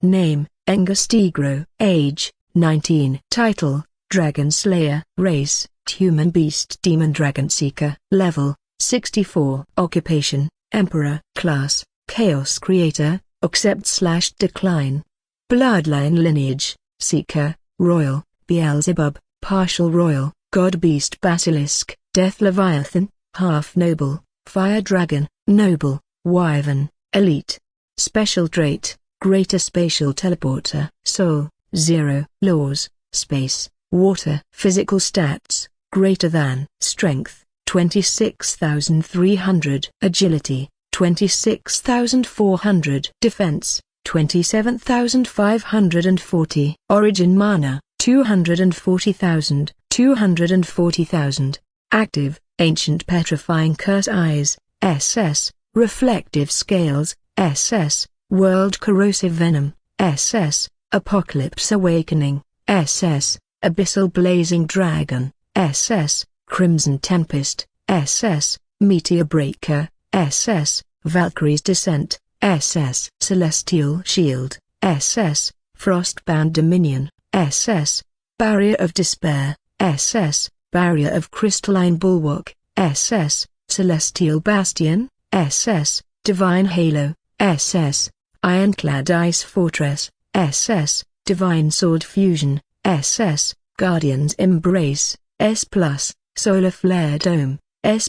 Name, Angus Tigro. Age, 19. Title, Dragon Slayer. Race, Human Beast Demon Dragon Seeker. Level, 64. Occupation, Emperor. Class, Chaos Creator. Accept/decline. Bloodline lineage, Seeker, Royal, Beelzebub, Partial Royal, God Beast Basilisk, Death Leviathan, Half Noble, Fire Dragon, Noble, Wyvern, Elite. Special trait, Greater Spatial Teleporter. Soul, 0. Laws, Space, Water. Physical stats, greater than. Strength, 26,300. Agility, 26,400. Defense, 27,540. Origin Mana, 240,000. 240,000. Active, Ancient Petrifying Curse Eyes. SS, Reflective Scales. SS, World Corrosive Venom. SS, Apocalypse Awakening. SS, Abyssal Blazing Dragon. SS, Crimson Tempest. SS, Meteor Breaker. SS, Valkyrie's Descent. SS, Celestial Shield. SS, Frostbound Dominion. SS, Barrier of Despair. SS, Barrier of Crystalline Bulwark. SS, Celestial Bastion. SS, Divine Halo. SS, Ironclad Ice Fortress. SS, Divine Sword Fusion. SS, Guardian's Embrace. S+, Solar Flare Dome. S+,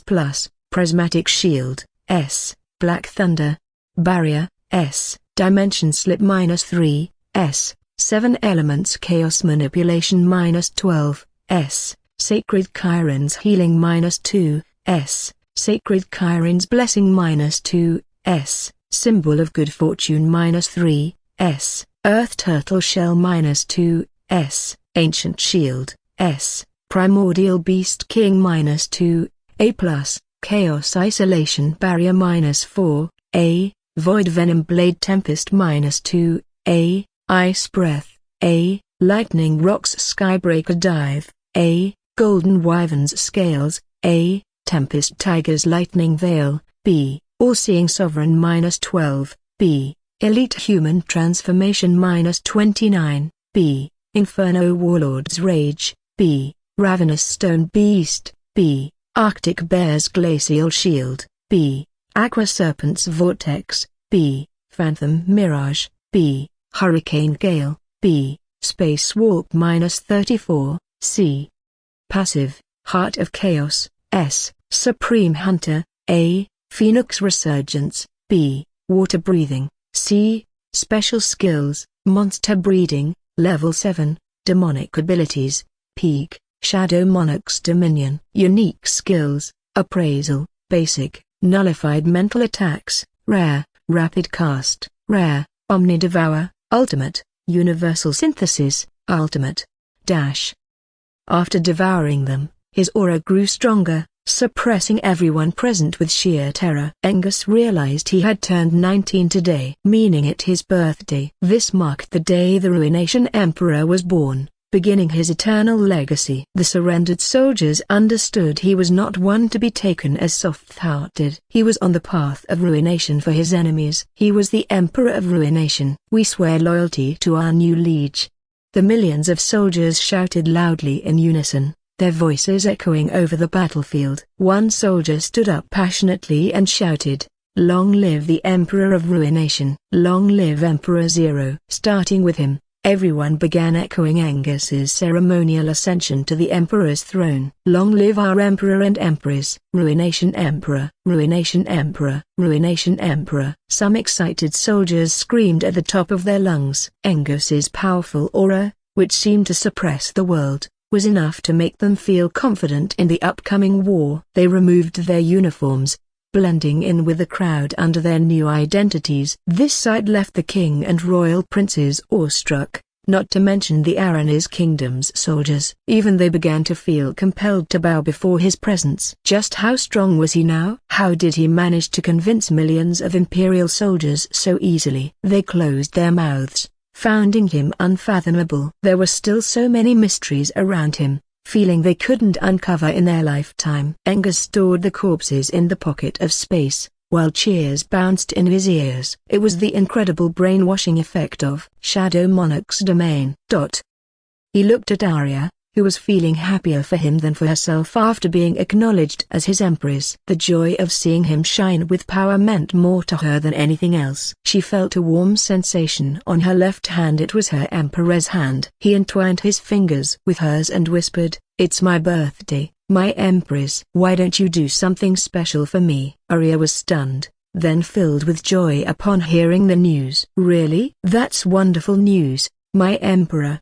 Prismatic Shield. S, Black Thunder Barrier. S, Dimension Slip -3. S, 7 elements chaos manipulation -12, S. Sacred Chiron's healing -2, S. Sacred Chiron's blessing -2, S. Symbol of good fortune -3, S. Earth turtle shell -2, S. Ancient shield, S. Primordial beast king -2, A+. Chaos isolation barrier -4, A. Void venom blade tempest -2, A. Ice breath, A. Lightning rocks skybreaker dive, A. Golden wyvern's scales, A. Tempest tiger's lightning veil, B. All-seeing sovereign -12, B. Elite human transformation -29, B. Inferno warlord's rage, B. Ravenous stone beast, B. Arctic bear's glacial shield, B. Aqua serpent's vortex, B. Phantom mirage, B. Hurricane gale, B. Spacewalk -34, C. Passive, Heart of Chaos, S. Supreme Hunter, A. Phoenix Resurgence, B. Water breathing, C. Special skills, Monster breeding, Level 7, Demonic abilities, Peak, Shadow Monarch's Dominion. Unique skills, Appraisal, Basic, Nullified mental attacks, Rare, Rapid cast, Rare, Omnidevour, Ultimate, Universal synthesis, Ultimate, Dash. After devouring them, his aura grew stronger, suppressing everyone present with sheer terror. Angus realized he had turned 19 today, meaning it his birthday. This marked the day the Ruination Emperor was born, beginning his eternal legacy. The surrendered soldiers understood he was not one to be taken as soft-hearted. He was on the path of ruination for his enemies. He was the Emperor of Ruination. We swear loyalty to our new liege. The millions of soldiers shouted loudly in unison, their voices echoing over the battlefield. One soldier stood up passionately and shouted, "Long live the Emperor of Ruination! Long live Emperor Zero!" Starting with him, everyone began echoing Angus's ceremonial ascension to the Emperor's throne. "Long live our Emperor and Empress! Ruination Emperor! Ruination Emperor! Ruination Emperor!" Some excited soldiers screamed at the top of their lungs. Angus's powerful aura, which seemed to suppress the world, was enough to make them feel confident in the upcoming war. They removed their uniforms, blending in with the crowd under their new identities. This sight left the king and royal princes awestruck, not to mention the Aranese kingdom's soldiers. Even they began to feel compelled to bow before his presence. Just how strong was he now? How did he manage to convince millions of imperial soldiers so easily? They closed their mouths, finding him unfathomable. There were still so many mysteries around him, feeling they couldn't uncover in their lifetime. Angus stored the corpses in the pocket of space, while cheers bounced in his ears. It was the incredible brainwashing effect of Shadow Monarch's domain. He looked at Arya, who was feeling happier for him than for herself after being acknowledged as his empress. The joy of seeing him shine with power meant more to her than anything else. She felt a warm sensation on her left hand. It was her emperor's hand. He entwined his fingers with hers and whispered, "It's my birthday, my empress. Why don't you do something special for me?" Arya was stunned, then filled with joy upon hearing the news. "Really? That's wonderful news, my emperor."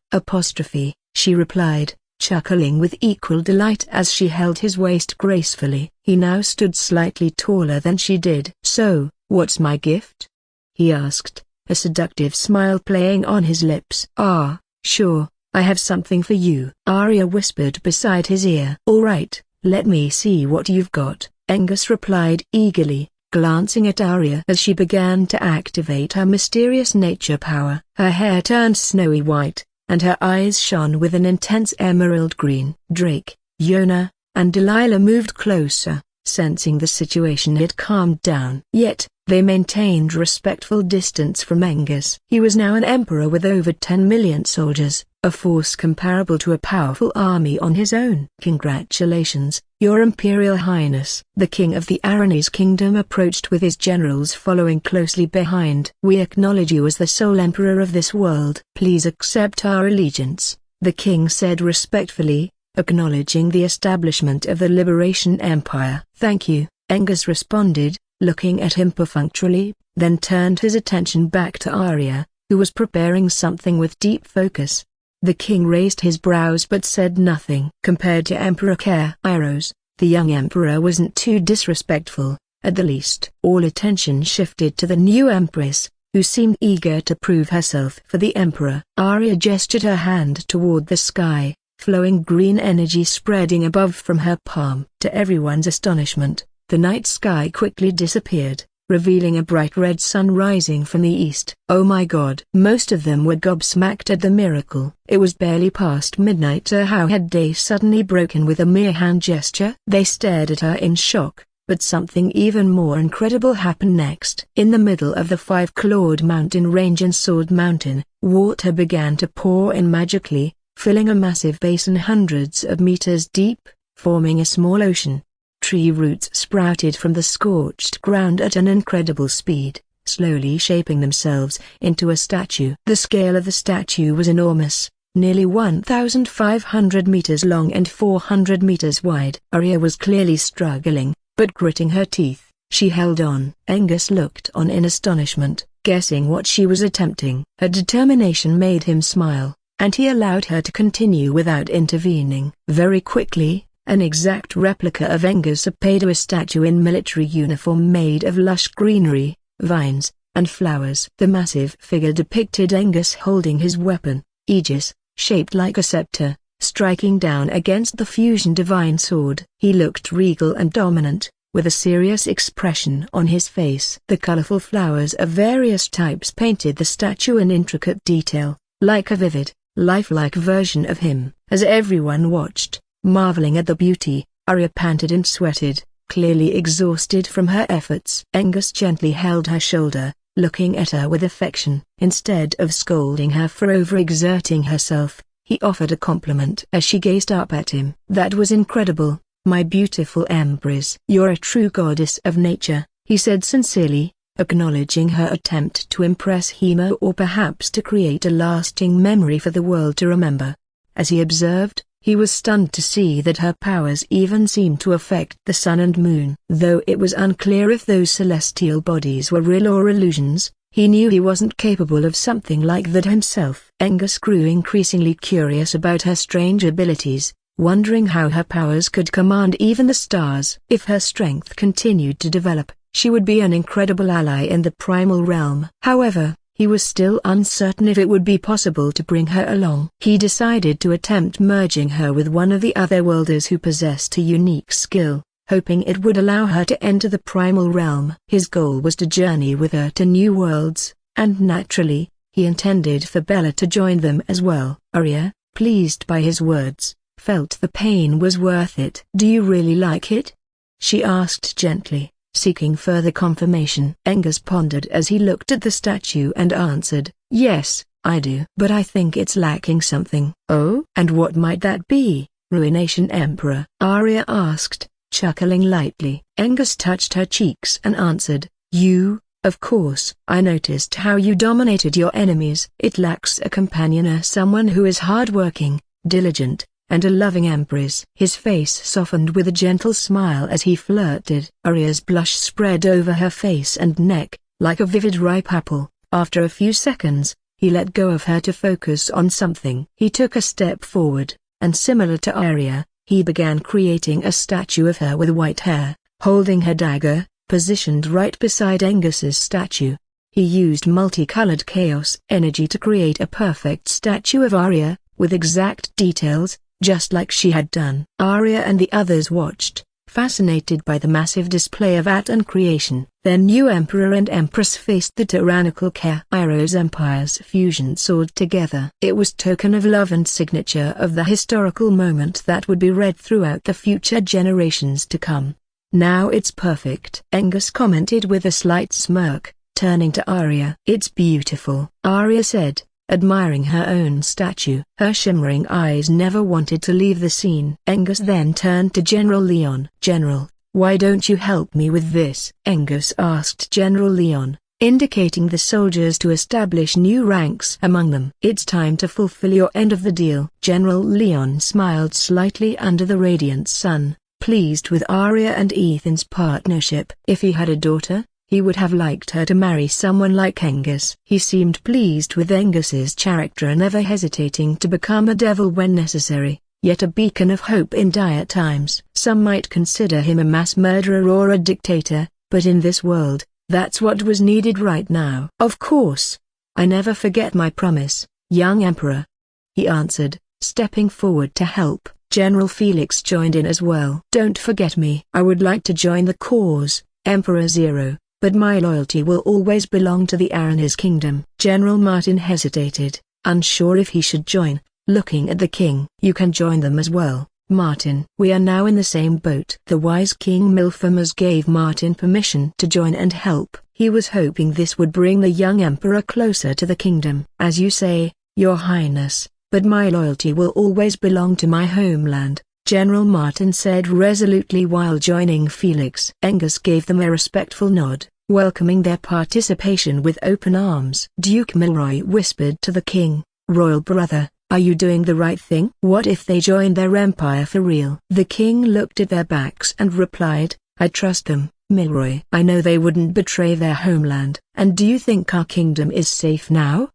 She replied, chuckling with equal delight as she held his waist gracefully. He now stood slightly taller than she did. "So, what's my gift?" he asked, a seductive smile playing on his lips. "Ah, sure, I have something for you," Arya whispered beside his ear. "All right, let me see what you've got," Angus replied eagerly, glancing at Arya as she began to activate her mysterious nature power. Her hair turned snowy white, and her eyes shone with an intense emerald green. Drake, Yona, and Delilah moved closer, sensing the situation had calmed down. Yet, they maintained respectful distance from Angus. He was now an emperor with over 10 million soldiers, a force comparable to a powerful army on his own. "Congratulations, Your Imperial Highness." The king of the Aranese kingdom approached with his generals following closely behind. "We acknowledge you as the sole emperor of this world. Please accept our allegiance," the king said respectfully, acknowledging the establishment of the Liberation Empire. "Thank you," Angus responded, looking at him perfunctorily, then turned his attention back to Arya, who who was preparing something with deep focus. The king raised his brows but said nothing. Compared to Emperor Kairos, the young emperor wasn't too disrespectful, at the least. All attention shifted to the new empress, who seemed eager to prove herself for the emperor. Arya gestured her hand toward the sky, flowing green energy spreading above from her palm. To everyone's astonishment, the night sky quickly disappeared, revealing a bright red sun rising from the east. Oh my god! Most of them were gobsmacked at the miracle. It was barely past midnight, so how had day suddenly broken with a mere hand gesture? They stared at her in shock, but something even more incredible happened next. In the middle of the five-clawed mountain range and Sword Mountain, water began to pour in magically, filling a massive basin hundreds of meters deep, forming a small ocean. Tree roots sprouted from the scorched ground at an incredible speed, slowly shaping themselves into a statue. The scale of the statue was enormous, nearly 1,500 meters long and 400 meters wide. Arya was clearly struggling, but gritting her teeth, she held on. Angus looked on in astonishment, guessing what she was attempting. Her determination made him smile, and he allowed her to continue without intervening. Very quickly, an exact replica of Angus appeared, a statue in military uniform made of lush greenery, vines, and flowers. The massive figure depicted Angus holding his weapon, Aegis, shaped like a scepter, striking down against the fusion divine sword. He looked regal and dominant, with a serious expression on his face. The colorful flowers of various types painted the statue in intricate detail, like a vivid, lifelike version of him. As everyone watched, marveling at the beauty, Arya panted and sweated, clearly exhausted from her efforts. Angus gently held her shoulder, looking at her with affection. Instead of scolding her for overexerting herself, he offered a compliment as she gazed up at him. "That was incredible, my beautiful empress. You're a true goddess of nature," he said sincerely, acknowledging her attempt to impress him or perhaps to create a lasting memory for the world to remember. As he observed, he was stunned to see that her powers even seemed to affect the sun and moon. Though it was unclear if those celestial bodies were real or illusions, he knew he wasn't capable of something like that himself. Angus grew increasingly curious about her strange abilities, wondering how her powers could command even the stars. If her strength continued to develop, she would be an incredible ally in the primal realm. However, he was still uncertain if it would be possible to bring her along. He decided to attempt merging her with one of the otherworlders who possessed a unique skill, hoping it would allow her to enter the primal realm. His goal was to journey with her to new worlds, and naturally, he intended for Bella to join them as well. Arya, pleased by his words, felt the pain was worth it. "Do you really like it?" she asked gently, seeking further confirmation. Angus pondered as he looked at the statue and answered, "Yes, I do. But I think it's lacking something." "Oh? And what might that be, Ruination Emperor?" Arya asked, chuckling lightly. Angus touched her cheeks and answered, "You, of course. I noticed how you dominated your enemies. It lacks a companion or someone who is hardworking, diligent, and a loving empress." His face softened with a gentle smile as he flirted. Arya's blush spread over her face and neck, like a vivid ripe apple. After a few seconds, he let go of her to focus on something. He took a step forward, and similar to Arya, he began creating a statue of her with white hair, holding her dagger, positioned right beside Angus's statue. He used multicolored chaos energy to create a perfect statue of Arya, with exact details, just like she had done. Arya and the others watched, fascinated by the massive display of art and creation. Their new emperor and empress faced the tyrannical Kairos Empire's fusion sword together. It was token of love and signature of the historical moment that would be read throughout the future generations to come. "Now it's perfect," Angus commented with a slight smirk, turning to Arya. "It's beautiful," Arya said, admiring her own statue. Her shimmering eyes never wanted to leave the scene. Angus then turned to General Leon. "General, why don't you help me with this?" Angus asked General Leon, indicating the soldiers to establish new ranks among them. "It's time to fulfill your end of the deal." General Leon smiled slightly under the radiant sun, pleased with Arya and Ethan's partnership. If he had a daughter, He would have liked her to marry someone like Angus. He seemed pleased with Angus's character, never hesitating to become a devil when necessary, yet a beacon of hope in dire times. Some might consider him a mass murderer or a dictator, but in this world, that's what was needed right now. "Of course. I never forget my promise, young Emperor," he answered, stepping forward to help. General Felix joined in as well. "Don't forget me. I would like to join the cause, Emperor Zero, but my loyalty will always belong to the Aranese kingdom." General Martin hesitated, unsure if he should join, looking at the king. "You can join them as well, Martin. We are now in the same boat." The wise King Milphamas gave Martin permission to join and help. He was hoping this would bring the young emperor closer to the kingdom. "As you say, Your Highness, but my loyalty will always belong to my homeland," General Martin said resolutely while joining Felix. Angus gave them a respectful nod, welcoming their participation with open arms. Duke Milroy whispered to the king, "Royal brother, are you doing the right thing? What if they join their empire for real?" The king looked at their backs and replied, "I trust them, Milroy. I know they wouldn't betray their homeland." "And do you think our kingdom is safe now?"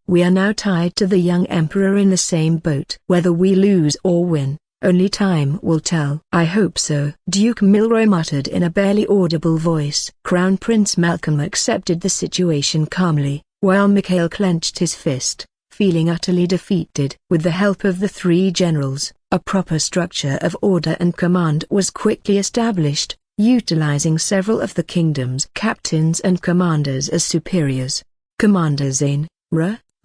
"We are now tied to the young emperor in the same boat. Whether we lose or win, only time will tell." "I hope so," Duke Milroy muttered in a barely audible voice. Crown Prince Malcolm accepted the situation calmly, while Mikhail clenched his fist, feeling utterly defeated. With the help of the three generals, a proper structure of order and command was quickly established, utilizing several of the kingdom's captains and commanders as superiors. Commander Zane,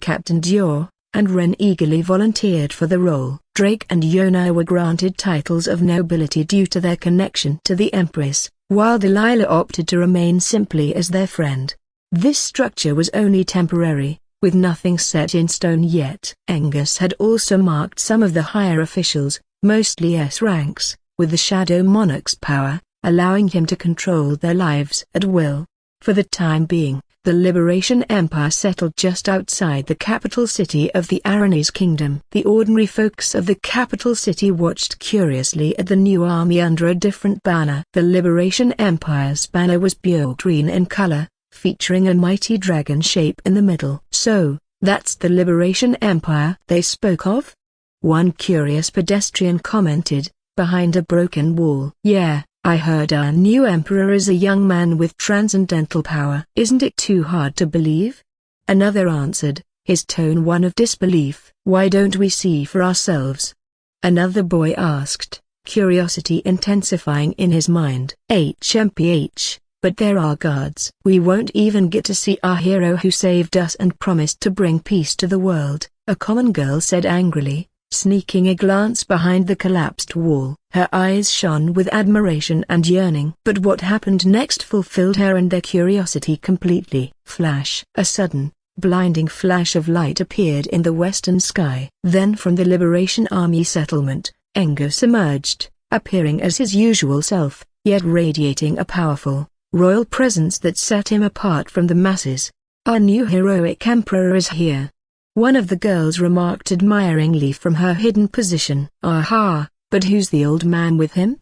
Captain Dior, and Ren eagerly volunteered for the role. Drake and Yona were granted titles of nobility due to their connection to the Empress, while Delilah opted to remain simply as their friend. This structure was only temporary, with nothing set in stone yet. Angus had also marked some of the higher officials, mostly S ranks, with the Shadow Monarch's power, allowing him to control their lives at will. For the time being, the Liberation Empire settled just outside the capital city of the Aranese Kingdom. The ordinary folks of the capital city watched curiously at the new army under a different banner. The Liberation Empire's banner was pure green in color, featuring a mighty dragon shape in the middle. "So, that's the Liberation Empire they spoke of?" one curious pedestrian commented, behind a broken wall. "Yeah. I heard our new emperor is a young man with transcendental power." "Isn't it too hard to believe?" another answered, his tone one of disbelief. "Why don't we see for ourselves?" another boy asked, curiosity intensifying in his mind. "HMPH, but there are guards." "We won't even get to see our hero who saved us and promised to bring peace to the world," a common girl said angrily, sneaking a glance behind the collapsed wall. Her eyes shone with admiration and yearning. But what happened next fulfilled her and their curiosity completely. Flash! A sudden, blinding flash of light appeared in the western sky. Then from the Liberation Army settlement, Angus emerged, appearing as his usual self, yet radiating a powerful, royal presence that set him apart from the masses. "Our new heroic emperor is here," one of the girls remarked admiringly from her hidden position. "Aha, but who's the old man with him?"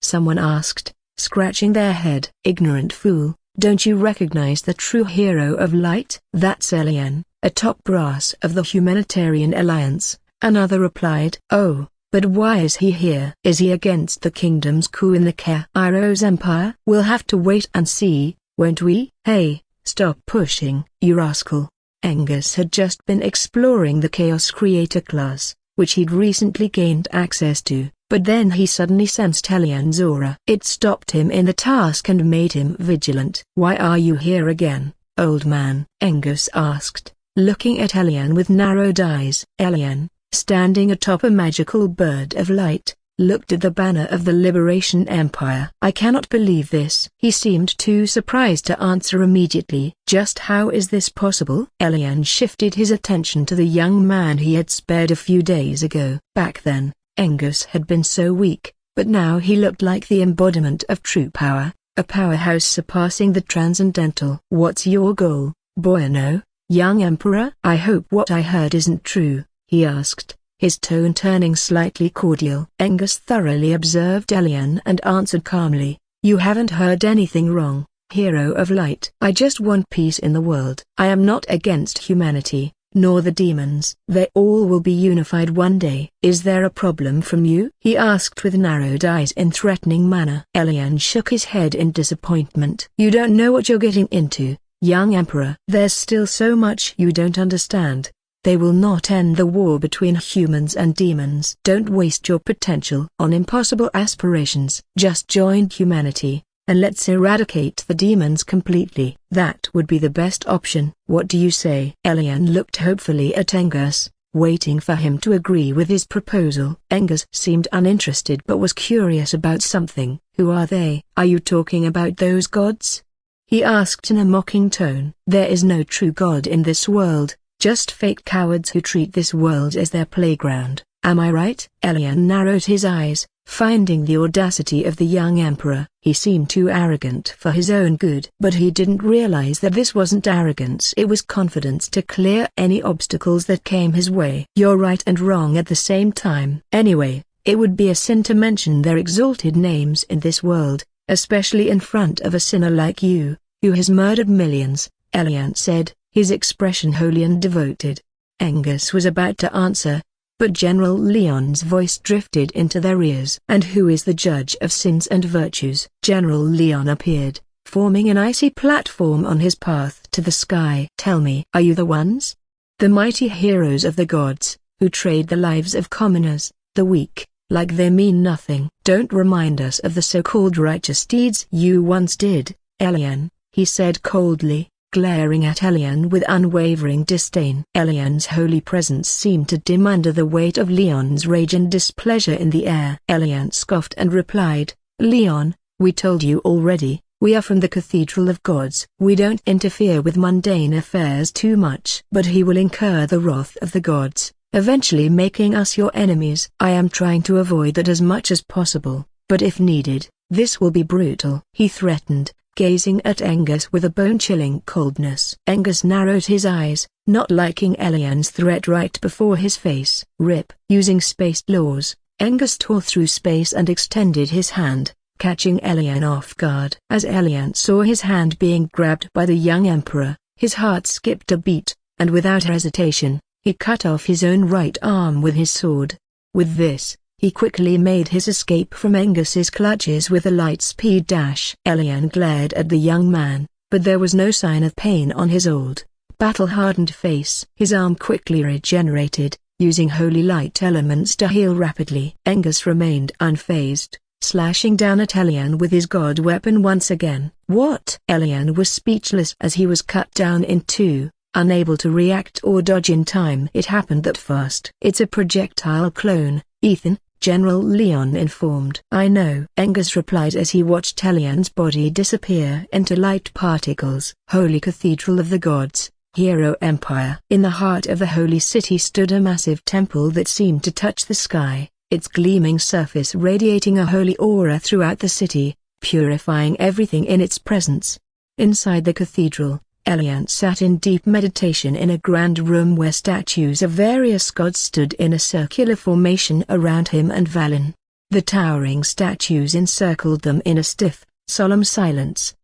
someone asked, scratching their head. "Ignorant fool, don't you recognize the true hero of light?" "That's Elian, a top brass of the Humanitarian Alliance," another replied. "Oh, but why is he here? Is he against the kingdom's coup in the Kairos Empire?" "We'll have to wait and see, won't we?" "Hey, stop pushing, you rascal." Angus had just been exploring the Chaos Creator class, which he'd recently gained access to, but then he suddenly sensed Elian's aura. It stopped him in the task and made him vigilant. "Why are you here again, old man?" Angus asked, looking at Elian with narrowed eyes. Elian, standing atop a magical bird of light, looked at the banner of the Liberation Empire. "I cannot believe this." He seemed too surprised to answer immediately. "Just how is this possible?" Elian shifted his attention to the young man he had spared a few days ago. Back then, Angus had been so weak, but now he looked like the embodiment of true power, a powerhouse surpassing the transcendental. "What's your goal, Boyano, young emperor?" "I hope what I heard isn't true," he asked, his tone turning slightly cordial. Angus thoroughly observed Elian and answered calmly, "You haven't heard anything wrong," hero of light. I just want peace in the world. I am not against humanity, nor the demons. They all will be unified one day. Is there a problem from you? He asked with narrowed eyes in threatening manner. Elian shook his head in disappointment. You don't know what you're getting into, young emperor. There's still so much you don't understand. They will not end the war between humans and demons. Don't waste your potential on impossible aspirations. Just join humanity, and let's eradicate the demons completely. That would be the best option. What do you say? Elian looked hopefully at Angus, waiting for him to agree with his proposal. Angus seemed uninterested but was curious about something. Who are they? Are you talking about those gods? He asked in a mocking tone. There is no true god in this world. Just fake cowards who treat this world as their playground. Am I right? Elian narrowed his eyes, finding the audacity of the young emperor. He seemed too arrogant for his own good. But he didn't realize that this wasn't arrogance. It was confidence to clear any obstacles that came his way. You're right and wrong at the same time. Anyway, it would be a sin to mention their exalted names in this world, especially in front of a sinner like you, who has murdered millions, Elian said, his expression holy and devoted. Angus was about to answer, but General Leon's voice drifted into their ears. And who is the judge of sins and virtues? General Leon appeared, forming an icy platform on his path to the sky. Tell me, are you the ones? The mighty heroes of the gods, who trade the lives of commoners, the weak, like they mean nothing. Don't remind us of the so-called righteous deeds you once did, Elian, he said coldly, glaring at Elian with unwavering disdain. Elian's holy presence seemed to dim under the weight of Leon's rage and displeasure in the air. Elian scoffed and replied, Leon, we told you already, we are from the Cathedral of Gods. We don't interfere with mundane affairs too much. But he will incur the wrath of the gods, eventually making us your enemies. I am trying to avoid that as much as possible, but if needed, this will be brutal. He threatened, gazing at Angus with a bone-chilling coldness. Angus narrowed his eyes, not liking Elian's threat right before his face. Rip. Using space laws, Angus tore through space and extended his hand, catching Elian off guard. As Elian saw his hand being grabbed by the young emperor, his heart skipped a beat, and without hesitation, he cut off his own right arm with his sword. With this, he quickly made his escape from Angus's clutches with a light-speed dash. Elian glared at the young man, but there was no sign of pain on his old, battle-hardened face. His arm quickly regenerated, using holy light elements to heal rapidly. Angus remained unfazed, slashing down at Elian with his god weapon once again. What? Elian was speechless as he was cut down in two, unable to react or dodge in time. It happened that fast. It's a projectile clone, Ethan, General Leon informed. I know, Angus replied as he watched Elian's body disappear into light particles. Holy Cathedral of the Gods, Hero Empire. In the heart of the holy city stood a massive temple that seemed to touch the sky, its gleaming surface radiating a holy aura throughout the city, purifying everything in its presence. Inside the cathedral, Elian sat in deep meditation in a grand room where statues of various gods stood in a circular formation around him and Valen. The towering statues encircled them in a stiff, solemn silence.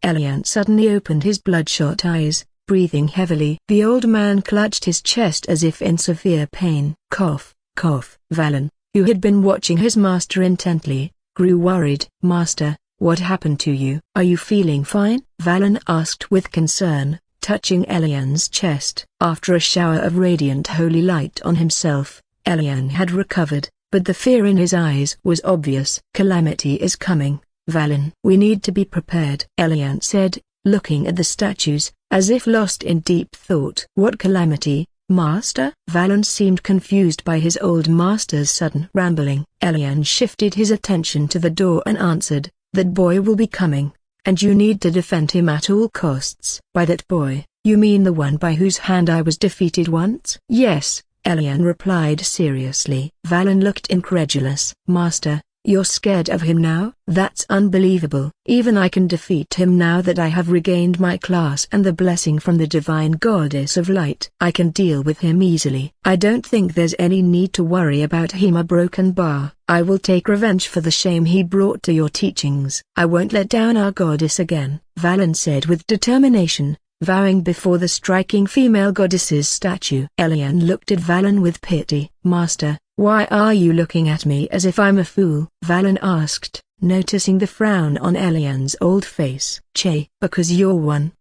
Elian suddenly opened his bloodshot eyes, breathing heavily. The old man clutched his chest as if in severe pain. Cough, cough. Valen, who had been watching his master intently, grew worried. Master, what happened to you? Are you feeling fine? Valen asked with concern, touching Elian's chest. After a shower of radiant holy light on himself, Elian had recovered, but the fear in his eyes was obvious. Calamity is coming, Valen. We need to be prepared, Elian said, looking at the statues, as if lost in deep thought. What calamity, Master? Valen seemed confused by his old master's sudden rambling. Elian shifted his attention to the door and answered, that boy will be coming, and you need to defend him at all costs. By that boy, you mean the one by whose hand I was defeated once? Yes, Elian replied seriously. Valen looked incredulous. Master, You're scared of him now? That's unbelievable. Even I can defeat him now that I have regained my class and the blessing from the divine goddess of light. I can deal with him easily. I don't think there's any need to worry about him. A broken bar. I will take revenge for the shame he brought to your teachings. I won't let down our goddess again, Valen said with determination, vowing before the striking female goddess's statue. Elian looked at Valen with pity. Master, why are you looking at me as if I'm a fool? Valen asked, noticing the frown on Elian's old face. Che, because you're one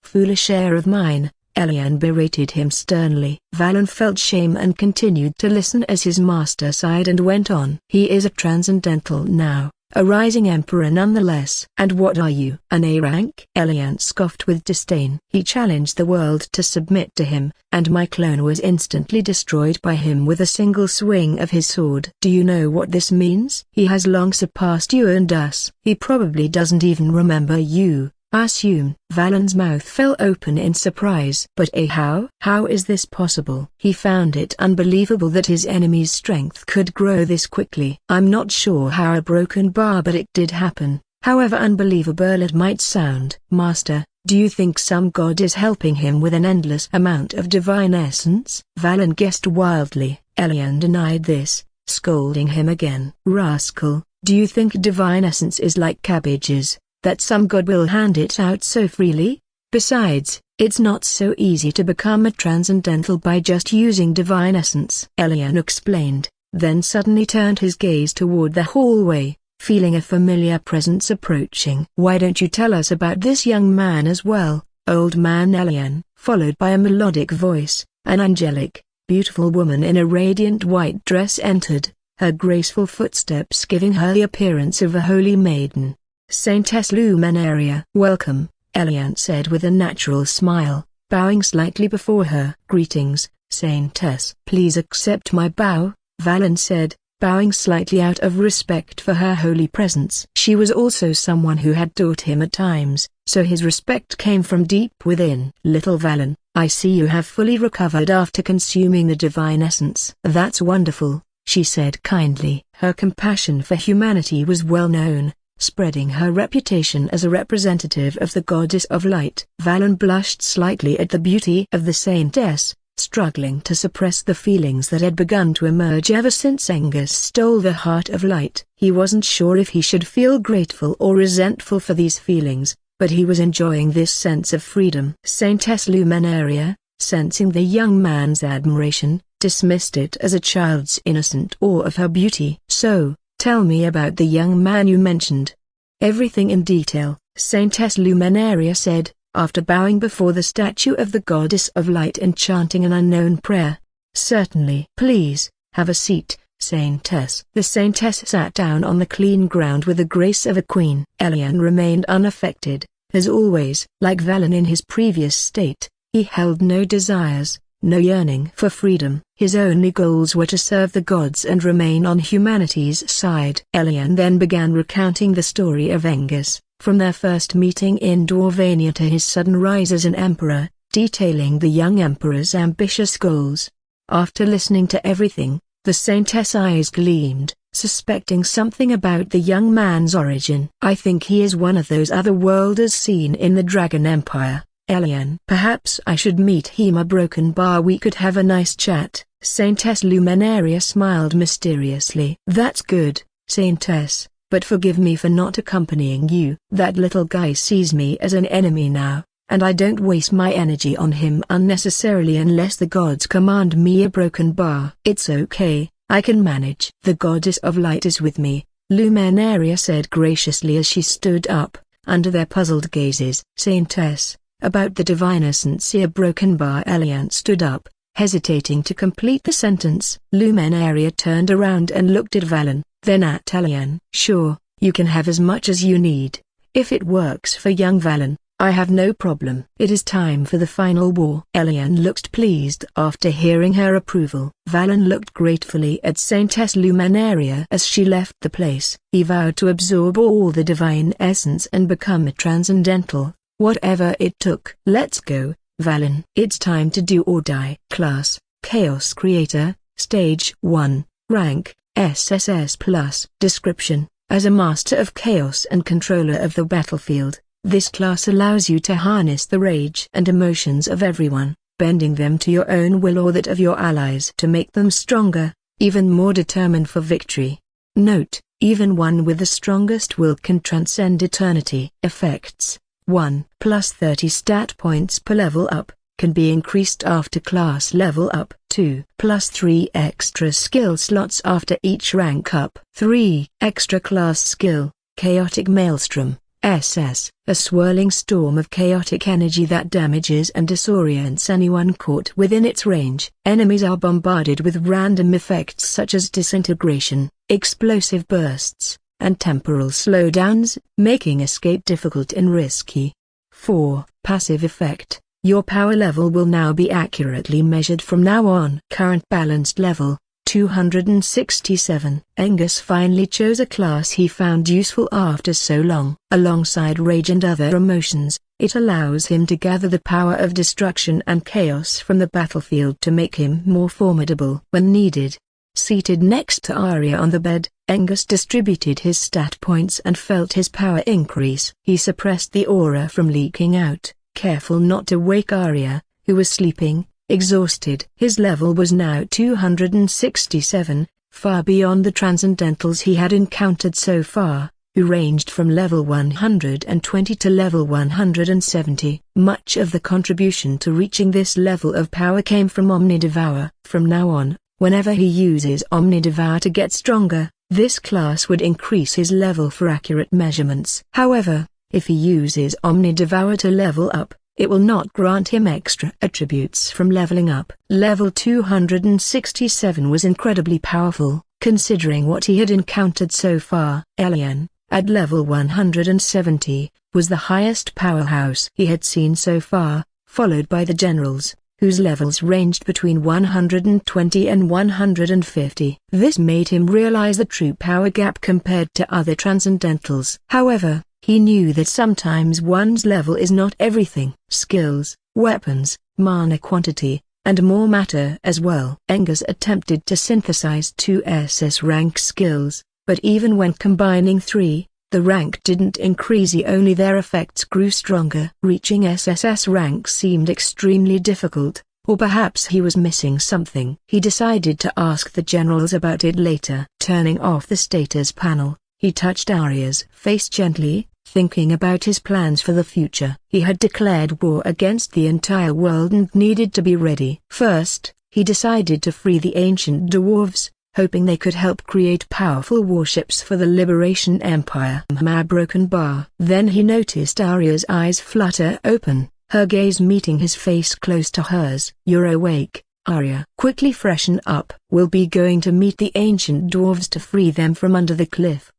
foolish heir of mine, Elian berated him sternly. Valen felt shame and continued to listen as his master sighed and went on. He is a transcendental now, a rising emperor nonetheless. And what are you? An A rank? Elian scoffed with disdain. He challenged the world to submit to him, and my clone was instantly destroyed by him with a single swing of his sword. Do you know what this means? He has long surpassed you and us. He probably doesn't even remember you, I assume. Valen's mouth fell open in surprise. But how? How is this possible? He found it unbelievable that his enemy's strength could grow this quickly. I'm not sure how a broken bar, but it did happen, however unbelievable it might sound. Master, do you think some god is helping him with an endless amount of divine essence? Valen guessed wildly. Elian denied this, scolding him again. Rascal, do you think divine essence is like cabbages, that some god will hand it out so freely? Besides, it's not so easy to become a transcendental by just using divine essence. Elian explained, then suddenly turned his gaze toward the hallway, feeling a familiar presence approaching. Why don't you tell us about this young man as well, old man? Elian, followed by a melodic voice. An angelic, beautiful woman in a radiant white dress entered, her graceful footsteps giving her the appearance of a holy maiden. Saintess Luminaria. Welcome, Elian said with a natural smile, bowing slightly before her. Greetings, Saintess. Please accept my bow, Valen said, bowing slightly out of respect for her holy presence. She was also someone who had taught him at times, so his respect came from deep within. Little Valen, I see you have fully recovered after consuming the divine essence. That's wonderful, she said kindly. Her compassion for humanity was well known, spreading her reputation as a representative of the goddess of light. Valen blushed slightly at the beauty of the saintess, struggling to suppress the feelings that had begun to emerge ever since Angus stole the heart of light. He wasn't sure if he should feel grateful or resentful for these feelings, but he was enjoying this sense of freedom. Saintess Luminaria, sensing the young man's admiration, dismissed it as a child's innocent awe of her beauty. So, tell me about the young man you mentioned. Everything in detail, Saintess Luminaria said, after bowing before the statue of the goddess of light and chanting an unknown prayer. Certainly. Please, have a seat, Saintess. The Saintess sat down on the clean ground with the grace of a queen. Elian remained unaffected, as always. Like Valen in his previous state, he held no desires, no yearning for freedom. His only goals were to serve the gods and remain on humanity's side. Elian then began recounting the story of Angus, from their first meeting in Dwarvania to his sudden rise as an emperor, detailing the young emperor's ambitious goals. After listening to everything, the saintess' eyes gleamed, suspecting something about the young man's origin. I think he is one of those other worlders seen in the Dragon Empire, Elian. Perhaps I should meet him. A broken bar. We could have a nice chat. Saintess Luminaria smiled mysteriously. That's good, Saintess, but forgive me for not accompanying you. That little guy sees me as an enemy now, and I don't waste my energy on him unnecessarily unless the gods command me. A broken bar. It's okay, I can manage. The goddess of light is with me, Luminaria said graciously as she stood up, under their puzzled gazes. Saintess, about the divine essence. A broken bar. Elian stood up, hesitating to complete the sentence. Luminaria turned around and looked at Valen, then at Elian. Sure, you can have as much as you need. If it works for young Valen, I have no problem. It is time for the final war. Elian looked pleased after hearing her approval. Valen looked gratefully at Saintess Luminaria as she left the place. He vowed to absorb all the divine essence and become a transcendental, whatever it took. Let's go, Valen. It's time to do or die. Class, Chaos Creator, Stage 1, Rank, SSS Plus. Description: as a master of chaos and controller of the battlefield, this class allows you to harness the rage and emotions of everyone, bending them to your own will or that of your allies to make them stronger, even more determined for victory. Note: even one with the strongest will can transcend eternity. Effects: 1 plus 30 stat points per level up, can be increased after class level up. 2 plus 3 extra skill slots after each rank up. 3 extra class skill, Chaotic Maelstrom, SS, a swirling storm of chaotic energy that damages and disorients anyone caught within its range. Enemies are bombarded with random effects such as disintegration, explosive bursts, and temporal slowdowns, making escape difficult and risky. 4. Passive effect: your power level will now be accurately measured from now on. Current balanced level, 267. Angus finally chose a class he found useful after so long. Alongside rage and other emotions, it allows him to gather the power of destruction and chaos from the battlefield to make him more formidable when needed. Seated next to Arya on the bed, Angus distributed his stat points and felt his power increase. He suppressed the aura from leaking out, careful not to wake Arya, who was sleeping, exhausted. His level was now 267, far beyond the transcendentals he had encountered so far, who ranged from level 120 to level 170. Much of the contribution to reaching this level of power came from Omnidevour. From now on, whenever he uses Omnidevour to get stronger, this class would increase his level for accurate measurements. However, if he uses Omnidevour to level up, it will not grant him extra attributes from leveling up. Level 267 was incredibly powerful, considering what he had encountered so far. Elian, at level 170, was the highest powerhouse he had seen so far, followed by the generals, whose levels ranged between 120 and 150. This made him realize the true power gap compared to other transcendentals. However, he knew that sometimes one's level is not everything. Skills, weapons, mana quantity, and more matter as well. Angus attempted to synthesize 2 SS rank skills, but even when combining 3, the rank didn't increase, only their effects grew stronger. Reaching SSS rank seemed extremely difficult, or perhaps he was missing something. He decided to ask the generals about it later. Turning off the status panel, he touched Arya's face gently, thinking about his plans for the future. He had declared war against the entire world and needed to be ready. First, he decided to free the ancient dwarves, hoping they could help create powerful warships for the Liberation Empire. Broken bar. Then he noticed Arya's eyes flutter open, her gaze meeting his face close to hers. "You're awake, Arya. Quickly freshen up. We'll be going to meet the ancient dwarves to free them from under the cliff."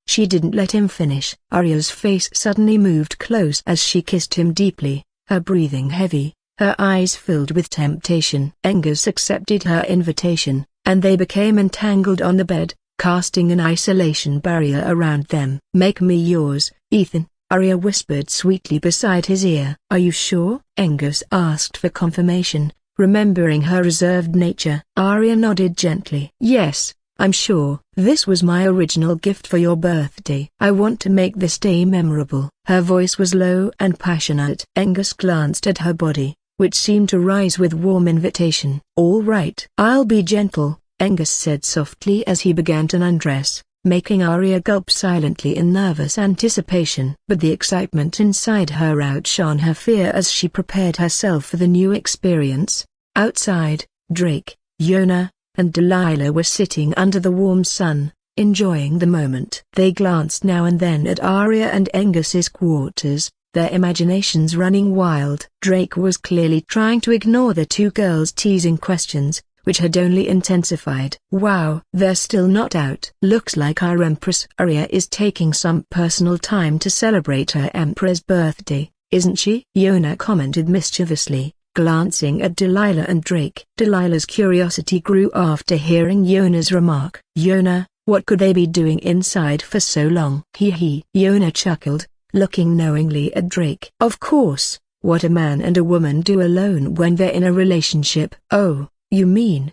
She didn't let him finish. Arya's face suddenly moved close as she kissed him deeply, her breathing heavy, her eyes filled with temptation. Angus accepted her invitation, and they became entangled on the bed, casting an isolation barrier around them. "Make me yours, Ethan," Arya whispered sweetly beside his ear. "Are you sure?" Angus asked for confirmation, remembering her reserved nature. Arya nodded gently. "Yes, I'm sure. This was my original gift for your birthday. I want to make this day memorable." Her voice was low and passionate. Angus glanced at her body, which seemed to rise with warm invitation. "All right. I'll be gentle," Angus said softly as he began to undress, making Arya gulp silently in nervous anticipation. But the excitement inside her outshone her fear as she prepared herself for the new experience. Outside, Drake, Yona, and Delilah were sitting under the warm sun, enjoying the moment. They glanced now and then at Arya and Angus's quarters, their imaginations running wild. Drake was clearly trying to ignore the two girls' teasing questions, which had only intensified. "Wow, they're still not out. Looks like our Empress Arya is taking some personal time to celebrate her Emperor's birthday, isn't she?" Yona commented mischievously, glancing at Delilah and Drake. Delilah's curiosity grew after hearing Yona's remark. "Yona, what could they be doing inside for so long?" Yona chuckled, looking knowingly at Drake. "Of course, what a man and a woman do alone when they're in a relationship." "Oh, you mean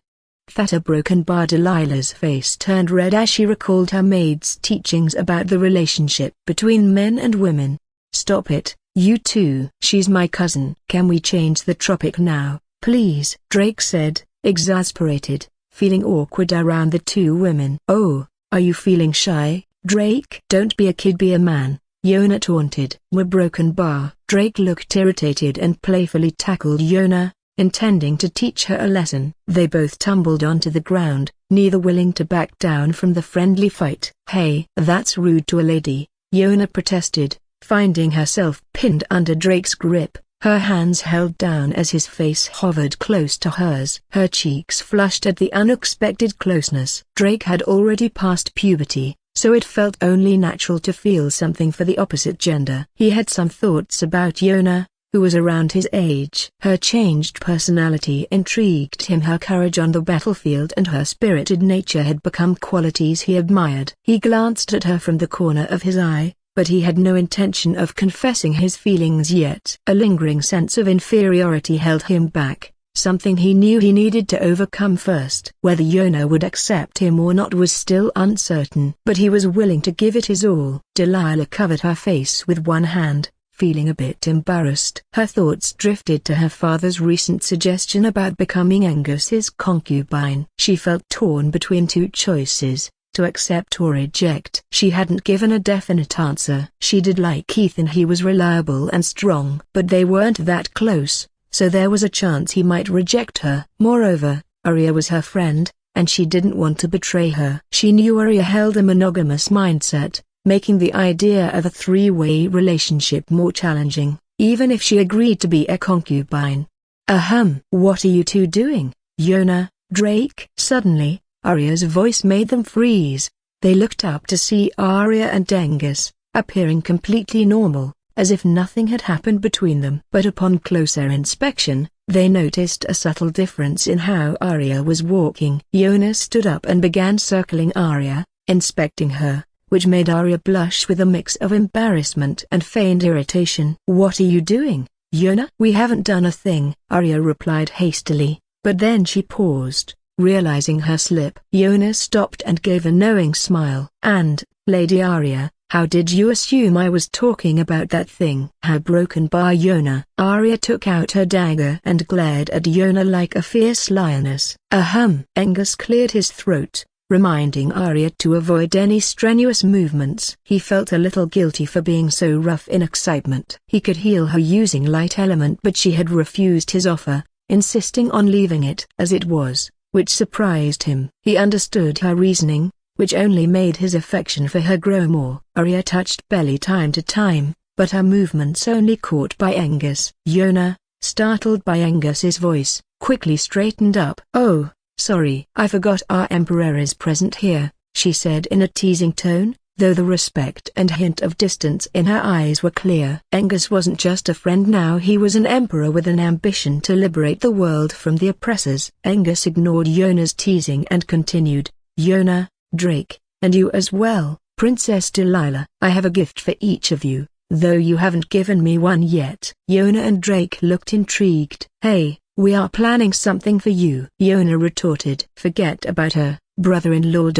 Theta broken bar. Delilah's face turned red as she recalled her maid's teachings about the relationship between men and women. Stop it, you two. She's my cousin. Can we change the topic now, please? Drake said, exasperated, feeling awkward around the two women. Oh, are you feeling shy, Drake? Don't be a kid, be a man, Yona taunted. We're broken bar. Drake looked irritated and playfully tackled Yona, intending to teach her a lesson. They both tumbled onto the ground, neither willing to back down from the friendly fight. Hey, that's rude to a lady, Yona protested, finding herself pinned under Drake's grip, her hands held down as his face hovered close to hers. Her cheeks flushed at the unexpected closeness. Drake had already passed puberty, so it felt only natural to feel something for the opposite gender. He had some thoughts about Yona, who was around his age. Her changed personality intrigued him. Her courage on the battlefield and her spirited nature had become qualities he admired. He glanced at her from the corner of his eye, but he had no intention of confessing his feelings yet. A lingering sense of inferiority held him back, something he knew he needed to overcome first. Whether Yona would accept him or not was still uncertain, but he was willing to give it his all. Delilah covered her face with one hand, feeling a bit embarrassed. Her thoughts drifted to her father's recent suggestion about becoming Angus's concubine. She felt torn between two choices, to accept or reject. She hadn't given a definite answer. She did like Ethan. He was reliable and strong, but they weren't that close, so there was a chance he might reject her. Moreover, Arya was her friend, and she didn't want to betray her. She knew Arya held a monogamous mindset, making the idea of a three-way relationship more challenging, even if she agreed to be a concubine. What are you two doing, Yona, Drake? Suddenly, Arya's voice made them freeze. They looked up to see Arya and Angus, appearing completely normal, as if nothing had happened between them. But upon closer inspection, they noticed a subtle difference in how Arya was walking. Yona stood up and began circling Arya, inspecting her, which made Arya blush with a mix of embarrassment and feigned irritation. What are you doing, Yona? We haven't done a thing, Arya replied hastily, but then she paused, realizing her slip. Yona stopped and gave a knowing smile. And, Lady Arya, how did you assume I was talking about that thing? How broken bar, Yona? Arya took out her dagger and glared at Yona like a fierce lioness. Angus cleared his throat, reminding Arya to avoid any strenuous movements. He felt a little guilty for being so rough in excitement. He could heal her using light element, but she had refused his offer, insisting on leaving it as it was, which surprised him. He understood her reasoning, which only made his affection for her grow more. Arya touched belly time to time, but her movements only caught by Angus. Yona, startled by Angus's voice, quickly straightened up. Oh, sorry. I forgot our emperor is present here, she said in a teasing tone, though the respect and hint of distance in her eyes were clear. Angus wasn't just a friend now, he was an emperor with an ambition to liberate the world from the oppressors. Angus ignored Yona's teasing and continued, Yona, Drake, and you as well, Princess Delilah. I have a gift for each of you, though you haven't given me one yet. Yona and Drake looked intrigued. Hey, we are planning something for you, Yona retorted. Forget about her, brother-in-law.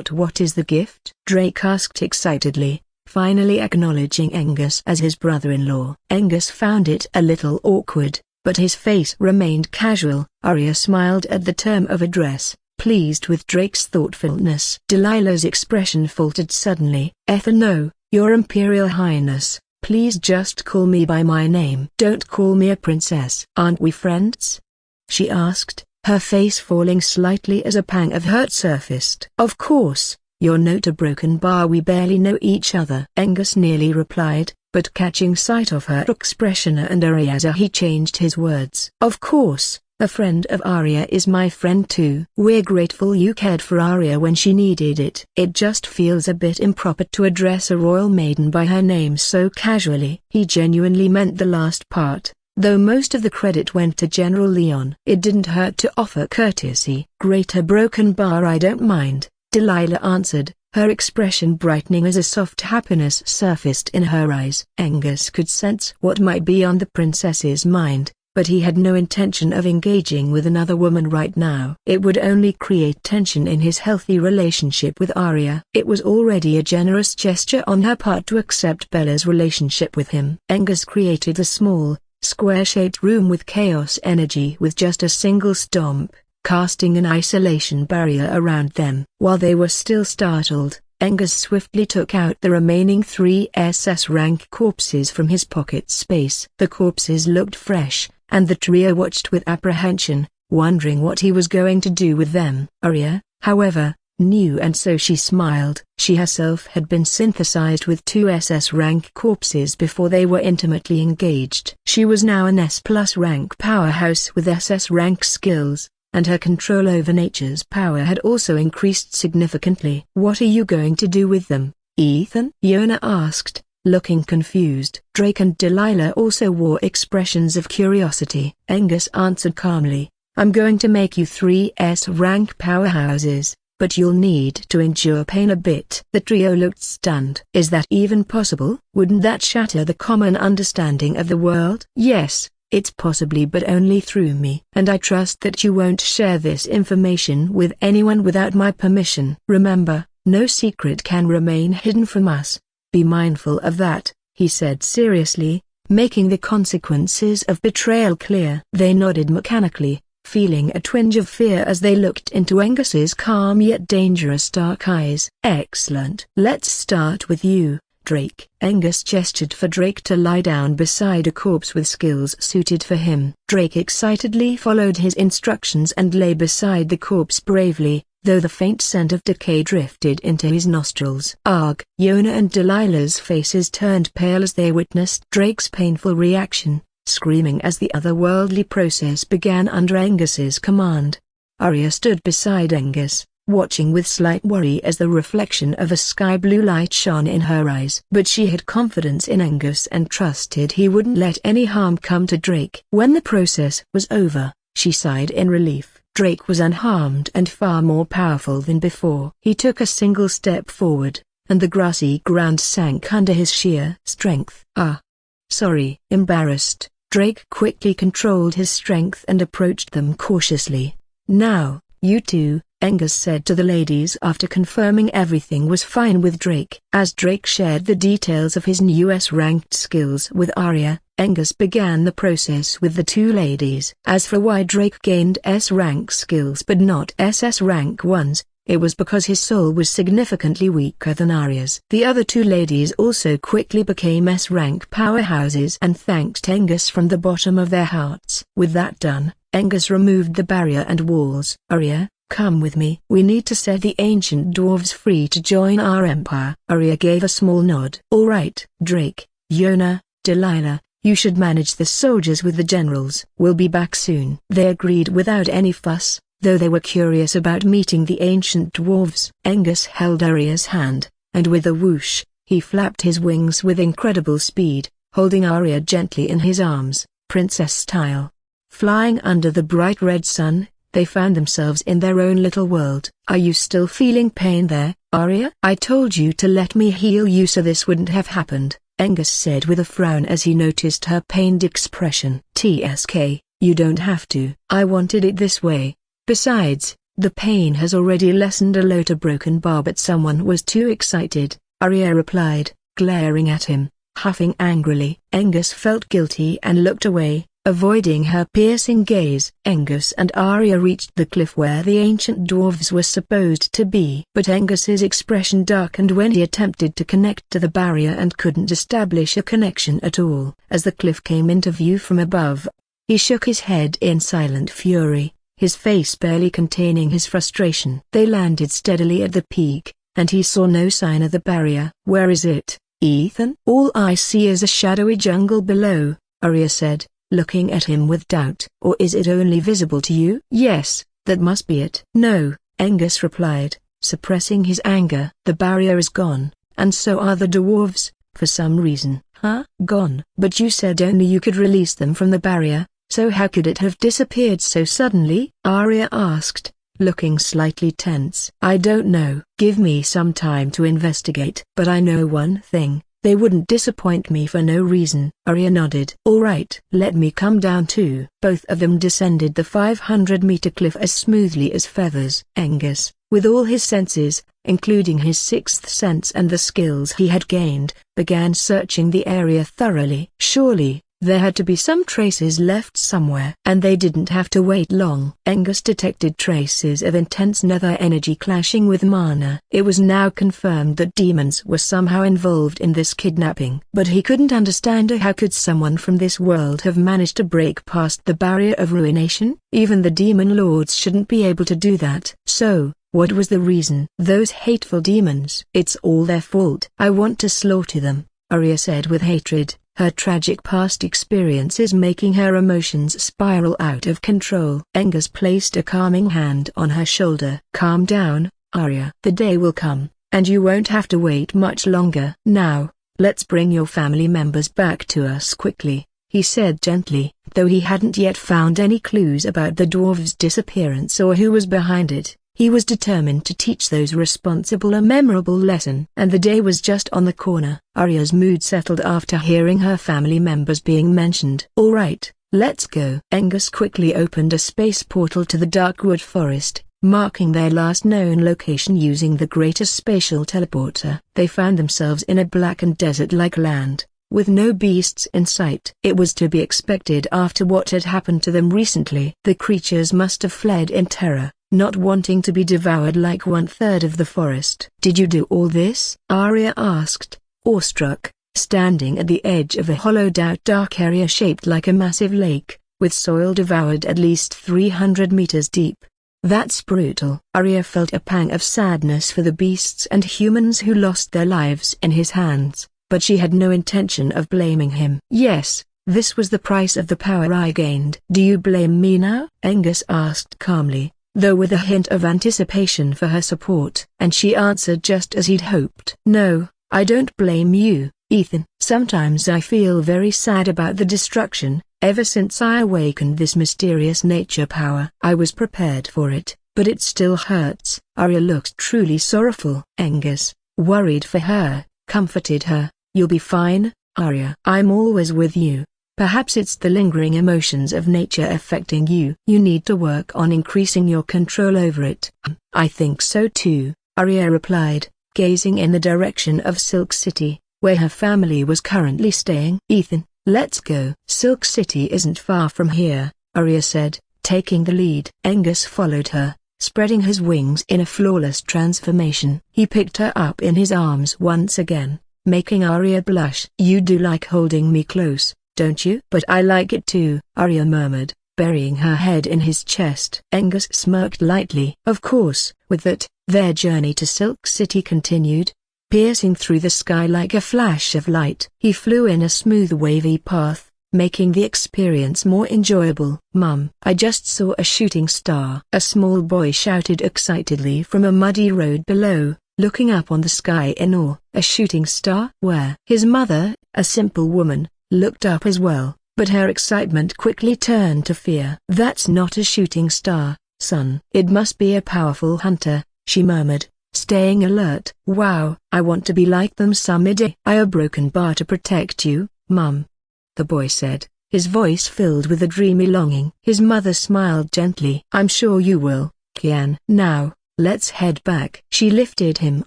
What is the gift? Drake asked excitedly, finally acknowledging Angus as his brother-in-law. Angus found it a little awkward, but his face remained casual. Arya smiled at the term of address, pleased with Drake's thoughtfulness. Delilah's expression faltered suddenly. No, Your Imperial Highness, please just call me by my name. Don't call me a princess. Aren't we friends? She asked, her face falling slightly as a pang of hurt surfaced. Of course, you're not a broken bar, we barely know each other, Angus nearly replied, but catching sight of her expression and Arya's, he changed his words. Of course, a friend of Arya is my friend too. We're grateful you cared for Arya when she needed it. It just feels a bit improper to address a royal maiden by her name so casually. He genuinely meant the last part, though most of the credit went to General Leon. It didn't hurt to offer courtesy. Greater broken bar, I don't mind, Delilah answered, her expression brightening as a soft happiness surfaced in her eyes. Angus could sense what might be on the princess's mind, but he had no intention of engaging with another woman right now. It would only create tension in his healthy relationship with Arya. It was already a generous gesture on her part to accept Bella's relationship with him. Angus created a small, square-shaped room with chaos energy with just a single stomp, casting an isolation barrier around them. While they were still startled, Angus swiftly took out the remaining 3 SS rank corpses from his pocket space. The corpses looked fresh, and the trio watched with apprehension, wondering what he was going to do with them. Arya, however, knew, and so she smiled. She herself had been synthesized with 2 SS rank corpses before they were intimately engaged. She was now an S+ rank powerhouse with SS rank skills, and her control over nature's power had also increased significantly. "What are you going to do with them, Ethan?" Yona asked, looking confused. Drake and Delilah also wore expressions of curiosity. Angus answered calmly, "I'm going to make you 3 S rank powerhouses, but you'll need to endure pain a bit." The trio looked stunned. "Is that even possible? Wouldn't that shatter the common understanding of the world?" "Yes, it's possibly, but only through me. And I trust that you won't share this information with anyone without my permission. Remember, no secret can remain hidden from us. Be mindful of that," he said seriously, making the consequences of betrayal clear. They nodded mechanically, feeling a twinge of fear as they looked into Angus's calm yet dangerous dark eyes. "Excellent. Let's start with you, Drake." Angus gestured for Drake to lie down beside a corpse with skills suited for him. Drake excitedly followed his instructions and lay beside the corpse bravely, though the faint scent of decay drifted into his nostrils. Arg! Yona and Delilah's faces turned pale as they witnessed Drake's painful reaction, screaming as the otherworldly process began under Angus's command. Arya stood beside Angus, watching with slight worry as the reflection of a sky-blue light shone in her eyes. But she had confidence in Angus and trusted he wouldn't let any harm come to Drake. When the process was over, she sighed in relief. Drake was unharmed and far more powerful than before. He took a single step forward, and the grassy ground sank under his sheer strength. "Ah. Sorry." Embarrassed, Drake quickly controlled his strength and approached them cautiously. "Now, you two," Angus said to the ladies after confirming everything was fine with Drake. As Drake shared the details of his new S-ranked skills with Arya, Angus began the process with the 2 ladies. As for why Drake gained S-rank skills but not SS rank ones, it was because his soul was significantly weaker than Arya's. The other 2 ladies also quickly became S-rank powerhouses and thanked Angus from the bottom of their hearts. With that done, Angus removed the barrier and walls. "Arya, come with me. We need to set the ancient dwarves free to join our empire." Arya gave a small nod. "All right, Drake, Yona, Delilah, you should manage the soldiers with the generals. We'll be back soon." They agreed without any fuss, though they were curious about meeting the ancient dwarves. Angus held Arya's hand, and with a whoosh, he flapped his wings with incredible speed, holding Arya gently in his arms, princess style. Flying under the bright red sun, they found themselves in their own little world. "Are you still feeling pain there, Arya?" "I told you to let me heal you so this wouldn't have happened," Angus said with a frown as he noticed her pained expression. "TSK, you don't have to. I wanted it this way. Besides, the pain has already lessened." A low to broken bar, but someone was too excited, Arya replied, glaring at him, huffing angrily. Angus felt guilty and looked away, avoiding her piercing gaze. Angus and Arya reached the cliff where the ancient dwarves were supposed to be. But Angus's expression darkened when he attempted to connect to the barrier and couldn't establish a connection at all. As the cliff came into view from above, he shook his head in silent fury, his face barely containing his frustration. They landed steadily at the peak, and he saw no sign of the barrier. "Where is it, Ethan?" "All I see is a shadowy jungle below," Arya said, looking at him with doubt. "Or is it only visible to you?" "Yes, that must be it." "No," Angus replied, suppressing his anger. "The barrier is gone, and so are the dwarves, for some reason." "Huh? Gone? But you said only you could release them from the barrier, so how could it have disappeared so suddenly?" Arya asked, looking slightly tense. "I don't know. Give me some time to investigate. But I know one thing, They wouldn't disappoint me for no reason. Arya nodded. All right, let me come down too. Both of them descended the 500-meter cliff as smoothly as feathers. Angus, with all his senses, including his sixth sense and the skills he had gained, began searching the area thoroughly. Surely, there had to be some traces left somewhere. And they didn't have to wait long. Angus detected traces of intense nether energy clashing with mana. It was now confirmed that demons were somehow involved in this kidnapping. But he couldn't understand how could someone from this world have managed to break past the barrier of ruination? Even the demon lords shouldn't be able to do that. So, what was the reason? Those hateful demons. It's all their fault. I want to slaughter them, Arya said with hatred, her tragic past experiences making her emotions spiral out of control. Angus placed a calming hand on her shoulder. Calm down, Arya. The day will come, and you won't have to wait much longer. Now, let's bring your family members back to us quickly, he said gently, though he hadn't yet found any clues about the dwarves' disappearance or who was behind it. He was determined to teach those responsible a memorable lesson. And the day was just on the corner. Arya's mood settled after hearing her family members being mentioned. All right, let's go. Angus quickly opened a space portal to the Darkwood Forest, marking their last known location using the greatest spatial teleporter. They found themselves in a blackened desert-like land, with no beasts in sight. It was to be expected after what had happened to them recently. The creatures must have fled in terror, not wanting to be devoured like 1/3 of the forest. Did you do all this? Arya asked, awestruck, standing at the edge of a hollowed-out dark area shaped like a massive lake, with soil devoured at least 300 meters deep. That's brutal. Arya felt a pang of sadness for the beasts and humans who lost their lives in his hands, but she had no intention of blaming him. Yes, this was the price of the power I gained. Do you blame me now? Angus asked calmly, though with a hint of anticipation for her support. And she answered just as he'd hoped. No, I don't blame you, Ethan. Sometimes I feel very sad about the destruction. Ever since I awakened this mysterious nature power, I was prepared for it, but it still hurts. Arya looked truly sorrowful. Angus, worried for her, comforted her. You'll be fine, Arya. I'm always with you. Perhaps it's the lingering emotions of nature affecting you. You need to work on increasing your control over it. I think so too, Arya replied, gazing in the direction of Silk City, where her family was currently staying. Ethan, let's go. Silk City isn't far from here, Arya said, taking the lead. Angus followed her, spreading his wings in a flawless transformation. He picked her up in his arms once again, making Arya blush. You do like holding me close, don't you? But I like it too, Arya murmured, burying her head in his chest. Angus smirked lightly. Of course. With that, their journey to Silk City continued, piercing through the sky like a flash of light. He flew in a smooth wavy path, making the experience more enjoyable. Mum, I just saw a shooting star. A small boy shouted excitedly from a muddy road below, looking up on the sky in awe. A shooting star? Where? His mother, a simple woman, looked up as well, but her excitement quickly turned to fear. That's not a shooting star, son. It must be a powerful hunter, she murmured, staying alert. Wow, I want to be like them someday. I a broken bar to protect you, Mum, the boy said, his voice filled with a dreamy longing. His mother smiled gently. I'm sure you will, Kian. Now, let's head back. She lifted him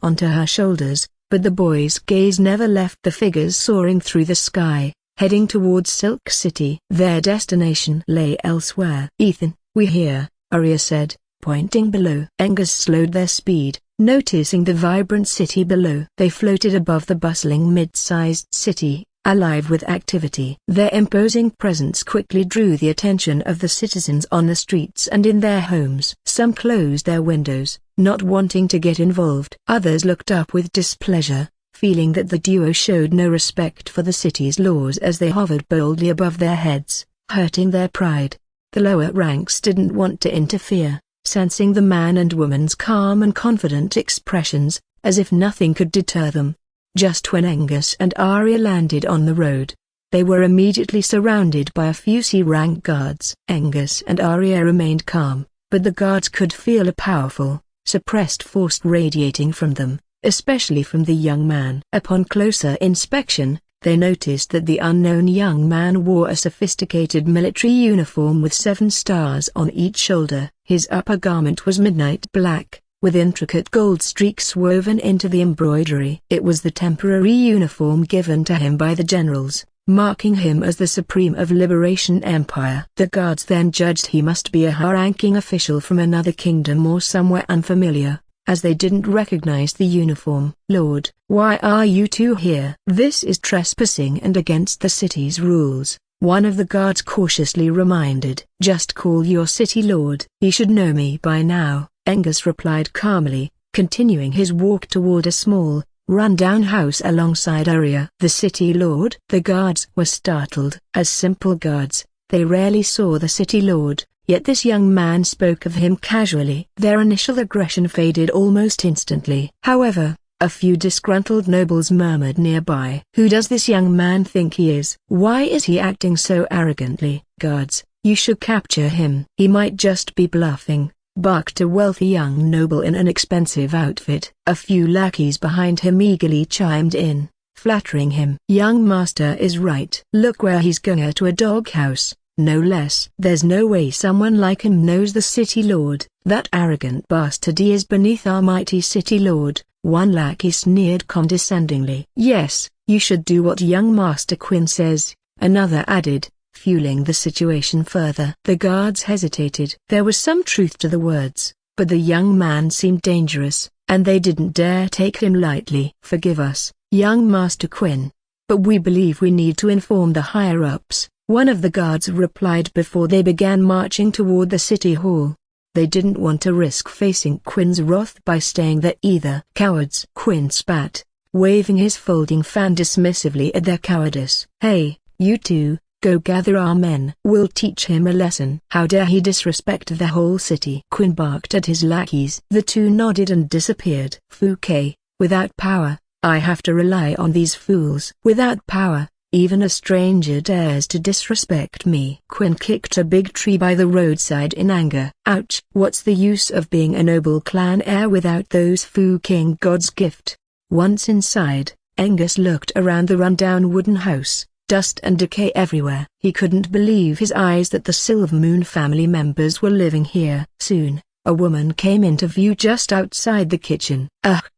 onto her shoulders, but the boy's gaze never left the figures soaring through the sky, heading towards Silk City. Their destination lay elsewhere. Ethan, we're here, Arya said, pointing below. Angus slowed their speed, noticing the vibrant city below. They floated above the bustling mid-sized city, alive with activity. Their imposing presence quickly drew the attention of the citizens on the streets and in their homes. Some closed their windows, not wanting to get involved. Others looked up with displeasure, feeling that the duo showed no respect for the city's laws as they hovered boldly above their heads, hurting their pride. The lower ranks didn't want to interfere, sensing the man and woman's calm and confident expressions, as if nothing could deter them. Just when Angus and Arya landed on the road, they were immediately surrounded by a few C-rank guards. Angus and Arya remained calm, but the guards could feel a powerful, suppressed force radiating from them, especially from the young man. Upon closer inspection, they noticed that the unknown young man wore a sophisticated military uniform with 7 stars on each shoulder. His upper garment was midnight black, with intricate gold streaks woven into the embroidery. It was the temporary uniform given to him by the generals, marking him as the Supreme of Liberation Empire. The guards then judged he must be a high-ranking official from another kingdom or somewhere unfamiliar, as they didn't recognize the uniform. "Lord, why are you two here?" "This is trespassing and against the city's rules," one of the guards cautiously reminded. "Just call your city lord." "He should know me by now," Angus replied calmly, continuing his walk toward a small, run-down house alongside Arya. "The city lord?" The guards were startled. As simple guards, they rarely saw the city lord, yet this young man spoke of him casually. Their initial aggression faded almost instantly. However, a few disgruntled nobles murmured nearby. "Who does this young man think he is? Why is he acting so arrogantly?" "Guards, you should capture him. He might just be bluffing," barked a wealthy young noble in an expensive outfit. A few lackeys behind him eagerly chimed in, flattering him. "Young master is right. Look where he's going, to a doghouse, no less." "There's no way someone like him knows the city lord. That arrogant bastard is beneath our mighty city lord," one lackey sneered condescendingly. "Yes, you should do what young Master Quinn says," another added, fueling the situation further. The guards hesitated. There was some truth to the words, but the young man seemed dangerous, and they didn't dare take him lightly. "Forgive us, young Master Quinn, but we believe we need to inform the higher-ups," one of the guards replied before they began marching toward the city hall. They didn't want to risk facing Quinn's wrath by staying there either. "Cowards!" Quinn spat, waving his folding fan dismissively at their cowardice. "Hey, you two, go gather our men. We'll teach him a lesson. How dare he disrespect the whole city?" Quinn barked at his lackeys. The two nodded and disappeared. "Fouquet, without power, I have to rely on these fools." "Without power, even a stranger dares to disrespect me." Quinn kicked a big tree by the roadside in anger. "Ouch! What's the use of being a noble clan heir without those Fouquet God's gift?" Once inside, Angus looked around the run-down wooden house. Dust and decay everywhere. He couldn't believe his eyes that the Silvermoon family members were living here. Soon, a woman came into view just outside the kitchen.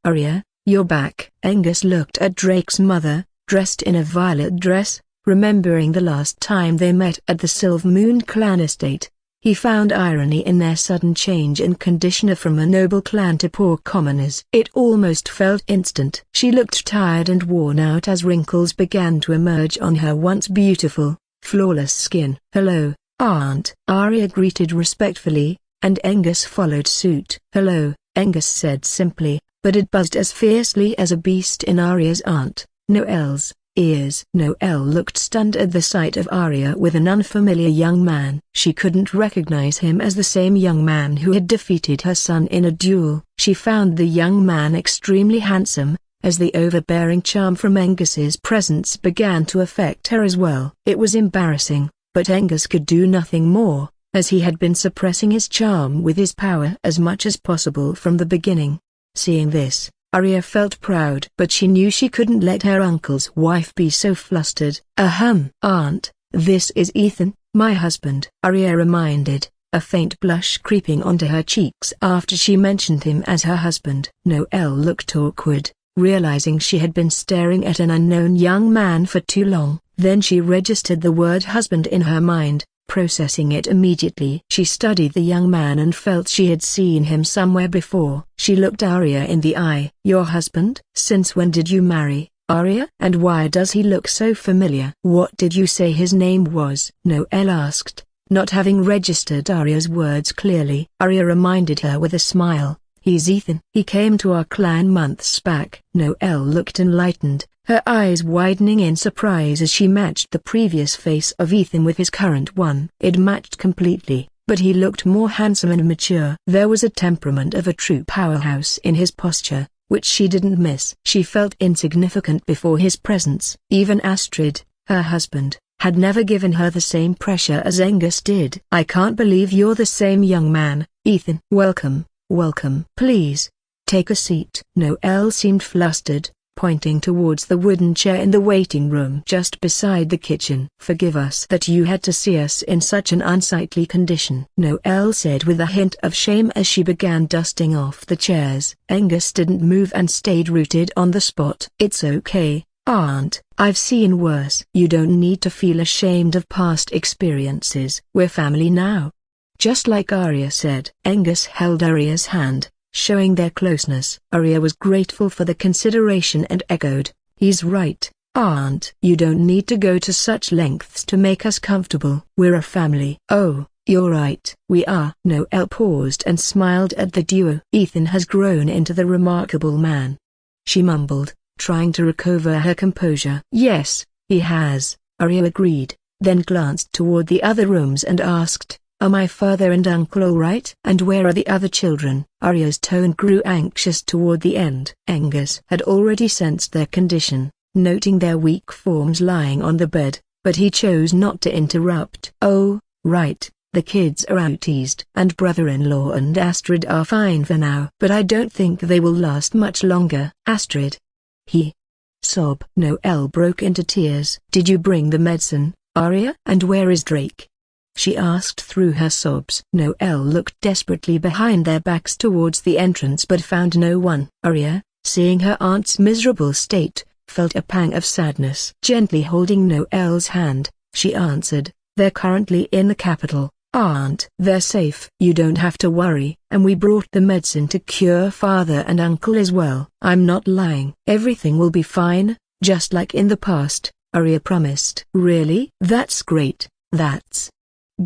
Arya, you're back." Angus looked at Drake's mother, dressed in a violet dress, remembering the last time they met at the Silvermoon clan estate. He found irony in their sudden change in condition from a noble clan to poor commoners. It almost felt instant. She looked tired and worn out as wrinkles began to emerge on her once beautiful, flawless skin. "Hello, Aunt." Arya greeted respectfully, and Angus followed suit. "Hello," Angus said simply, but it buzzed as fiercely as a beast in Arya's Aunt Noelle's ears. Noelle looked stunned at the sight of Arya with an unfamiliar young man. She couldn't recognize him as the same young man who had defeated her son in a duel. She found the young man extremely handsome, as the overbearing charm from Angus's presence began to affect her as well. It was embarrassing, but Angus could do nothing more, as he had been suppressing his charm with his power as much as possible from the beginning. Seeing this, Arya felt proud, but she knew she couldn't let her uncle's wife be so flustered. "Aunt, this is Ethan, my husband," Arya reminded, a faint blush creeping onto her cheeks after she mentioned him as her husband. Noelle looked awkward, realizing she had been staring at an unknown young man for too long. Then she registered the word husband in her mind, processing it immediately. She studied the young man and felt she had seen him somewhere before. She looked Arya in the eye. "Your husband? Since when did you marry, Arya? And why does he look so familiar?" "What did you say his name was?" Noelle asked, not having registered Arya's words clearly. Arya reminded her with a smile. "He's Ethan. He came to our clan months back." Noelle looked enlightened, her eyes widening in surprise as she matched the previous face of Ethan with his current one. It matched completely, but he looked more handsome and mature. There was a temperament of a true powerhouse in his posture, which she didn't miss. She felt insignificant before his presence. Even Astrid, her husband, had never given her the same pressure as Angus did. "I can't believe you're the same young man, Ethan." Welcome. Please, Take a seat. Noelle seemed flustered, pointing towards the wooden chair in the waiting room just beside the kitchen. Forgive us that you had to see us in such an unsightly condition, Noelle said with a hint of shame as she began dusting off the chairs. Angus didn't move and stayed rooted on the spot. It's okay, Aunt, I've seen worse. You don't need to feel ashamed of past experiences. We're family now. Just like Arya said. Angus held Arya's hand, showing their closeness. Arya was grateful for the consideration and echoed, "He's right, Aunt. You don't need to go to such lengths to make us comfortable. We're a family." "Oh, you're right. We are." Noelle paused and smiled at the duo. "Ethan has grown into the remarkable man," she mumbled, trying to recover her composure. "Yes, he has," Arya agreed, then glanced toward the other rooms and asked, "Are my father and uncle all right? And where are the other children?" Arya's tone grew anxious toward the end. Angus had already sensed their condition, noting their weak forms lying on the bed, but he chose not to interrupt. "Oh, right, the kids are out east. And brother-in-law and Astrid are fine for now. But I don't think they will last much longer." "Astrid?" He sobbed. Noelle broke into tears. "Did you bring the medicine, Arya? And where is Drake?" she asked through her sobs. Noelle looked desperately behind their backs towards the entrance but found no one. Arya, seeing her aunt's miserable state, felt a pang of sadness. Gently holding Noelle's hand, she answered, "They're currently in the capital, Aunt. They're safe. You don't have to worry. And we brought the medicine to cure father and uncle as well." "I'm not lying. Everything will be fine, just like in the past," Arya promised. "Really? That's great. That's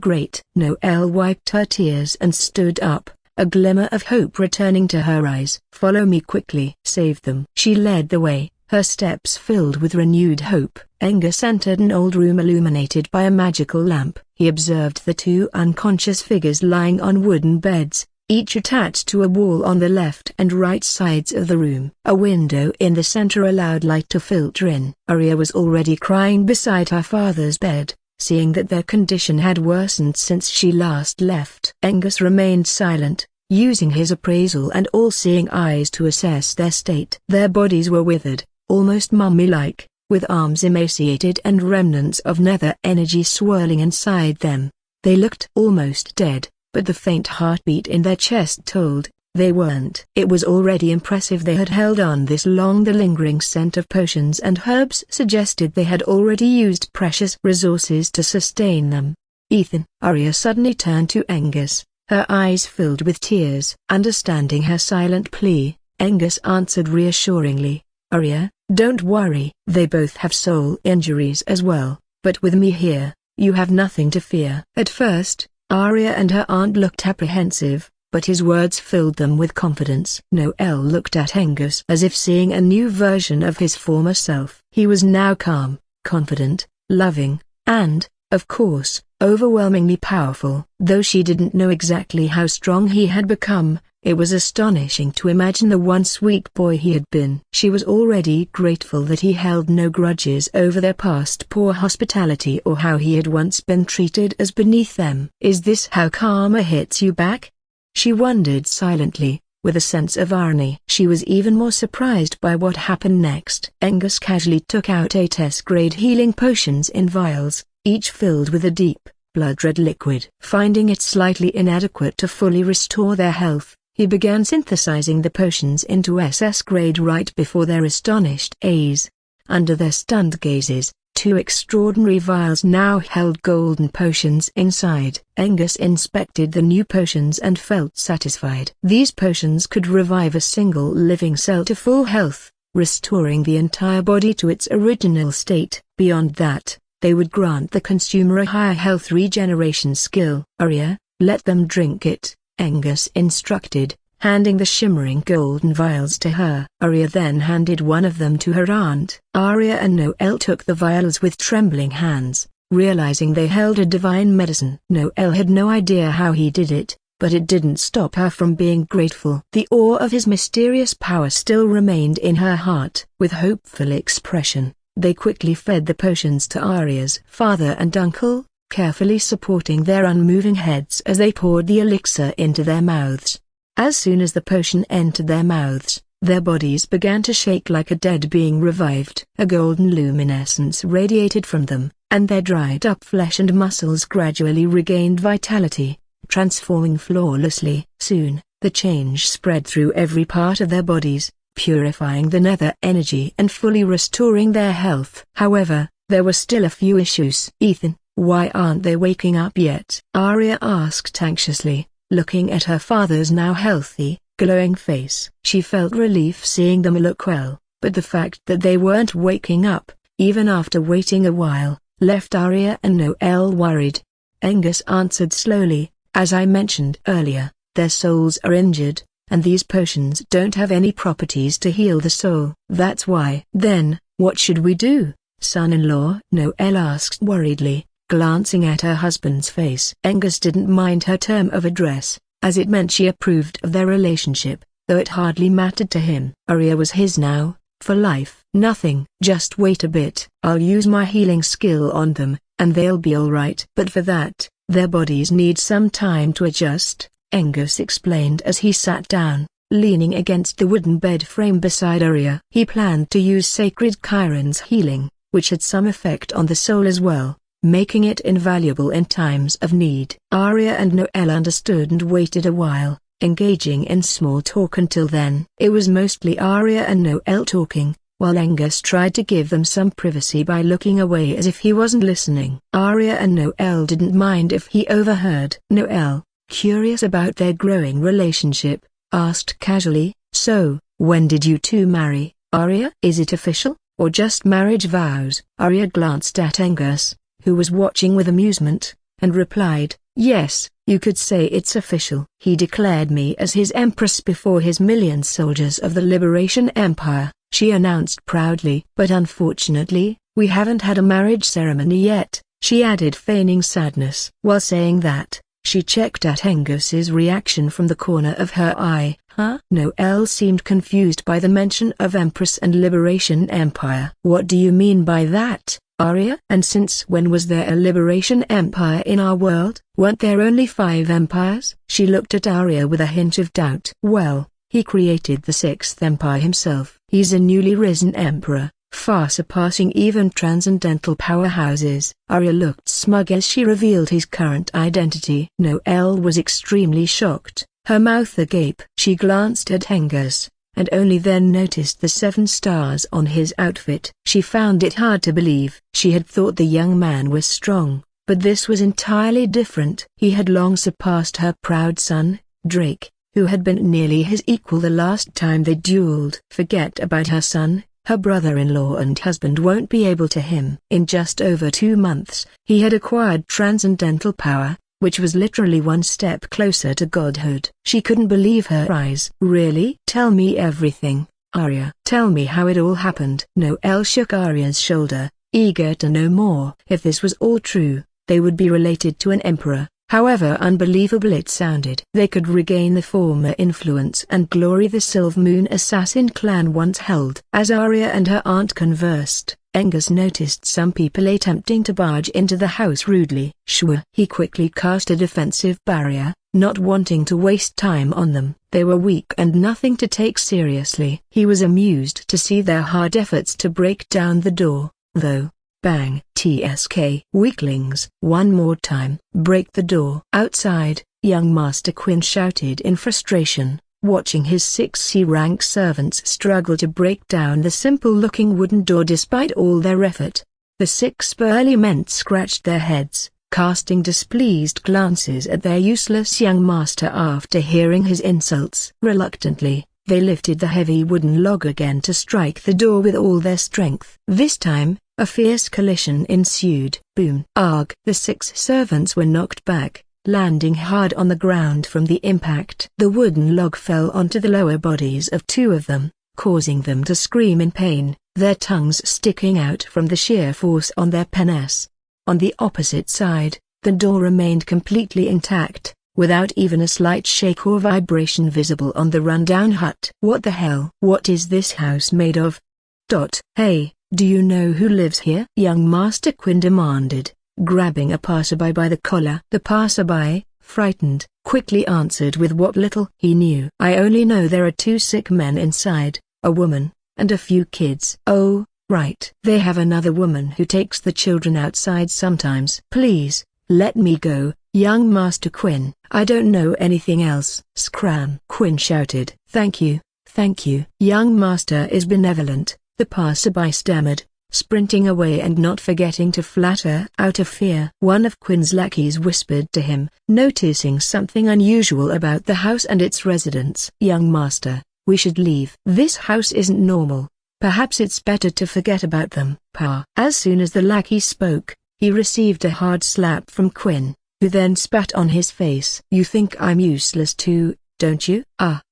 great." Noelle wiped her tears and stood up, a glimmer of hope returning to her eyes. "Follow me quickly." "Save them." She led the way, her steps filled with renewed hope. Angus entered an old room illuminated by a magical lamp. He observed the two unconscious figures lying on wooden beds, each attached to a wall on the left and right sides of the room. A window in the center allowed light to filter in. Arya was already crying beside her father's bed, seeing that their condition had worsened since she last left. Angus remained silent, using his appraisal and all-seeing eyes to assess their state. Their bodies were withered, almost mummy-like, with arms emaciated and remnants of nether energy swirling inside them. They looked almost dead, but the faint heartbeat in their chest told they weren't. It was already impressive they had held on this long. The lingering scent of potions and herbs suggested they had already used precious resources to sustain them. "Ethan." Arya suddenly turned to Angus, her eyes filled with tears. Understanding her silent plea, Angus answered reassuringly, "Arya, don't worry. They both have soul injuries as well, but with me here, you have nothing to fear." At first, Arya and her aunt looked apprehensive, but his words filled them with confidence. Noelle looked at Angus as if seeing a new version of his former self. He was now calm, confident, loving, and, of course, overwhelmingly powerful. Though she didn't know exactly how strong he had become, it was astonishing to imagine the once weak boy he had been. She was already grateful that he held no grudges over their past poor hospitality or how he had once been treated as beneath them. "Is this how karma hits you back?" she wondered silently, with a sense of irony. She was even more surprised by what happened next. Angus casually took out 8S-grade healing potions in vials, each filled with a deep, blood-red liquid. Finding it slightly inadequate to fully restore their health, he began synthesizing the potions into SS-grade right before their astonished gaze. Under their stunned gazes, 2 extraordinary vials now held golden potions inside. Angus inspected the new potions and felt satisfied. These potions could revive a single living cell to full health, restoring the entire body to its original state. Beyond that, they would grant the consumer a higher health regeneration skill. "Arya, let them drink it," Angus instructed, handing the shimmering golden vials to her. Arya then handed one of them to her aunt. Arya and Noelle took the vials with trembling hands, realizing they held a divine medicine. Noelle had no idea how he did it, but it didn't stop her from being grateful. The awe of his mysterious power still remained in her heart. With hopeful expression, they quickly fed the potions to Arya's father and uncle, carefully supporting their unmoving heads as they poured the elixir into their mouths. As soon as the potion entered their mouths, their bodies began to shake like a dead being revived. A golden luminescence radiated from them, and their dried-up flesh and muscles gradually regained vitality, transforming flawlessly. Soon, the change spread through every part of their bodies, purifying the nether energy and fully restoring their health. However, there were still a few issues. "Ethan, why aren't they waking up yet?" Arya asked anxiously, looking at her father's now healthy, glowing face. She felt relief seeing them look well, but the fact that they weren't waking up, even after waiting a while, left Arya and Noelle worried. Angus answered slowly, "As I mentioned earlier, their souls are injured, and these potions don't have any properties to heal the soul. That's why." "Then, what should we do, son-in-law?" Noelle asked worriedly, glancing at her husband's face. Angus didn't mind her term of address, as it meant she approved of their relationship, though it hardly mattered to him. Arya was his now, for life. "Nothing. Just wait a bit. I'll use my healing skill on them, and they'll be alright. But for that, their bodies need some time to adjust," Angus explained as he sat down, leaning against the wooden bed frame beside Arya. He planned to use Sacred Chiron's healing, which had some effect on the soul as well, making it invaluable in times of need. Arya and Noelle understood and waited a while, engaging in small talk until then. It was mostly Arya and Noelle talking, while Angus tried to give them some privacy by looking away as if he wasn't listening. Arya and Noelle didn't mind if he overheard. Noelle, curious about their growing relationship, asked casually, "So, when did you two marry, Arya? Is it official, or just marriage vows?" Arya glanced at Angus, who was watching with amusement, and replied, "Yes, you could say it's official. He declared me as his empress before his million soldiers of the Liberation Empire," she announced proudly. "But unfortunately, we haven't had a marriage ceremony yet," she added, feigning sadness. While saying that, she checked at Angus's reaction from the corner of her eye. "Huh?" Noelle seemed confused by the mention of Empress and Liberation Empire. "What do you mean by that, Arya? And since when was there a Liberation Empire in our world? Weren't there only 5 empires?" She looked at Arya with a hint of doubt. "Well, he created the 6th empire himself. He's a newly risen emperor, far surpassing even transcendental powerhouses." Arya looked smug as she revealed his current identity. Noelle was extremely shocked, her mouth agape. She glanced at Angus, and only then noticed the 7 stars on his outfit. She found it hard to believe. She had thought the young man was strong, but this was entirely different. He had long surpassed her proud son, Drake, who had been nearly his equal the last time they dueled. Forget about her son. Her brother-in-law and husband won't be able to him. In just over 2 months, he had acquired transcendental power, which was literally one step closer to godhood. She couldn't believe her eyes. "Really? Tell me everything, Arya. Tell me how it all happened." Noelle shook Arya's shoulder, eager to know more. If this was all true, they would be related to an emperor, however unbelievable it sounded. They could regain the former influence and glory the Silvermoon assassin clan once held. As Arya and her aunt conversed, Angus noticed some people attempting to barge into the house rudely. Sure. He quickly cast a defensive barrier, not wanting to waste time on them. They were weak and nothing to take seriously. He was amused to see their hard efforts to break down the door, though. Bang! TSK. Weaklings. One more time. Break the door. Outside, young Master Quinn shouted in frustration, watching his 6 C-rank servants struggle to break down the simple-looking wooden door despite all their effort. The 6 burly men scratched their heads, casting displeased glances at their useless young master after hearing his insults. Reluctantly, they lifted the heavy wooden log again to strike the door with all their strength. This time, a fierce collision ensued. Boom! Arg! The 6 servants were knocked back, landing hard on the ground from the impact. The wooden log fell onto the lower bodies of 2 of them, causing them to scream in pain, their tongues sticking out from the sheer force on their penis. On the opposite side, the door remained completely intact, without even a slight shake or vibration visible on the rundown hut. "What the hell? What is this house made of?" "Hey, do you know who lives here?" young Master Quinn demanded, grabbing a passerby by the collar. The passerby, frightened, quickly answered with what little he knew. I only know there are 2 sick men inside, a woman, and a few kids. Oh, right. They have another woman who takes the children outside sometimes. Please, let me go, young Master Quinn. I don't know anything else. Scram! Quinn shouted. Thank you, young master is benevolent, the passerby stammered, sprinting away and not forgetting to flatter out of fear. One of Quinn's lackeys whispered to him, noticing something unusual about the house and its residents. Young master, we should leave. This house isn't normal. Perhaps it's better to forget about them. Pa. As soon as the lackey spoke, he received a hard slap from Quinn, who then spat on his face. You think I'm useless too, don't you?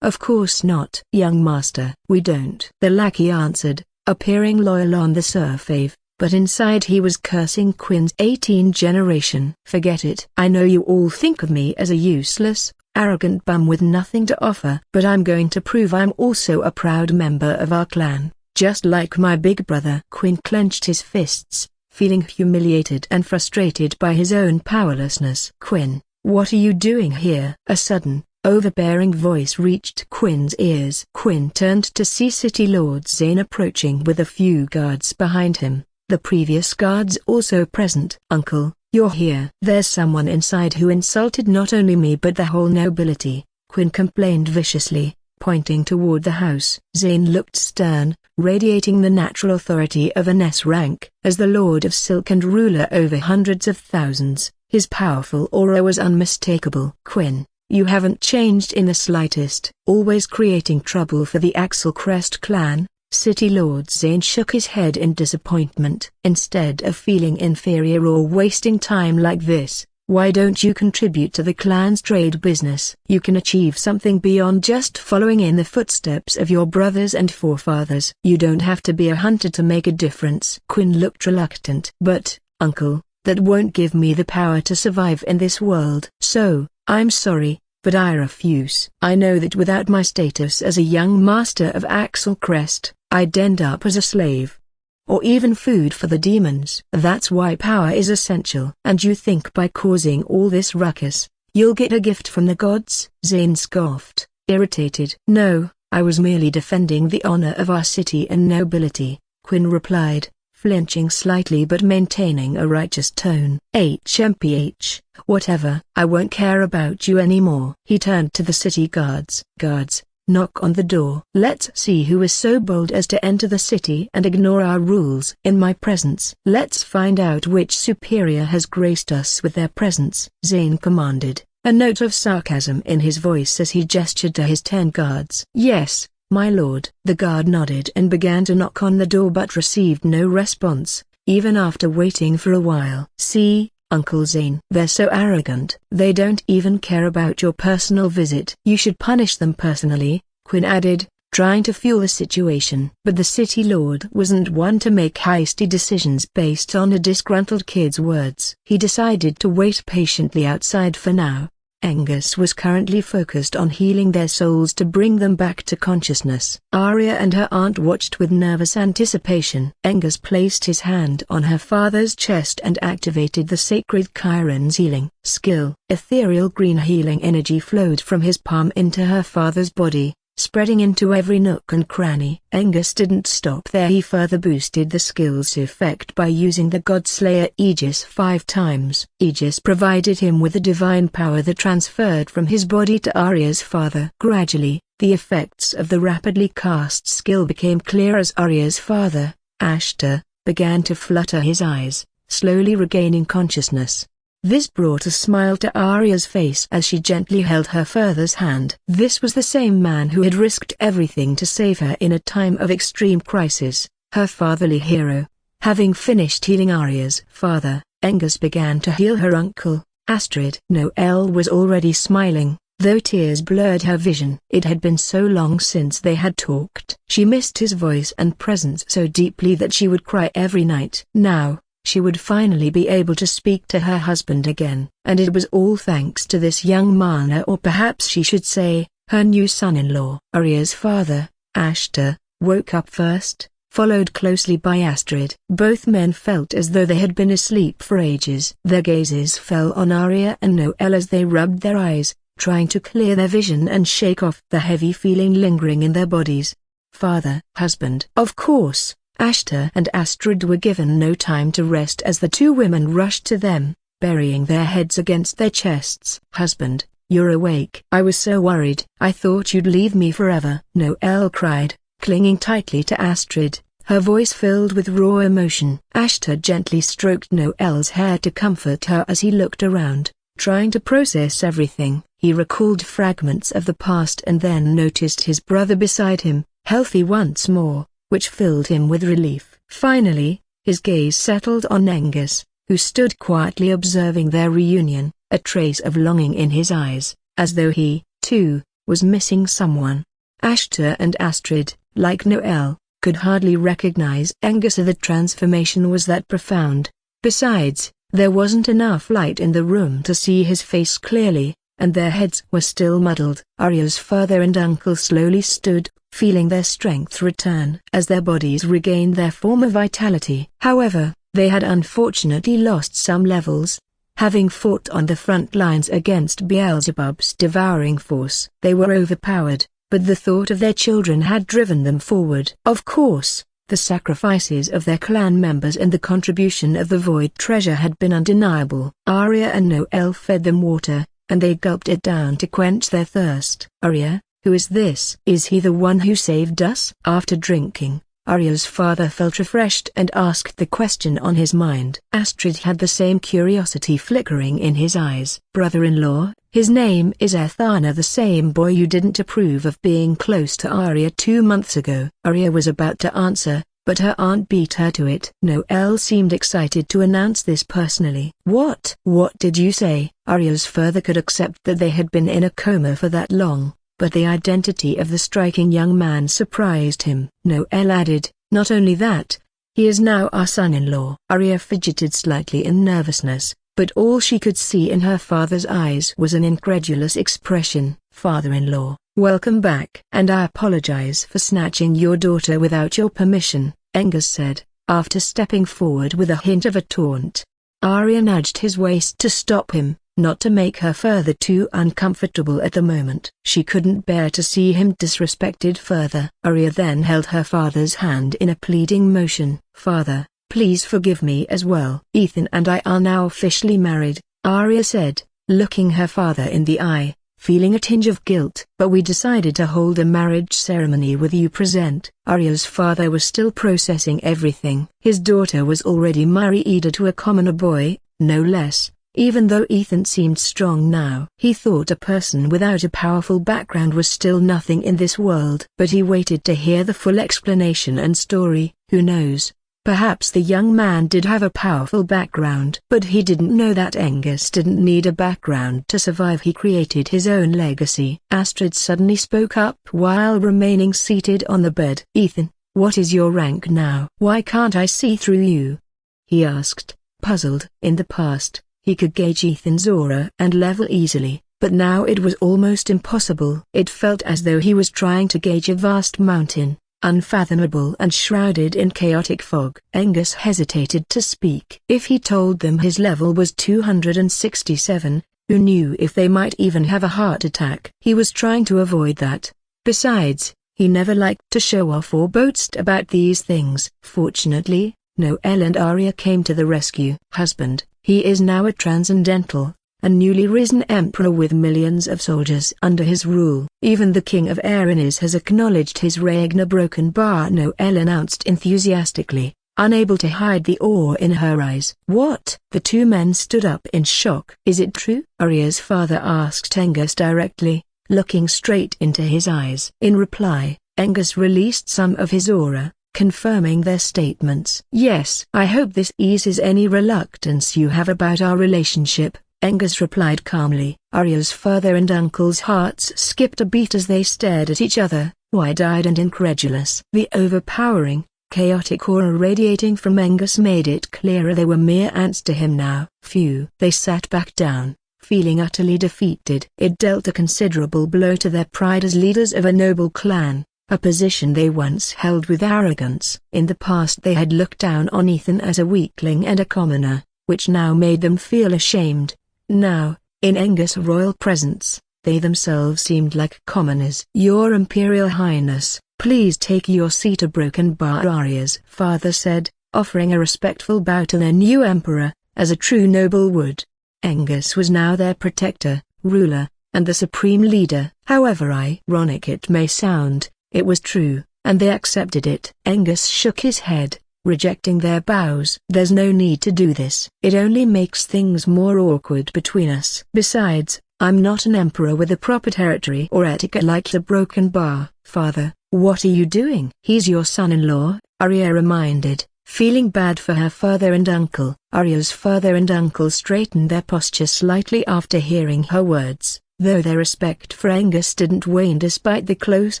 Of course not. Young master, we don't. The lackey answered, appearing loyal on the surface, but inside he was cursing Quinn's 18th generation. Forget it. I know you all think of me as a useless, arrogant bum with nothing to offer, but I'm going to prove I'm also a proud member of our clan, just like my big brother. Quinn clenched his fists, feeling humiliated and frustrated by his own powerlessness. Quinn, what are you doing here? A sudden, overbearing voice reached Quinn's ears. Quinn turned to see City Lord Zane approaching with a few guards behind him, the previous guards also present. Uncle, you're here. There's someone inside who insulted not only me but the whole nobility, Quinn complained viciously, pointing toward the house. Zane looked stern, radiating the natural authority of an S rank. As the Lord of Silk and ruler over hundreds of thousands, his powerful aura was unmistakable. Quinn, you haven't changed in the slightest. Always creating trouble for the Axelcrest clan. City Lord Zane shook his head in disappointment. Instead of feeling inferior or wasting time like this, why don't you contribute to the clan's trade business? You can achieve something beyond just following in the footsteps of your brothers and forefathers. You don't have to be a hunter to make a difference. Quinn looked reluctant. But, uncle, that won't give me the power to survive in this world. So, I'm sorry, but I refuse. I know that without my status as a young master of Axelcrest, I'd end up as a slave. Or even food for the demons. That's why power is essential. And you think by causing all this ruckus, you'll get a gift from the gods? Zane scoffed, irritated. No, I was merely defending the honor of our city and nobility, Quinn replied, flinching slightly but maintaining a righteous tone. HMPH, whatever. I won't care about you anymore. He turned to the city guards. Guards, knock on the door. Let's see who is so bold as to enter the city and ignore our rules in my presence. Let's find out which superior has graced us with their presence. Zane commanded, a note of sarcasm in his voice as he gestured to his 10 guards. Yes, my lord. The guard nodded and began to knock on the door but received no response, even after waiting for a while. See, Uncle Zane. They're so arrogant. They don't even care about your personal visit. You should punish them personally, Quinn added, trying to fuel the situation. But the city lord wasn't one to make hasty decisions based on a disgruntled kid's words. He decided to wait patiently outside for now. Angus was currently focused on healing their souls to bring them back to consciousness. Arya and her aunt watched with nervous anticipation. Angus placed his hand on her father's chest and activated the sacred Chiron's healing skill. Ethereal green healing energy flowed from his palm into her father's body, spreading into every nook and cranny. Angus didn't stop there. He further boosted the skill's effect by using the Godslayer Aegis 5 times. Aegis provided him with a divine power that transferred from his body to Arya's father. Gradually, the effects of the rapidly cast skill became clear as Arya's father, Ashtar, began to flutter his eyes, slowly regaining consciousness. This brought a smile to Arya's face as she gently held her father's hand. This was the same man who had risked everything to save her in a time of extreme crisis, her fatherly hero. Having finished healing Arya's father, Angus began to heal her uncle, Astrid. Noelle was already smiling, though tears blurred her vision. It had been so long since they had talked. She missed his voice and presence so deeply that she would cry every night. Now, she would finally be able to speak to her husband again, and it was all thanks to this young man, or perhaps she should say, her new son-in-law. Arya's father, Ashtar, woke up first, followed closely by Astrid. Both men felt as though they had been asleep for ages. Their gazes fell on Arya and Noel as they rubbed their eyes, trying to clear their vision and shake off the heavy feeling lingering in their bodies. Father, husband. Of course, Ashta and Astrid were given no time to rest as the two women rushed to them, burying their heads against their chests. Husband, you're awake. I was so worried. I thought you'd leave me forever. Noel cried, clinging tightly to Astrid, her voice filled with raw emotion. Ashta gently stroked Noel's hair to comfort her as he looked around, trying to process everything. He recalled fragments of the past and then noticed his brother beside him, healthy once more, which filled him with relief. Finally, his gaze settled on Angus, who stood quietly observing their reunion, a trace of longing in his eyes, as though he, too, was missing someone. Ashta and Astrid, like Noel, could hardly recognize Angus. The transformation was that profound. Besides, there wasn't enough light in the room to see his face clearly, and their heads were still muddled. Arya's father and uncle slowly stood, feeling their strength return as their bodies regained their former vitality. However, they had unfortunately lost some levels. Having fought on the front lines against Beelzebub's devouring force, they were overpowered, but the thought of their children had driven them forward. Of course, the sacrifices of their clan members and the contribution of the Void Treasure had been undeniable. Arya and Noel fed them water, and they gulped it down to quench their thirst. Arya, who is this? Is he the one who saved us? After drinking, Arya's father felt refreshed and asked the question on his mind. Astrid had the same curiosity flickering in his eyes. Brother-in-law, his name is Ethana, the same boy you didn't approve of being close to Arya 2 months ago. Arya was about to answer, but her aunt beat her to it. Noel seemed excited to announce this personally. What? What did you say? Arya's father could accept that they had been in a coma for that long, but the identity of the striking young man surprised him. Noel added, not only that, he is now our son-in-law. Arya fidgeted slightly in nervousness, but all she could see in her father's eyes was an incredulous expression. Father-in-law, welcome back. And I apologize for snatching your daughter without your permission, Angus said, after stepping forward with a hint of a taunt. Arya nudged his waist to stop him, not to make her further too uncomfortable at the moment. She couldn't bear to see him disrespected further. Arya then held her father's hand in a pleading motion. Father, please forgive me as well. Ethan and I are now officially married, Arya said, looking her father in the eye, feeling a tinge of guilt. But we decided to hold a marriage ceremony with you present. Arya's father was still processing everything. His daughter was already married to a commoner boy, no less. Even though Ethan seemed strong now, he thought a person without a powerful background was still nothing in this world. But he waited to hear the full explanation and story. Who knows? Perhaps the young man did have a powerful background. But he didn't know that Angus didn't need a background to survive. He created his own legacy. Astrid suddenly spoke up while remaining seated on the bed. Ethan, what is your rank now? Why can't I see through you? He asked, puzzled. In the past, he could gauge Ethan's aura and level easily, but now it was almost impossible. It felt as though he was trying to gauge a vast mountain, unfathomable and shrouded in chaotic fog. Angus hesitated to speak. If he told them his level was 267, who knew if they might even have a heart attack? He was trying to avoid that. Besides, he never liked to show off or boast about these things. Fortunately, Noel and Arya came to the rescue. Husband, he is now a transcendental, a newly risen emperor with millions of soldiers under his rule. Even the king of Erinis has acknowledged his Ragnar broken bar, Noel announced enthusiastically, unable to hide the awe in her eyes. What? The two men stood up in shock. Is it true? Arya's father asked Angus directly, looking straight into his eyes. In reply, Angus released some of his aura, confirming their statements. Yes. I hope this eases any reluctance you have about our relationship, Angus replied calmly. Arya's father and uncle's hearts skipped a beat as they stared at each other, wide-eyed and incredulous. The overpowering, chaotic aura radiating from Angus made it clearer they were mere ants to him now. Phew. They sat back down, feeling utterly defeated. It dealt a considerable blow to their pride as leaders of a noble clan. a position they once held with arrogance. In the past they had looked down on Ethan as a weakling and a commoner, which now made them feel ashamed. Now, in Angus' royal presence, they themselves seemed like commoners. "Your Imperial Highness, please take your seat," a broken bar Arya's father said, offering a respectful bow to their new emperor, as a true noble would. Angus was now their protector, ruler, and the supreme leader. However ironic it may sound, it was true, and they accepted it. Angus shook his head, rejecting their bows. "There's no need to do this. It only makes things more awkward between us. Besides, I'm not an emperor with a proper territory or etiquette like the broken bar." "Father, what are you doing?" "He's your son-in-law," Arya reminded, feeling bad for her father and uncle. Arya's father and uncle straightened their posture slightly after hearing her words, though their respect for Angus didn't wane despite the close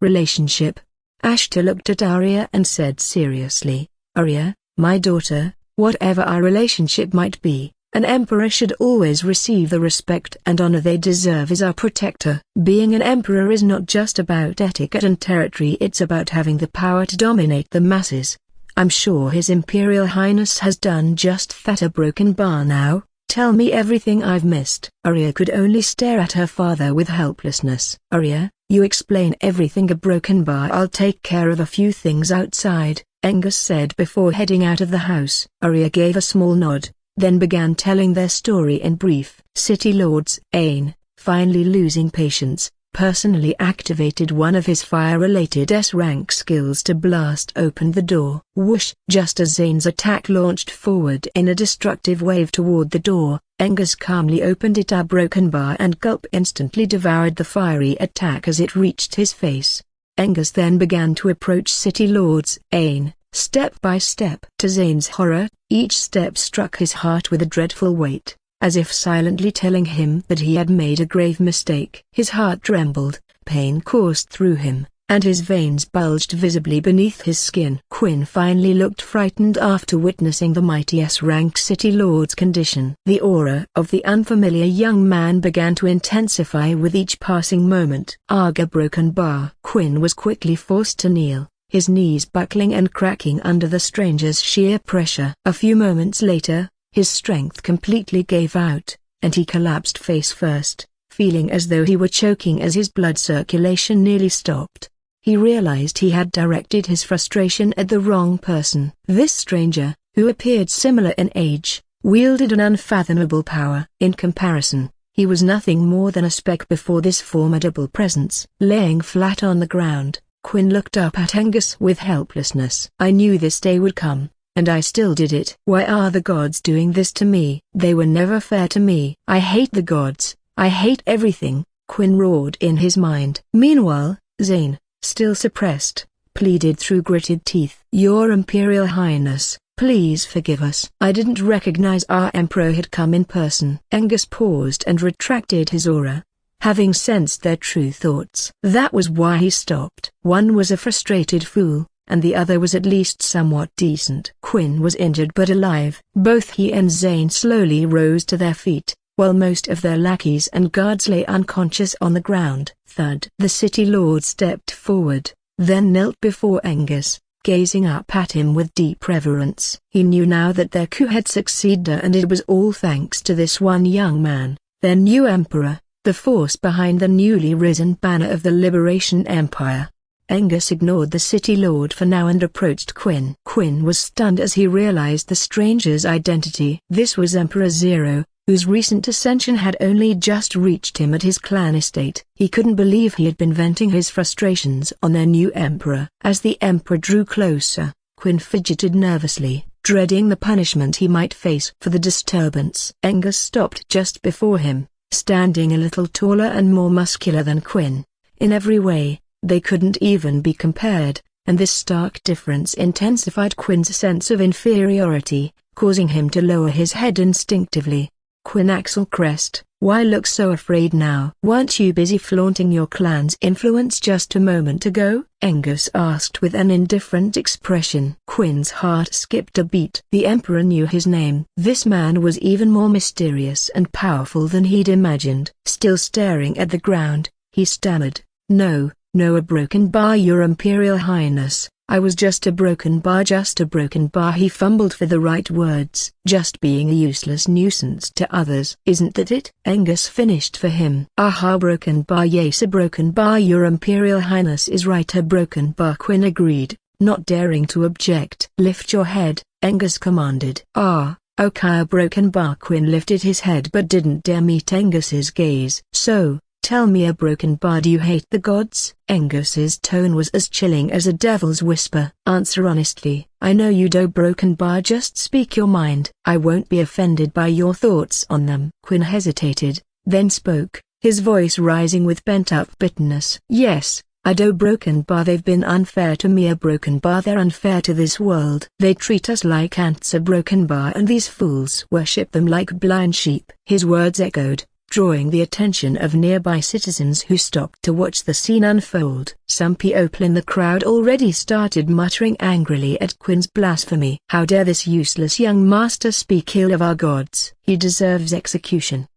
relationship. Ashta looked at Arya and said seriously, "Arya, my daughter, whatever our relationship might be, an emperor should always receive the respect and honor they deserve as our protector. Being an emperor is not just about etiquette and territory, it's about having the power to dominate the masses. I'm sure His Imperial Highness has done just that." "A broken bar now? Tell me everything I've missed." Arya could only stare at her father with helplessness. "Arya, you explain everything." "A broken bar? I'll take care of a few things outside," Angus said before heading out of the house. Arya gave a small nod, then began telling their story in brief. City Lords Ain, finally losing patience, personally activated one of his fire-related S-rank skills to blast open the door. Whoosh! Just as Zane's attack launched forward in a destructive wave toward the door, Angus calmly opened it. A broken bar and gulp instantly devoured the fiery attack as it reached his face. Angus then began to approach City Lords Ain, step by step. To Zane's horror, each step struck his heart with a dreadful weight, as if silently telling him that he had made a grave mistake. His heart trembled, pain coursed through him, and his veins bulged visibly beneath his skin. Quinn finally looked frightened after witnessing the mighty S-rank City Lord's condition. The aura of the unfamiliar young man began to intensify with each passing moment. "Aga broken bar." Quinn was quickly forced to kneel, his knees buckling and cracking under the stranger's sheer pressure. A few moments later, his strength completely gave out, and he collapsed face first, feeling as though he were choking as his blood circulation nearly stopped. He realized he had directed his frustration at the wrong person. This stranger, who appeared similar in age, wielded an unfathomable power. In comparison, he was nothing more than a speck before this formidable presence. Laying flat on the ground, Quinn looked up at Angus with helplessness. "I knew this day would come, and I still did it. Why are the gods doing this to me? They were never fair to me. I hate the gods, I hate everything," Quinn roared in his mind. Meanwhile, Zane, still suppressed, pleaded through gritted teeth. "Your Imperial Highness, please forgive us. I didn't recognize our Emperor had come in person." Angus paused and retracted his aura, having sensed their true thoughts. That was why he stopped. One was a frustrated fool, and the other was at least somewhat decent. Quinn was injured but alive. Both he and Zane slowly rose to their feet, while most of their lackeys and guards lay unconscious on the ground. Thud. The City Lord stepped forward, then knelt before Angus, gazing up at him with deep reverence. He knew now that their coup had succeeded, and it was all thanks to this one young man, their new emperor, the force behind the newly risen banner of the Liberation Empire. Angus ignored the City Lord for now and approached Quinn. Quinn was stunned as he realized the stranger's identity. This was Emperor Zero, whose recent ascension had only just reached him at his clan estate. He couldn't believe he had been venting his frustrations on their new emperor. As the emperor drew closer, Quinn fidgeted nervously, dreading the punishment he might face for the disturbance. Angus stopped just before him, standing a little taller and more muscular than Quinn. In every way, they couldn't even be compared, and this stark difference intensified Quinn's sense of inferiority, causing him to lower his head instinctively. "Quinn Axelcrest, why look so afraid now? Weren't you busy flaunting your clan's influence just a moment ago?" Angus asked with an indifferent expression. Quinn's heart skipped a beat. The Emperor knew his name. This man was even more mysterious and powerful than he'd imagined. Still staring at the ground, he stammered, "No, "No, a broken bar, Your Imperial Highness. I was just a broken bar, just a broken bar." He fumbled for the right words. "Just being a useless nuisance to others. Isn't that it?" Angus finished for him. "Aha, broken bar, yes, a broken bar, Your Imperial Highness is right, a broken bar," Quinn agreed, not daring to object. "Lift your head," Angus commanded. "Ah, okay, a broken bar." Quinn lifted his head but didn't dare meet Angus's gaze. "So, tell me, a broken bar, do you hate the gods?" Angus's tone was as chilling as a devil's whisper. "Answer honestly." "I know you do, broken bar, just speak your mind." "I won't be offended by your thoughts on them." Quinn hesitated, then spoke, his voice rising with pent-up bitterness. "Yes, I do, broken bar. They've been unfair to me, a broken bar. They're unfair to this world. They treat us like ants, a broken bar, and these fools worship them like blind sheep." His words echoed, drawing the attention of nearby citizens who stopped to watch the scene unfold. Some people in the crowd already started muttering angrily at Quinn's blasphemy. "How dare this useless young master speak ill of our gods? He deserves execution."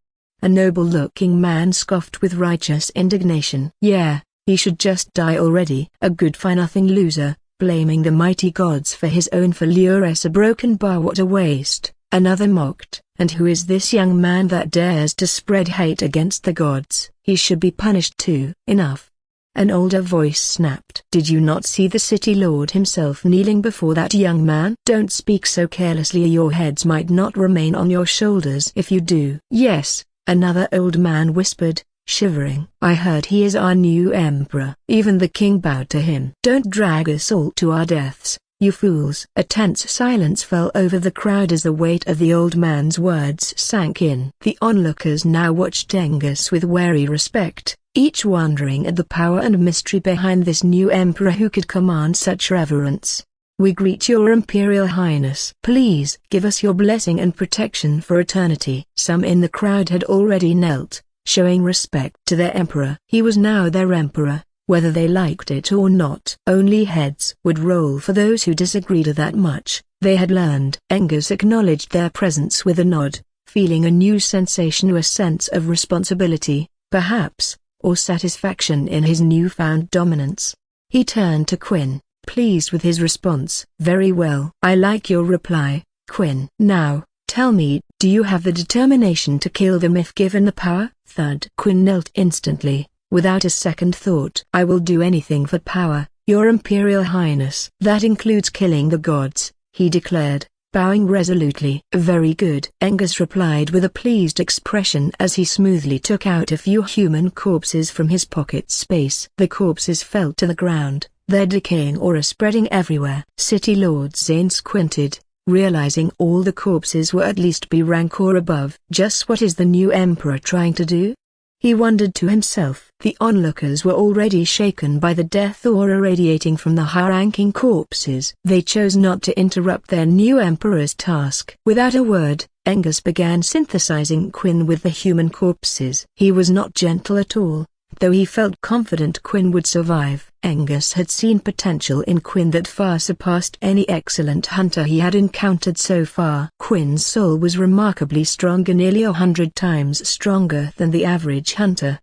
A noble-looking man scoffed with righteous indignation. "Yeah, he should just die already." "A good-for-nothing loser, blaming the mighty gods for his own failure, as a broken bar. What a waste," another mocked. "And who is this young man that dares to spread hate against the gods? He should be punished too." "Enough," an older voice snapped. "Did you not see the city lord himself kneeling before that young man?" "Don't speak so carelessly, your heads might not remain on your shoulders if you do." "Yes," another old man whispered, shivering. "I heard he is our new emperor. Even the king bowed to him." "Don't drag us all to our deaths, you fools." A tense silence fell over the crowd as the weight of the old man's words sank in. The onlookers now watched Angus with wary respect, each wondering at the power and mystery behind this new emperor who could command such reverence. "We greet Your Imperial Highness. Please give us your blessing and protection for eternity." Some in the crowd had already knelt, showing respect to their emperor. He was now their emperor, whether they liked it or not. Only heads would roll for those who disagreed that much, they had learned. Angus acknowledged their presence with a nod, feeling a new sensation, a sense of responsibility, perhaps, or satisfaction in his newfound dominance. He turned to Quinn, pleased with his response. "Very well. I like your reply, Quinn. Now, tell me, do you have the determination to kill them if given the power?" Thud. Quinn knelt instantly, without a second thought. "I will do anything for power, Your Imperial Highness." "That includes killing the gods," he declared, bowing resolutely. "Very good," Angus replied with a pleased expression as he smoothly took out a few human corpses from his pocket space. The corpses fell to the ground, their decaying aura spreading everywhere. City Lord Zane squinted, realizing all the corpses were at least B rank or above. Just what is the new emperor trying to do? He wondered to himself. The onlookers were already shaken by the death aura radiating from the high-ranking corpses. They chose not to interrupt their new emperor's task. Without a word, Angus began synthesizing Quinn with the human corpses. He was not gentle at all, though he felt confident Quinn would survive. Angus had seen potential in Quinn that far surpassed any excellent hunter he had encountered so far. Quinn's soul was remarkably stronger, nearly 100 times stronger than the average hunter.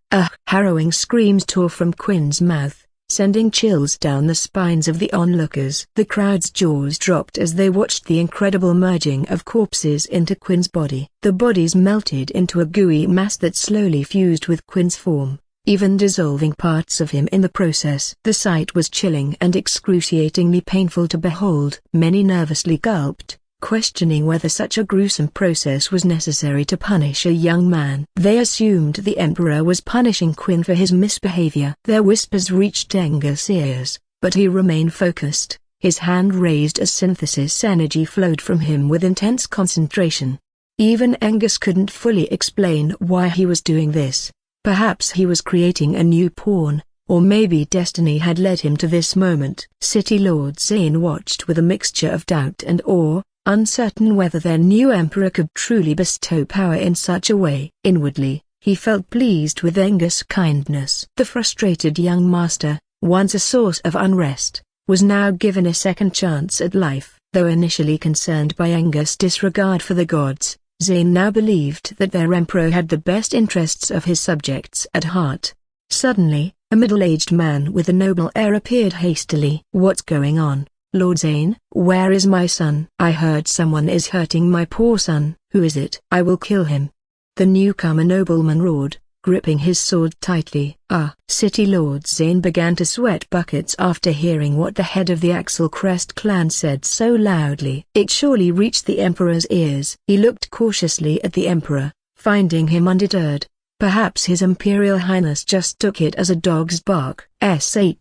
Harrowing screams tore from Quinn's mouth, sending chills down the spines of the onlookers. The crowd's jaws dropped as they watched the incredible merging of corpses into Quinn's body. The bodies melted into a gooey mass that slowly fused with Quinn's form, even dissolving parts of him in the process. The sight was chilling and excruciatingly painful to behold. Many nervously gulped, questioning whether such a gruesome process was necessary to punish a young man. They assumed the Emperor was punishing Quinn for his misbehavior. Their whispers reached Angus' ears, but he remained focused, his hand raised as synthesis energy flowed from him with intense concentration. Even Angus couldn't fully explain why he was doing this. Perhaps he was creating a new pawn, or maybe destiny had led him to this moment. City Lord Zane watched with a mixture of doubt and awe, uncertain whether their new emperor could truly bestow power in such a way. Inwardly, he felt pleased with Angus' kindness. The frustrated young master, once a source of unrest, was now given a second chance at life. Though initially concerned by Angus' disregard for the gods, Zane now believed that their emperor had the best interests of his subjects at heart. Suddenly, a middle-aged man with a noble air appeared hastily. "What's going on, Lord Zane? Where is my son? I heard someone is hurting my poor son." "Who is it? I will kill him," the newcomer nobleman roared, gripping his sword tightly. City Lord Zane began to sweat buckets after hearing what the head of the Axelcrest clan said so loudly. It surely reached the Emperor's ears. He looked cautiously at the Emperor, finding him undeterred. Perhaps His Imperial Highness just took it as a dog's bark. Zane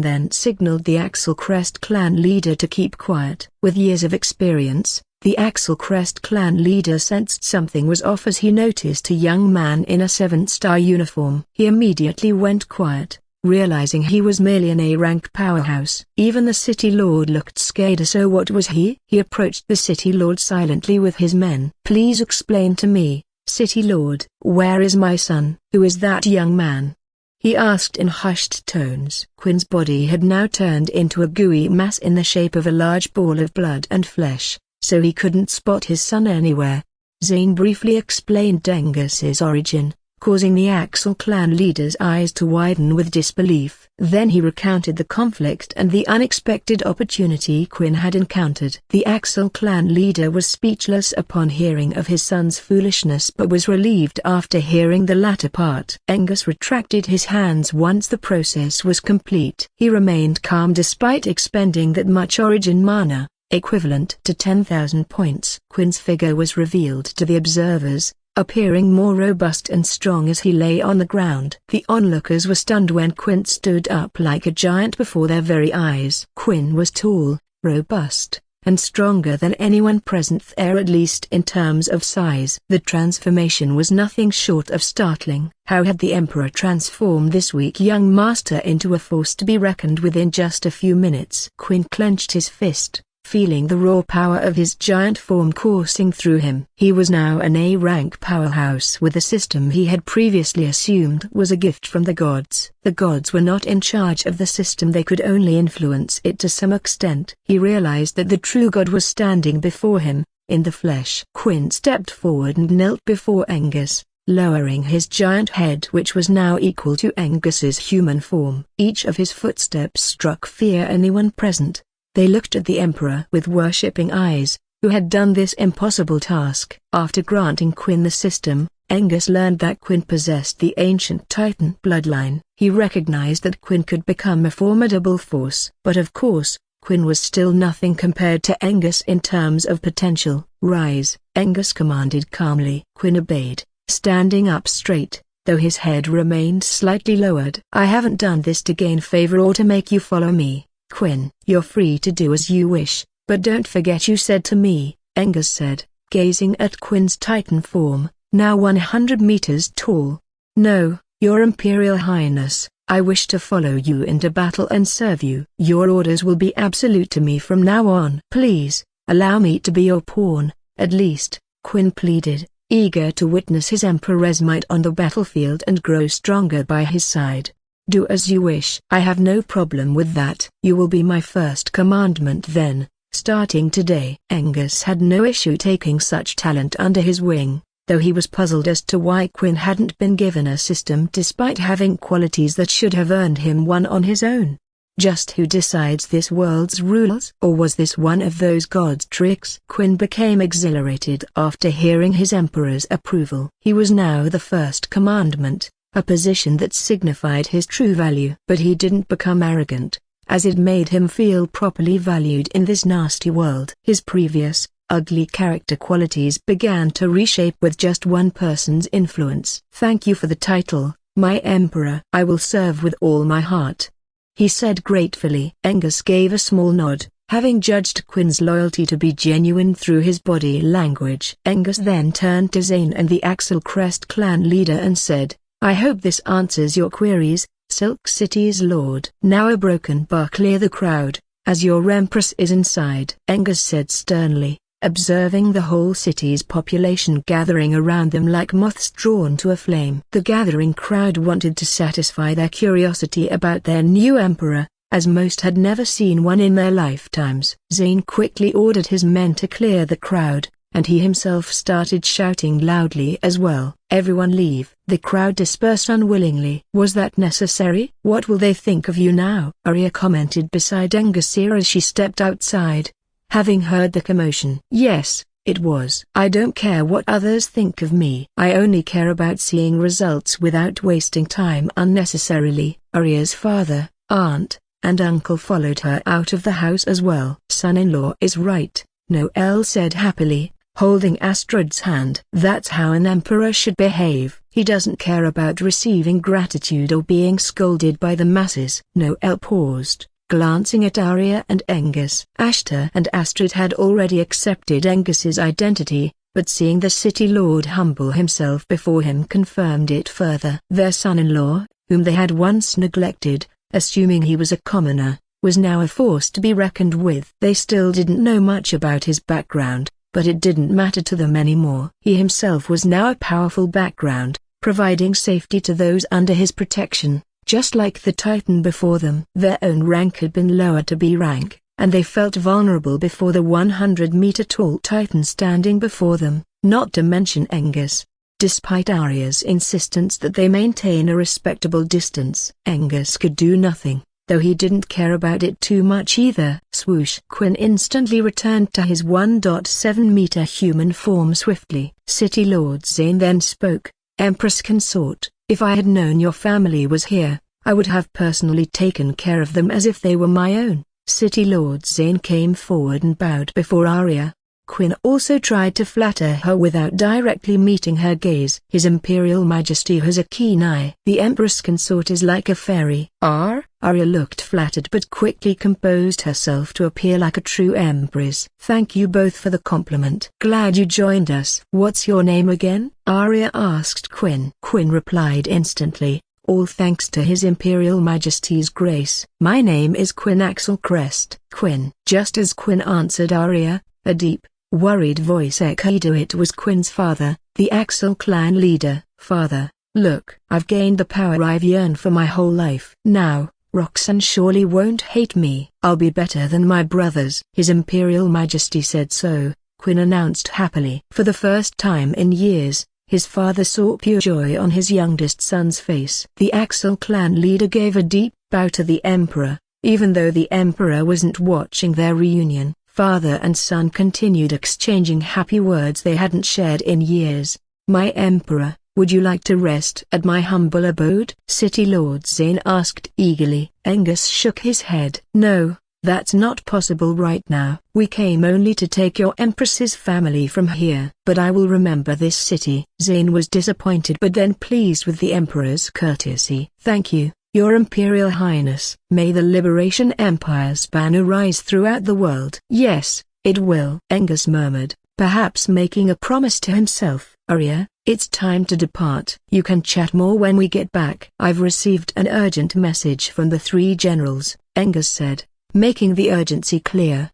then signaled the Axelcrest clan leader to keep quiet. With years of experience, the Axelcrest clan leader sensed something was off as he noticed a young man in a 7-star uniform. He immediately went quiet, realizing he was merely an A-rank powerhouse. Even the city lord looked scared. So what was he? He approached the city lord silently with his men. "Please explain to me, City Lord. Where is my son?" "Who is that young man?" he asked in hushed tones. Quinn's body had now turned into a gooey mass in the shape of a large ball of blood and flesh, so he couldn't spot his son anywhere. Zane briefly explained Angus's origin, causing the Axel clan leader's eyes to widen with disbelief. Then he recounted the conflict and the unexpected opportunity Quinn had encountered. The Axel clan leader was speechless upon hearing of his son's foolishness, but was relieved after hearing the latter part. Angus retracted his hands once the process was complete. He remained calm despite expending that much origin mana, equivalent to 10,000 points. Quinn's figure was revealed to the observers, appearing more robust and strong as he lay on the ground. The onlookers were stunned when Quinn stood up like a giant before their very eyes. Quinn was tall, robust, and stronger than anyone present there, at least in terms of size. The transformation was nothing short of startling. How had the Emperor transformed this weak young master into a force to be reckoned with in just a few minutes? Quinn clenched his fist, feeling the raw power of his giant form coursing through him. He was now an A-rank powerhouse with a system he had previously assumed was a gift from the gods. The gods were not in charge of the system, they could only influence it to some extent. He realized that the true god was standing before him, in the flesh. Quinn stepped forward and knelt before Angus, lowering his giant head which was now equal to Angus's human form. Each of his footsteps struck fear anyone present. They looked at the Emperor with worshipping eyes, who had done this impossible task. After granting Quinn the system, Angus learned that Quinn possessed the ancient Titan bloodline. He recognized that Quinn could become a formidable force. But of course, Quinn was still nothing compared to Angus in terms of potential. "Rise," Angus commanded calmly. Quinn obeyed, standing up straight, though his head remained slightly lowered. "I haven't done this to gain favor or to make you follow me, Quinn. You're free to do as you wish, but don't forget you said to me," Angus said, gazing at Quinn's Titan form, now 100 meters tall. "No, Your Imperial Highness, I wish to follow you into battle and serve you. Your orders will be absolute to me from now on. Please, allow me to be your pawn, at least," Quinn pleaded, eager to witness his Emperor's might on the battlefield and grow stronger by his side. "Do as you wish." "I have no problem with that. You will be my first commandment then, starting today." Angus had no issue taking such talent under his wing, though he was puzzled as to why Quinn hadn't been given a system despite having qualities that should have earned him one on his own. Just who decides this world's rules? Or was this one of those gods' tricks? Quinn became exhilarated after hearing his Emperor's approval. He was now the first commandment, a position that signified his true value. But he didn't become arrogant, as it made him feel properly valued in this nasty world. His previous, ugly character qualities began to reshape with just one person's influence. "Thank you for the title, my Emperor. I will serve with all my heart," he said gratefully. Angus gave a small nod, having judged Quinn's loyalty to be genuine through his body language. Angus then turned to Zane and the Axelcrest clan leader and said, "I hope this answers your queries, Silk City's lord." Now a broken bar clear the crowd, as your Empress is inside," Angus said sternly, observing the whole city's population gathering around them like moths drawn to a flame. The gathering crowd wanted to satisfy their curiosity about their new emperor, as most had never seen one in their lifetimes. Zane quickly ordered his men to clear the crowd, and he himself started shouting loudly as well. "Everyone leave!" The crowd dispersed unwillingly. "Was that necessary? What will they think of you now?" Arya commented beside Engusir as she stepped outside, having heard the commotion. "Yes, it was. I don't care what others think of me. I only care about seeing results without wasting time unnecessarily." Arya's father, aunt, and uncle followed her out of the house as well. "Son-in-law is right," Noel said happily, holding Astrid's hand. "That's how an emperor should behave. He doesn't care about receiving gratitude or being scolded by the masses." Noel paused, glancing at Arya and Angus. Ashta and Astrid had already accepted Angus's identity, but seeing the city lord humble himself before him confirmed it further. Their son-in-law, whom they had once neglected, assuming he was a commoner, was now a force to be reckoned with. They still didn't know much about his background, but it didn't matter to them anymore. He himself was now a powerful background, providing safety to those under his protection, just like the Titan before them. Their own rank had been lowered to B rank, and they felt vulnerable before the 100-meter-tall Titan standing before them, not to mention Angus. Despite Arya's insistence that they maintain a respectable distance, Angus could do nothing, though he didn't care about it too much either. Swoosh! Quinn instantly returned to his 1.7-meter human form swiftly. City Lord Zane then spoke. "Empress Consort, if I had known your family was here, I would have personally taken care of them as if they were my own." City Lord Zane came forward and bowed before Arya. Quinn also tried to flatter her without directly meeting her gaze. "His Imperial Majesty has a keen eye. The Empress Consort is like a fairy." Arya looked flattered but quickly composed herself to appear like a true empress. "Thank you both for the compliment. Glad you joined us." "What's your name again?" Arya asked Quinn. Quinn replied instantly, "All thanks to His Imperial Majesty's grace." "My name is Quinn Axel Crest." Quinn. Just as Quinn answered Arya, a deep, worried voice echoed. It was Quinn's father, the Axel clan leader. "Father, look, I've gained the power I've yearned for my whole life. Now, Roxanne surely won't hate me. I'll be better than my brothers." "His Imperial Majesty said so," Quinn announced happily. For the first time in years, his father saw pure joy on his youngest son's face. The Axel clan leader gave a deep bow to the Emperor, even though the Emperor wasn't watching their reunion. Father and son continued exchanging happy words they hadn't shared in years. "My Emperor, would you like to rest at my humble abode?" City Lord Zane asked eagerly. Angus shook his head. "No, that's not possible right now. We came only to take your Empress's family from here. But I will remember this city." Zane was disappointed but then pleased with the Emperor's courtesy. "Thank you, Your Imperial Highness. May the Liberation Empire's banner rise throughout the world." "Yes, it will," Angus murmured, perhaps making a promise to himself. "Arya, it's time to depart. You can chat more when we get back." "I've received an urgent message from the 3 generals," Angus said, making the urgency clear.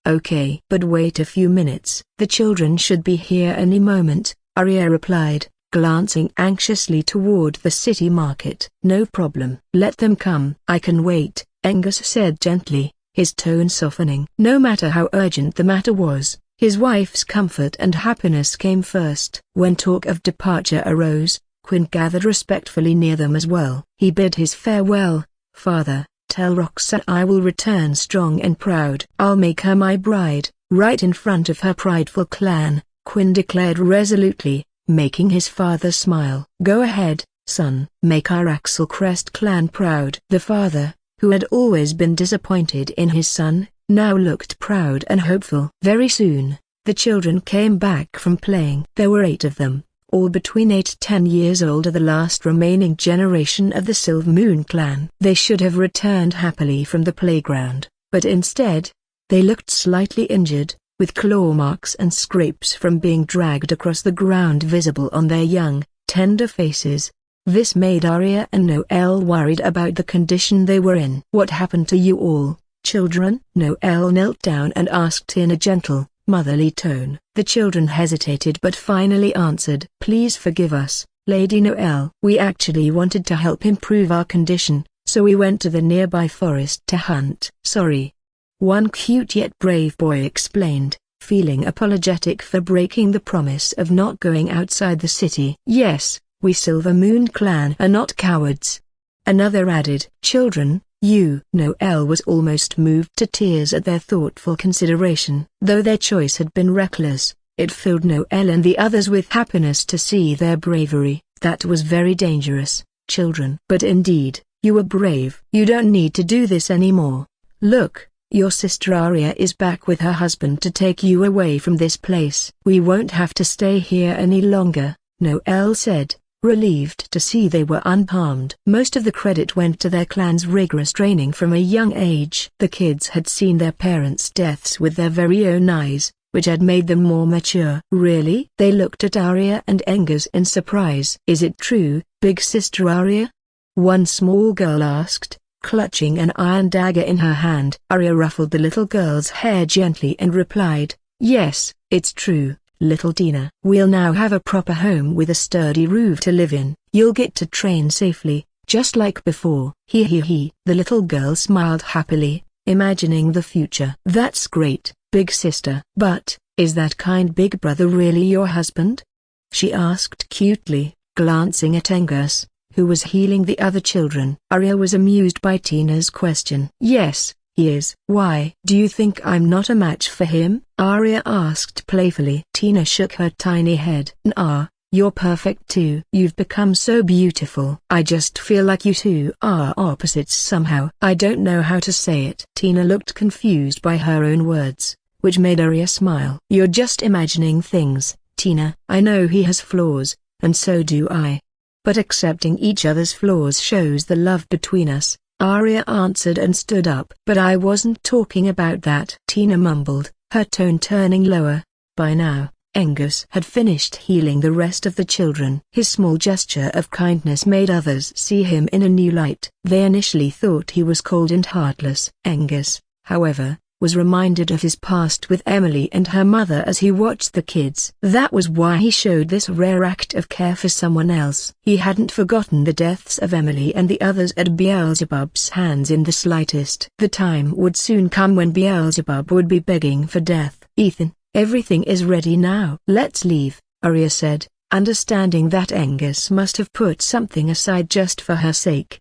Okay. But wait a few minutes. The children should be here any moment," Arya replied, glancing anxiously toward the city market. "No problem. Let them come." "I can wait," Angus said gently, his tone softening. No matter how urgent the matter was, his wife's comfort and happiness came first. When talk of departure arose, Quinn gathered respectfully near them as well. He bid his farewell. "Father, tell Roxanne I will return strong and proud. I'll make her my bride, right in front of her prideful clan," Quinn declared resolutely, making his father smile. "Go ahead, son. Make our Axel Crest clan proud." The father, who had always been disappointed in his son, now looked proud and hopeful. Very soon, the children came back from playing. There were 8 of them, all between 8 to 10 years old, the last remaining generation of the Silver Moon clan. They should have returned happily from the playground, but instead, they looked slightly injured, with claw marks and scrapes from being dragged across the ground visible on their young, tender faces. This made Arya and Noel worried about the condition they were in. "What happened to you all, children?" Noel knelt down and asked in a gentle, motherly tone. The children hesitated but finally answered. "Please forgive us, Lady Noel. We actually wanted to help improve our condition, so we went to the nearby forest to hunt." "Sorry." One cute yet brave boy explained. feeling apologetic for breaking the promise of not going outside the city. "Yes, we Silver Moon Clan are not cowards," another added. "Children, you." Noelle was almost moved to tears at their thoughtful consideration. Though their choice had been reckless, it filled Noelle and the others with happiness to see their bravery. "That was very dangerous, children. But indeed, you were brave. You don't need to do this anymore. Look, your sister Arya is back with her husband to take you away from this place. We won't have to stay here any longer," Noelle said, relieved to see they were unharmed. Most of the credit went to their clan's rigorous training from a young age. The kids had seen their parents' deaths with their very own eyes, which had made them more mature. "Really?" They looked at Arya and Angus in surprise. "Is it true, big sister Arya?" one small girl asked, clutching an iron dagger in her hand. Arya ruffled the little girl's hair gently and replied, "Yes, it's true, little Tina. We'll now have a proper home with a sturdy roof to live in. You'll get to train safely, just like before." He. The little girl smiled happily, imagining the future. "That's great, big sister." "But, is that kind big brother really your husband?" she asked cutely, glancing at Angus, who was healing the other children. Arya was amused by Tina's question. "Yes, he is." "Why? Do you think I'm not a match for him?" Arya asked playfully. Tina shook her tiny head. "Nah, you're perfect too. You've become so beautiful. I just feel like you two are opposites somehow. I don't know how to say it." Tina looked confused by her own words, which made Arya smile. "You're just imagining things, Tina. I know he has flaws, and so do I. But accepting each other's flaws shows the love between us," Arya answered and stood up. "But I wasn't talking about that," Tina mumbled, her tone turning lower. By now, Angus had finished healing the rest of the children. His small gesture of kindness made others see him in a new light. They initially thought he was cold and heartless. Angus, however, was reminded of his past with Emily and her mother as he watched the kids. That was why he showed this rare act of care for someone else. He hadn't forgotten the deaths of Emily and the others at Beelzebub's hands in the slightest. The time would soon come when Beelzebub would be begging for death. "Ethan, everything is ready now." "Let's leave," Arya said, understanding that Angus must have put something aside just for her sake.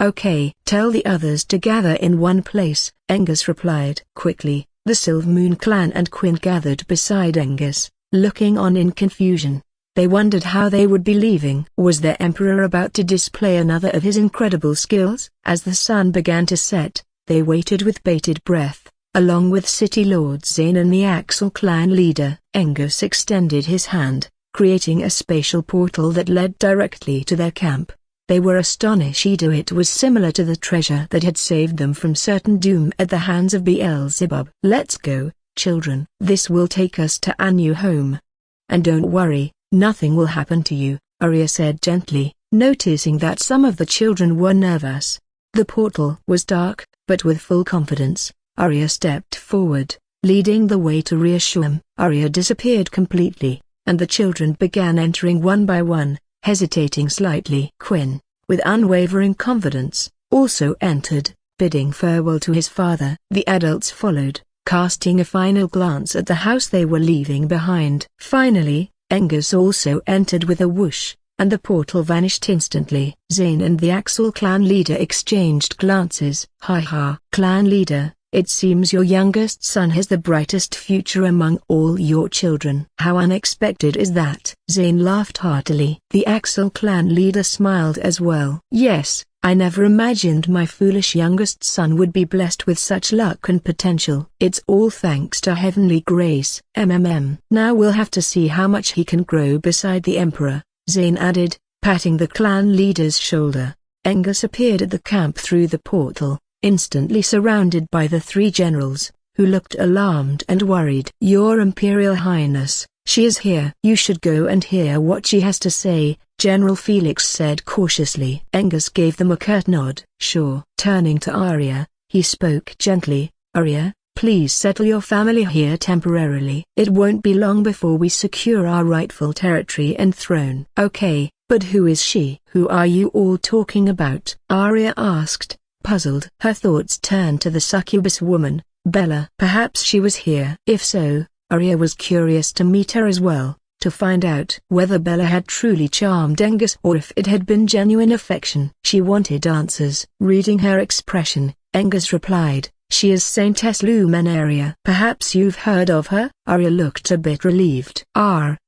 "Okay, tell the others to gather in one place," Angus replied. Quickly, the Silver Moon Clan and Quinn gathered beside Angus, looking on in confusion. They wondered how they would be leaving. Was their emperor about to display another of his incredible skills? As the sun began to set, they waited with bated breath, along with City Lord Zane and the Axel clan leader. Angus extended his hand, creating a spatial portal that led directly to their camp. They were astonished it was similar to the treasure that had saved them from certain doom at the hands of Beelzebub. "Let's go, children. This will take us to a new home. And don't worry, nothing will happen to you," Arya said gently, noticing that some of the children were nervous. The portal was dark, but with full confidence, Arya stepped forward, leading the way to reassure them. Arya disappeared completely, and the children began entering one by one, hesitating slightly. Quinn, with unwavering confidence, also entered, bidding farewell to his father. The adults followed, casting a final glance at the house they were leaving behind. Finally, Angus also entered with a whoosh, and the portal vanished instantly. Zane and the Axel clan leader exchanged glances. "Ha, clan leader, it seems your youngest son has the brightest future among all your children." "How unexpected is that?" Zane laughed heartily. The Axel clan leader smiled as well. "Yes, I never imagined my foolish youngest son would be blessed with such luck and potential. It's all thanks to heavenly grace. Now we'll have to see how much he can grow beside the Emperor," Zane added, patting the clan leader's shoulder. Angus appeared at the camp through the portal, instantly surrounded by the three generals, who looked alarmed and worried. "Your Imperial Highness, she is here." "You should go and hear what she has to say," General Felix said cautiously. Angus gave them a curt nod. "Sure." Turning to Arya, he spoke gently. "Arya, please settle your family here temporarily. It won't be long before we secure our rightful territory and throne." "Okay, but who is she?" "Who are you all talking about?" Arya asked, puzzled. Her thoughts turned to the succubus woman, Bella. Perhaps she was here. If so, Arya was curious to meet her as well, to find out whether Bella had truly charmed Angus or if it had been genuine affection. She wanted answers. Reading her expression, Angus replied, "She is Saintess Luminaria. Perhaps you've heard of her?" Arya looked a bit relieved.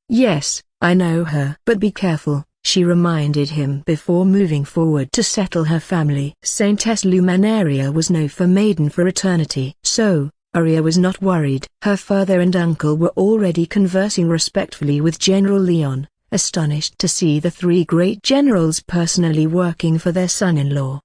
Yes, I know her. But be careful," she reminded him before moving forward to settle her family. Saintess Luminaria was no for maiden for eternity. So, Arya was not worried. Her father and uncle were already conversing respectfully with General Leon, astonished to see the three great generals personally working for their son-in-law.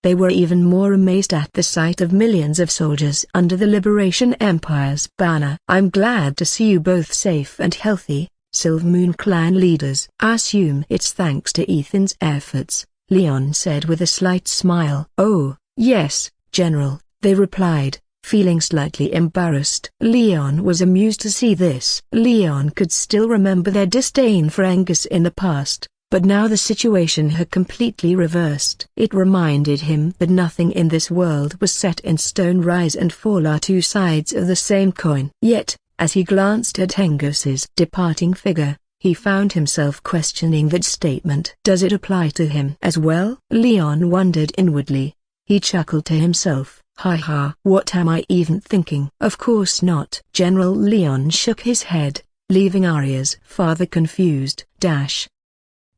They were even more amazed at the sight of millions of soldiers under the Liberation Empire's banner. "I'm glad to see you both safe and healthy, Silvermoon clan leaders." "I assume it's thanks to Ethan's efforts," Leon said with a slight smile. "Oh, yes, General," they replied, feeling slightly embarrassed. Leon was amused to see this. Leon could still remember their disdain for Angus in the past, but now the situation had completely reversed. It reminded him that nothing in this world was set in stone. Rise and fall are two sides of the same coin. Yet, as he glanced at Angus's departing figure, he found himself questioning that statement. Does it apply to him as well? Leon wondered inwardly. He chuckled to himself. Ha ha. What am I even thinking? Of course not. General Leon shook his head, leaving Arya's father confused.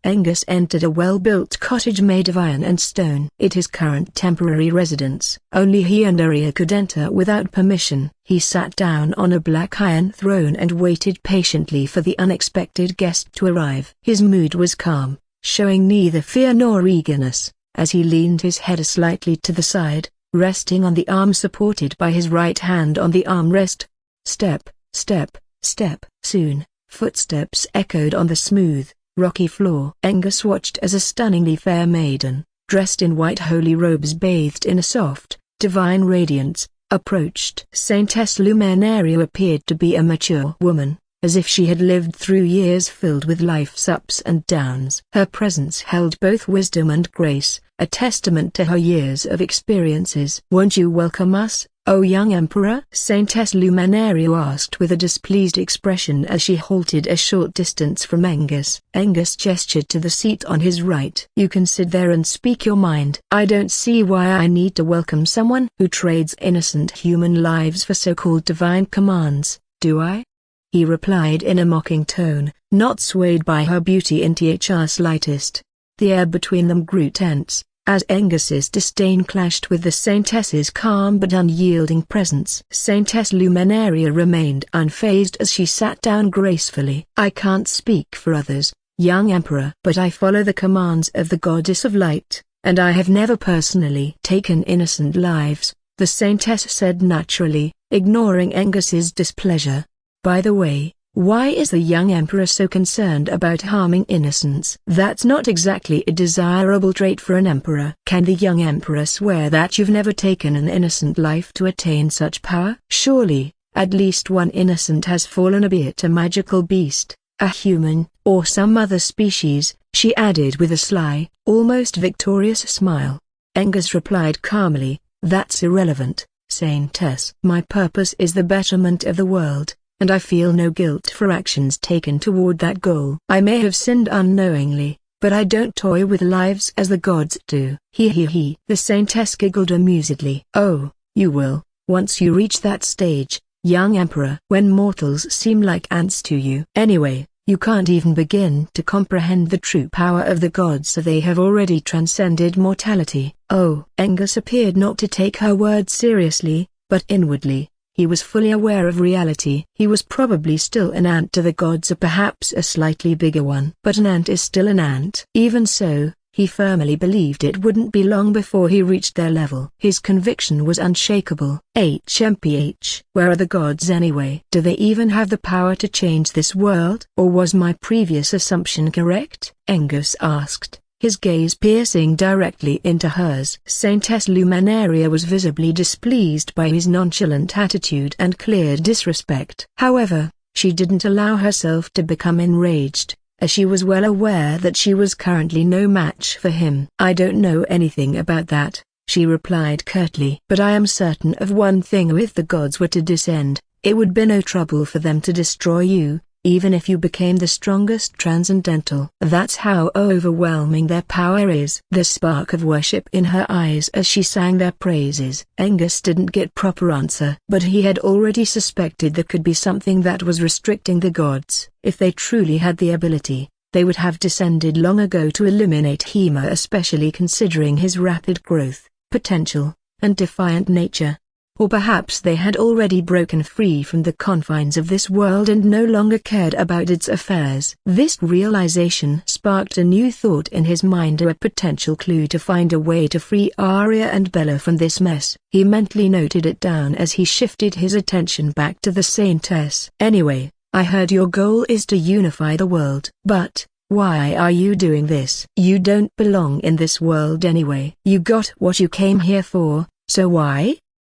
Angus entered a well-built cottage made of iron and stone. It his current temporary residence. Only he and Arya could enter without permission. He sat down on a black iron throne and waited patiently for the unexpected guest to arrive. His mood was calm, showing neither fear nor eagerness, as he leaned his head slightly to the side, resting on the arm supported by his right hand on the armrest. Step, step, step. Soon, footsteps echoed on the smooth, rocky floor. Angus watched as a stunningly fair maiden, dressed in white holy robes bathed in a soft, divine radiance, approached. Saintess Luminaria appeared to be a mature woman, as if she had lived through years filled with life's ups and downs. Her presence held both wisdom and grace, a testament to her years of experiences. "Won't you welcome us, O young Emperor?" Saintess Luminaria asked with a displeased expression as she halted a short distance from Angus. Angus gestured to the seat on his right. "You can sit there and speak your mind. I don't see why I need to welcome someone who trades innocent human lives for so-called divine commands, do I?" he replied in a mocking tone, not swayed by her beauty in the slightest. The air between them grew tense, as Angus's disdain clashed with the Saintess's calm but unyielding presence. Saintess Luminaria remained unfazed as she sat down gracefully. "I can't speak for others, young Emperor, but I follow the commands of the Goddess of Light, and I have never personally taken innocent lives," the Saintess said naturally, ignoring Angus's displeasure. "By the way, why is the young Emperor so concerned about harming innocents? That's not exactly a desirable trait for an emperor." "Can the young Emperor swear that you've never taken an innocent life to attain such power?" "Surely, at least one innocent has fallen, albeit a magical beast, a human, or some other species," she added with a sly, almost victorious smile. Angus replied calmly, "That's irrelevant, Saintess. My purpose is the betterment of the world, and I feel no guilt for actions taken toward that goal. I may have sinned unknowingly, but I don't toy with lives as the gods do." He. The Saintess giggled amusedly. "Oh, you will, once you reach that stage, young Emperor. When mortals seem like ants to you. Anyway, you can't even begin to comprehend the true power of the gods, so they have already transcended mortality." "Oh." Angus appeared not to take her words seriously, but inwardly, he was fully aware of reality. He was probably still an ant to the gods, or perhaps a slightly bigger one. But an ant is still an ant. Even so, he firmly believed it wouldn't be long before he reached their level. His conviction was unshakable. HMPH. Where are the gods anyway? Do they even have the power to change this world? Or was my previous assumption correct? Angus asked, his gaze piercing directly into hers. Saintess Luminaria was visibly displeased by his nonchalant attitude and clear disrespect. However, she didn't allow herself to become enraged, as she was well aware that she was currently no match for him. "I don't know anything about that," she replied curtly. But I am certain of one thing: if the gods were to descend, it would be no trouble for them to destroy you, even if you became the strongest transcendental. That's how overwhelming their power is. The spark of worship in her eyes as she sang their praises. Angus didn't get proper answer, but he had already suspected there could be something that was restricting the gods. If they truly had the ability, they would have descended long ago to eliminate Hema, especially considering his rapid growth, potential, and defiant nature. Or perhaps they had already broken free from the confines of this world and no longer cared about its affairs. This realization sparked a new thought in his mind, a potential clue to find a way to free Arya and Bella from this mess. He mentally noted it down as he shifted his attention back to the Saintess. Anyway, I heard your goal is to unify the world. But why are you doing this? You don't belong in this world anyway. You got what you came here for, so why?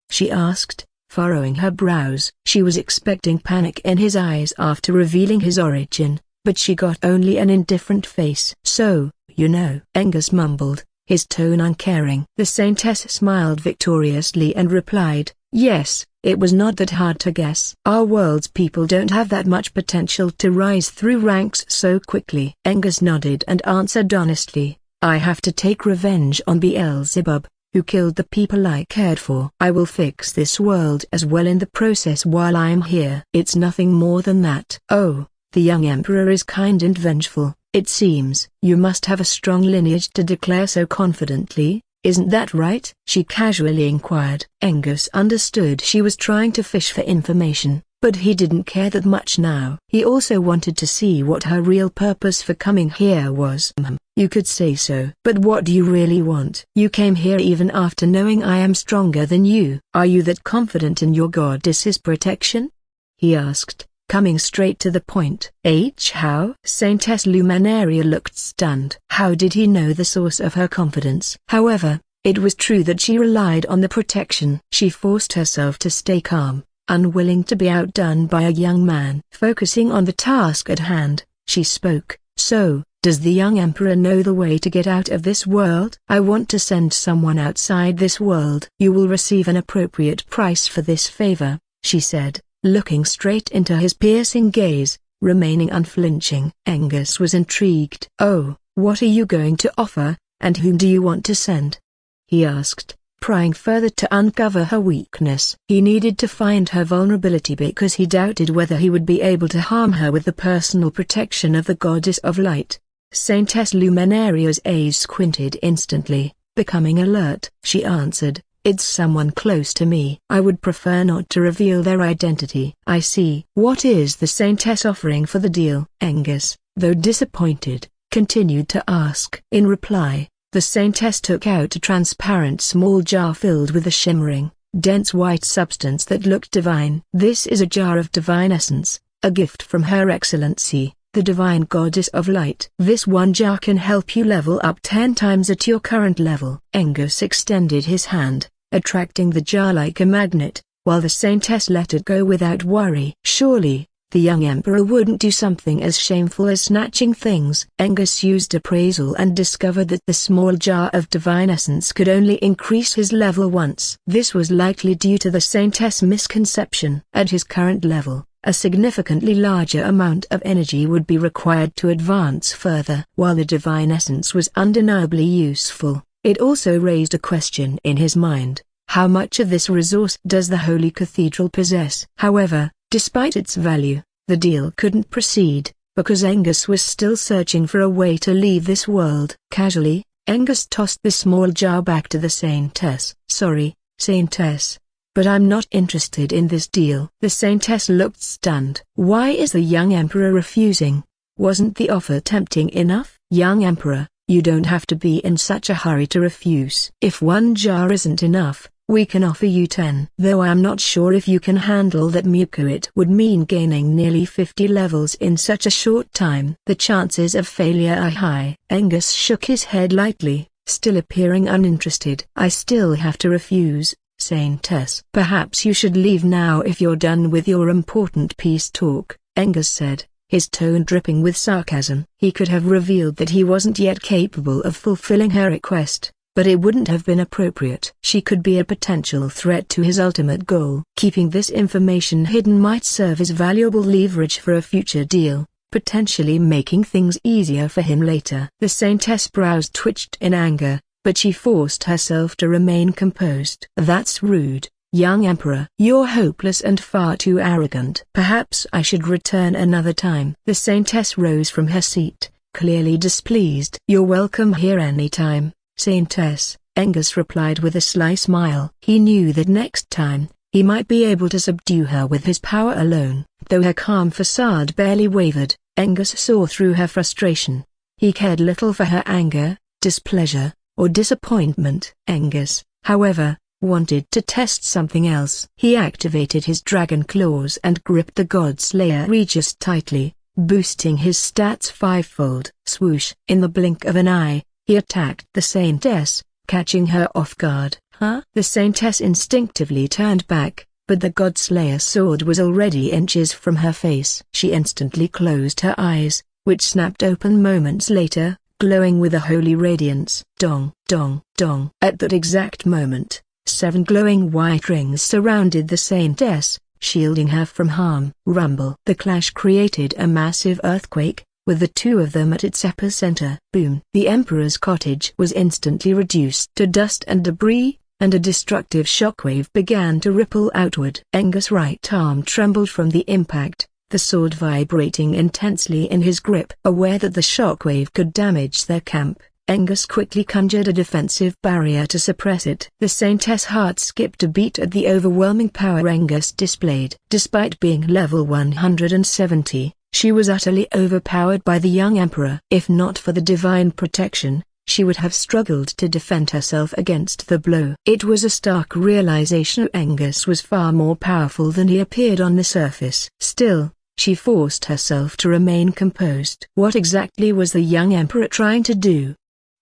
She asked, furrowing her brows. She was expecting panic in his eyes after revealing his origin, but she got only an indifferent face. So, you know, Angus mumbled, his tone uncaring. The Saintess smiled victoriously and replied, yes, it was not that hard to guess. Our world's people don't have that much potential to rise through ranks so quickly. Angus nodded and answered honestly, I have to take revenge on Beelzebub, who killed the people I cared for. I will fix this world as well in the process while I'm here. It's nothing more than that. Oh, the young emperor is kind and vengeful, it seems. You must have a strong lineage to declare so confidently, isn't that right? She casually inquired. Angus understood she was trying to fish for information, but he didn't care that much now. He also wanted to see what her real purpose for coming here was. You could say so. But what do you really want? You came here even after knowing I am stronger than you. Are you that confident in your goddess's protection? He asked, coming straight to the point. How? Saintess Luminaria looked stunned. How did he know the source of her confidence? However, it was true that she relied on the protection. She forced herself to stay calm, unwilling to be outdone by a young man. Focusing on the task at hand, she spoke, so, does the young emperor know the way to get out of this world? I want to send someone outside this world. You will receive an appropriate price for this favor, she said, looking straight into his piercing gaze, remaining unflinching. Angus was intrigued. Oh, what are you going to offer, and whom do you want to send? He asked, prying further to uncover her weakness. He needed to find her vulnerability because he doubted whether he would be able to harm her with the personal protection of the Goddess of Light. Saintess Luminaria's eyes squinted instantly, becoming alert. She answered, it's someone close to me. I would prefer not to reveal their identity. I see. What is the Saintess offering for the deal? Angus, though disappointed, continued to ask. In reply, the Saintess took out a transparent small jar filled with a shimmering, dense white substance that looked divine. This is a jar of divine essence, a gift from Her Excellency, the Divine Goddess of Light. This one jar can help you level up 10 times at your current level. Angus extended his hand, attracting the jar like a magnet, while the Saintess let it go without worry. Surely, the young emperor wouldn't do something as shameful as snatching things. Angus used appraisal and discovered that the small jar of divine essence could only increase his level once. This was likely due to the Saintess' misconception. At his current level, a significantly larger amount of energy would be required to advance further. While the divine essence was undeniably useful, it also raised a question in his mind: how much of this resource does the Holy Cathedral possess? However, despite its value, the deal couldn't proceed, because Angus was still searching for a way to leave this world. Casually, Angus tossed the small jar back to the Saintess. Sorry, Saintess, but I'm not interested in this deal. The Saintess looked stunned. Why is the young emperor refusing? Wasn't the offer tempting enough? Young emperor, you don't have to be in such a hurry to refuse. If one jar isn't enough, we can offer you 10. Though I am not sure if you can handle that. It would mean gaining nearly 50 levels in such a short time. The chances of failure are high. Angus shook his head lightly, still appearing uninterested. I still have to refuse, Saintess. Perhaps you should leave now if you're done with your important peace talk, Angus said, his tone dripping with sarcasm. He could have revealed that he wasn't yet capable of fulfilling her request, but it wouldn't have been appropriate. She could be a potential threat to his ultimate goal. Keeping this information hidden might serve as valuable leverage for a future deal, potentially making things easier for him later. The Saintess' brows twitched in anger, but she forced herself to remain composed. "That's rude, young Emperor. You're hopeless and far too arrogant. Perhaps I should return another time." The Saintess rose from her seat, clearly displeased. "You're welcome here anytime, Saintess," Angus replied with a sly smile. He knew that next time, he might be able to subdue her with his power alone. Though her calm facade barely wavered, Angus saw through her frustration. He cared little for her anger, displeasure, or disappointment. Angus, however, wanted to test something else. He activated his dragon claws and gripped the God-Slayer Regis tightly, boosting his stats fivefold. Swoosh! In the blink of an eye, he attacked the Saintess, catching her off guard. "Huh?" The Saintess instinctively turned back, but the God-Slayer sword was already inches from her face. She instantly closed her eyes, which snapped open moments later, glowing with a holy radiance. Dong, dong, dong. At that exact moment, 7 glowing white rings surrounded the Saintess, shielding her from harm. Rumble. The clash created a massive earthquake, with the two of them at its epicenter. Boom. The Emperor's cottage was instantly reduced to dust and debris, and a destructive shockwave began to ripple outward. Angus' right arm trembled from the impact, the sword vibrating intensely in his grip. Aware that the shockwave could damage their camp, Angus quickly conjured a defensive barrier to suppress it. The Saintess' heart skipped a beat at the overwhelming power Angus displayed. Despite being level 170, she was utterly overpowered by the young Emperor. If not for the divine protection, she would have struggled to defend herself against the blow. It was a stark realization Angus was far more powerful than he appeared on the surface. Still, she forced herself to remain composed. What exactly was the young Emperor trying to do?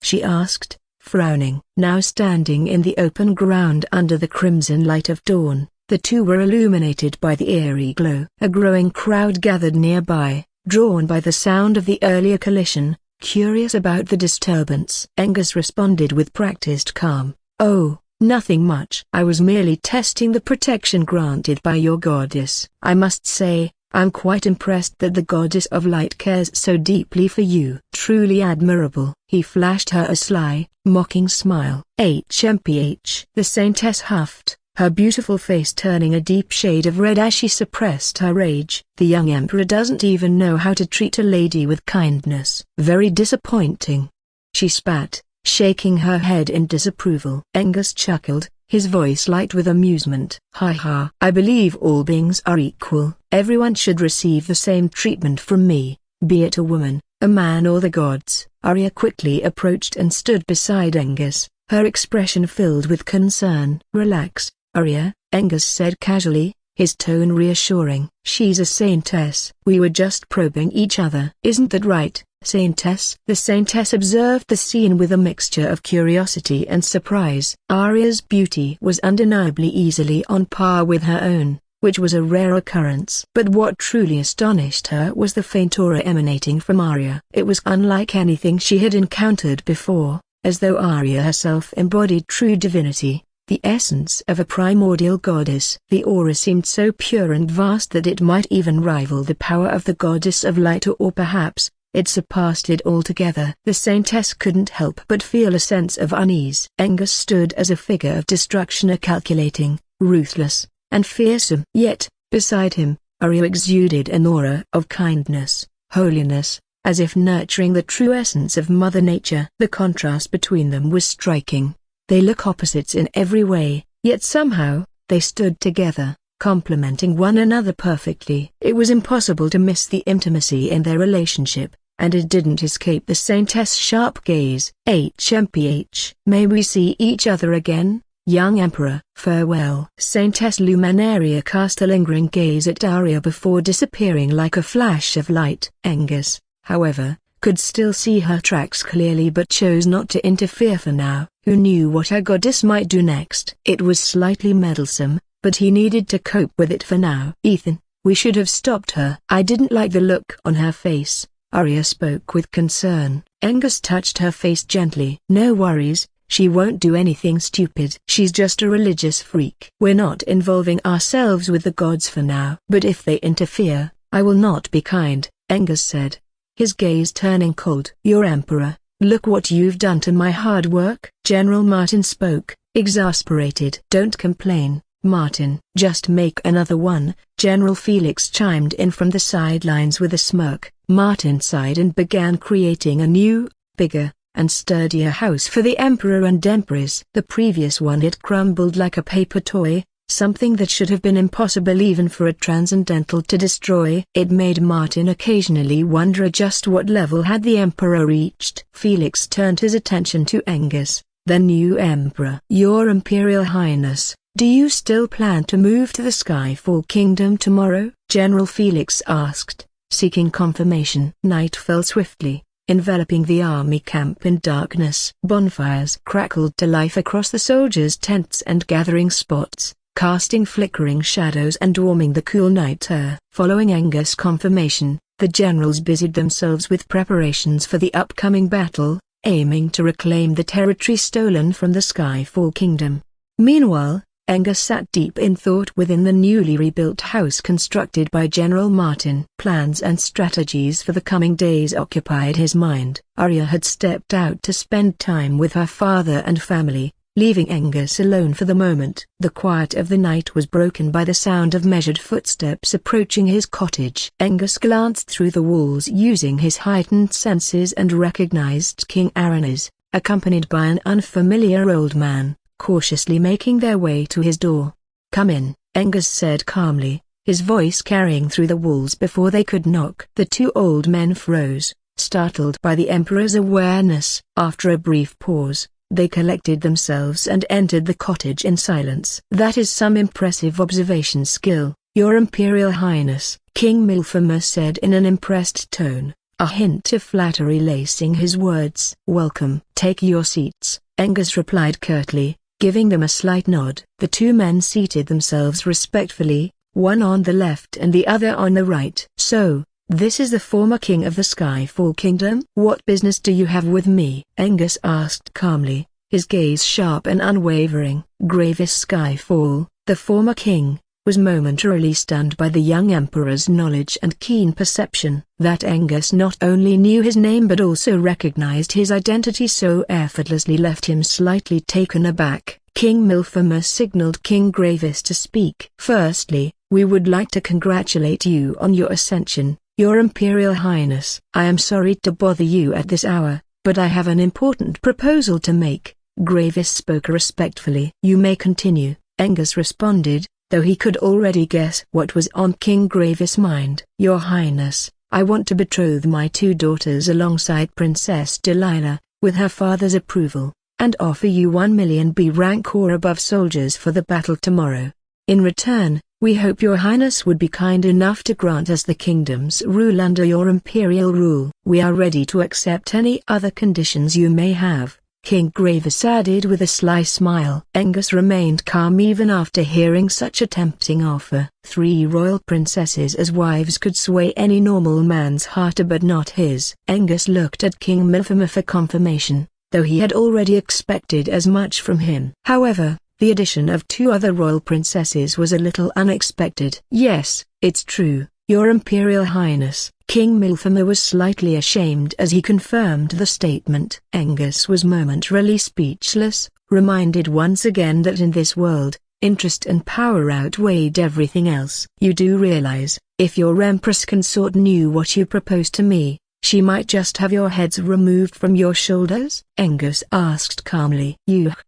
She asked, frowning. Now standing in the open ground under the crimson light of dawn, the two were illuminated by the eerie glow. A growing crowd gathered nearby, drawn by the sound of the earlier collision, curious about the disturbance. Angus responded with practiced calm. "Oh, nothing much. I was merely testing the protection granted by your goddess. I must say, I'm quite impressed that the goddess of light cares so deeply for you. Truly admirable." He flashed her a sly, mocking smile. "HMPH." The Saintess huffed, her beautiful face turning a deep shade of red as she suppressed her rage. "The young Emperor doesn't even know how to treat a lady with kindness. Very disappointing." She spat, shaking her head in disapproval. Angus chuckled, his voice light with amusement. "Ha ha. I believe all beings are equal. Everyone should receive the same treatment from me, be it a woman, a man or the gods." Arya quickly approached and stood beside Angus, her expression filled with concern. "Relax, Arya," Angus said casually, his tone reassuring. "She's a Saintess. We were just probing each other. Isn't that right, Saintess?" The Saintess observed the scene with a mixture of curiosity and surprise. Arya's beauty was undeniably easily on par with her own, which was a rare occurrence. But what truly astonished her was the faint aura emanating from Arya. It was unlike anything she had encountered before, as though Arya herself embodied true divinity, the essence of a primordial goddess. The aura seemed so pure and vast that it might even rival the power of the goddess of light, or perhaps, it surpassed it altogether. The Saintess couldn't help but feel a sense of unease. Angus stood as a figure of destruction, a calculating, ruthless, and fearsome. Yet, beside him, Arya exuded an aura of kindness, holiness, as if nurturing the true essence of Mother Nature. The contrast between them was striking. They look opposites in every way, yet somehow, they stood together, complementing one another perfectly. It was impossible to miss the intimacy in their relationship, and it didn't escape the Saintess' sharp gaze. "HMPH. May we see each other again, young Emperor." "Farewell." Saintess Luminaria cast a lingering gaze at Arya before disappearing like a flash of light. Angus, however, could still see her tracks clearly but chose not to interfere for now. Who knew what her goddess might do next? It was slightly meddlesome, but he needed to cope with it for now. "Ethan, we should have stopped her." "I didn't like the look on her face," Arya spoke with concern. Angus touched her face gently. "No worries, She won't do anything stupid. She's just a religious freak. We're not involving ourselves with the gods for now. But if they interfere, I will not be kind, Angus said, his gaze turning cold. Your emperor, look what you've done to my hard work. General Martin spoke, exasperated. Don't complain, Martin. Just make another one, General Felix chimed in from the sidelines with a smirk. Martin sighed and began creating a new, bigger, and sturdier house for the emperor and empress. The previous one had crumbled like a paper toy, something that should have been impossible even for a transcendental to destroy. It made Martin occasionally wonder just what level had the emperor reached. Felix turned his attention to Angus, the new emperor. Your Imperial Highness, do you still plan to move to the Skyfall Kingdom tomorrow? General Felix asked, seeking confirmation. Night fell swiftly, enveloping the army camp in darkness. Bonfires crackled to life across the soldiers' tents and gathering spots, casting flickering shadows and warming the cool night air. Following Angus' confirmation, the generals busied themselves with preparations for the upcoming battle, aiming to reclaim the territory stolen from the Skyfall Kingdom. Meanwhile, Angus sat deep in thought within the newly rebuilt house constructed by General Martin. Plans and strategies for the coming days occupied his mind. Arya had stepped out to spend time with her father and family, leaving Angus alone for the moment. The quiet of the night was broken by the sound of measured footsteps approaching his cottage. Angus glanced through the walls using his heightened senses and recognized King Aranis, accompanied by an unfamiliar old man, cautiously making their way to his door. Come in, Angus said calmly, his voice carrying through the walls before they could knock. The two old men froze, startled by the Emperor's awareness. After a brief pause, they collected themselves and entered the cottage in silence. That is some impressive observation skill, Your Imperial Highness, King Milfama said in an impressed tone, a hint of flattery lacing his words. Welcome. Take your seats, Angus replied curtly, giving them a slight nod. The two men seated themselves respectfully, one on the left and the other on the right. So, this is the former king of the Skyfall Kingdom? What business do you have with me? Angus asked calmly, his gaze sharp and unwavering. Gravis Skyfall, the former king, was momentarily stunned by the young emperor's knowledge and keen perception. That Angus not only knew his name but also recognized his identity so effortlessly left him slightly taken aback. King Milfama signaled King Gravis to speak. Firstly, we would like to congratulate you on your ascension, Your Imperial Highness. I am sorry to bother you at this hour, but I have an important proposal to make. Gravis spoke respectfully. You may continue, Angus responded, though he could already guess what was on King Gravis' mind. Your Highness, I want to betroth my two daughters alongside Princess Delilah, with her father's approval, and offer you 1 million B rank or above soldiers for the battle tomorrow. In return, we hope your Highness would be kind enough to grant us the kingdom's rule under your imperial rule. We are ready to accept any other conditions you may have, King Gravis added with a sly smile. Angus remained calm even after hearing such a tempting offer. 3 royal princesses as wives could sway any normal man's heart but not his. Angus looked at King Milfama for confirmation, though he had already expected as much from him. However, the addition of 2 other royal princesses was a little unexpected. Yes, it's true, Your Imperial Highness. King Milfama was slightly ashamed as he confirmed the statement. Angus was momentarily speechless, reminded once again that in this world, interest and power outweighed everything else. You do realize, if your Empress consort knew what you proposed to me, she might just have your heads removed from your shoulders? Angus asked calmly.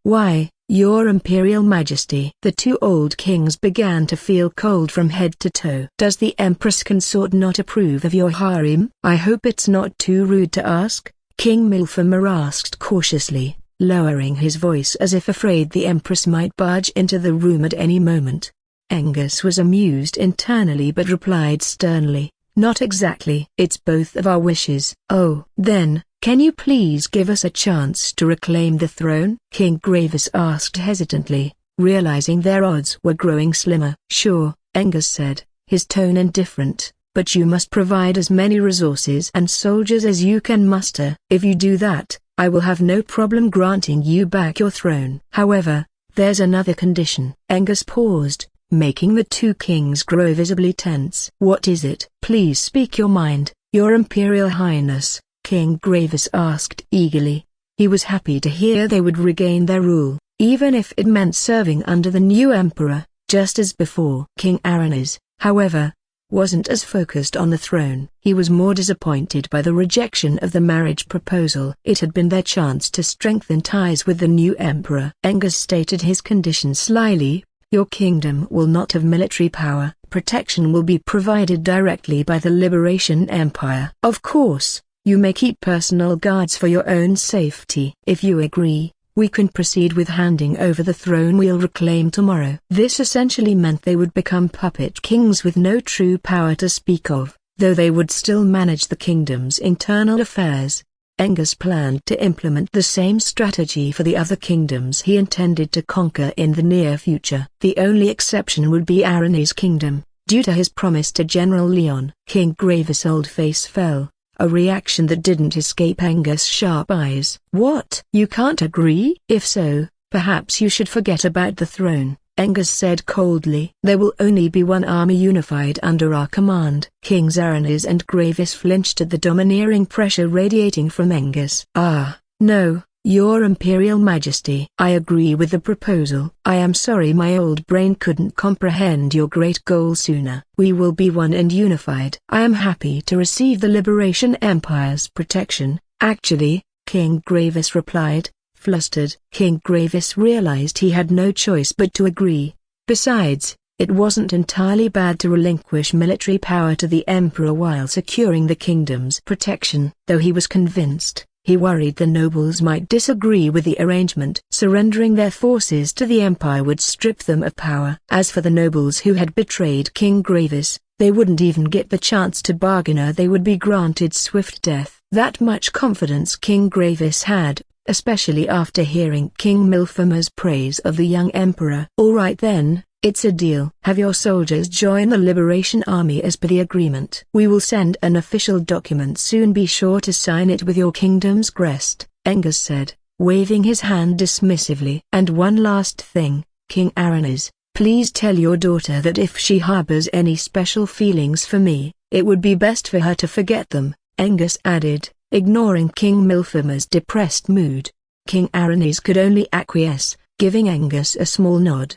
Why, Your Imperial Majesty? The 2 old kings began to feel cold from head to toe. Does the Empress consort not approve of your harem? I hope it's not too rude to ask, King Milfama asked cautiously, lowering his voice as if afraid the Empress might barge into the room at any moment. Angus was amused internally but replied sternly, not exactly. It's both of our wishes. Oh, then, can you please give us a chance to reclaim the throne? King Gravis asked hesitantly, realizing their odds were growing slimmer. Sure, Angus said, his tone indifferent, but you must provide as many resources and soldiers as you can muster. If you do that, I will have no problem granting you back your throne. However, there's another condition. Angus paused, making the two kings grow visibly tense. What is it? Please speak your mind, Your Imperial Highness, King Gravis asked eagerly. He was happy to hear they would regain their rule, even if it meant serving under the new emperor, just as before. King Aranis, however, wasn't as focused on the throne. He was more disappointed by the rejection of the marriage proposal. It had been their chance to strengthen ties with the new emperor. Angus stated his condition slyly. Your kingdom will not have military power. Protection will be provided directly by the Liberation Empire. Of course, you may keep personal guards for your own safety. If you agree, we can proceed with handing over the throne we'll reclaim tomorrow. This essentially meant they would become puppet kings with no true power to speak of, though they would still manage the kingdom's internal affairs. Angus planned to implement the same strategy for the other kingdoms he intended to conquer in the near future. The only exception would be Aranis' kingdom, due to his promise to General Leon. King Gravis' old face fell, a reaction that didn't escape Angus' sharp eyes. What? You can't agree? If so, perhaps you should forget about the throne, Angus said coldly. There will only be one army unified under our command. Kings Aranis and Gravis flinched at the domineering pressure radiating from Angus. No, Your Imperial Majesty. I agree with the proposal. I am sorry my old brain couldn't comprehend your great goal sooner. We will be one and unified. I am happy to receive the Liberation Empire's protection. Actually, King Gravis replied, flustered. King Gravis realized he had no choice but to agree. Besides, it wasn't entirely bad to relinquish military power to the Emperor while securing the kingdom's protection. Though he was convinced, he worried the nobles might disagree with the arrangement. Surrendering their forces to the Empire would strip them of power. As for the nobles who had betrayed King Gravis, they wouldn't even get the chance to bargain, or they would be granted swift death. That much confidence King Gravis had, especially after hearing King Milfama's praise of the young emperor. All right then, it's a deal. Have your soldiers join the Liberation Army as per the agreement. We will send an official document soon. Be sure to sign it with your kingdom's crest, Angus said, waving his hand dismissively. And one last thing, King Aranis, please tell your daughter that if she harbors any special feelings for me, it would be best for her to forget them, Angus added, ignoring King Milfama's depressed mood. King Aranis could only acquiesce, giving Angus a small nod.